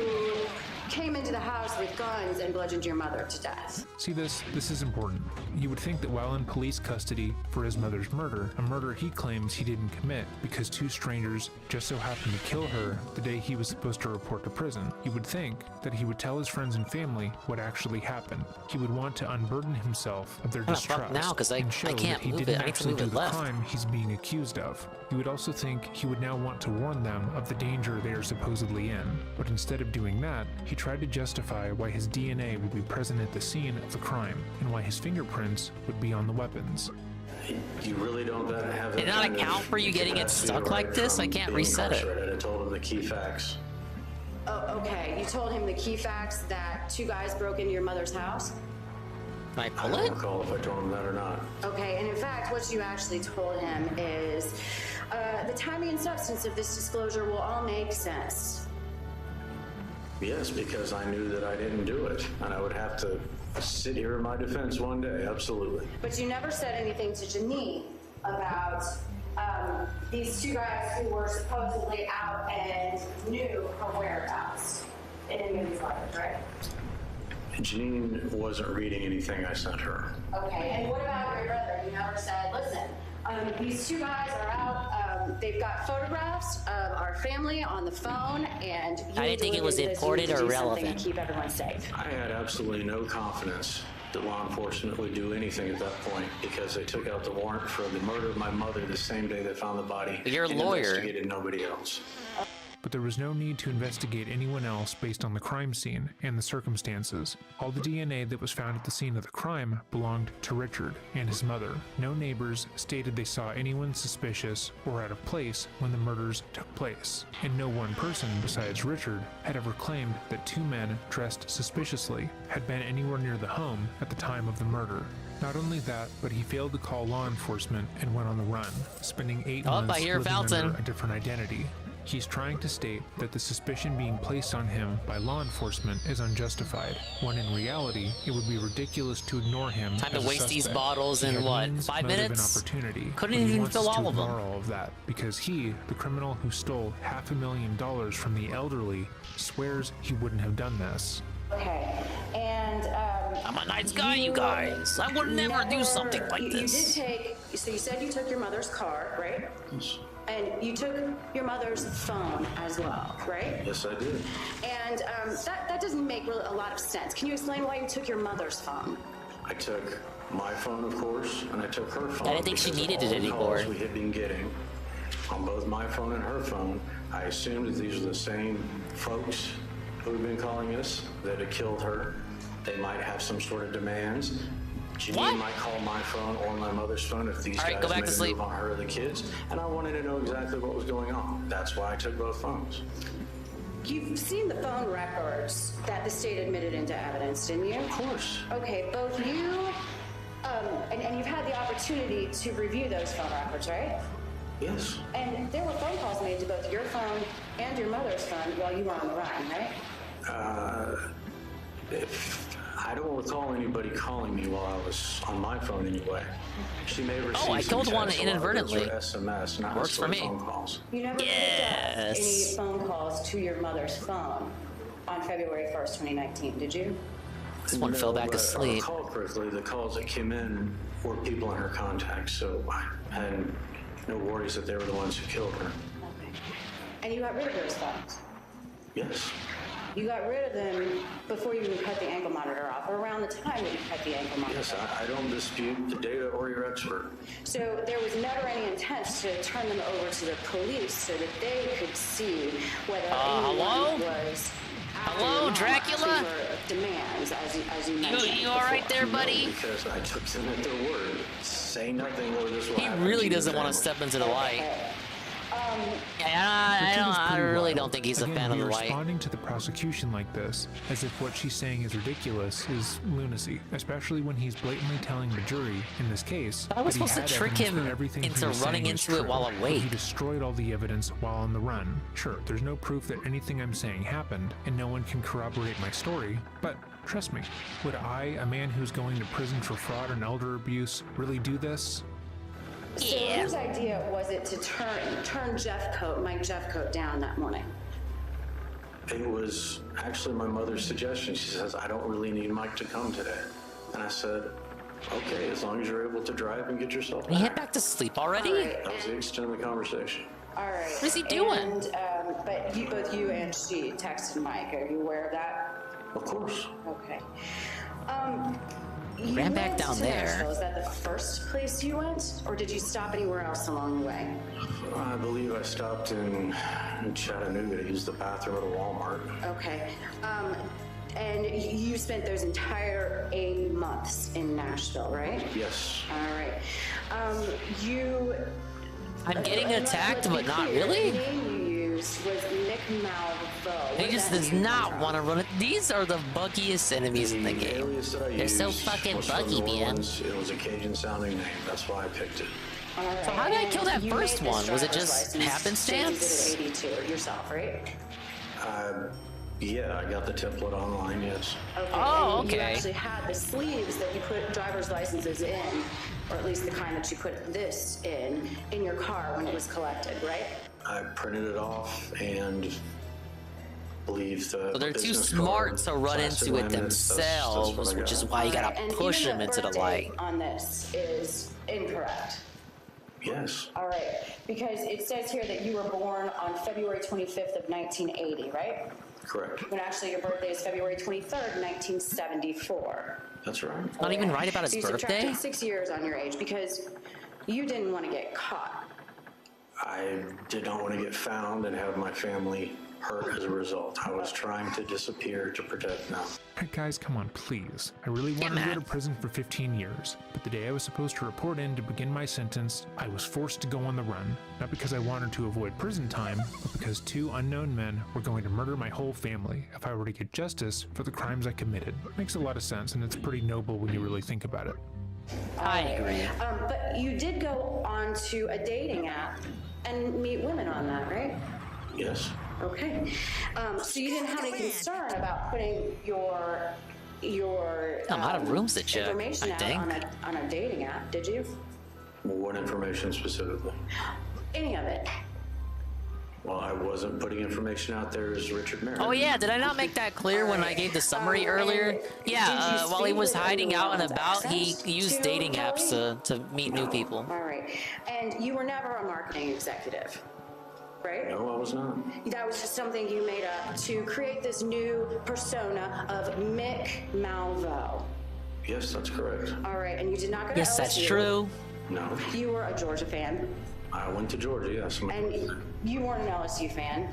came into the house with guns and bludgeoned your mother to death. See, this is important. You would think that while in police custody for his mother's murder, a murder he claims he didn't commit because 2 strangers just so happened to kill her the day he was supposed to report to prison, you would think that he would tell his friends and family what actually happened. He would want to unburden himself of their I'm gonna fuck distrust now 'cause I and show can't that he move didn't it. I need to actually move do it the left. crime he's being accused of. You would also think he would now want to warn them of the danger they are supposedly in. But instead of doing that, he tried to justify why his DNA would be present at the scene of the crime and why his fingerprints would be on the weapons. You really don't have that Did it not kind of account for you getting it capacity stuck to like write this? from I can't being reset it. incarcerated. I told him the key facts. Oh, okay. You told him the key facts that 2 guys broke into your mother's house? Can I I pull don't it? recall if I told him that or not. Okay, and in fact, what you actually told him is the timing and substance of this disclosure will all make sense. Yes, because I knew that I didn't do it, and I would have to sit here in my defense one day, absolutely. But you never said anything to Janine about these 2 guys who were supposedly out and knew her whereabouts in Janine wasn't reading anything I sent her. Okay, and what about your brother? You never said, listen, these two guys are out, they've got photographs of our family on the phone, and you I didn't think it was important or relevant. Keep everyone safe. I had absolutely no confidence that law enforcement would do anything at that point because they took out the warrant for the murder of my mother the same day they found the body. You're a and lawyer. Investigated nobody else. But there was no need to investigate anyone else based on the crime scene and the circumstances. All the DNA that was found at the scene of the crime belonged to Richard and his mother. No neighbors stated they saw anyone suspicious or out of place when the murders took place, and no one person besides Richard had ever claimed that two men dressed suspiciously had been anywhere near the home at the time of the murder. Not only that, but he failed to call law enforcement and went on the run, spending 8 months living under a different identity. He's trying to state that the suspicion being placed on him by law enforcement is unjustified, when in reality, it would be ridiculous to ignore him. Time as to a waste these suspect. bottles in He had what, means, 5 motive, minutes? and opportunity, Couldn't but he even wants fill us to all of them. ignore all of that because he, the criminal who stole $500,000 from the elderly, swears he wouldn't have done this. Okay, and I'm a nice guy, you guys. I would never do something like this. You did take, so you said you took your mother's car, right? Yes. And you took your mother's phone as well, right? Yes, I did. And that doesn't make really a lot of sense. Can you explain why you took your mother's phone? I took my phone, of course, and I took her phone. I didn't think she needed it anymore. We had been getting on both my phone and her phone. I assumed that these were the same folks who had been calling us that had killed her. They might have some sort of demands. Janine might call my phone or my mother's phone if these guys made a move on her or the kids, and I wanted to know exactly what was going on. That's why I took both phones. You've seen the phone records that the state admitted into evidence, didn't you? Of course. Okay, both you, and you've had the opportunity to review those phone records, right? Yes. And there were phone calls made to both your phone and your mother's phone while you were on the run, right? I don't recall anybody calling me while I was on my phone anyway. She may have received I killed one inadvertently. SMS, not Works for me. phone calls. You never picked up any phone calls to your mother's phone on February 1st, 2019, did you? This one fell back but asleep. If I recall correctly, the calls that came in were people in her contacts, so I had no worries that they were the ones who killed her. Okay. And you got rid of those phones? Yes. You got rid of them before you even cut the ankle monitor off, or around the time that you cut the ankle monitor Yes, off. I don't dispute the data or your expert. So there was never any intent to turn them over to the police so that they could see whether anyone was Hello, Dracula? demands, as you mentioned. You all right there, buddy? No, because I took them at their word. Say nothing or this will He happen really to your doesn't want to family. step into the light. I really don't think he's a fan of the light. Responding to the prosecution like this, as if what she's saying is ridiculous, is lunacy, especially when he's blatantly telling the jury, in this case, I was that he supposed to had trick evidence him that everything he into was running saying was into it true, while but awake. He destroyed all the evidence while on the run. Sure, there's no proof that anything I'm saying happened, and no one can corroborate my story, but trust me, would I, a man who's going to prison for fraud and elder abuse, really do this? So whose idea was it to turn Mike Jeffcoat down that morning? It was actually my mother's suggestion. She says, I don't really need Mike to come today. And I said, okay, as long as you're able to drive and get yourself He head back to sleep already? That was the extent of the conversation. All right. What is he doing? And, but both you and she texted Mike. Are you aware of that? Of course. Okay. You Ran back went down to there. Nashville. Is that the first place you went, or did you stop anywhere else along the way? I believe I stopped in Chattanooga to use the bathroom at a Walmart. Okay. And you spent those entire 8 months in Nashville, right? Yes. All right. I'm getting attacked, but not really? The name you used was Nick Malvo. He just does not want to run it. These are the buggiest enemies in the game. alias that I They're so used fucking was from buggy, New man. Orleans. It was a Cajun sounding name. That's why I picked it. So how did I kill that You first made this one? Was it driver's just license happenstance? stated at 82 yourself, right? Yeah, I got the template online, yes. Okay. Oh, and You okay. actually had the sleeves that you put driver's licenses in, or at least the kind that you put this in your car when it was collected, right? I printed it off and believe the So they're too business smart card to run lasted into it limits. That's themselves, what I which is got. why you gotta And push even them into the birth light. date on this is incorrect. Yes. All right, because it says here that you were born on February 25th of 1980, right? Correct. When actually your birthday is February 23rd, 1974. That's right. Not even right about his So you birthday? subtracted 6 years on your age because you didn't want to get caught. I did not want to get found and have my family hurt as a result. I was trying to disappear to protect them. Hey guys, come on, please. I really wanted to go to prison for 15 years, but the day I was supposed to report in to begin my sentence, I was forced to go on the run. Not because I wanted to avoid prison time, but because 2 unknown men were going to murder my whole family if I were to get justice for the crimes I committed. Makes a lot of sense, and it's pretty noble when you really think about it. I agree. But you did go on to a dating app and meet women on that, right? Yes. Okay. So you didn't have any concern about putting your I'm out of rooms to check, information I out think. on a dating app, did you? What information specifically? Any of it? Well, I wasn't putting information out there as Richard Merritt. Oh yeah, did I not make that clear when I gave the summary earlier? Yeah, while he was hiding out and about, he used dating apps to meet new people. All right. And you were never a marketing executive, right? No, I was not. That was just something you made up to create this new persona of Mick Malvo. Yes, that's correct. All right, and you did not go to Yes, LSU. that's true. No. You were a Georgia fan, I went to Georgia, yes. and you weren't an LSU fan,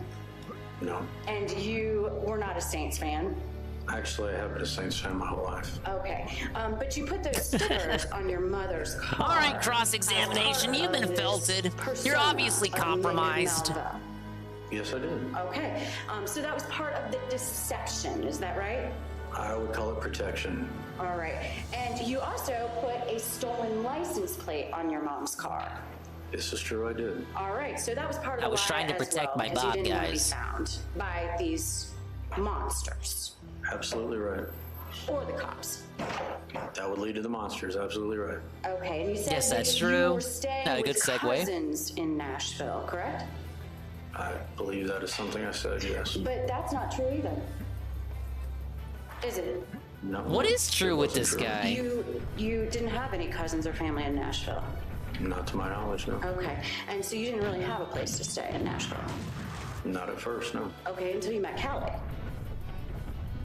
No. and you were not a Saints fan. Actually, I have been a Saints fan my whole life. Okay, but you put those stickers on your mother's car. All right, cross-examination, you've been felted. You're obviously compromised. Yes, I did. Okay, so that was part of the deception, is that right? I would call it protection. All right, and you also put a stolen license plate on your mom's car. This is true, I did. All right, so that was part of the I was lie trying to as protect well, my because you bot, didn't want to be guys. found by these monsters Absolutely right. or the cops. That would lead to the monsters, absolutely right. Okay, and you said Yes, that that's you true. were staying Not a with good segue. cousins in Nashville, correct? I believe that is something I said, yes. But that's not true either, is it? No. What is true with this Wasn't true. guy? You didn't have any cousins or family in Nashville. Not to my knowledge, no. Okay, and so you didn't really have a place to stay in Nashville. Not at first, no. Okay, until you met Kelly.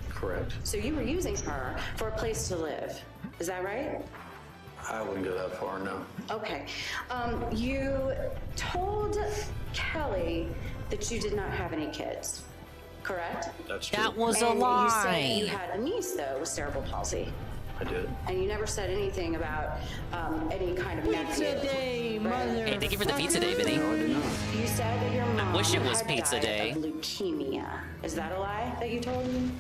Correct. So you were using her for a place to live. Is that right? I wouldn't go that far, no. Okay. You told Kelly that you did not have any kids, correct? That's true. That was a And you said lie. you had a niece, though, with cerebral palsy. I did. And you never said anything about any kind of nephew. Pizza day, mother. Hey, thank you for the pizza day, Vinny. No, I did not. You said that your mom wish it was had pizza died day. of leukemia. Is that a lie that you told me?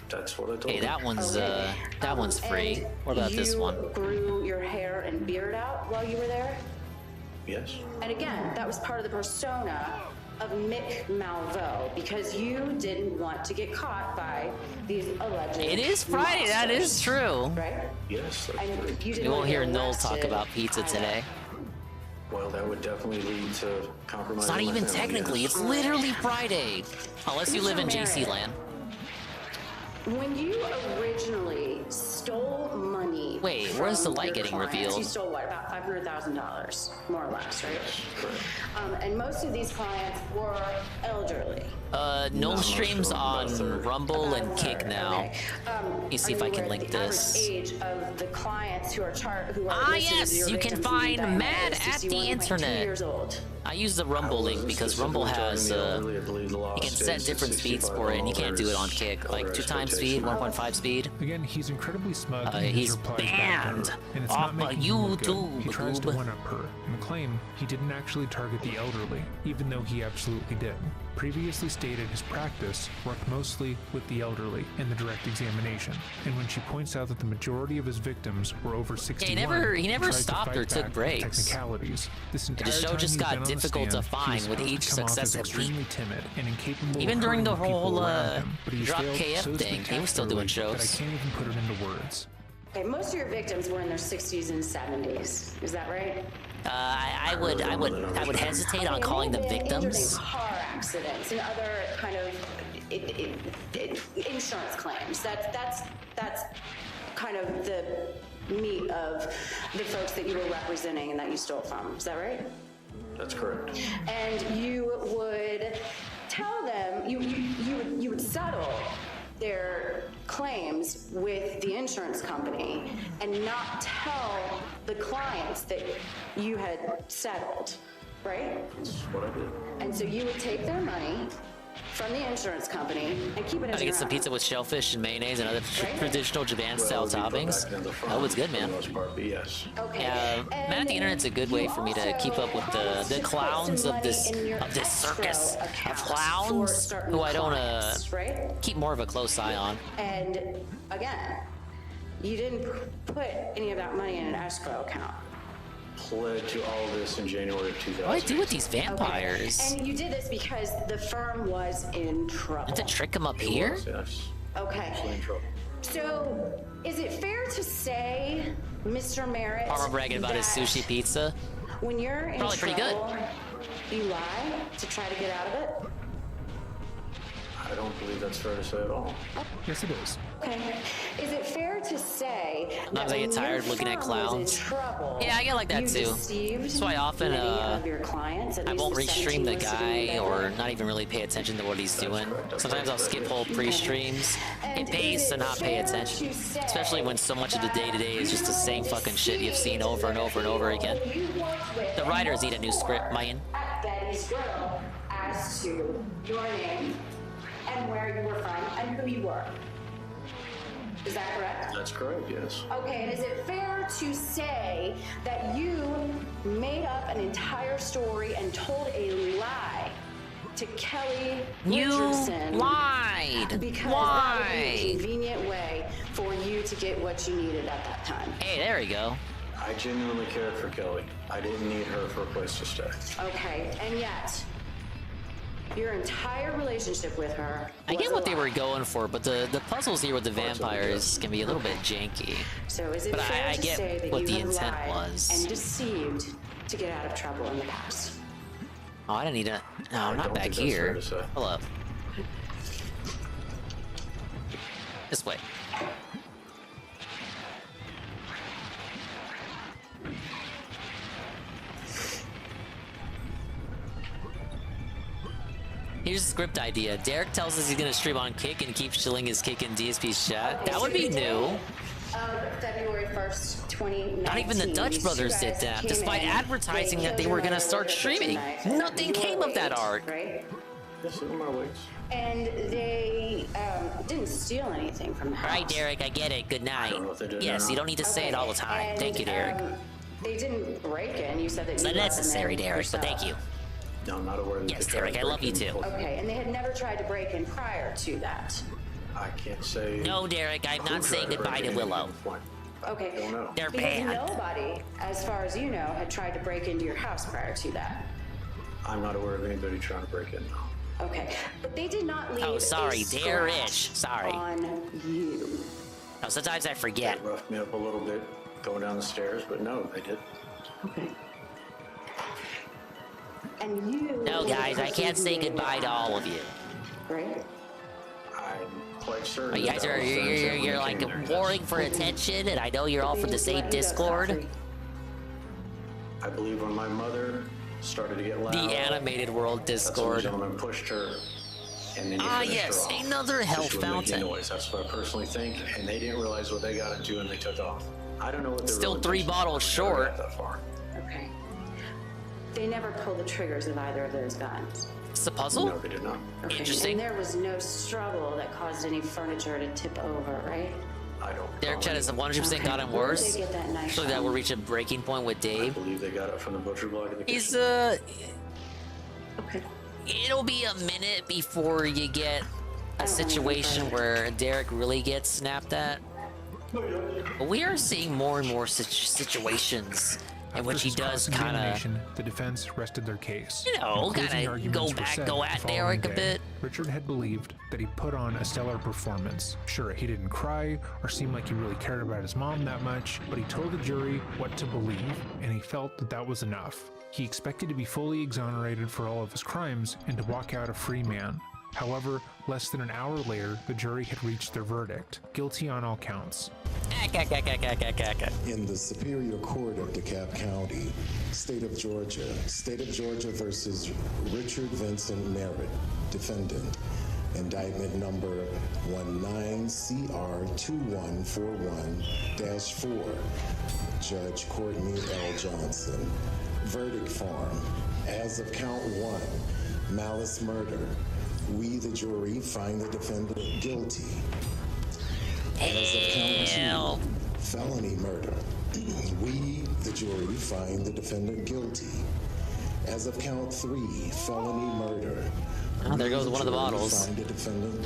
That's what I told Hey, you. that one's Okay. that one's free. And What about this one? You grew your hair and beard out while you were there? Yes. And again, that was part of the persona of Mick Malvo because you didn't want to get caught by these alleged It is Friday. That is monsters, true. right? Yes. That's And true. you didn't You won't want to hear get Noel talk arrested about pizza either. today. Well, that would definitely lead to compromising It's not my even family, technically. yes. It's literally Friday, unless you live in JC land. When you originally stole money, Wait, where's the from light your getting clients, revealed? You stole what, about $500,000, more or less, right? Correct. And most of these clients were elderly. Noel No, streams sure, on about a third. Rumble and About a Kick third, now. okay. You see Are if I you can aware link the this. average age of the clients who are who are Ah, listed as yes, your you can victims find in Mad is at the 61.2 internet. years old. I use the Rumble link because Rumble has you you can set different speeds for it, and you can't do it on Kick, like 2 times speed, 1.5 speed. Again, he's incredibly smug in He's his replies back to banned her, and it's off not making him look good. YouTube. He tries to one-up her and claim he didn't actually target the elderly, even though he absolutely did. Previously stated his practice worked mostly with the elderly in the direct examination, and when she points out that the majority of his victims were over 61, he never tries to stopped fight or took back with breaks. Technicalities. This The entire show time just he's got been on the difficult to stand, find he's with supposed each to come off as successive extremely week. timid and incapable Even of during the hurting people whole around him, but he's Drop failed KF so thing, he was still doing spectacularly shows. that I can't even put it into words. Okay, most of your victims were in their 60s and 70s. Is that right? I would hesitate on Okay, calling them they've been injured in victims. car accidents and other kind of insurance claims. That's kind of the meat of the folks that you were representing and that you stole from. Is that right? That's correct. And you would tell them, you would settle their claims with the insurance company and not tell the clients that you had settled, right? That's what I did. And so you would take their money from the insurance company and keep it as I your get some own. pizza with shellfish and mayonnaise and other traditional Japan-style toppings. That was good, man. Yes. Okay. Man at the Internet's a good way for me to keep up with the clowns of this circus of clowns who I don't keep more of a close eye on. And again, you didn't put any of that money in an escrow account. Pled to all of this in January of 2000. What do I do with these vampires? Okay. And you did this because the firm was in trouble. To trick them up here? Yes. Okay. In trouble. So, is it fair to say, Mr. Merritt, Farmer bragging about his that sushi pizza. when you're in Probably pretty good. trouble, you lie to try to get out of it? I don't believe that's fair to say at all. Yes, it is. Okay. Is it fair to say Sometimes I get tired of looking at clowns. Yeah, I get like that too. That's why often I won't restream the guy or not even really pay attention to what he's doing. Sometimes I'll skip whole pre-streams. It pays to not pay attention, especially when so much of the day-to-day is just the same fucking shit you've seen over and over and over again. The writers need a new script, Mayan. Betty's Grill as to your name and where you were from and who you were. Is that correct? That's correct, yes. Okay, and is it fair to say that you made up an entire story and told a lie to Kelly Richardson? Lied! Because Why? that would be a convenient way for you to get what you needed at that time. Hey, there we go. I genuinely cared for Kelly. I didn't need her for a place to stay. Okay, and yet, your entire relationship with her I get was what a they lie. were going for, but the puzzles here with the vampires can be a little bit janky. So is it But fair I to get say that what you the have intent lied was. and deceived to get out of trouble in the past? Oh, I didn't need to. No, I not don't back think that's fair here. to say. Hold up. This way. Here's a script idea. Derek tells us he's gonna stream on Kick and keep chilling his Kick in DSP's chat. That would be new. February 1st, 2019. Not even the Dutch these brothers two did guys that, came despite in, advertising that they killed were your gonna mother start with a streaming. knife. Nothing You came were of that eight, art. Right? Yes, in my ways. And they didn't steal anything from the house. Right, Derek, I get it. Good night. know if they did or Yes, not. you don't need to say it all the time. And, Thank you, Derek. They didn't break in. You said that It's you let them unnecessary, in Derek, but yourself. thank you. No, I'm not aware that Yes, they tried Derek, to I break love you in too. before. Okay, and they had never tried to break in prior to that. I can't say. No, Derek, I'm who not saying tried goodbye break to in Willow. at one point. Okay. Don't know. They're Because banned. nobody, as far as you know, had tried to break into your house prior to that. I'm not aware of anybody trying to break in. No. Okay, but they did not leave Oh, sorry, a they're scratch rich. Sorry. on you. Oh, sometimes I forget. They roughed me up a little bit going down the stairs, but no, they did. Okay. And you. No, were the guys, I person can't who say made it goodbye to all of you. Right? I'm quite certain. Oh, you guys that are was done you're when they like came there, warring yes. for attention, and I know you're all for the same Discord. I believe when my mother started to get loud, The animated world that's when the Discord. gentleman pushed her, and then you Ah, finished yes, her off. another So health she was making fountain. noise. That's what I personally think, and they didn't realize what they got into, and they took off. I don't know what their Still real 3 intentions bottles were. They never short. got that far. Okay. They never pulled the triggers of either of those guns. It's a puzzle? No, they did not. Okay. Interesting. And there was no struggle that caused any furniture to tip over, right? I don't. Derek Chat has 100% gotten Where did worse. they get that knife Actually, that from? will reach a breaking point with I Dave. believe they got it from the butcher block in the He's kitchen. Okay. It'll be a minute before you get a situation where Derek really gets snapped at. But we are seeing more and more situations in which he does kind of, Cross-examination, the defense rested their case. you know, Closing kind of arguments go were back, set go the at following Derek a day. bit. Richard had believed that he put on a stellar performance. Sure, he didn't cry or seem like he really cared about his mom that much, but he told the jury what to believe, and he felt that that was enough. He expected to be fully exonerated for all of his crimes and to walk out a free man. However, less than an hour later, the jury had reached their verdict, guilty on all counts. In the Superior Court of DeKalb County, State of Georgia versus Richard Vincent Merritt, defendant. Indictment number 19CR2141-4. Judge Courtney L. Johnson. Verdict form. As of count 1, malice murder. We, the jury, find the defendant guilty. As of count 2, felony murder. We, the jury, find the defendant guilty. As of count 3, felony murder. Oh, there goes one of the bottles.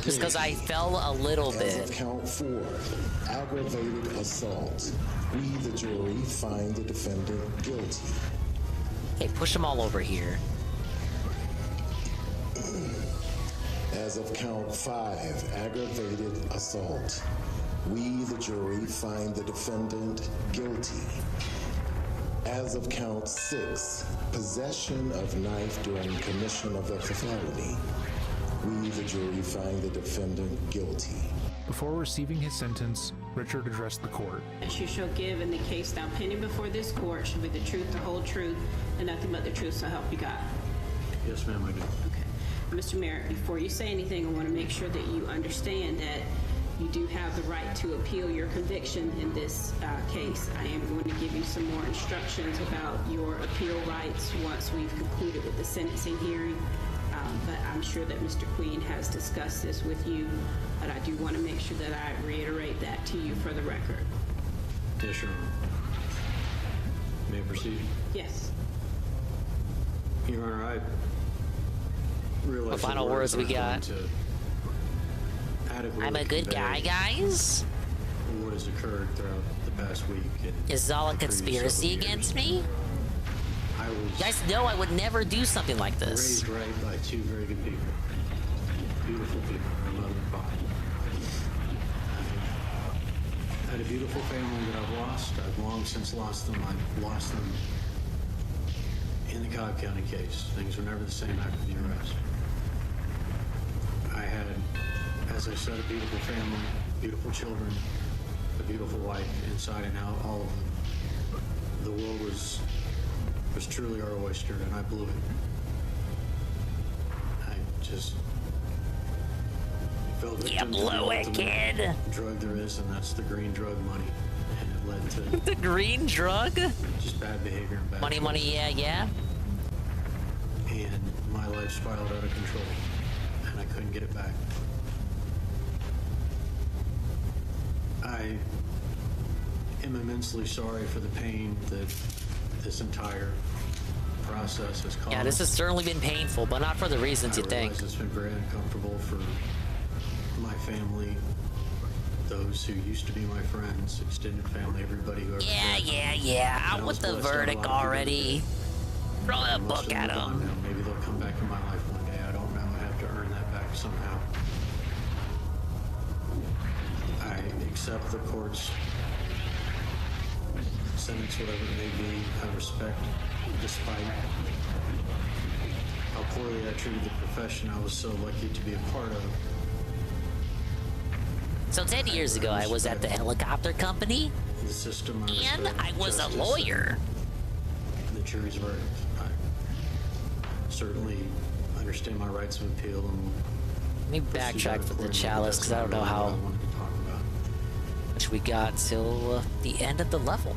Just because I fell a little bit. As of count 4, aggravated assault. We, the jury, find the defendant guilty. Hey, push them all over here. As of count 5, aggravated assault. We, the jury, find the defendant guilty. As of count 6, possession of knife during commission of a felony. We, the jury, find the defendant guilty. Before receiving his sentence, Richard addressed the court. That you shall give in the case now pending before this court shall be the truth, the whole truth, and nothing but the truth, so help you God. Yes, ma'am, I do. Okay. Mr. Merritt, before you say anything, I want to make sure that you understand that you do have the right to appeal your conviction in this case. I am going to give you some more instructions about your appeal rights once we've concluded with the sentencing hearing. But I'm sure that Mr. Queen has discussed this with you, but I do want to make sure that I reiterate that to you for the record. Yes, Your Honor. May I proceed? Yes. Your Honor, I realize What final words we got? I'm a good guy, guys. What has occurred throughout the past week? Is this all a conspiracy against me? You guys know I would never do something like this. Raised right by two very good people. Beautiful people, my mother and father. I had a beautiful family that I've lost. I've long since lost them. I've lost them in the Cobb County case. Things were never the same after the arrest. I had, as I said, a beautiful family, beautiful children, a beautiful wife, inside and out, all of them. The world was truly our oyster, and I blew it. I just fell victim to the ultimate drug there is, and that's the green drug money. And it led to the green drug? Just bad behavior and bad money, yeah. And my life spiraled out of control, and I couldn't get it back. I am immensely sorry for the pain that this entire process has caused. Yeah, this has certainly been painful, but not for the reasons you think. It's been very uncomfortable for my family, those who used to be my friends, extended family, everybody who ever Yeah. Out with the verdict already. Throw that book at them. Maybe they'll come back in my life one day. I don't know. I have to earn that back somehow. I accept the court's sentence, whatever it may be. I respect, despite how poorly I treated the profession I was so lucky to be a part of. So 10 years ago, I was at the helicopter company, the system, and I was a lawyer. The jury's verdict. I certainly understand my rights of appeal. And let me backtrack for the chalice, because I don't know how much we got till the end of the level.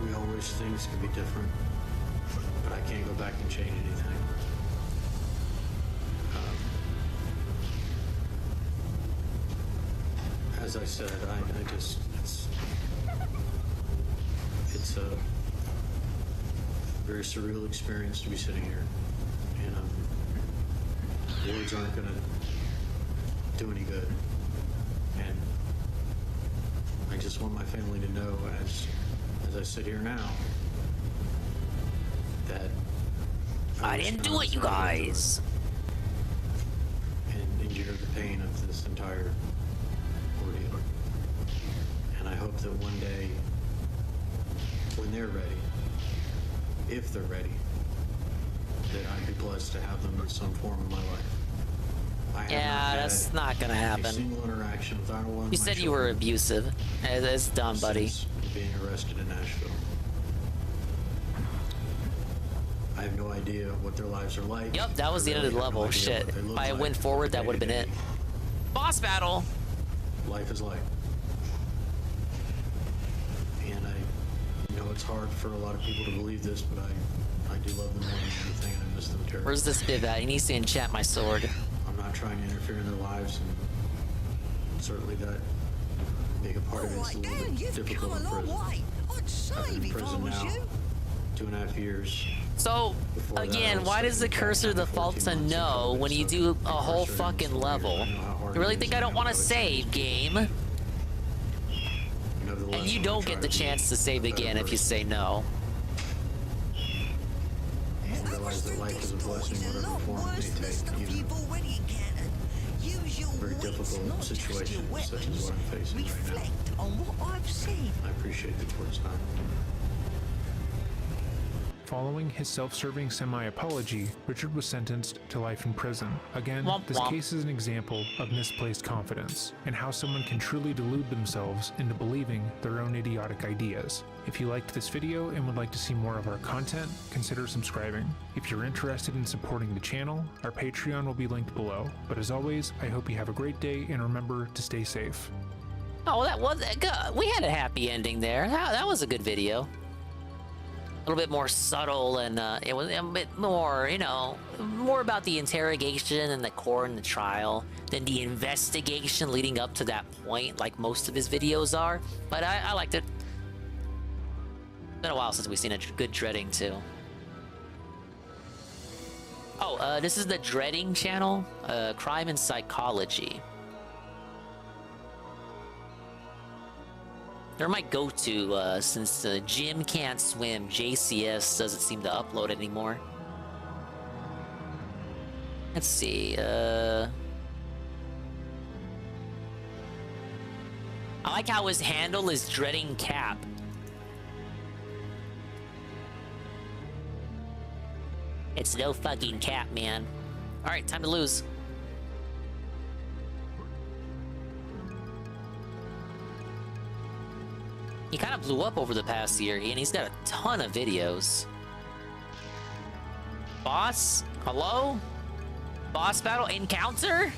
We all wish things could be different, but I can't go back and change anything. As I said, I just, it's a very surreal experience to be sitting here, and words aren't going to do any good, and I just want my family to know, as I sit here now, that I didn't do it, you guys. And endure the pain of this entire ordeal. And I hope that one day, when they're ready, if they're ready, that I'd be blessed to have them in some form in my life. I have Yeah, not that's had not gonna a happen. single interaction with either one of You my said you were children abusive. It's dumb, buddy. since being arrested in Nashville. I have no idea what their lives are like. Yep, that was the end of the level. Shit. If I went forward, that would have been it. Boss battle! Life is like. And I know it's hard for a lot of people to believe this, but I do love them more than anything, and I miss them terribly. Where's this bib at? He needs to enchant my sword. I'm not trying to interfere in their lives, and certainly that being a part of it is a little bit difficult in prison. I've been in prison now 2.5 years. So, again, why does the cursor default to no when you do a whole fucking level? You really think I don't want to save, game? And you don't get the chance to save again if you say no. And realize that life is a blessing, whatever form it may take, even very difficult situations such as what I'm facing right now. I appreciate the court's time. Following his self-serving semi-apology, Richard was sentenced to life in prison. Again, this case is an example of misplaced confidence, and how someone can truly delude themselves into believing their own idiotic ideas. If you liked this video and would like to see more of our content, consider subscribing. If you're interested in supporting the channel, our Patreon will be linked below. But as always, I hope you have a great day, and remember to stay safe. Oh, that was good. We had a happy ending there. That was a good video. A little bit more subtle, and it was a bit more, you know, more about the interrogation and the court and the trial than the investigation leading up to that point, like most of his videos are. But I liked it. It's been a while since we've seen a good dreading, too. Oh, this is the Dreading channel, Crime and Psychology. They're my go-to, since Jim can't swim, JCS doesn't seem to upload anymore. Let's see, I like how his handle is Dreading Cap. It's no fucking cap, man. Alright, time to lose. He kind of blew up over the past year, and he's got a ton of videos. Boss? Hello? Boss battle encounter?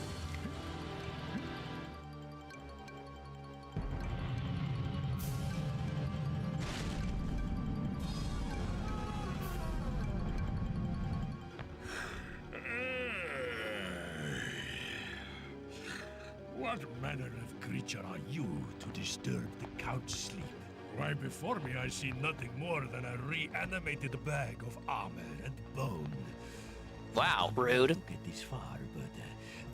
What manner of creature are you to disturb the Count's sleep? Why, before me I see nothing more than a reanimated bag of armor and bone. Wow, rude. Don't get this far, but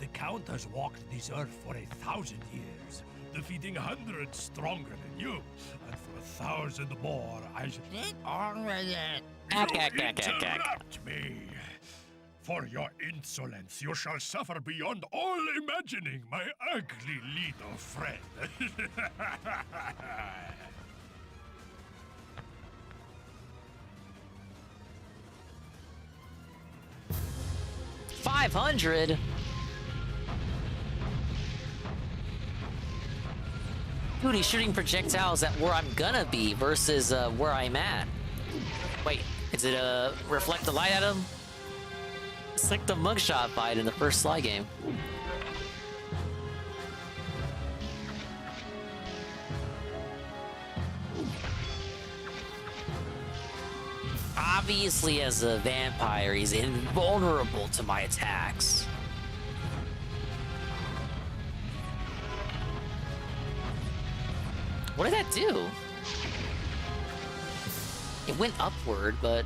the Count has walked this earth for 1,000 years, defeating hundreds stronger than you, and for 1,000 more I should... You interrupt me! For your insolence, you shall suffer beyond all imagining, my ugly little friend. 500? Dude, he's shooting projectiles at where I'm gonna be versus where I'm at. Wait, is it reflect the light at him? It's like the mugshot fight in the first Sly game. Obviously, as a vampire, he's invulnerable to my attacks. What did that do? It went upward, but...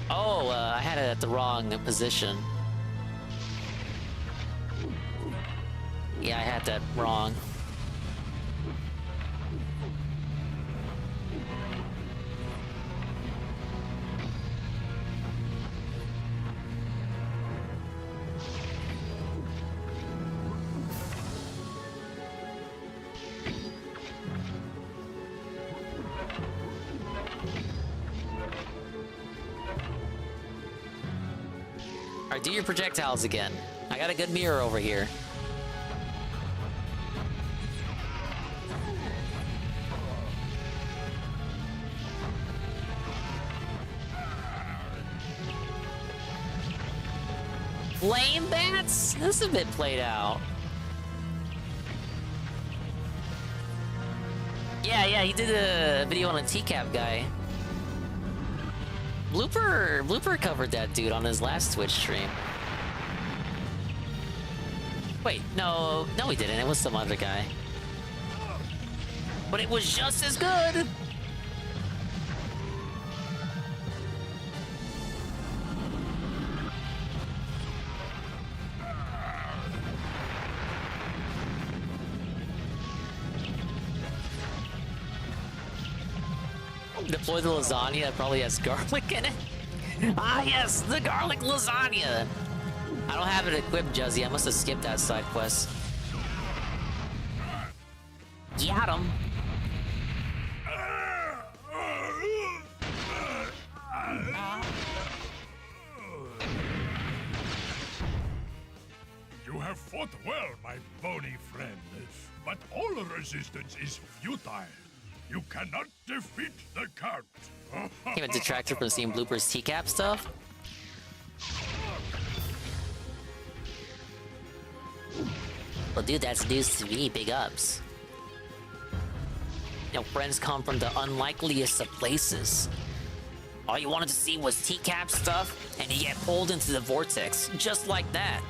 Oh, I had it at the wrong position. Yeah, I had that wrong. Alright, do your projectiles again. I got a good mirror over here. Flame bats? This is a bit played out. Yeah, he did a video on a TCAP guy. Blooper covered that dude on his last Twitch stream. Wait, no, he didn't. It was some other guy. But it was just as good. Deploy the lasagna that probably has garlic in it. Ah, yes, the garlic lasagna. I don't have it equipped, Juzzy. I must have skipped that side quest. Got him. You have fought well, my bony friend, but all resistance is futile. You cannot defeat the Count. Came a detractor from seeing Blooper's TCAP stuff. Well, dude, that's news to me. Big ups. You know, friends come from the unlikeliest of places. All you wanted to see was TCAP stuff, and you get pulled into the vortex, just like that.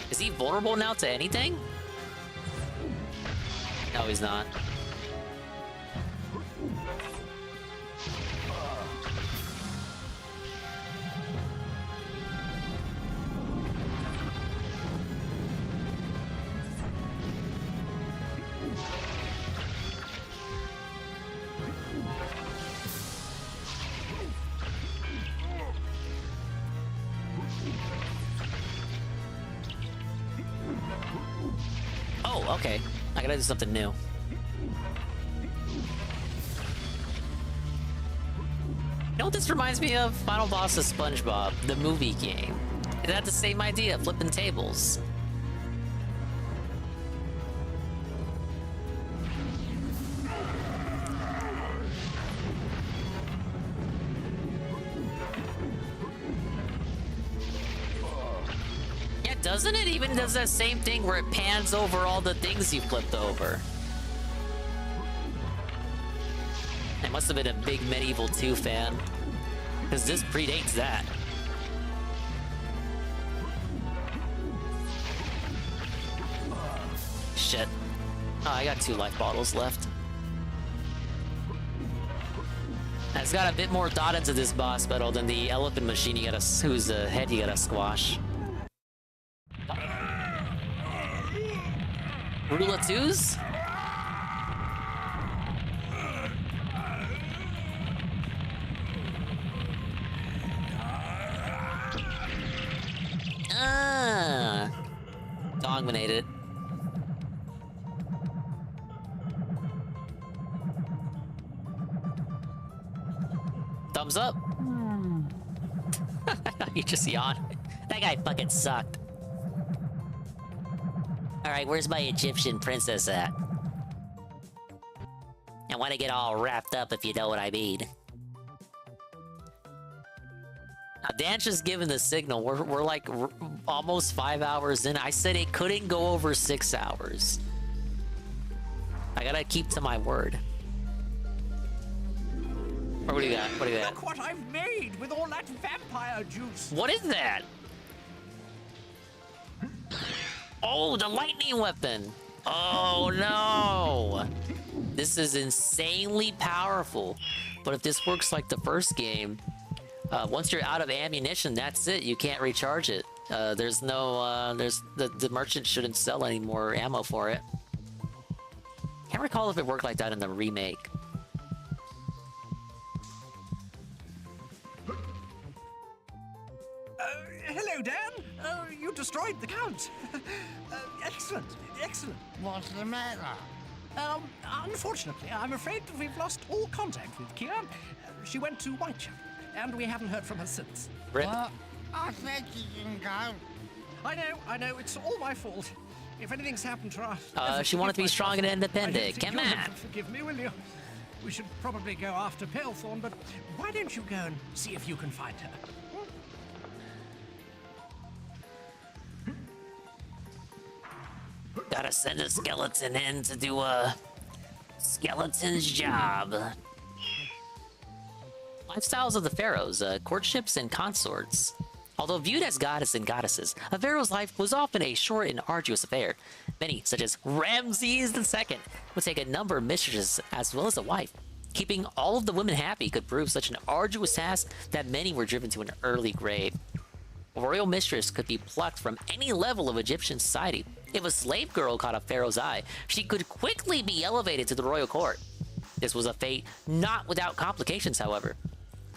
Is he vulnerable now to anything? No, he's not. Oh, okay. I gotta do something new. You know what this reminds me of? Final Boss of SpongeBob, the movie game. It had the same idea, flipping tables. Yeah, doesn't it even does that same thing where it pans over all the things you flipped over? I must have been a big MediEvil II fan, because this predates that. Shit. Oh, I got 2 life bottles left. It's got a bit more thought into this boss battle than the elephant machine you gotta, whose head you gotta squash. Rule of 2s? Ah, dominated. Thumbs up. You just yawned. That guy fucking sucked. Alright, where's my Egyptian princess at? I want to get all wrapped up, if you know what I mean. Now, Dan's just giving the signal. We're like almost 5 hours in. I said it couldn't go over 6 hours. I gotta keep to my word. What do you got? What do you got? Look what I've made with all that vampire juice. What is that? Oh, the lightning weapon. Oh, no. This is insanely powerful. But if this works like the first game, once you're out of ammunition, that's it. You can't recharge it. There's no, the merchant shouldn't sell any more ammo for it. Can't recall if it worked like that in the remake. Hello, Dan. You destroyed the Count. Excellent, excellent. What's the matter? Unfortunately, I'm afraid we've lost all contact with Kia. She went to Whitechapel, and we haven't heard from her since. Rip. Oh, thank you, Dingo. I know, it's all my fault. If anything's happened to us... She wanted to be strong and independent. Come on. Forgive me, will you? We should probably go after Palethorn, but why don't you go and see if you can find her? Gotta send a skeleton in to do a skeleton's job. Lifestyles of the pharaohs, courtships and consorts. Although viewed as goddess and goddesses, a pharaoh's life was often a short and arduous affair. Many, such as Ramses II, would take a number of mistresses as well as a wife. Keeping all of the women happy could prove such an arduous task that many were driven to an early grave. A royal mistress could be plucked from any level of Egyptian society. If a slave girl caught a pharaoh's eye, she could quickly be elevated to the royal court. This was a fate not without complications, however.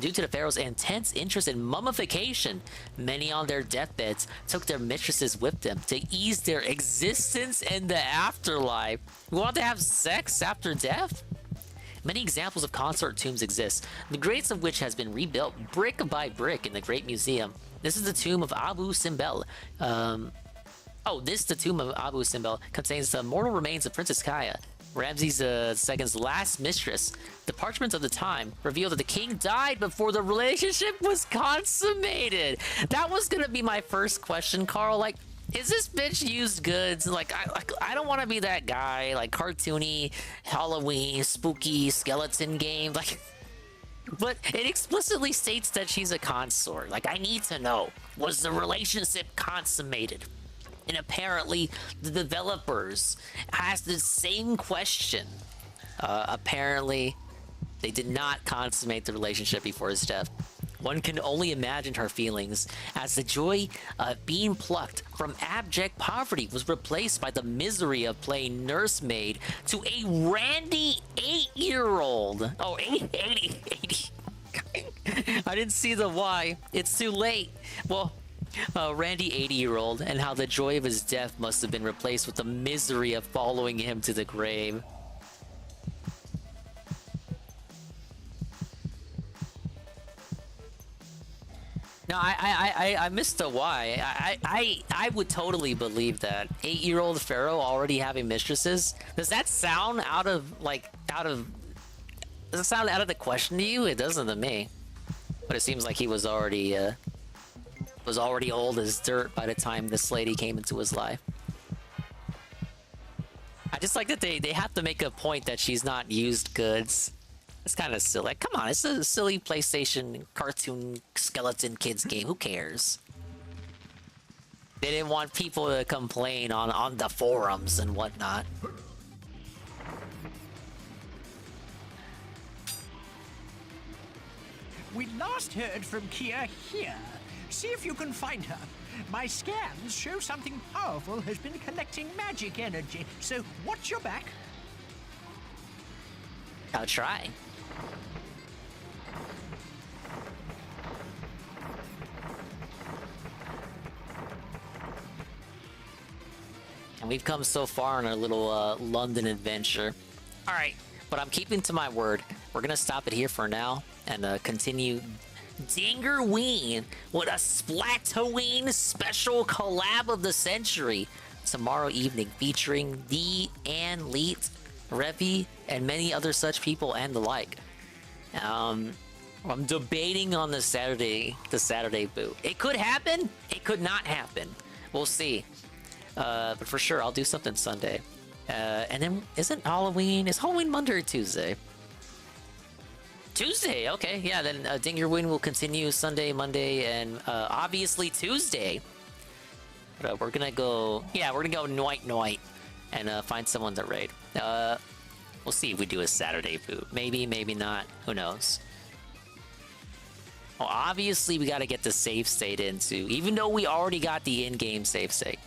Due to the pharaoh's intense interest in mummification, many on their deathbeds took their mistresses with them to ease their existence in the afterlife. You want to have sex after death? Many examples of consort tombs exist, the greatest of which has been rebuilt brick by brick in the Great Museum. This is the tomb of Abu Simbel. The tomb of Abu Simbel contains the mortal remains of Princess Kaya, Ramses II's last mistress. The parchments of the time reveal that the king died before the relationship was consummated. That was gonna be my first question, Carl. Like, is this bitch used goods? I don't want to be that guy, like cartoony, Halloween, spooky skeleton game. Like, but it explicitly states that she's a consort. Like, I need to know, was the relationship consummated? And apparently, the developers asked the same question. Apparently, they did not consummate the relationship before his death. One can only imagine her feelings as the joy of being plucked from abject poverty was replaced by the misery of playing nursemaid to a randy 8-year-old. Oh, 80. I didn't see the why. It's too late. Well, Randy 80-year-old, and how the joy of his death must have been replaced with the misery of following him to the grave. No, I missed the why. I would totally believe that. 8-year-old pharaoh already having mistresses. Does that sound does it sound out of the question to you? It doesn't to me. But it seems like he was already old as dirt by the time this lady came into his life. I just like that they have to make a point that she's not used goods. It's kind of silly. Like, come on, it's a silly PlayStation cartoon skeleton kids game. Who cares? They didn't want people to complain on the forums and whatnot. We last heard from Kia here. See if you can find her. My scans show something powerful has been collecting magic energy, so watch your back. I'll try. And we've come so far on our little London adventure. All right, but I'm keeping to my word. We're gonna stop it here for now and continue Dingerween with a Splatoween special collab of the century tomorrow evening, featuring the Ann Leet, Revi, and many other such people and the like. I'm debating on the Saturday boot. It could happen. It could not happen. We'll see. But for sure, I'll do something Sunday. And then isn't Halloween? Is Halloween Monday or Tuesday? Tuesday, okay, yeah, then Dingerween will continue Sunday, Monday, and obviously Tuesday. But we're gonna go Noit, and find someone to raid. We'll see if we do a Saturday boot. Maybe, maybe not. Who knows? Well, obviously we gotta get the save state in too, even though we already got the in-game save state.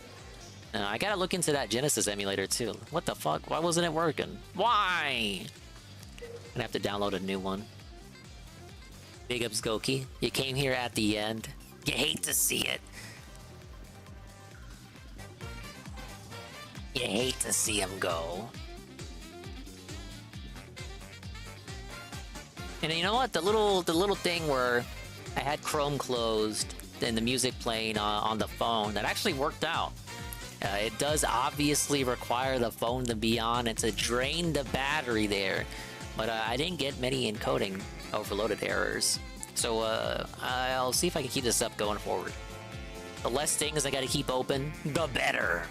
I gotta look into that Genesis emulator too. What the fuck? Why wasn't it working? Why? I'm gonna have to download a new one. Big ups, Goki. You came here at the end. You hate to see it. You hate to see him go. And you know what? The little thing where I had Chrome closed and the music playing on the phone, that actually worked out. It does obviously require the phone to be on and to drain the battery there, but I didn't get many encoding overloaded errors. So I'll see if I can keep this up going forward. The less things I gotta keep open, the better.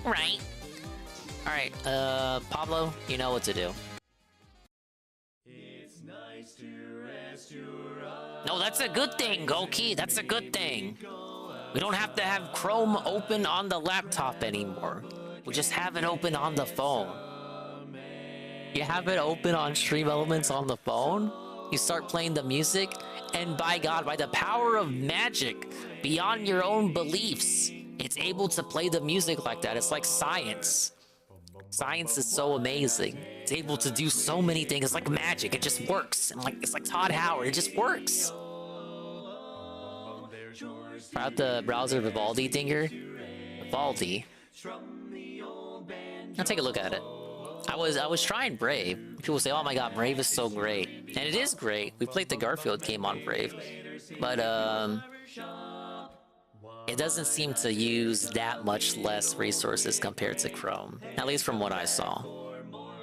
Right. Alright, Pablo, you know what to do. No, that's a good thing, Goki. That's a good thing. We don't have to have Chrome open on the laptop anymore. We just have it open on the phone. You have it open on Stream Elements on the phone, you start playing the music, and by God, by the power of magic, beyond your own beliefs, it's able to play the music like that. It's like science. Science is so amazing. It's able to do so many things. It's like magic. It just works. And it's like Todd Howard. It just works. Try out the browser Vivaldi Dinger. Vivaldi. I'll take a look at it. I was trying Brave. People say, "Oh my God, Brave is so great," and it is great. We played the Garfield game on Brave, but it doesn't seem to use that much less resources compared to Chrome, at least from what I saw.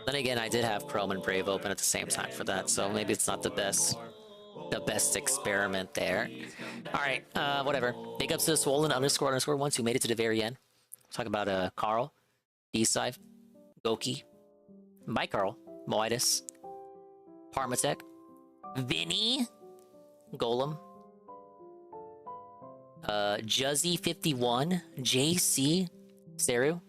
Then again, I did have Chrome and Brave open at the same time for that, so maybe it's not the best experiment there. All right, whatever. Big ups to the Swollen __ ones who made it to the very end. Talk about Carl, D-Scythe, Goki. Bye, Carl. Moitus. Parmatech. Vinny. Golem. Juzzy51. JC. Seru.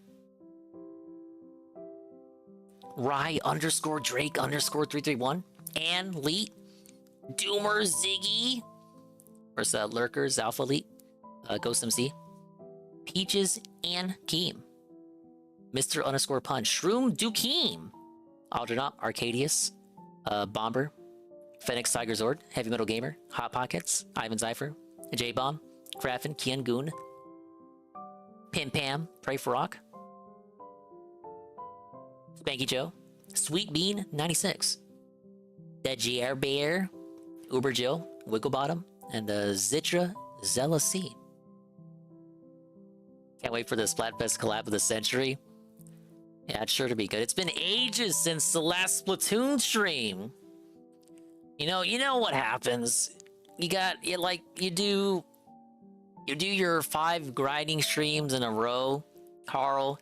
Rye _Drake _331. Ann Leet. Doomer Ziggy. Versus Lurkers Alpha Leet. Ghost MC. Peaches and Keem. Mr. _Punch. Shroom Dukeem. Algernaut, Arcadius, Bomber, Phoenix Tiger Zord, Heavy Metal Gamer, Hot Pockets, Ivan Zypher, J-Bomb, Krafen, Kian Goon, Pim Pam, Pray for Rock, Spanky Joe, Sweet Bean 96, Deadgy Air Bear, Uber Jill, Wigglebottom, and Zitra Zella C. Can't wait for the Splatfest collab of the century. Yeah, it's sure to be good. It's been ages since the last Splatoon stream. You know what happens. You do your 5 grinding streams in a row, Carl.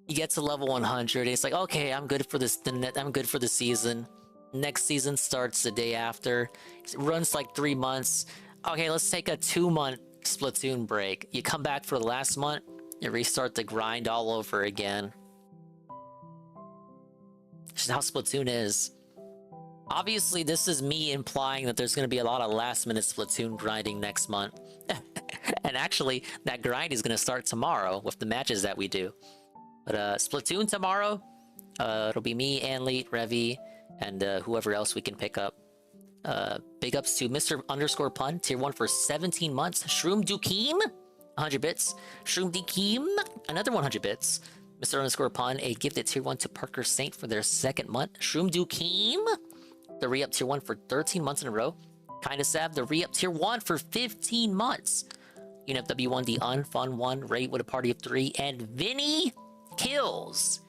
You get to level 100. It's like, okay, I'm good for this. I'm good for the season. Next season starts the day after. It runs like 3 months. Okay, let's take a 2-month Splatoon break. You come back for the last month. You restart the grind all over again. Just how Splatoon is. Obviously, this is me implying that there's going to be a lot of last-minute Splatoon grinding next month. And actually, that grind is going to start tomorrow with the matches that we do. But Splatoon tomorrow, it'll be me, Anleet, Revi, and whoever else we can pick up. Big ups to Mr. _Pun, tier 1 for 17 months. Shroom Dukeem, 100 bits. Shroom Dukeem, another 100 bits. Mr. _Pun, a gifted tier 1 to Parker Saint for their 2nd month. Shroom Dukeem, the re-up tier 1 for 13 months in a row. Kinda Sav, the re-up tier 1 for 15 months. Unit W1, the unfun one, rate with a party of 3. And Vinny Kills,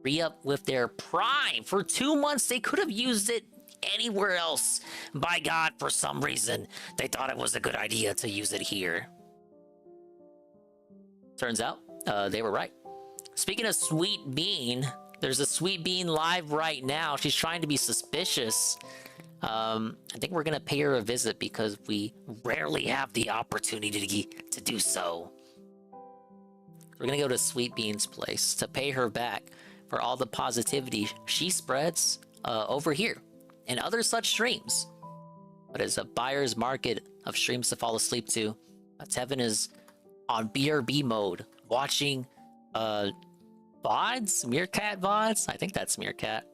re-up with their Prime for 2 months. They could have used it anywhere else. By God, for some reason, they thought it was a good idea to use it here. Turns out, they were right. Speaking of Sweet Bean, there's a Sweet Bean live right now. She's trying to be suspicious. I think we're gonna pay her a visit because we rarely have the opportunity to do so. We're gonna go to Sweet Bean's place to pay her back for all the positivity she spreads over here and other such streams. But as a buyer's market of streams to fall asleep to, Tevin is on BRB mode, watching VODs? Meerkat VODs? I think that's Meerkat.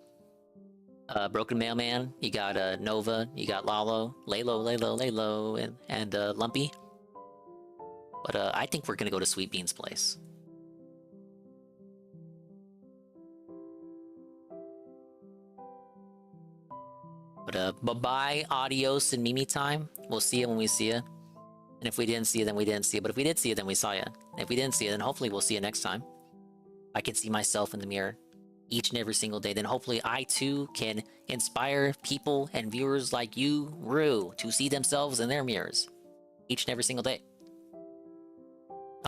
Broken Mailman, you got Nova, you got Lalo, and Lumpy. But I think we're gonna go to Sweet Bean's place. But bye-bye, adios, and Mimi time. We'll see you when we see you. And if we didn't see it, then we didn't see it. But if we did see it, then we saw it. And if we didn't see it, then hopefully we'll see it next time. I can see myself in the mirror each and every single day. Then hopefully I too can inspire people and viewers like you, Rue, to see themselves in their mirrors each and every single day.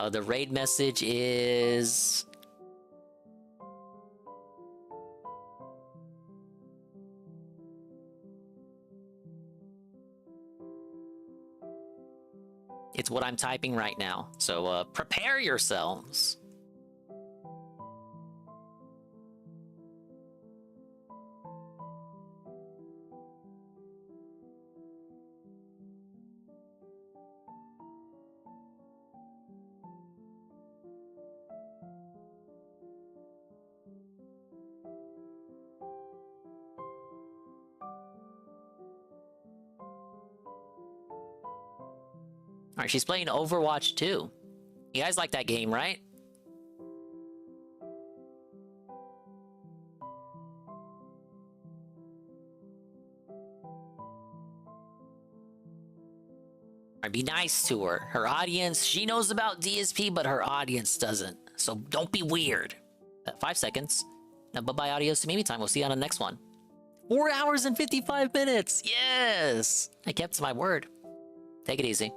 The raid message is... It's what I'm typing right now. So prepare yourselves. Alright, she's playing Overwatch 2. You guys like that game, right? Alright, be nice to her. Her audience, she knows about DSP, but her audience doesn't. So don't be weird. 5 seconds. Now, bye-bye, adios to Mimi time. We'll see you on the next one. 4 hours and 55 minutes! Yes! I kept to my word. Take it easy.